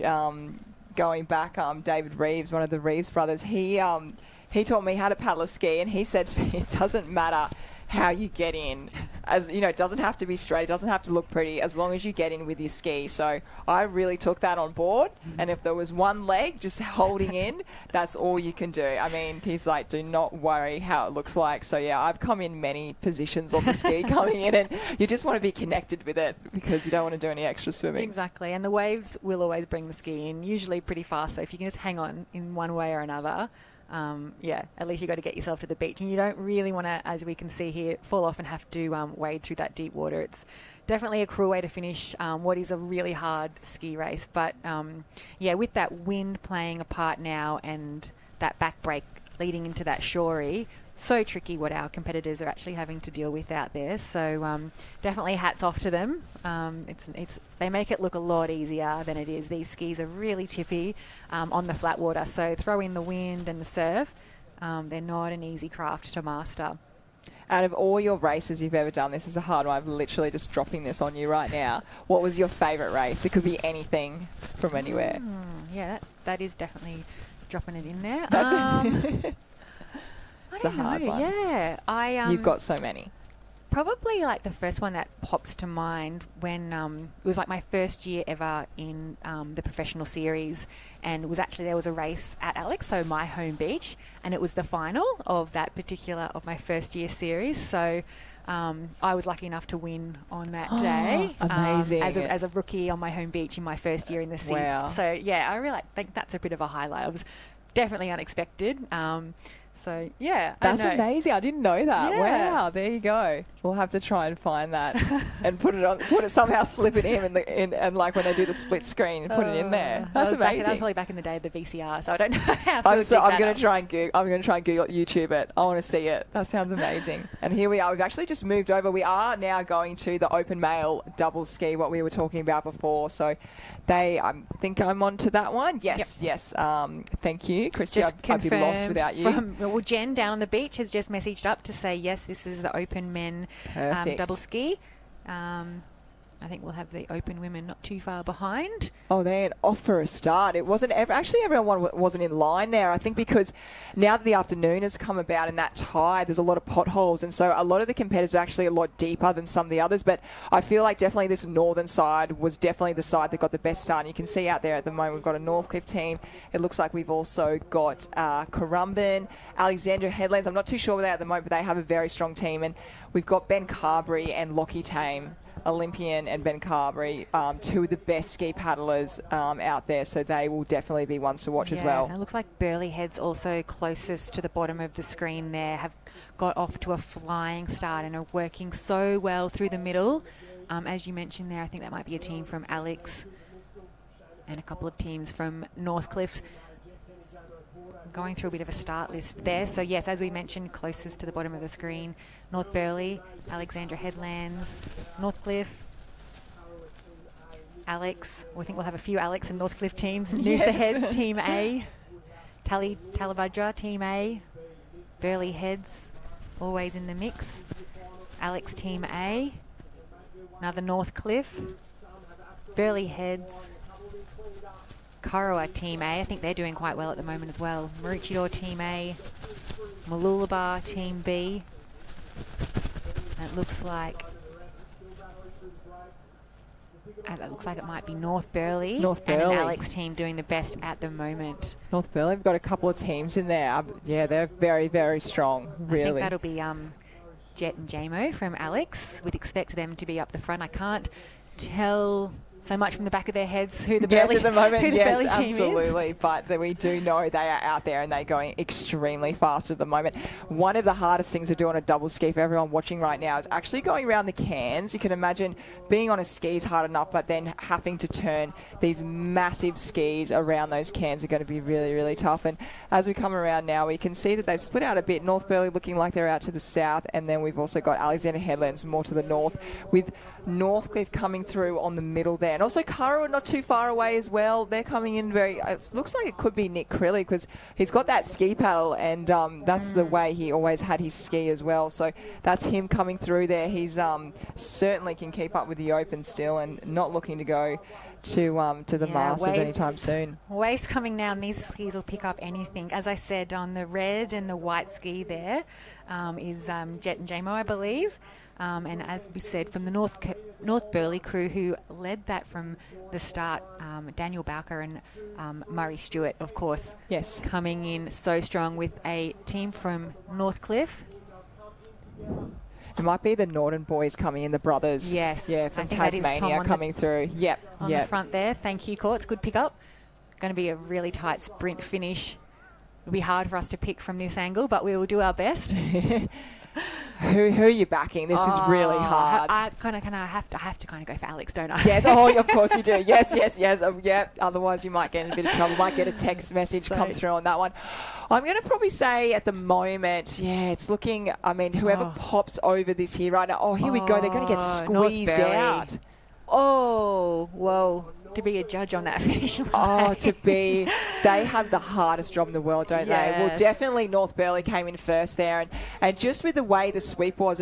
going back, David Reeves, one of the Reeves brothers. He taught me how to paddle a ski, and he said to me, it doesn't matter how you get in, as it doesn't have to be straight, it doesn't have to look pretty, as long as you get in with your ski. So I really took that on board, and if there was one leg just holding in, that's all you can do. I mean, he's like, do not worry how it looks like. So yeah, I've come in many positions on the ski coming in, and you just want to be connected with it, because you don't want to do any extra swimming. Exactly, and the waves will always bring the ski in, usually pretty fast, so if you can just hang on in one way or another, at least you've got to get yourself to the beach, and you don't really want to, as we can see here, fall off and have to wade through that deep water. It's definitely a cruel way to finish what is a really hard ski race. But with that wind playing a part now, and that back break leading into that shorey, so tricky what our competitors are actually having to deal with out there. So definitely hats off to them. They make it look a lot easier than it is. These skis are really tippy on the flat water. So throw in the wind and the surf. They're not an easy craft to master. Out of all your races you've ever done, this is a hard one. I'm literally just dropping this on you right now. What was your favourite race? It could be anything from anywhere. That is definitely dropping it in there. It's a hard one. Yeah, you've got so many. Probably like the first one that pops to mind when it was like my first year ever in the professional series, and there was a race at Alex, so my home beach, and it was the final of that particular of my first year series. So I was lucky enough to win on that day. Amazing. As a rookie on my home beach in my first year in the sea. Wow. So yeah, I really think that's a bit of a highlight. It was definitely unexpected. So yeah, that's amazing. I didn't know that. Yeah. Wow, there you go. We'll have to try and find that and put it somehow, slip it in and like when they do the split screen, put it in there. That's amazing. That was probably back in the day of the VCR, so I don't know how. I'm going to try and Google YouTube it. I want to see it. That sounds amazing. And here we are. We've actually just moved over. We are now going to the open male double ski, what we were talking about before. So I think I'm on to that one. Yes. Thank you, Christy. I'd be lost without you. Well, Jen down on the beach has just messaged up to say, yes, this is the open men double ski. I think we'll have the open women not too far behind. Oh, they're off for a start. It wasn't actually everyone wasn't in line there. I think because now that the afternoon has come about and that tide, there's a lot of potholes, and so a lot of the competitors are actually a lot deeper than some of the others. But I feel like definitely this northern side was definitely the side that got the best start. And you can see out there at the moment we've got a Northcliffe team. It looks like we've also got Currumbin, Alexandria Headlands. I'm not too sure where they are at the moment, but they have a very strong team. And we've got Ben Carberry and Lockie Tame. Olympian and Ben Carberry, two of the best ski paddlers out there, so they will definitely be ones to watch as well. And it looks like Burley Heads also closest to the bottom of the screen there have got off to a flying start and are working so well through the middle. As you mentioned there, I think that might be a team from Alex and a couple of teams from Northcliffe. Going through a bit of a start list there. So yes, as we mentioned, closest to the bottom of the screen, North Burleigh, Alexandra Headlands, Northcliffe, Alex. We think we'll have a few Alex and Northcliffe teams. Noosa Heads, Team A. Talabudra, Team A. Burleigh Heads, always in the mix. Alex, Team A. Another Northcliffe. Burleigh Heads. Korowa, Team A. I think they're doing quite well at the moment as well. Maroochydore, Team A. Mooloolaba, Team B. And it looks like and it looks like it might be North Burleigh. North And Burleigh. an Alex team doing the best at the moment. North Burleigh, we've got a couple of teams in there. Yeah, they're very, very strong, really. I think that'll be Jet and JMO from Alex. We'd expect them to be up the front. I can't tell so much from the back of their heads who the Burleigh, at the moment, who the yes, Burleigh team absolutely. But we do know they are out there and they're going extremely fast at the moment. One of the hardest things to do on a double ski for everyone watching right now is actually going around the cans. You can imagine being on a ski is hard enough, but then having to turn these massive skis around those cans are going to be really, really tough. And as we come around now, we can see that they've split out a bit. North Burleigh looking like they're out to the south, and then we've also got Alexander Headlands more to the north, with Northcliffe coming through on the middle there. And also Curra not too far away as well. They're coming in very... It looks like it could be Nick Crilly because he's got that ski paddle, and that's the way he always had his ski as well. So that's him coming through there. He's certainly can keep up with the Open still and not looking to go to the Masters anytime soon. Waves coming down. These skis will pick up anything. As I said, on the red and the white ski there is Jet and JMO, I believe. And as we said, from the North Burleigh crew, who led that from the start, Daniel Bowker and Murray Stewart, of course. Yes. Coming in so strong with a team from Northcliffe. It might be the Norton boys coming in, the brothers. Yes. Yeah, from Tasmania coming through. Yep. On the front there. Thank you, Courts. Good pick up. Going to be a really tight sprint finish. It'll be hard for us to pick from this angle, but we will do our best. Who are you backing? This is really hard. I have to kind of go for Alex, don't I? Yes, of course you do. Yes. Otherwise you might get in a bit of trouble. Might get a text message come through on that one. I'm going to probably say at the moment, it's looking, whoever pops over this here right now. Oh, here we go. They're going to get squeezed out. Oh, whoa. To be a judge on that finish line. They have the hardest job in the world, don't they? Well, definitely North Burleigh came in first there, and just with the way the sweep was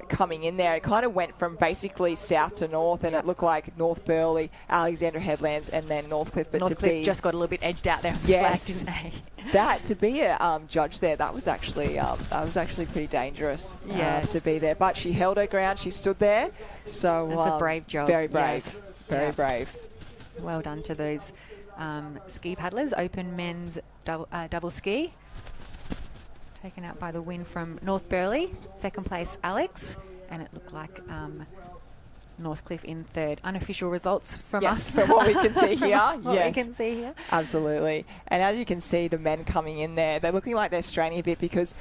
coming in there, it kind of went from basically south to north, and it looked like North Burleigh, Alexandra Headlands, and then Northcliffe. But Northcliffe just got a little bit edged out there. Yes, flag, didn't they? That to be a judge there, that was actually pretty dangerous. To be there, but she held her ground. She stood there. So that's a brave job. Very brave. Yes. Very brave. Well done to those ski paddlers. Open men's double ski. Taken out by the win from North Burleigh. Second place, Alex. And it looked like Northcliffe in third. Unofficial results from us. From what we can see here. We can see here. Absolutely. And as you can see, the men coming in there, they're looking like they're straining a bit because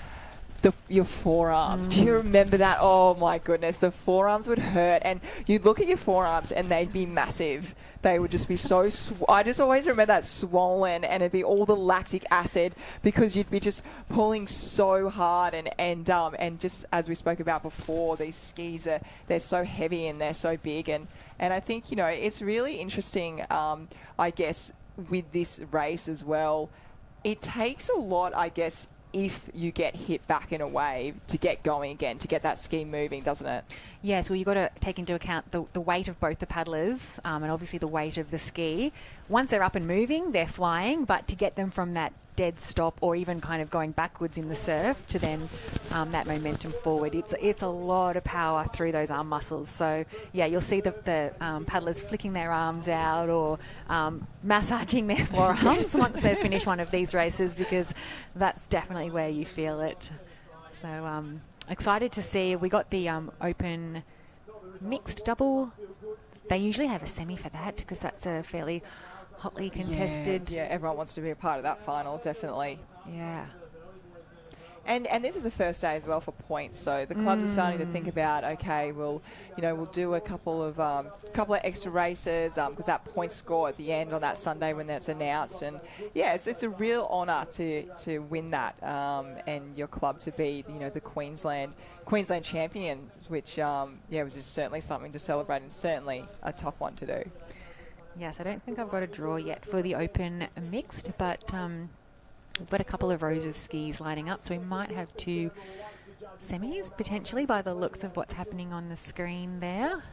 your forearms. Do you remember that? Oh my goodness, the forearms would hurt, and you'd look at your forearms and they'd be massive. They would just be so. I just always remember that swollen, and it'd be all the lactic acid because you'd be just pulling so hard, and just as we spoke about before, these skis they're so heavy and they're so big, and I think it's really interesting. I guess with this race as well, it takes a lot. I guess, if you get hit back in a wave to get going again, to get that ski moving, doesn't it? Yes, well, you've got to take into account the weight of both the paddlers and obviously the weight of the ski. Once they're up and moving, they're flying, but to get them from that dead stop or even kind of going backwards in the surf to then that momentum forward, it's a lot of power through those arm muscles. So yeah, you'll see the paddlers flicking their arms out or massaging their forearms once they've finished one of these races, because that's definitely where you feel it. So excited to see. We got the open mixed double. They usually have a semi for that because that's a fairly hotly contested. Yeah, everyone wants to be a part of that final, definitely. Yeah. And this is the first day as well for points, so the clubs are starting to think about, okay, we'll do a couple of extra races because that point score at the end on that Sunday when that's announced, and yeah, it's a real honour to win that and your club to be the Queensland champions, which was just certainly something to celebrate and certainly a tough one to do. Yes, I don't think I've got a draw yet for the open mixed, but we've got a couple of rows of skis lining up, so we might have two semis potentially by the looks of what's happening on the screen there.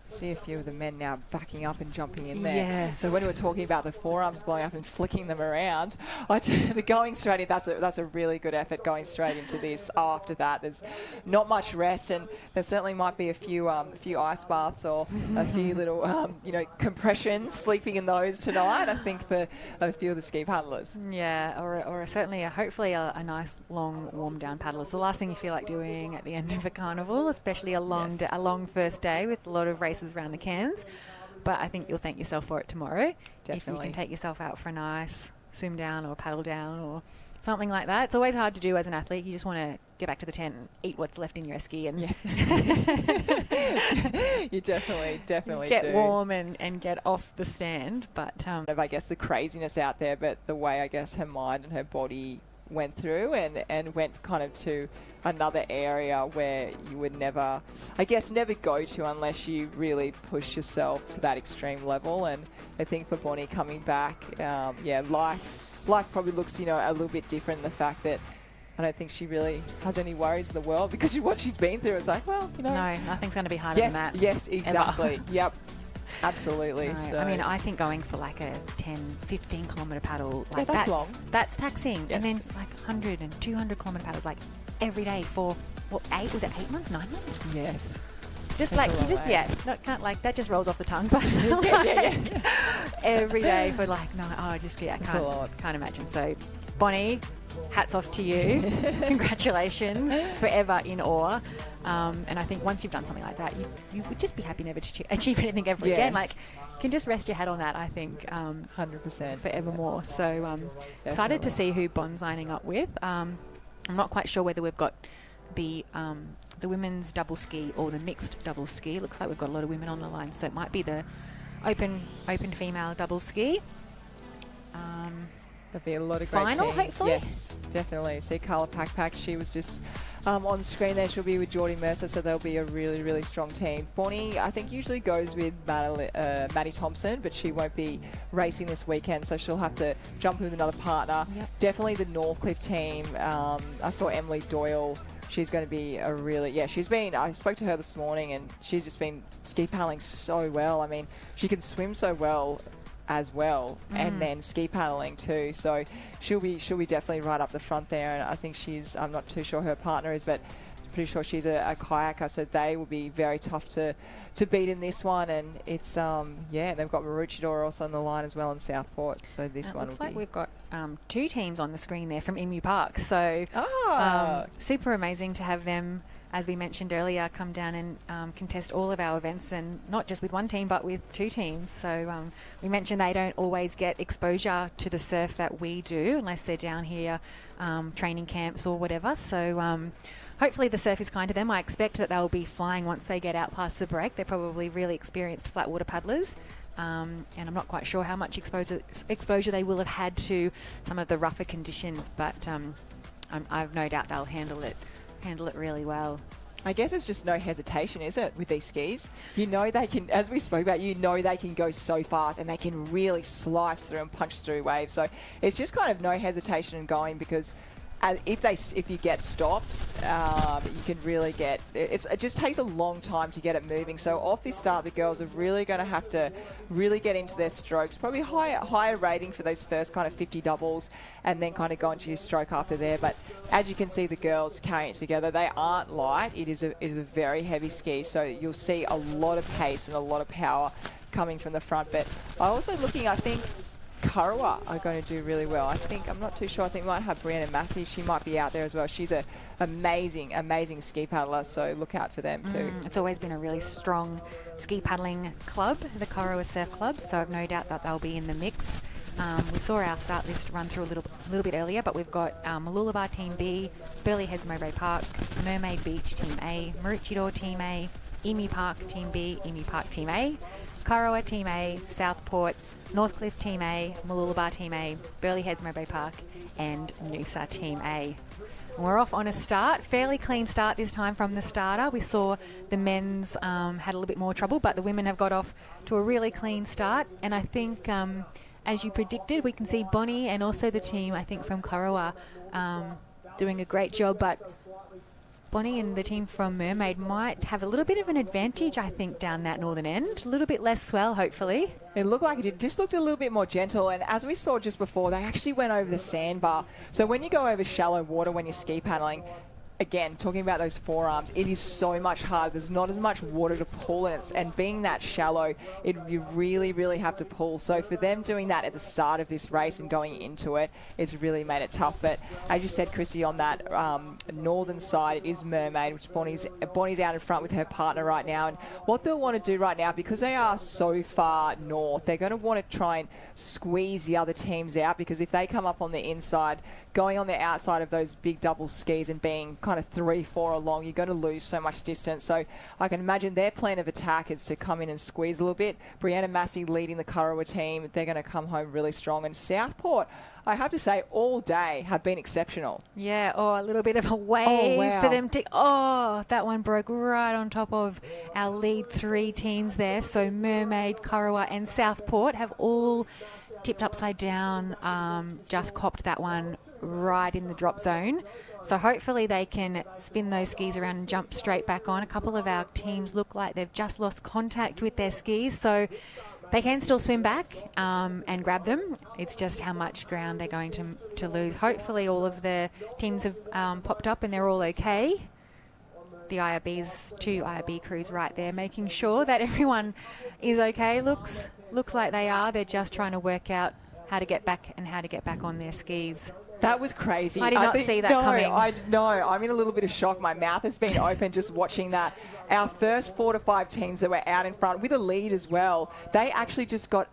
See a few of the men now backing up and jumping in there. Yes. So when we were talking about the forearms blowing up and flicking them around, the going straight in, that's a really good effort going straight into this. After that, there's not much rest, and there certainly might be a few ice baths or a few little compressions, sleeping in those tonight. I think for a few of the ski paddlers. Yeah, or certainly hopefully a nice long warm down paddle. It's the last thing you feel like doing at the end of a carnival, especially a long first day with a lot of races around the Cairns. But I think you'll thank yourself for it tomorrow. Definitely. If you can take yourself out for a nice swim down or paddle down or something like that. It's always hard to do as an athlete. You just want to get back to the tent and eat what's left in your esky and yes. You definitely get do. warm and get off the stand. But I guess the craziness out there, but the way I guess her mind and her body went through and went kind of to another area where you would never go to unless you really push yourself to that extreme level. And I think for Bonnie coming back, life probably looks a little bit different in the fact that I don't think she really has any worries in the world because what she's been through. It's like, well, no, nothing's going to be harder than that. Yes, exactly. Yep. Absolutely. No, So. I mean, I think going for like a 10, 15 kilometre paddle, like that's long. That's taxing. Yes. And then like 100 and 200 kilometre paddles, like every day for, what, 8 months, 9 months? Yes. Just That's like, a you long just, way. can't like, that just rolls off the tongue. But every day for like, no, I just, can't imagine. So, Bonnie, hats off to you. Congratulations. Forever in awe. And I think once you've done something like that, you would just be happy never to achieve anything ever again. Like, you can just rest your head on that, I think. 100%. Forevermore. So, excited to see who Bond's lining up with. I'm not quite sure whether we've got the women's double ski or the mixed double ski. Looks like we've got a lot of women on the line, so it might be the open female double ski. There'll be a lot of great final, teams. hopefully? Yes, definitely. See Carla Pack, she was just on screen there. She'll be with Geordie Mercer, so they'll be a really, really strong team. Bonnie, I think, usually goes with Maddie Thompson, but she won't be racing this weekend, so she'll have to jump with another partner. Yep. Definitely the Northcliffe team. I saw Emily Doyle. She's going to be I spoke to her this morning and she's just been ski paddling so well. I mean, she can swim so well as well and then ski paddling too. So she'll be definitely right up the front there. And I think I'm not too sure her partner is, but pretty sure she's a kayaker. So they will be very tough to beat in this one. And it's, they've got Maroochydore also on the line as well in Southport. So this one looks like we've got 2 teams on the screen there from Emu Park. So super amazing to have them, as we mentioned earlier, come down and contest all of our events, and not just with one team but with 2 teams. So we mentioned they don't always get exposure to the surf that we do unless they're down here training camps or whatever. So hopefully the surf is kind to them. I expect that they'll be flying once they get out past the break. They're probably really experienced flat water paddlers. And I'm not quite sure how much exposure they will have had to some of the rougher conditions, but I've no doubt they'll handle it really well. I guess it's just no hesitation, is it, with these skis? You know they can, as we spoke about, they can go so fast and they can really slice through and punch through waves. So it's just kind of no hesitation in going, because if you get stopped, you can really get it just takes a long time to get it moving. So off this start, the girls are really going to have to really get into their strokes, probably higher rating for those first kind of 50 doubles, and then kind of go into your stroke after there. But as you can see, the girls carrying it together. They aren't light. It is a very heavy ski, so you'll see a lot of pace and a lot of power coming from the front. But I think Kurrawa are going to do really well. I'm not too sure. I think we might have Brianna Massey. She might be out there as well. She's an amazing ski paddler, so look out for them too. It's always been a really strong ski paddling club, the Kurrawa Surf Club, so I've no doubt that they'll be in the mix. We saw our start list run through a little bit earlier, but we've got Mooloolaba Team B, Burleigh Heads Mowbray Park, Mermaid Beach Team A, Maroochydore Team A, Emu Park Team B, Emu Park Team A, Kurrawa Team A, Southport, Northcliffe Team A, Mooloolaba Team A, Burleigh Heads Mowbray Park, and Noosa Team A. And we're off on a start. Fairly clean start this time from the starter. We saw the men's had a little bit more trouble, but the women have got off to a really clean start. And I think, as you predicted, we can see Bonnie and also the team, I think, from Kurrawa doing a great job. But Bonnie and the team from Mermaid might have a little bit of an advantage, I think, down that northern end. A little bit less swell, hopefully. It looked like it just looked a little bit more gentle, and as we saw just before, they actually went over the sandbar. So when you go over shallow water when you're ski paddling, again, talking about those forearms, it is so much harder. There's not as much water to pull, and being that shallow, you really, really have to pull. So for them doing that at the start of this race and going into it, it's really made it tough. But as you said, Chrissy, on that northern side, it is Mermaid, which Bonnie's out in front with her partner right now. And what they'll want to do right now, because they are so far north, they're going to want to try and squeeze the other teams out, because if they come up on the inside, going on the outside of those big double skis and being kind of 3-4 along, you're going to lose so much distance. So I can imagine their plan of attack is to come in and squeeze a little bit. Brianna Massey leading the Kurrawa team. They're going to come home really strong. And Southport, I have to say, all day have been exceptional. Yeah, a little bit of a wave for them to... that one broke right on top of our lead 3 teams there. So Mermaid, Kurrawa and Southport have all tipped upside down, just copped that one right in the drop zone. So hopefully they can spin those skis around and jump straight back on. A couple of our teams look like they've just lost contact with their skis, so they can still swim back and grab them. It's just how much ground they're going to lose. Hopefully all of the teams have popped up and they're all okay. The IRB's 2 IRB crews right there, making sure that everyone is okay. Looks like they are. They're just trying to work out how to get back on their skis. That was crazy. I did not see that coming. I'm in a little bit of shock. My mouth has been open just watching that. Our first 4 to 5 teams that were out in front with a lead as well, they actually just got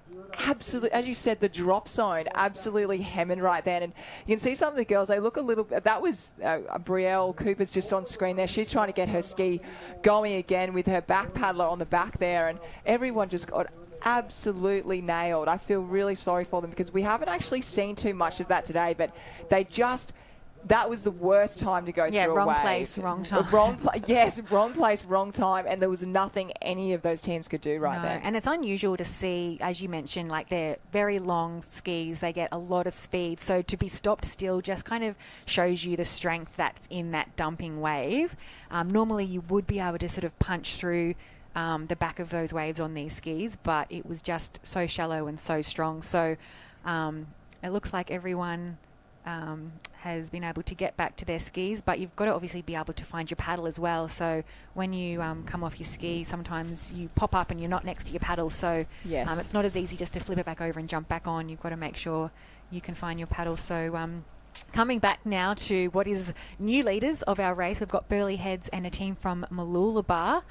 absolutely, as you said, the drop zone absolutely hemming right then. And you can see some of the girls, they look a little, that was Brielle Cooper's just on screen there. She's trying to get her ski going again with her back paddler on the back there, and everyone just got absolutely nailed. I feel really sorry for them because we haven't actually seen too much of that today, but that was the worst time to go through a wave. Wrong place, wrong time. Wrong place, wrong time, and there was nothing any of those teams could do right then. And it's unusual to see, as you mentioned, like they're very long skis, they get a lot of speed, so to be stopped still just kind of shows you the strength that's in that dumping wave. Normally you would be able to sort of punch through the back of those waves on these skis, but it was just so shallow and so strong. So it looks like everyone has been able to get back to their skis, but you've got to obviously be able to find your paddle as well. So when you come off your ski, sometimes you pop up and you're not next to your paddle. So yes. It's not as easy just to flip it back over and jump back on. You've got to make sure you can find your paddle. So coming back now to what is new leaders of our race, we've got Burleigh Heads and a team from Mooloolaba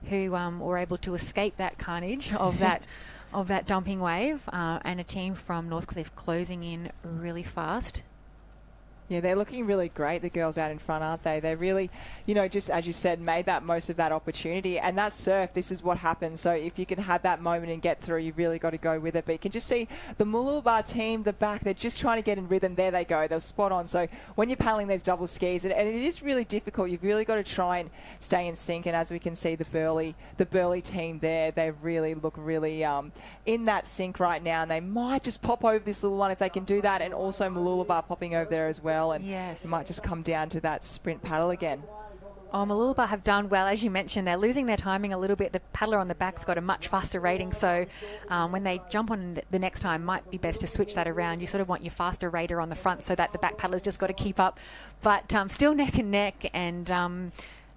who were able to escape that carnage of that of that dumping wave, and a team from Northcliffe closing in really fast. Yeah, they're looking really great, the girls out in front, aren't they? They really, just as you said, made that most of that opportunity. And that surf, this is what happens. So if you can have that moment and get through, you've really got to go with it. But you can just see the Mooloolaba team, the back, they're just trying to get in rhythm. There they go. They're spot on. So when you're paddling those double skis, and it is really difficult, you've really got to try and stay in sync. And as we can see, the Burleigh team there, they really look really in that sync right now. And they might just pop over this little one if they can do that. And also Mooloolaba popping over there as well. And yes, it might just come down to that sprint paddle again. Mooloolaba have done well, as you mentioned. They're losing their timing a little bit. The paddler on the back's got a much faster rating, so when they jump on the next time, might be best to switch that around. You sort of want your faster rater on the front so that the back paddler's just got to keep up. But still neck and neck, and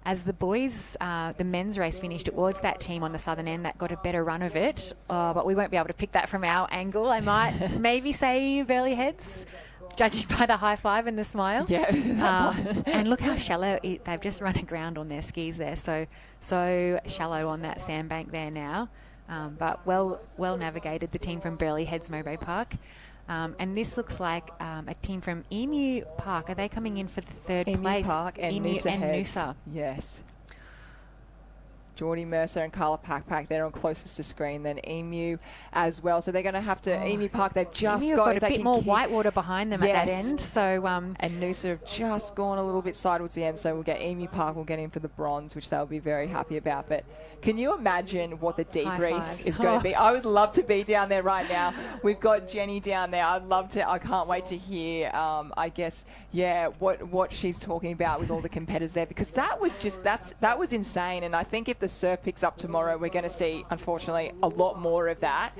as the boys, the men's race finished, it was that team on the southern end that got a better run of it, but we won't be able to pick that from our angle. I might maybe say Burleigh Heads, judging by the high five and the smile. Yeah. And look how shallow they've just run aground on their skis there. So shallow on that sandbank there now. But well navigated, the team from Burleigh Heads Mowbray Park. And this looks like a team from Emu Park. Are they coming in for the third place? Emu Park and Emu Noosa and Heads. Noosa. Yes. Geordie Mercer and Carla Packpack, they're on closest to screen, then Emu as well. So they're going to have to, Emu Park, they've just Emu got a bit more whitewater behind them at that end. So and Noosa have just gone a little bit side towards the end, so we'll get Emu Park, we'll get in for the bronze, which they'll be very happy about. But can you imagine what the debrief is going to be? I would love to be down there right now. We've got Jenny down there. I can't wait to hear, I guess, what she's talking about with all the competitors there, because that was insane. And I think if the surf picks up tomorrow, we're going to see, unfortunately, a lot more of that.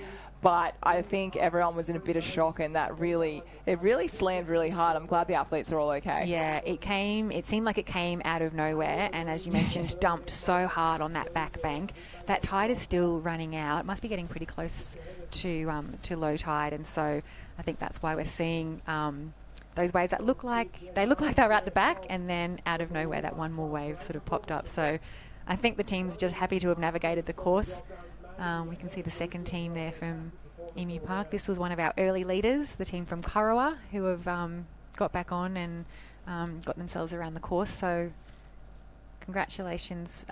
But I think everyone was in a bit of shock, and it really slammed really hard. I'm glad the athletes are all okay. Yeah, it seemed like it came out of nowhere, and as you mentioned, dumped so hard on that back bank. That tide is still running out. It must be getting pretty close to low tide, and so I think that's why we're seeing those waves that look like they were at the back, and then out of nowhere that one more wave sort of popped up. So I think the team's just happy to have navigated the course. We can see the second team there from Emu Park. This was one of our early leaders, the team from Kurrawa, who have got back on and got themselves around the course. So congratulations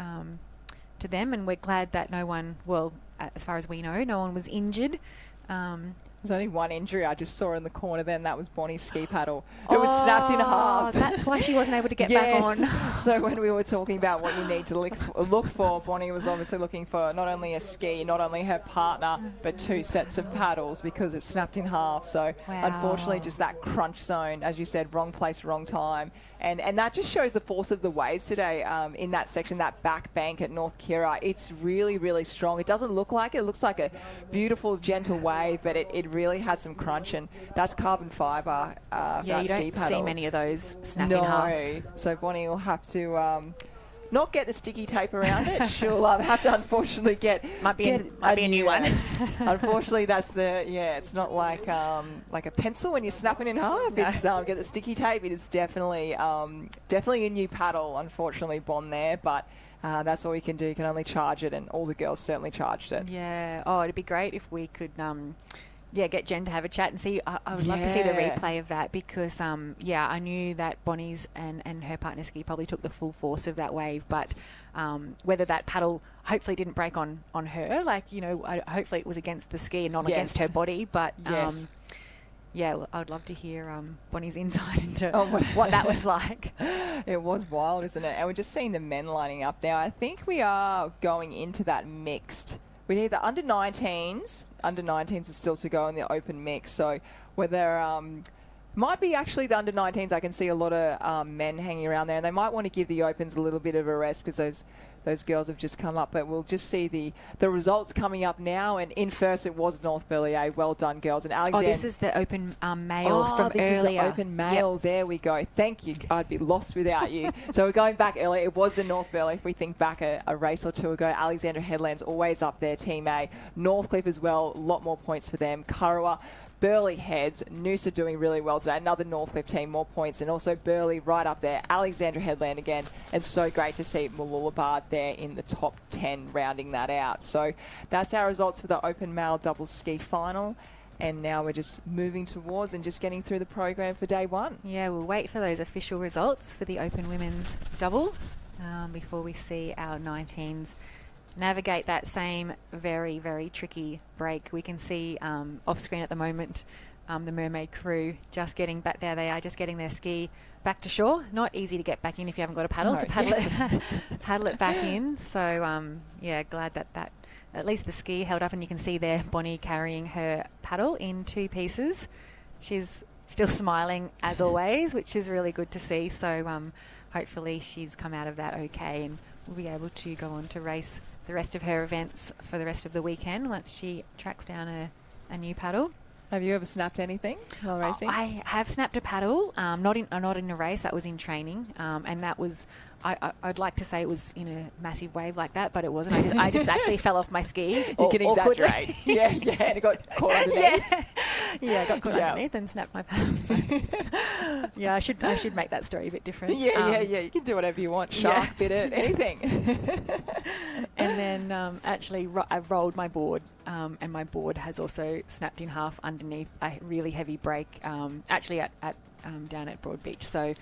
to them, and we're glad that no one, well, as far as we know, no one was injured. There's only one injury I just saw in the corner then. That was Bonnie's ski paddle. It was snapped in half. That's why she wasn't able to get back on. So when we were talking about what you need to look for, Bonnie was obviously looking for not only a ski, not only her partner, but 2 sets of paddles, because it snapped in half. So unfortunately, just that crunch zone, as you said, wrong place, wrong time. And that just shows the force of the waves today in that section, that back bank at North Kirra. It's really, really strong. It doesn't look like it. It looks like a beautiful, gentle wave, but it really has some crunch, and that's carbon fibre for that ski paddle. You don't see many of those snap in half. No. So Bonnie will have to not get the sticky tape around it. She'll have to unfortunately might be a new one. Unfortunately, that's it's not like a pencil when you're snapping in half. No. It's get the sticky tape. It is definitely a new paddle. Unfortunately, Bond there, but. That's all we can do. You can only charge it, and all the girls certainly charged it. Yeah. Oh, it'd be great if we could, get Jen to have a chat and see. I would love to see the replay of that, because, I knew that Bonnie's and her partner ski probably took the full force of that wave, but whether that paddle hopefully didn't break on her, hopefully it was against the ski and not against her body, but. I'd love to hear Bonnie's insight into what that was like. It was wild, isn't it? And we're just seeing the men lining up now. I think we are going into that mixed. We need the under-19s. Under-19s are still to go in the open mix. So whether might be actually the under-19s, I can see a lot of men hanging around there, and they might want to give the opens a little bit of a rest, because those girls have just come up. But we'll just see the results coming up now. And in first, it was North Burleigh. Well done, girls. And Alexander. This is the open male from this earlier. Is the open male. Yep. There we go. Thank you. I'd be lost without you. So we're going back earlier. It was the North Burleigh. If we think back a race or two ago, Alexandra Headland's always up there, Team A. Northcliffe as well. A lot more points for them. Kurrawa. Burleigh heads, Noosa doing really well today. Another Northcliffe team, more points, and also Burleigh right up there. Alexandra Headland again, and so great to see Mooloolabad there in the top 10, rounding that out. So that's our results for the open male double ski final. And now we're just moving towards and just getting through the program for day one. Yeah, we'll wait for those official results for the open women's double before we see our 19s navigate that same very, very tricky break. We can see off screen at the moment the Mermaid crew just getting back there. They are just getting their ski back to shore. Not easy to get back in if you haven't got a paddle to paddle paddle it back in. So glad that at least the ski held up, and you can see there Bonnie carrying her paddle in 2 pieces. She's still smiling as always, which is really good to see. So hopefully she's come out of that okay, and we'll be able to go on to race the rest of her events for the rest of the weekend once she tracks down a new paddle. Have you ever snapped anything while racing? I have snapped a paddle, not in a race. That was in training, and that was. I'd like to say it was in a massive wave like that, but it wasn't. I just actually fell off my ski. You can exaggerate. yeah, and it got caught underneath. I got caught underneath and snapped my paddle. So. I should make that story a bit different. Yeah. You can do whatever you want. Shark, bit it, anything. And then actually I've rolled my board, and my board has also snapped in half underneath a really heavy break. Actually at down at Broad Beach. So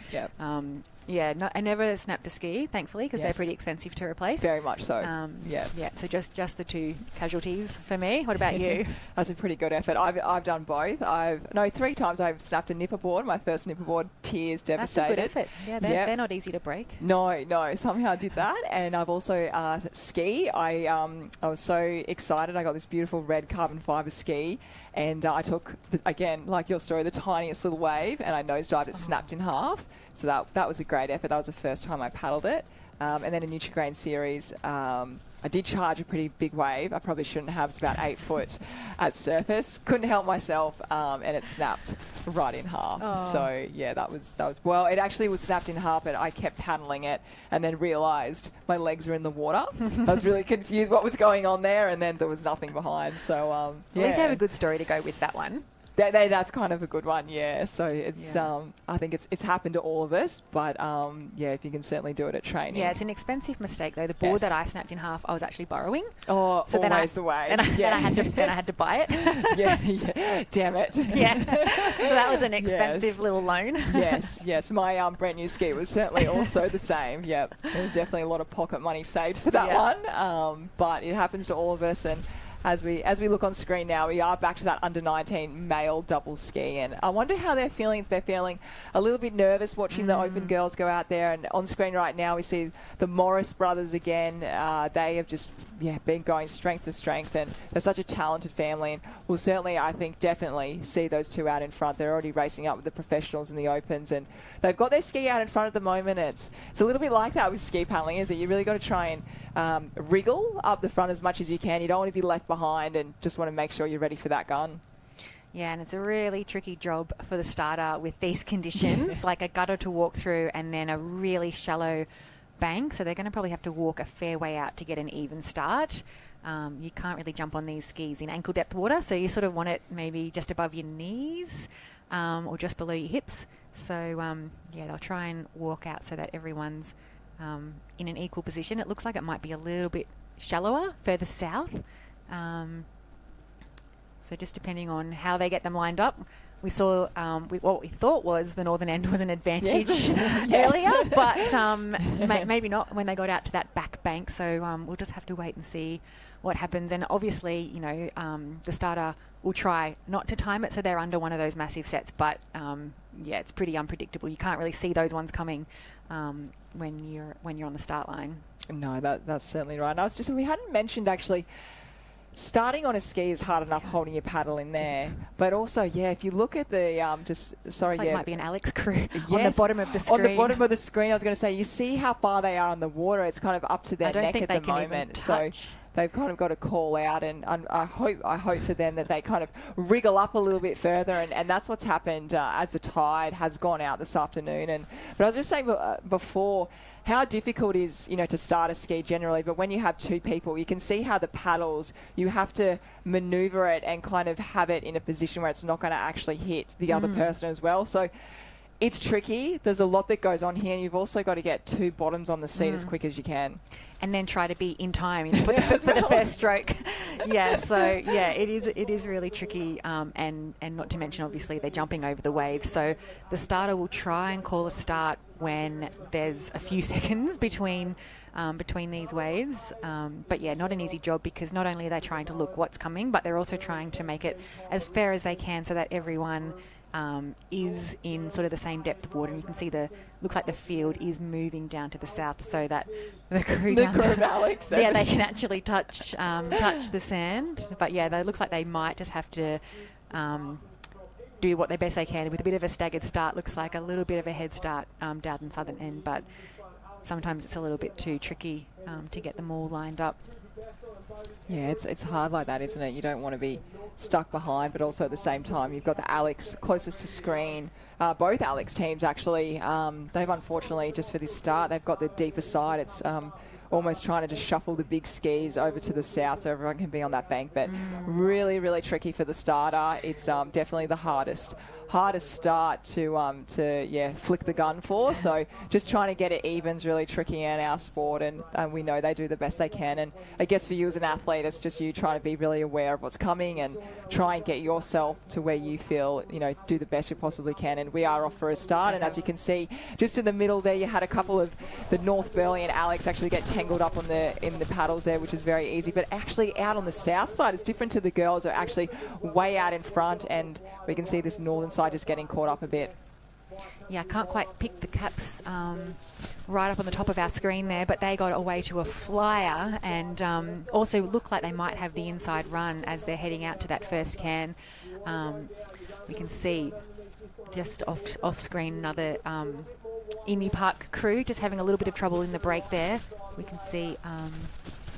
Yeah, no, I never snapped a ski, thankfully, because they're pretty expensive to replace. Very much so. Yeah. So just the 2 casualties for me. What about you? That's a pretty good effort. I've done both. 3 times I've snapped a nipper board. My first nipper board, tears, devastated. That's a good effort. Yeah, they're not easy to break. No. Somehow I did that, and I've also ski. I was so excited. I got this beautiful red carbon fibre ski, and I took again, like your story, the tiniest little wave, and I nosedived. It snapped in half. So that was a great effort. That was the first time I paddled it. And then a Nutrigrain series, I did charge a pretty big wave. I probably shouldn't have. It's about 8 foot at surface. Couldn't help myself, and it snapped right in half. Oh. So yeah, that was well. It actually was snapped in half, but I kept paddling it, and then realised my legs were in the water. I was really confused what was going on there, and then there was nothing behind. So At least you have a good story to go with that one. That's kind of a good one, yeah. So it's, I think it's happened to all of us, but if you can certainly do it at training. Yeah, it's an expensive mistake though. The board that I snapped in half, I was actually borrowing. Oh, so always the way. Then I had to buy it. yeah. Damn it. Yeah. So that was an expensive little loan. Yes. My brand new ski was certainly also the same. Yep. There was definitely a lot of pocket money saved for that one. But it happens to all of us, and as we look on screen now, we are back to that under-19 male double ski, and I wonder how they're feeling. If they're feeling a little bit nervous watching the Open girls go out there, and on screen right now we see the Morris brothers again. They have just been going strength to strength, and they're such a talented family, and we'll certainly, I think, definitely see those two out in front. They're already racing up with the professionals in the Opens, and they've got their ski out in front at the moment. It's a little bit like that with ski paddling, is it? You really got to try and wriggle up the front as much as you can. You don't want to be left behind, and just want to make sure you're ready for that gun. Yeah, and it's a really tricky job for the starter with these conditions, like a gutter to walk through and then a really shallow bank. So they're going to probably have to walk a fair way out to get an even start. You can't really jump on these skis in ankle depth water, so you sort of want it maybe just above your knees or just below your hips. So they'll try and walk out so that everyone's in an equal position. It looks like it might be a little bit shallower further south. So just depending on how they get them lined up. We saw what we thought was the northern end was an advantage earlier, but maybe not when they got out to that back bank. So we'll just have to wait and see what happens. And obviously, the starter will try not to time it so they're under one of those massive sets. But it's pretty unpredictable. You can't really see those ones coming when you're on the start line. No, that's certainly right. And we hadn't mentioned actually. Starting on a ski is hard enough holding your paddle in there, but also, if you look at the it might be an Alex crew on the bottom of the screen. On the bottom of the screen, I was going to say, you see how far they are on the water. It's kind of up to their neck at the moment, so they've kind of got to call out, and I hope for them that they kind of wriggle up a little bit further, and that's what's happened as the tide has gone out this afternoon. But I was just saying before, how difficult it is, to start a ski generally, but when you have two people, you can see how the paddles, you have to maneuver it and kind of have it in a position where it's not going to actually hit the other person as well. So it's tricky. There's a lot that goes on here, and you've also got to get two bottoms on the seat as quick as you can. And then try to be in time for the first stroke. It is really tricky, and not to mention, obviously, they're jumping over the waves. So the starter will try and call a start when there's a few seconds between these waves. But not an easy job, because not only are they trying to look what's coming, but they're also trying to make it as fair as they can so that everyone is in sort of the same depth of water. And you can see looks like the field is moving down to the south so that the crew of Alex. They can actually touch the sand. But it looks like they might just have to do what they best they can with a bit of a staggered start. Looks like a little bit of a head start down the southern end, but sometimes it's a little bit too tricky to get them all lined up. Yeah, it's hard like that, isn't it? You don't want to be stuck behind, but also at the same time, you've got the Alex closest to screen. Both Alex teams, actually, they've unfortunately, just for this start, they've got the deeper side. It's almost trying to just shuffle the big skis over to the south so everyone can be on that bank. But really, really tricky for the starter. It's definitely the hardest hardest start to flick the gun for. So just trying to get it even's really tricky in our sport, and we know they do the best they can. And I guess for you as an athlete, it's just you trying to be really aware of what's coming and try and get yourself to where you feel, do the best you possibly can. And we are off for a start. And as you can see, just in the middle there, you had a couple of the North Burleigh and Alex actually get tangled up in the paddles there, which is very easy. But actually out on the south side, it's different to the girls. Are actually way out in front, and we can see this northern side just getting caught up a bit. Yeah, I can't quite pick the caps right up on the top of our screen there, but they got away to a flyer and also look like they might have the inside run as they're heading out to that first can. We can see just off screen another Emu Park crew just having a little bit of trouble in the break there. We can see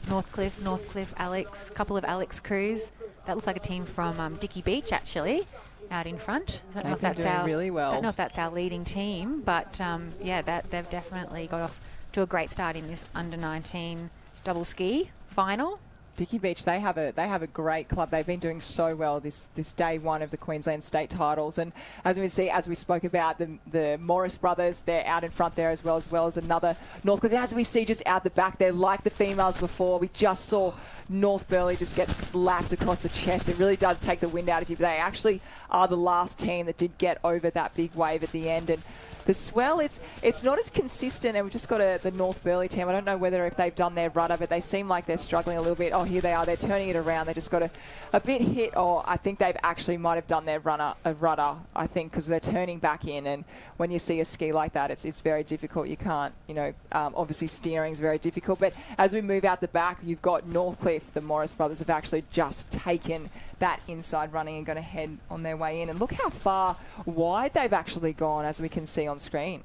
Northcliffe, Alex, a couple of Alex crews. That looks like a team from Dicky Beach actually, out in front. I don't know if that's our really well. I don't know if that's our leading team, but they've definitely got off to a great start in this under-19 double ski final. Dicky Beach, they have a great club. They've been doing so well this day one of the Queensland state titles. And as we see, as we spoke about, the Morris brothers, they're out in front there as well as another Northcliffe. As we see just out the back there, like the females before, we just saw North Burleigh just get slapped across the chest. It really does take the wind out of you. But they actually are the last team that did get over that big wave at the end. And the swell, it's not as consistent, and we've just got the North Burleigh team. I don't know whether if they've done their rudder, but they seem like they're struggling a little bit. Oh, here they are. They're turning it around. They just got a bit hit, or I think they've actually might have done their rudder, I think, because they're turning back in. And when you see a ski like that, it's very difficult. You can't, obviously steering is very difficult. But as we move out the back, you've got Northcliffe. The Morris brothers have actually just taken that inside running and going to head on their way in. And look how far wide they've actually gone, as we can see on screen.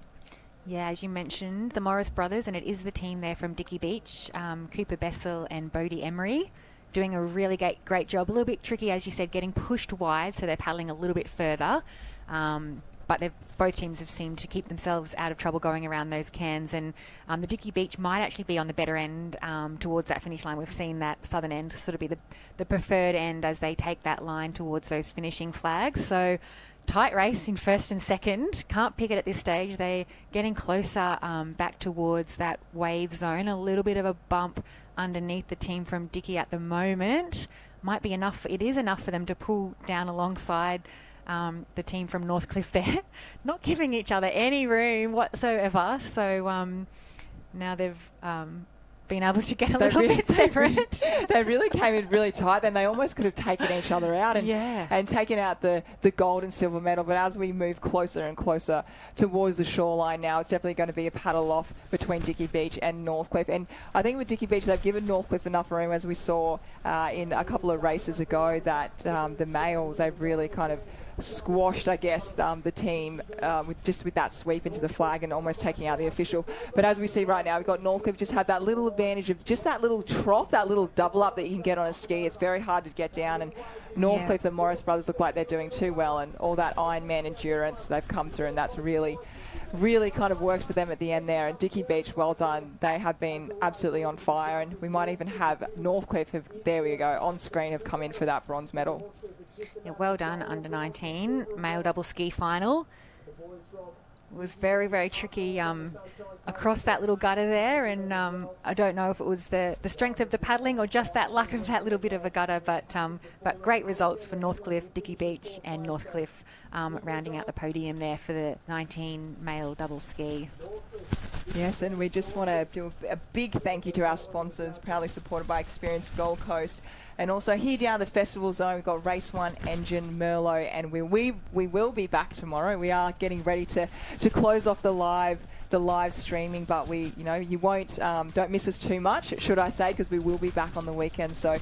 Yeah, as you mentioned, the Morris brothers, and it is the team there from Dicky Beach, Cooper Bessel and Bodie Emery, doing a really great job. A little bit tricky, as you said, getting pushed wide, so they're paddling a little bit further. But both teams have seemed to keep themselves out of trouble going around those cans, and the Dicky Beach might actually be on the better end towards that finish line. We've seen that southern end sort of be the preferred end as they take that line towards those finishing flags. So tight race in first and second. Can't pick it at this stage. They're getting closer back towards that wave zone. A little bit of a bump underneath the team from Dicky at the moment. Might be enough. It is enough for them to pull down alongside the team from Northcliffe there, not giving each other any room whatsoever. So now they've been able to get a little bit separate. They really came in really tight. Then they almost could have taken each other out and taken out the gold and silver medal. But as we move closer and closer towards the shoreline now, it's definitely going to be a paddle off between Dicky Beach and Northcliffe. And I think with Dicky Beach, they've given Northcliffe enough room, as we saw in a couple of races ago, that the males, they've really kind of squashed, I guess, the team with that sweep into the flag and almost taking out the official. But as we see right now, we've got Northcliffe just had that little advantage of just that little trough, that little double up that you can get on a ski. It's very hard to get down, and Northcliffe, the Morris brothers, look like they're doing too well, and all that Ironman endurance they've come through, and that's really kind of worked for them at the end there. And Dicky Beach, well done. They have been absolutely on fire, and we might even have Northcliffe, there we go, on screen, have come in for that bronze medal. Yeah, well done, under 19 male double ski final. It was very, very tricky across that little gutter there, and I don't know if it was the strength of the paddling or just that luck of that little bit of a gutter, but great results for Northcliffe, Dicky Beach and Northcliffe rounding out the podium there for the 19 male double ski. Yes, and we just want to do a big thank you to our sponsors, proudly supported by Experience Gold Coast. And also here down the festival zone, we've got Race 1, Engine, Merlot, and we will be back tomorrow. We are getting ready to close off the live streaming, but you won't, don't miss us too much, should I say, because we will be back on the weekend. So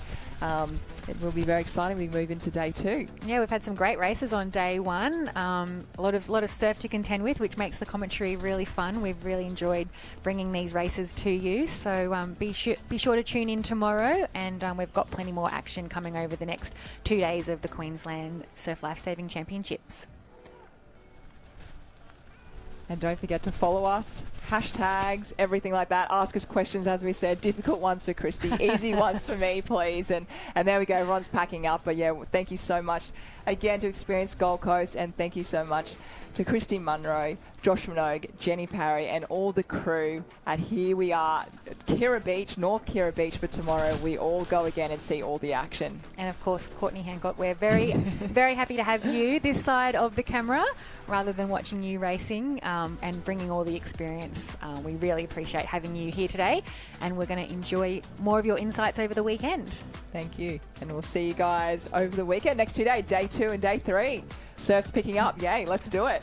it will be very exciting. We move into day 2. Yeah, we've had some great races on day 1. A lot of surf to contend with, which makes the commentary really fun. We've really enjoyed bringing these races to you. So be sure to tune in tomorrow, and we've got plenty more action coming over the next 2 days of the Queensland Surf Life Saving Championships. And don't forget to follow us, hashtags, everything like that. Ask us questions, as we said. Difficult ones for Christy, easy ones for me, please. And there we go. Everyone's packing up. But, yeah, thank you so much again to Experience Gold Coast. And thank you so much to Christy Munro, Josh Minogue, Jenny Parry, and all the crew. And here we are at Kirra Beach, North Kirra Beach, for tomorrow. We all go again and see all the action. And of course, Courtney Hancock, we're very, very happy to have you this side of the camera rather than watching you racing and bringing all the experience. We really appreciate having you here today, and we're going to enjoy more of your insights over the weekend. Thank you. And we'll see you guys over the weekend. Next 2 days, day 2 and day 3. Surf's picking up. Yay, let's do it.